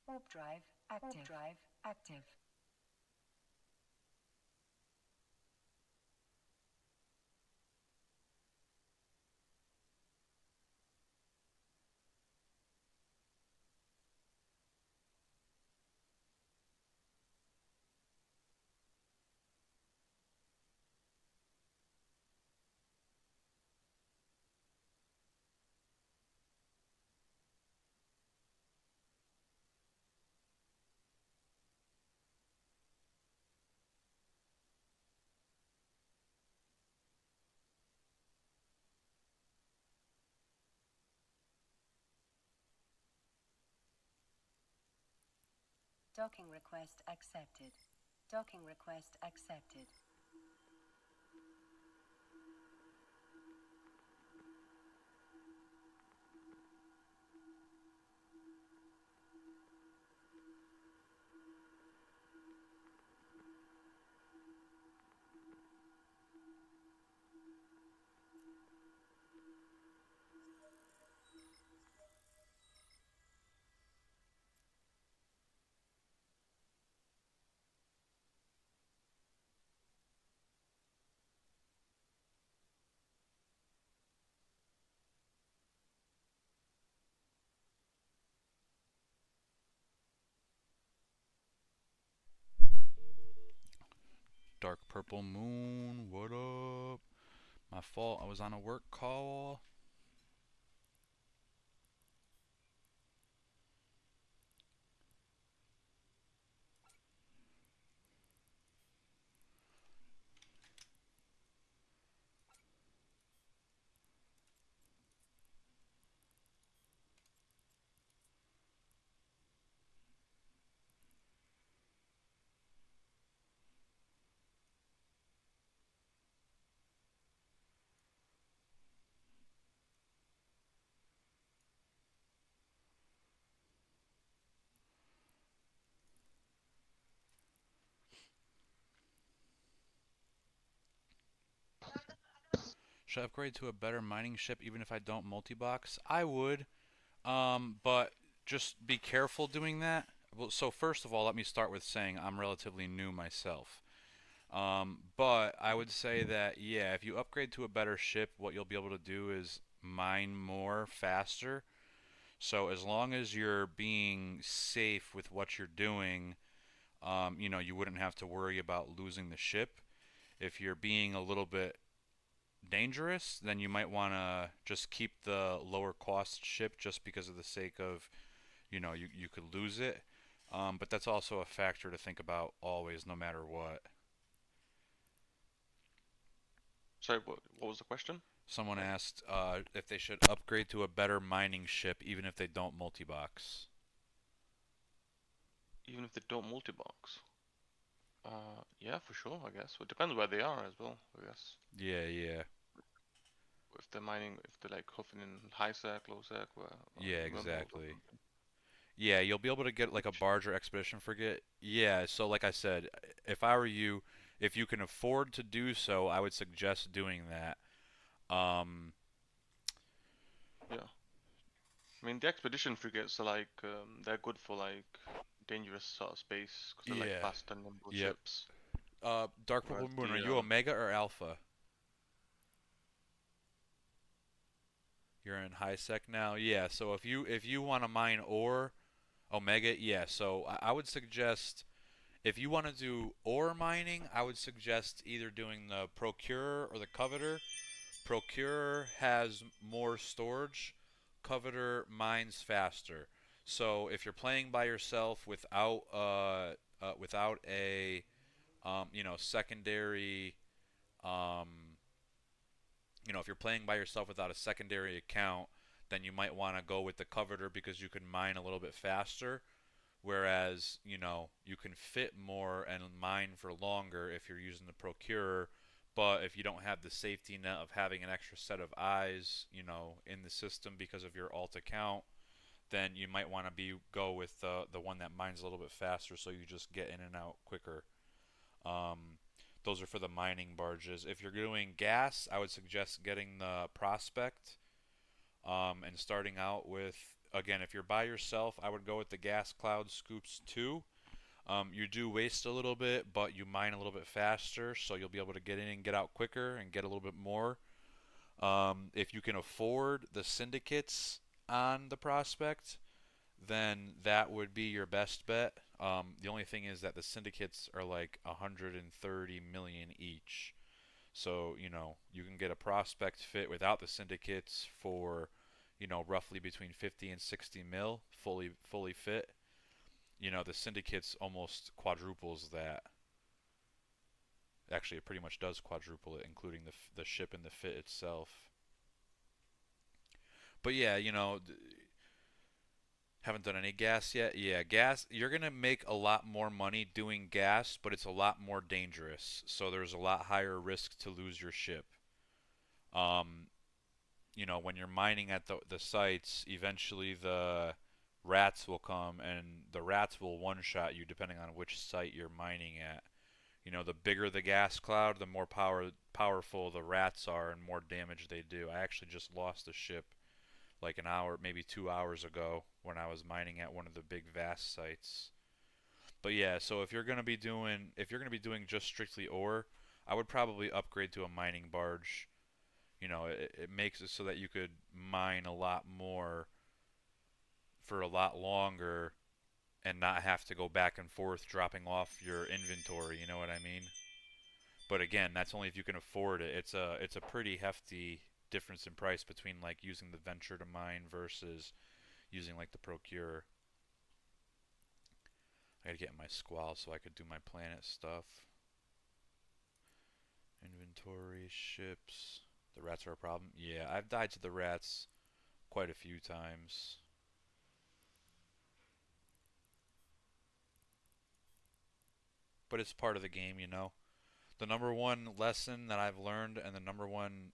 Warp drive active. Warp drive active. Docking request accepted. Docking request accepted. Dark Purple Moon, what up? My fault, I was on a work call. Should I upgrade to a better mining ship even if I don't multi-box? I would, but just be careful doing that. Well, so first of all, let me start with saying I'm relatively new myself. But I would say that, yeah, if you upgrade to a better ship, what you'll be able to do is mine more faster. So as long as you're being safe with what you're doing, you wouldn't have to worry about losing the ship. If you're being a little bit dangerous, then you might want to just keep the lower cost ship just because of the sake of, you could lose it. But that's also a factor to think about always, no matter what. Sorry, what was the question? Someone asked if they should upgrade to a better mining ship even if they don't multi-box. Even if they don't multi-box. Yeah, for sure, I guess. It depends where they are as well, I guess. Yeah, yeah. If they're mining, if they're like hoofing in high sec, low sec, Yeah, wormholes or exactly. something. Yeah, you'll be able to get like a barge or expedition frigate. Yeah, so like I said, if I were you, if you can afford to do so, I would suggest doing that. Yeah. I mean, the expedition frigates are like, they're good for like dangerous sort of space because they're like Yeah. fast and nimble Yep. ships. Dark Purple Whereas Moon, are the you Omega or Alpha? You're in high sec now. Yeah. So if you want to mine ore, Omega, yeah. So I would suggest if you want to do ore mining, I would suggest either doing the Procurer or the Coveter. Procurer has more storage. Coveter mines faster. So if you're playing by yourself without a secondary um, if you're playing by yourself without a secondary account, then you might want to go with the Coveter because you can mine a little bit faster. Whereas, you can fit more and mine for longer if you're using the Procurer. But if you don't have the safety net of having an extra set of eyes, in the system because of your alt account, then you might want to go with the one that mines a little bit faster, so you just get in and out quicker. Those are for the mining barges. If you're doing gas, I would suggest getting the Prospect and starting out with again, if you're by yourself, I would go with the Gas Cloud Scoops 2. You do waste a little bit, but you mine a little bit faster, so you'll be able to get in and get out quicker and get a little bit more. If you can afford the syndicates on the prospect, then that would be your best bet. The only thing is that the syndicates are like 130 million each. So, you can get a prospect fit without the syndicates for, roughly between 50 and 60 mil, fully fit. The syndicates almost quadruples that. Actually, it pretty much does quadruple it, including the ship and the fit itself. But yeah, haven't done any gas yet. Yeah, gas, you're going to make a lot more money doing gas, but it's a lot more dangerous. So there's a lot higher risk to lose your ship. When you're mining at the sites, eventually the rats will come and the rats will one-shot you depending on which site you're mining at. The bigger the gas cloud, the more powerful the rats are and more damage they do. I actually just lost a ship like an hour, maybe 2 hours ago when I was mining at one of the big vast sites. But yeah, so if you're gonna be doing just strictly ore, I would probably upgrade to a mining barge. It makes it so that you could mine a lot more for a lot longer and not have to go back and forth dropping off your inventory, you know what I mean? But again, that's only if you can afford it. It's a pretty hefty difference in price between like using the venture to mine versus using like the procure. I gotta get in my squall so I could do my planet stuff. Inventory, ships. The rats are a problem. Yeah, I've died to the rats quite a few times. But it's part of the game, The number one lesson that I've learned and the number one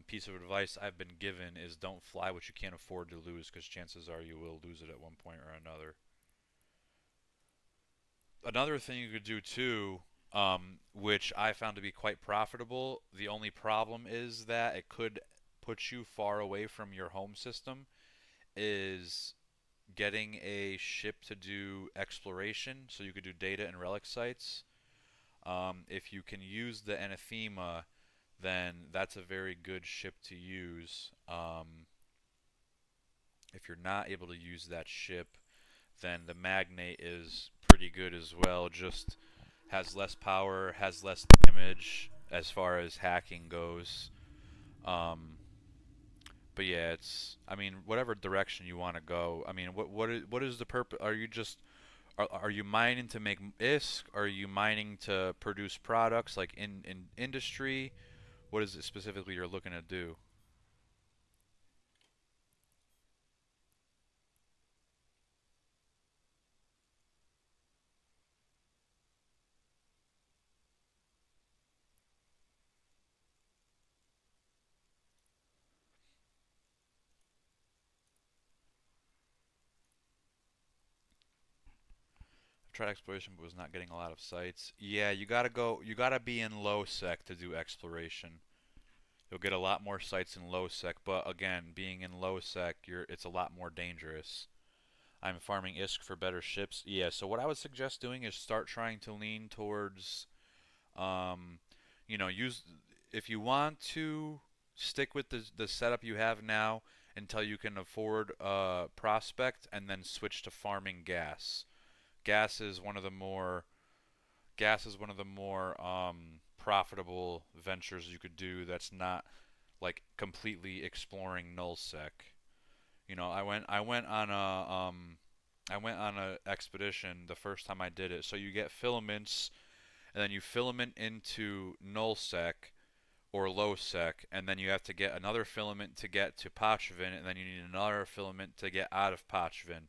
piece of advice I've been given is don't fly what you can't afford to lose, because chances are you will lose it at one point or another. Another thing you could do too, which I found to be quite profitable, the only problem is that it could put you far away from your home system, is getting a ship to do exploration, so you could do data and relic sites. If you can use the Anathema, then that's a very good ship to use. If you're not able to use that ship, then the Magnate is pretty good as well. Just has less power, has less damage as far as hacking goes. But yeah, whatever direction you want to go. What is the purpose? Are you just are you mining to make ISK? Are you mining to produce products like in industry? What is it specifically you're looking to do? I've tried exploration but was not getting a lot of sites. Yeah, you gotta be in low sec to do exploration. You'll get a lot more sites in low sec, but again, being in low sec, it's a lot more dangerous. I'm farming ISK for better ships. Yeah, so what I would suggest doing is start trying to lean towards, use if you want to stick with the setup you have now until you can afford prospect, and then switch to farming gas. Gas is one of the more profitable ventures you could do. That's not like completely exploring nullsec. I went on a expedition the first time I did it. So you get filaments, and then you filament into nullsec or lowsec, and then you have to get another filament to get to Pachvin, and then you need another filament to get out of Pachvin.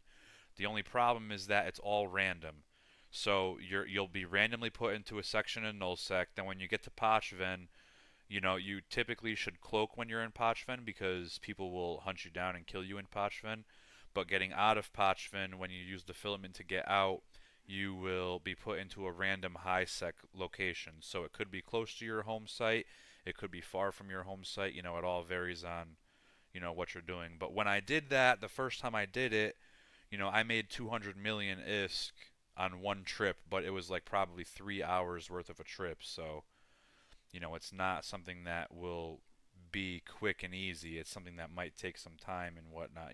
The only problem is that it's all random. So you'll be randomly put into a section in nullsec. Then when you get to Pachvin, you typically should cloak when you're in Pachvin, because people will hunt you down and kill you in Pachvin. But getting out of Pachvin, when you use the filament to get out, you will be put into a random high sec location. So it could be close to your home site, it could be far from your home site. It all varies on what you're doing. But when I did that, the first time I did it, I made 200 million ISK on one trip, but it was like probably 3 hours worth of a trip. So, it's not something that will be quick and easy. It's something that might take some time and whatnot.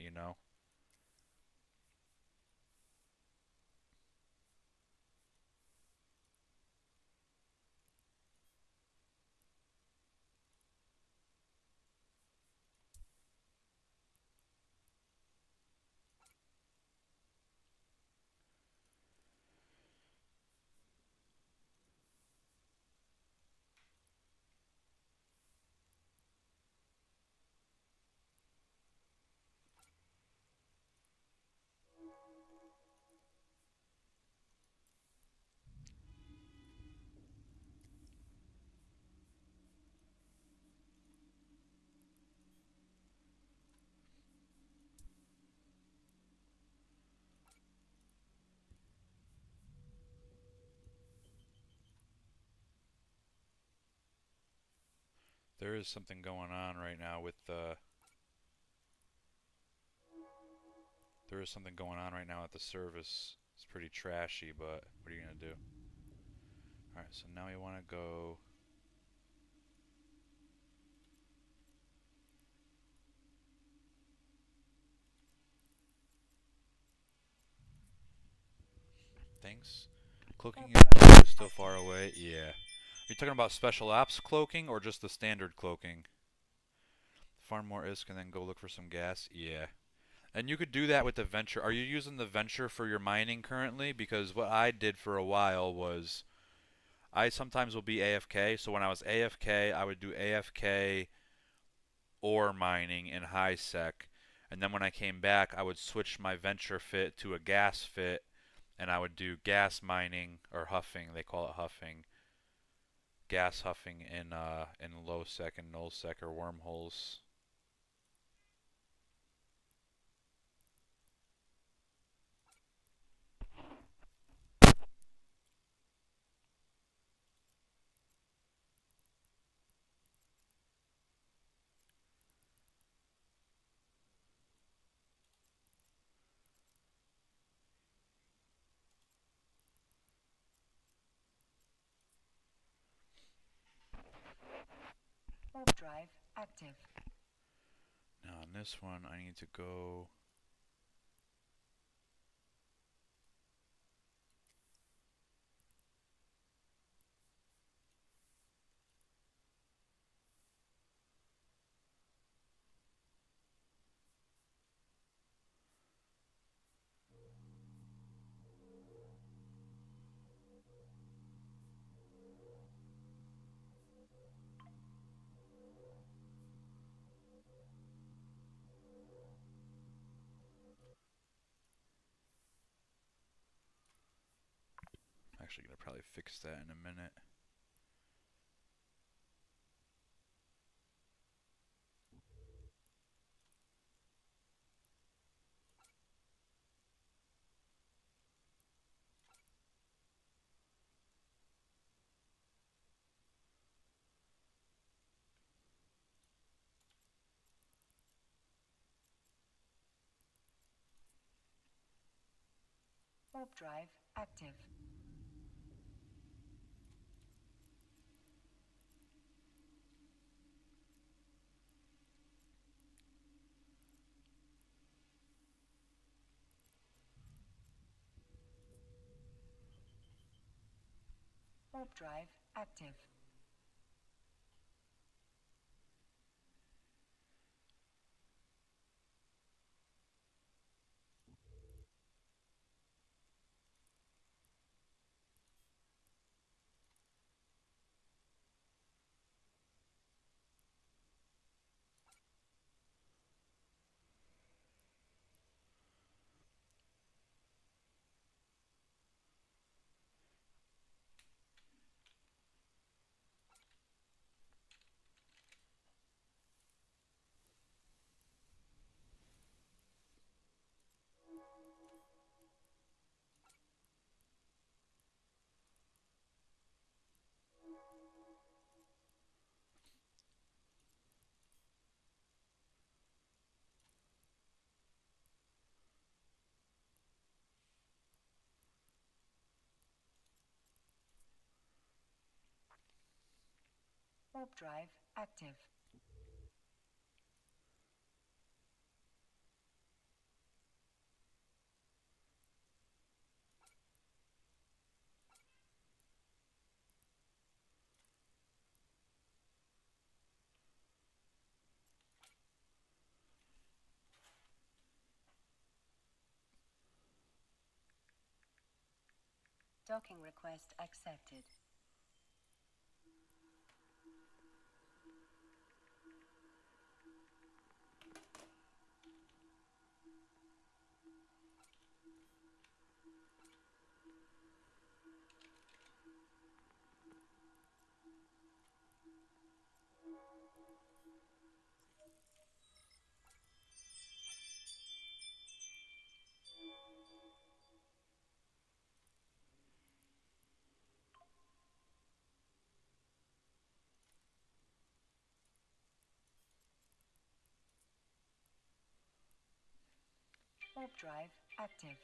There is something going on right now with the there is something going on right now at the service. It's pretty trashy, but what are you gonna do? Alright, so now we wanna go thanks. Cloaking is still far away. Yeah. Are you talking about special ops cloaking or just the standard cloaking? Farm more ISK and then go look for some gas? Yeah. And you could do that with the Venture. Are you using the Venture for your mining currently? Because what I did for a while was I sometimes will be AFK. So when I was AFK, I would do AFK ore mining in high sec. And then when I came back, I would switch my Venture fit to a gas fit and I would do gas mining or huffing. They call it huffing. Gas huffing in low sec and null sec or wormholes. Warp drive active. Now on this one, I need to go. I'm actually gonna probably fix that in a minute. Warp drive active. Warp drive active. Warp drive active. Docking request accepted. Warp drive active.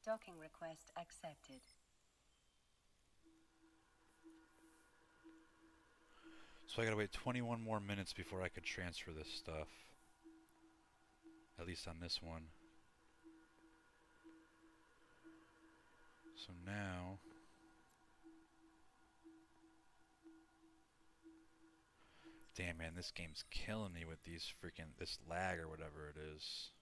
Docking request accepted. So I gotta wait 21 more minutes before I could transfer this stuff. At least on this one. So now... Damn, man, this game's killing me with these freaking... this lag or whatever it is.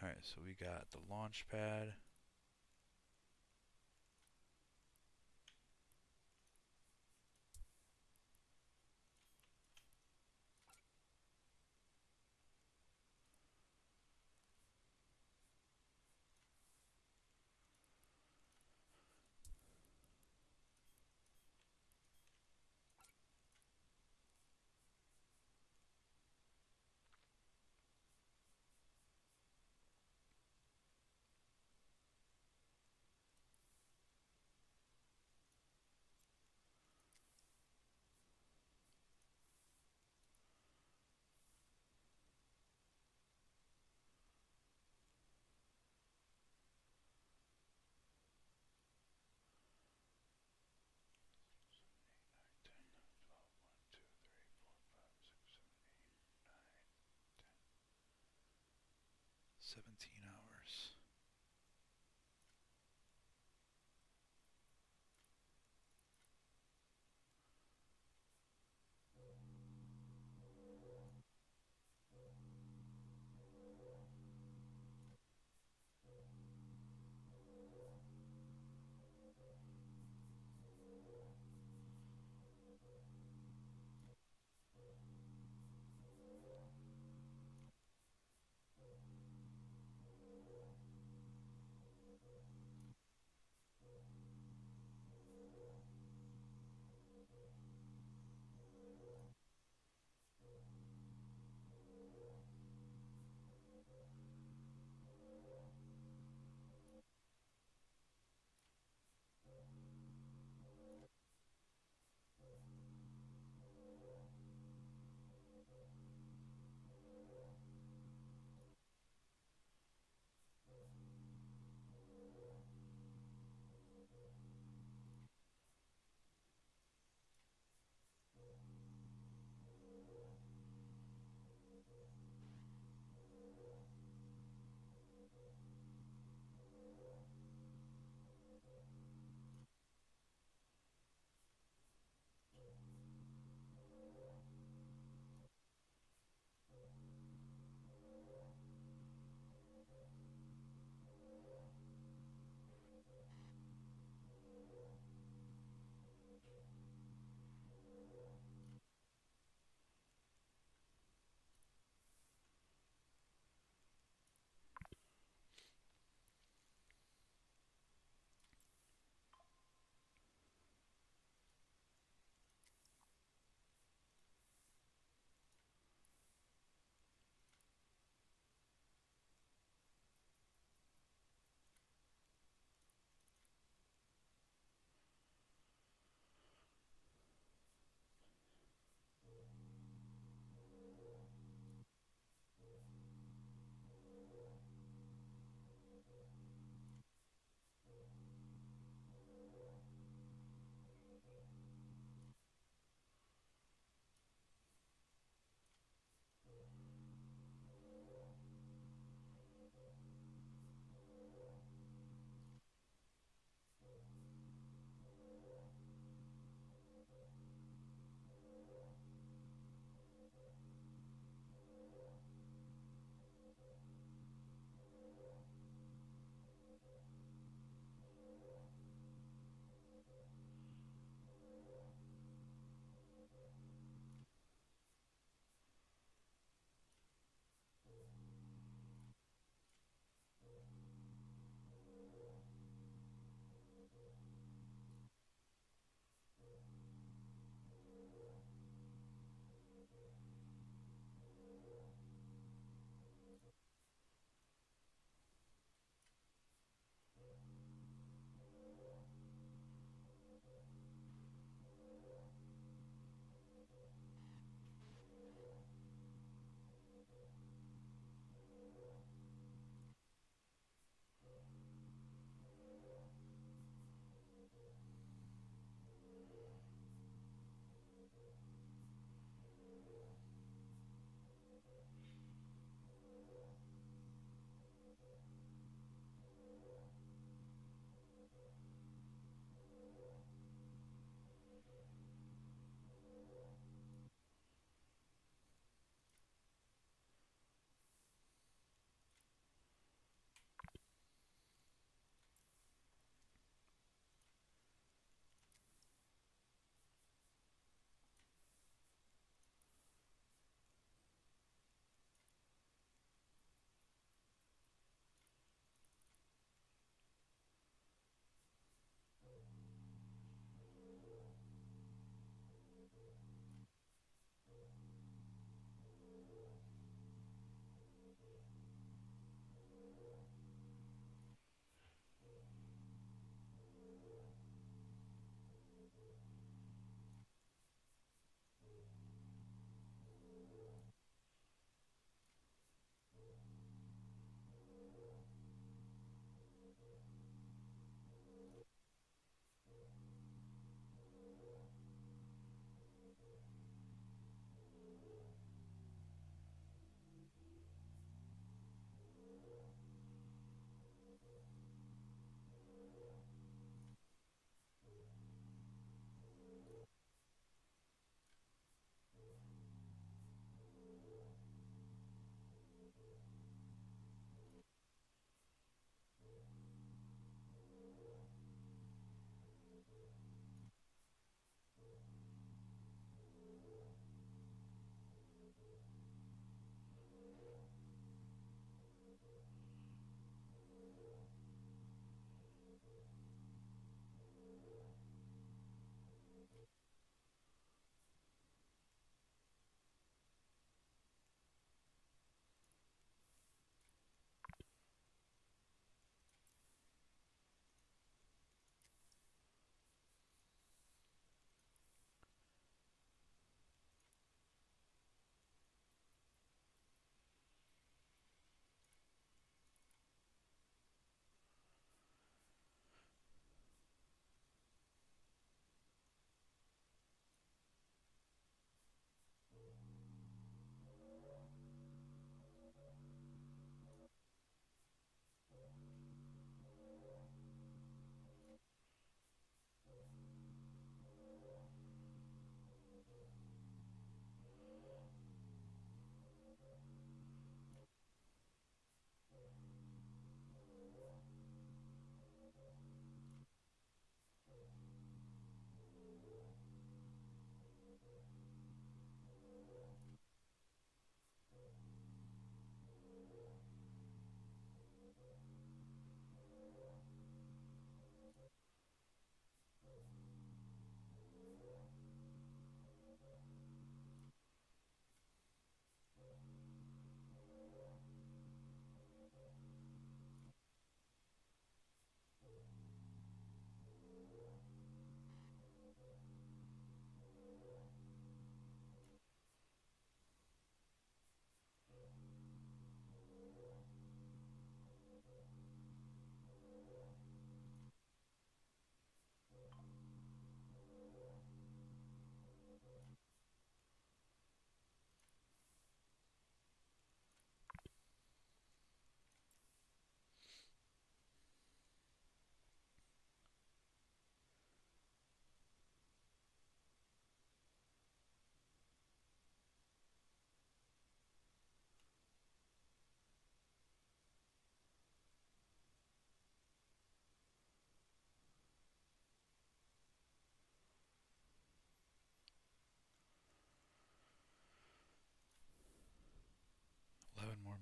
Alright, so we got the launch pad. $17 hours.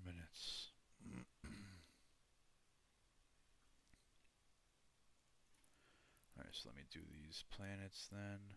minutes. Alright, so let me do these planets then.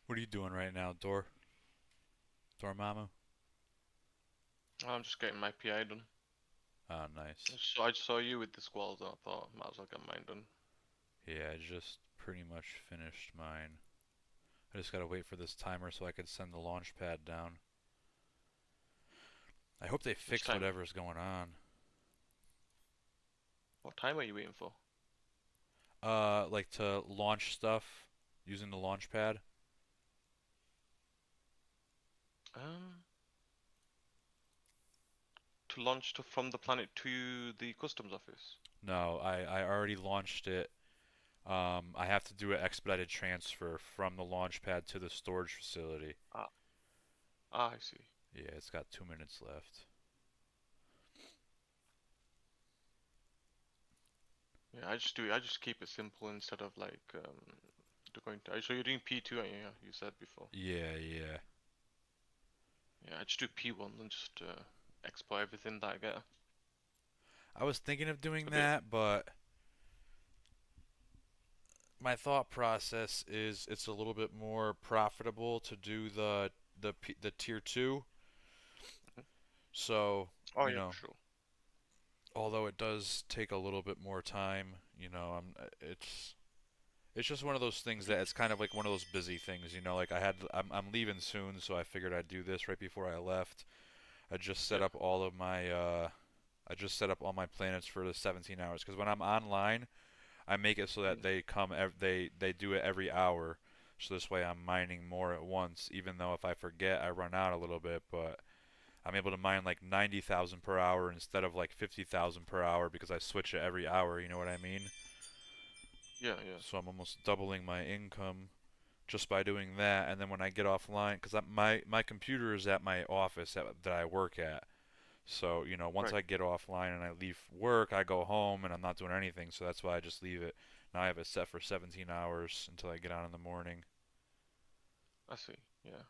What are you doing right now, Dormammu? I'm just getting my PI done. Oh, nice. I just saw you with the squalls and I thought might as well get mine done. Yeah, I just pretty much finished mine. I just gotta wait for this timer so I can send the launch pad down. I hope they Which fix time? whatever's going on. What time are you waiting for? Like to launch stuff using the launch pad. Um, to launch from the planet to the customs office. No, I already launched it. I have to do an expedited transfer from the launch pad to the storage facility. I see. Yeah, it's got 2 minutes left. Yeah, I just keep it simple instead of like going to. So you're doing P2, aren't you? Yeah, you said before. Yeah, yeah. Yeah, I just do P1 and just export everything that I get. I was thinking of doing It's a bit. that, but my thought process is it's a little bit more profitable to do the tier 2. So, Oh you yeah, know, for sure. although it does take a little bit more time, it's just one of those things that it's kind of like one of those busy things, like I'm leaving soon, so I figured I'd do this right before I left. I just set Yeah. up all of my I just set up all my planets for the 17 hours because when I'm online, I make it so that they do it every hour. So this way I'm mining more at once, even though if I forget I run out a little bit, but I'm able to mine like 90,000 per hour instead of like 50,000 per hour because I switch it every hour, you know what I mean? Yeah, yeah. So I'm almost doubling my income just by doing that. And then when I get offline, because my computer is at my office that I work at. So, once Right. I get offline and I leave work, I go home and I'm not doing anything. So that's why I just leave it. Now I have it set for 17 hours until I get on in the morning. I see. Yeah.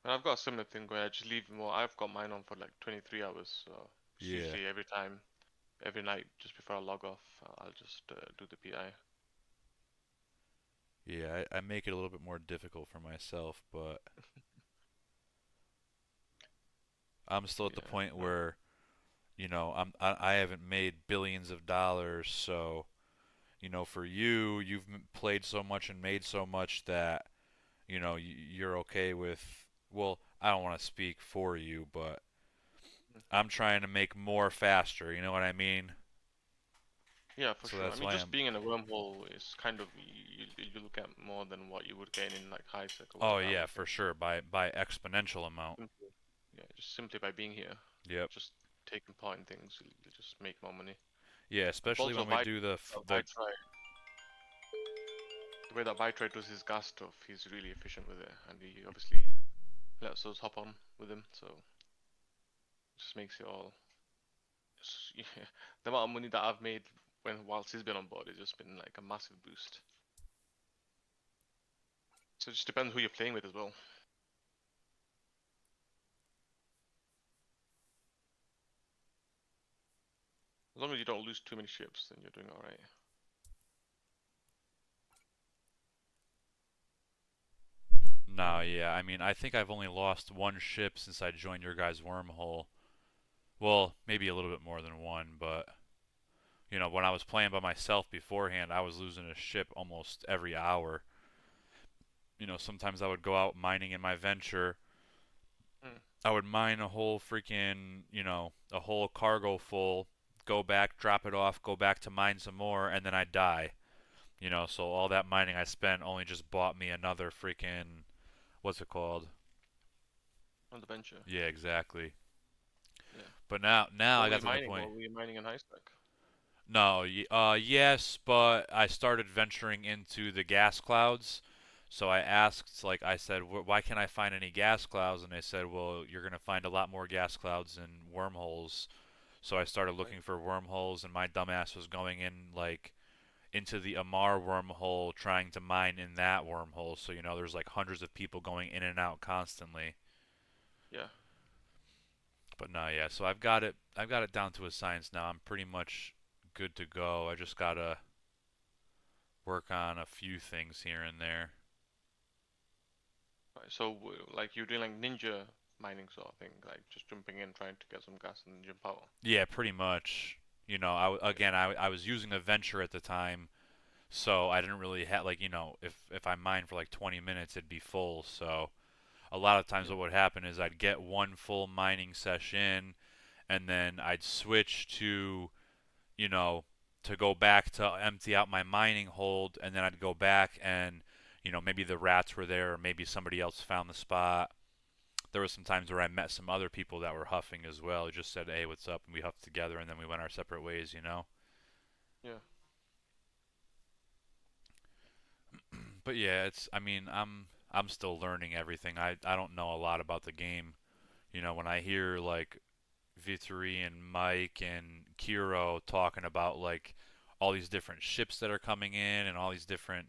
And I've got a similar thing where I just leave more. I've got mine on for like 23 hours. So it's Yeah. usually every night, just before I log off, I'll just do the PI. Yeah, I make it a little bit more difficult for myself, but I'm still at the Yeah. point No. where, I haven't made billions of dollars, so, for you, you've played so much and made so much that, you're okay with, well, I don't want to speak for you, but I'm trying to make more faster, you know what I mean? Yeah, for So sure. I that's mean, why just I'm, being in a wormhole is kind of you look at more than what you would gain in like high sec or oh whatever. I yeah, would for think. sure, by exponential amount. Simply, yeah, just simply by being here, Yep. just taking part in things, you just make more money. Yeah, And especially also, when we do The way that Bytride does his gas stuff, he's really efficient with it, and he obviously lets us hop on with him, so it just makes it all. Yeah, the amount of money that I've made whilst he's been on board has just been like a massive boost. So it just depends who you're playing with as well. As long as you don't lose too many ships, then you're doing alright. No, yeah, I mean, I think I've only lost one ship since I joined your guys' wormhole. Well, maybe a little bit more than one, but when I was playing by myself beforehand, I was losing a ship almost every hour. Sometimes I would go out mining in my venture. Mm. I would mine a whole freaking, a whole cargo full, go back, drop it off, go back to mine some more, and then I'd die. So all that mining I spent only just bought me another freaking, what's it called? On the venture. Yeah, exactly. Yeah. But now What I were got you to the mining? point. What were you mining in high spec? No, yes, but I started venturing into the gas clouds. So I asked, like I said, why can't I find any gas clouds? And they said, well, you're going to find a lot more gas clouds in wormholes. So I started Right. looking for wormholes, and my dumbass was going in, like, into the Amar wormhole, trying to mine in that wormhole. So, there's like hundreds of people going in and out constantly. Yeah. But no, yeah, so I've got it down to a science now. I'm pretty much good to go. I just gotta work on a few things here and there. Right. So like you're doing like ninja mining sort of thing, like just jumping in, trying to get some gas and jump out. Yeah, pretty much. You know, I was using a venture at the time, so I didn't really have like, if I mined for like 20 minutes, it'd be full. So a lot of times Yeah. what would happen is I'd get one full mining session, and then I'd switch to, you know, to go back to empty out my mining hold, and then I'd go back and, maybe the rats were there, or maybe somebody else found the spot. There were some times where I met some other people that were huffing as well. Just said, "Hey, what's up?" and we huffed together, and then we went our separate ways. Yeah. But yeah, I mean, I'm still learning everything. I don't know a lot about the game. When I hear like Vittori and Mike and Kiro talking about like all these different ships that are coming in and all these different,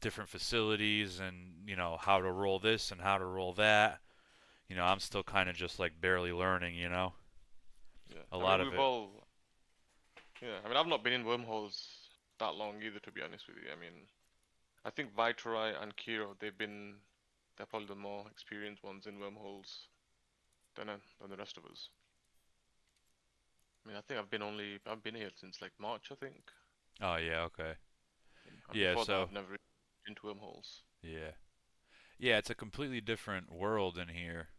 different facilities, and how to roll this and how to roll that. I'm still kind of just like barely learning. Yeah. A I mean, lot of we've it. all. Yeah. I mean, I've not been in wormholes that long either, to be honest with you. I mean, I think Vitorai and Kiro, they're probably the more experienced ones in wormholes than the rest of us. I mean, I think I've been here since like March, I think. Oh yeah, okay. And Yeah, before that, so I've never been into wormholes. yeah. Yeah, it's a completely different world in here.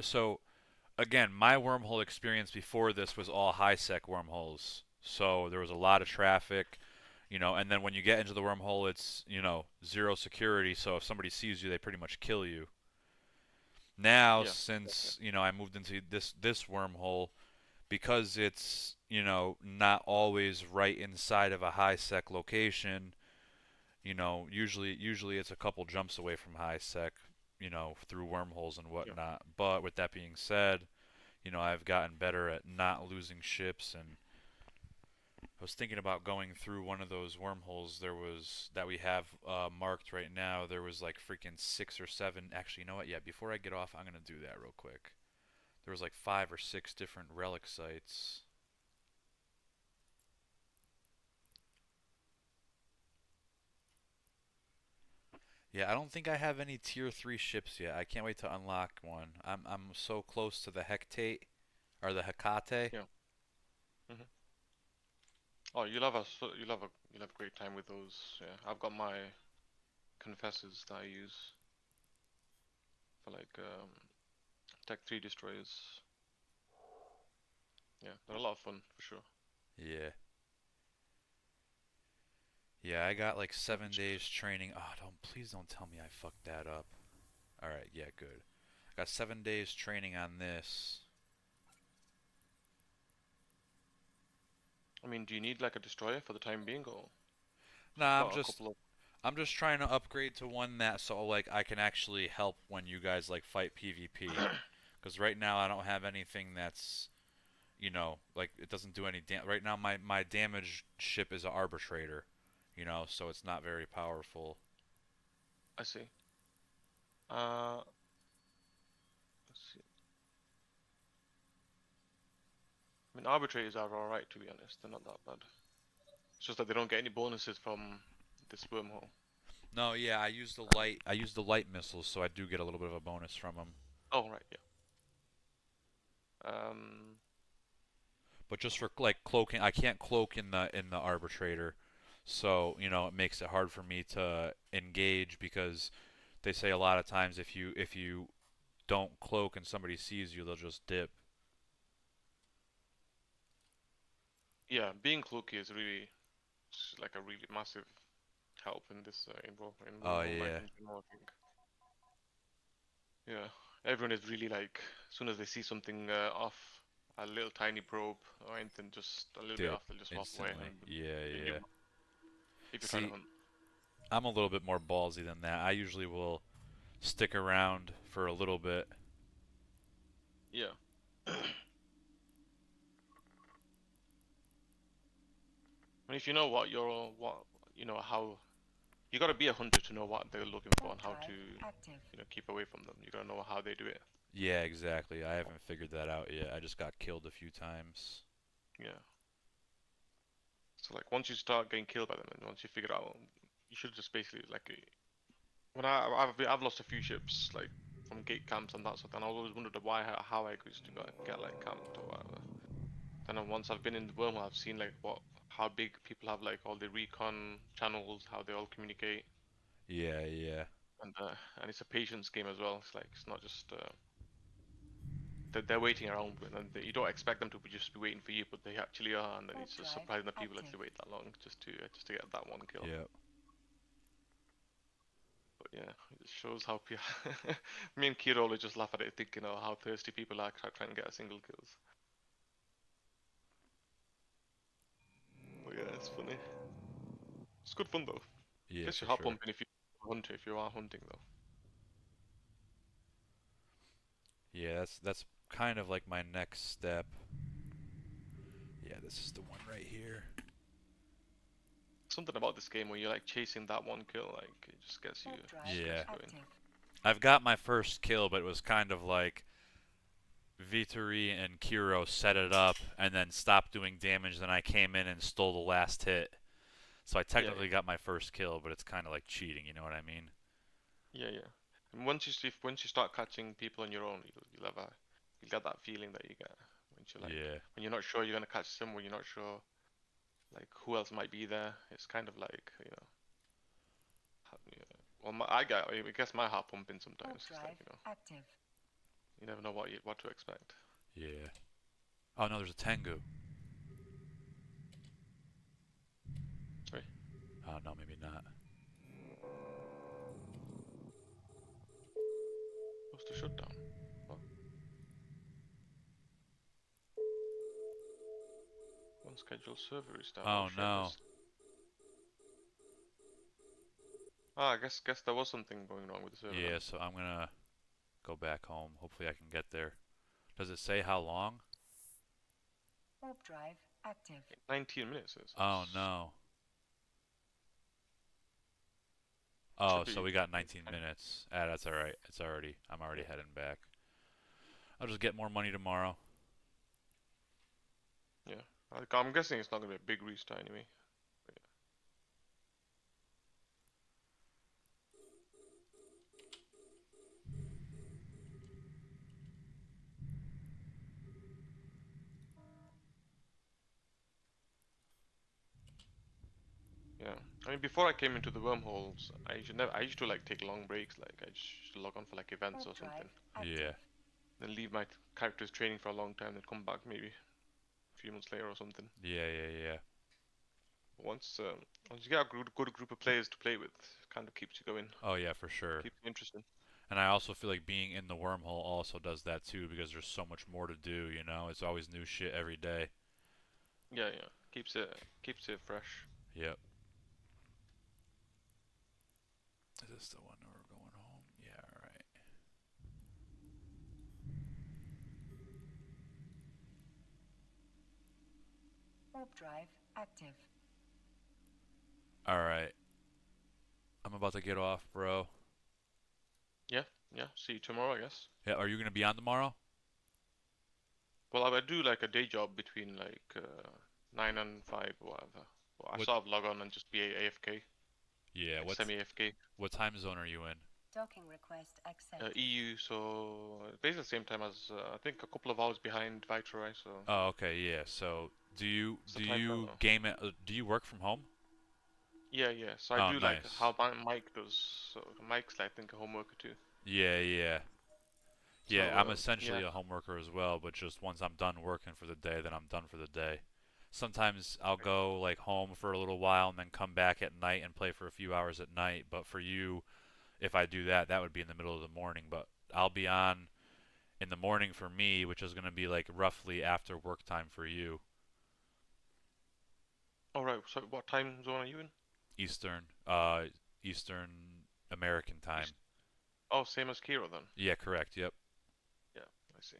So again, my wormhole experience before this was all high sec wormholes. So there was a lot of traffic, and then when you get into the wormhole, it's, zero security. So if somebody sees you, they pretty much kill you. Now, Yeah. since, I moved into this wormhole, because it's, not always right inside of a high sec location, usually it's a couple jumps away from high sec, through wormholes and Yeah. whatnot. But with that being said, I've gotten better at not losing ships, and I was thinking about going through one of those wormholes that we have marked right now. There was like freaking 6 or 7. Actually, you know what? Yeah, before I get off, I'm gonna do that real quick. There was like 5 or 6 different relic sites. Yeah, I don't think I have any tier 3 ships yet. I can't wait to unlock one. I'm so close to the Hectate or the Hecate. Yeah. Hmm. Oh, you'll have a great time with those. Yeah, I've got my confessors that I use for like Tech 3 destroyers. Yeah, they're a lot of fun for sure. Yeah. Yeah, I got like 7 days training. Oh, please don't tell me I fucked that up. All right, yeah, good. I got 7 days training on this. I mean, do you need like a destroyer for the time being, or Nah, got a couple of? I'm just trying to upgrade to one that so like I can actually help when you guys like fight PvP. Because right now I don't have anything that's, like it doesn't do any damage. Right now my damage ship is an arbitrator, so it's not very powerful. I see. Uh, let's see. I mean, arbitrators are alright to be honest. They're not that bad. It's just that they don't get any bonuses from this wormhole. No, yeah, I use the light missiles, so I do get a little bit of a bonus from them. Oh right, yeah. But just for like cloaking, I can't cloak in the arbitrator, so it makes it hard for me to engage because they say a lot of times if you don't cloak and somebody sees you, they'll just dip. Yeah, being cloaky is really like a really massive help in this in Oh wormhole life yeah, in general, I think. Yeah, everyone is really like, as soon as they see something off, a little tiny probe or anything just a little bit dip off, they'll just walk away instantly. and Yeah, then yeah. if you're trying to See, hunt. I'm a little bit more ballsy than that. I usually will stick around for a little bit. Yeah. And if you know how you gotta be a hunter to know what they're looking for and how to Active. keep away from them. You gotta know how they do it. Yeah, exactly. I haven't figured that out yet. I just got killed a few times. Yeah. So like once you start getting killed by them and once you figure out, you should just basically like When I've lost a few ships like from gate camps and that sort, and I always wondered why how I used to get like camped or whatever. Then once I've been in the wormhole, I've seen like how big people have like all the recon channels, how they all communicate, Yeah, yeah. and it's a patience game as well. It's like it's not just they're waiting around, and you don't expect them to just be waiting for you, but they actually are, and then it's just surprising that people actually wait that long just to get that one kill. Yep. But yeah, it just shows how me and Kiro always just laugh at it, thinking, oh, how thirsty people are trying to get a single kills. But yeah, it's funny. It's good fun though. Yeah, Guess for you hop sure. pumping if you are hunting though. Yeah, that's kind of like my next step. Yeah, this is the one right here. Something about this game where you're like chasing that one kill, like it just gets you. Yeah. Going. I've got my first kill, but it was kind of like Vittori and Kiro set it up and then stopped doing damage. Then I came in and stole the last hit. So I technically got my first kill, but it's kind of like cheating. You know what I mean? Yeah, yeah. And once you start catching people on your own, you'll get that feeling that you get when you're like when you're not sure you're gonna catch someone, you're not sure like who else might be there. It's kind of like well, I guess my heart pumping sometimes. It's like, active. You never know what to expect. Yeah. Oh no, there's a Tengu. Sorry. Oh no, maybe not. What's the shutdown? What? One scheduled server is down. Oh Shit, no. I guess there was something going wrong with the server. Yeah, so I'm gonna go back home. Hopefully I can get there. Does it say how long? Warp drive active. 19 minutes is. Oh no. Oh, so we got 19 minutes. Ah, that's alright. I'm already heading back. I'll just get more money tomorrow. Yeah. I'm guessing it's not going to be a big restart anyway. Yeah. I mean, before I came into the wormholes, I used to like take long breaks. Like I just log on for like events or something. Yeah. Then leave my characters training for a long time, then come back maybe a few months later or something. Yeah, yeah, yeah. Once you get a good group of players to play with, it kind of keeps you going. Oh yeah, for sure. Keeps you interesting. And I also feel like being in the wormhole also does that too, because there's so much more to do, you know? It's always new shit every day. Yeah, yeah. Keeps it fresh. Yep. Is this the one where we're going home? Yeah, alright. Warp drive active. Alright. I'm about to get off, bro. Yeah, yeah. See you tomorrow, I guess. Yeah, are you gonna be on tomorrow? Well, I do like a day job between like 9 and 5 or whatever. Well, I sort of log on and just be AFK. Yeah, like semi-AFK. What time zone are you in? Docking request accepted. EU, so basically the same time as I think a couple of hours behind Vitrai. So. Oh, okay, yeah. So do you game it? Do you work from home? Yeah, yeah. So I do like how Mike does. So Mike's I think a home worker too. Yeah, yeah. Yeah, So, I'm essentially a home worker as well, but just once I'm done working for the day, then I'm done for the day. Sometimes I'll go like home for a little while and then come back at night and play for a few hours at night. But for you, if I do that, that would be in the middle of the morning. But I'll be on in the morning for me, which is going to be like roughly after work time for you. All right. So what time zone are you in? Eastern American time. Oh, same as Kiro then. Yeah, correct. Yep. Yeah, I see.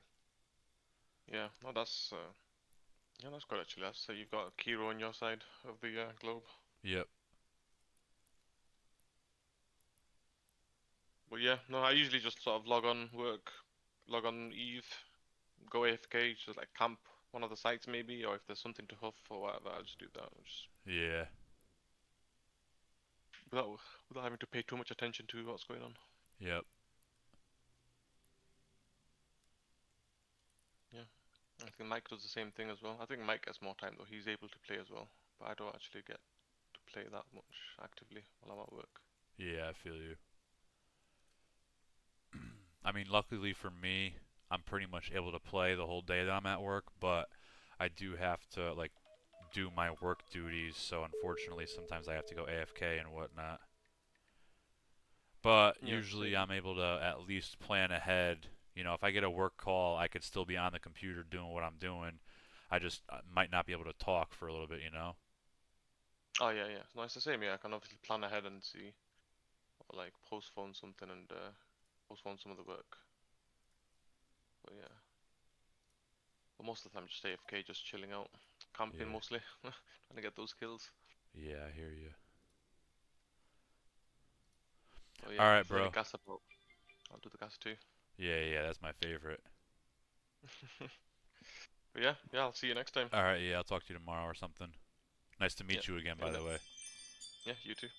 Yeah, no, that's good actually. That's you've got Kiro on your side of the globe. Yep. But yeah, no, I usually just sort of log on Eve, go AFK, just like camp one of the sites maybe, or if there's something to huff or whatever, I'll just do that. Yeah. without having to pay too much attention to what's going on. Yep. Yeah, I think Mike does the same thing as well. I think Mike gets more time though. He's able to play as well, but I don't actually get to play that much actively while I'm at work. Yeah, I feel you. I mean, luckily for me, I'm pretty much able to play the whole day that I'm at work, but I do have to like do my work duties, so unfortunately sometimes I have to go AFK and whatnot. But Yeah, usually same. I'm able to at least plan ahead. You know, if I get a work call, I could still be on the computer doing what I'm doing. I just might not be able to talk for a little bit, you know? Oh yeah, yeah. No, it's the same. Yeah, I can obviously plan ahead and see, or like postpone something and postpone some of the work. But yeah, but most of the time just AFK, just chilling out, camping Yeah. mostly, trying to get those kills. Yeah, I hear you. But All yeah, right, if there's any bro. gas about, I'll do the gas too. Yeah, that's my favorite. But yeah, I'll see you next time. All right, yeah, I'll talk to you tomorrow or something. Nice to Yeah, meet you again, in a by the bit. way. Yeah, you too.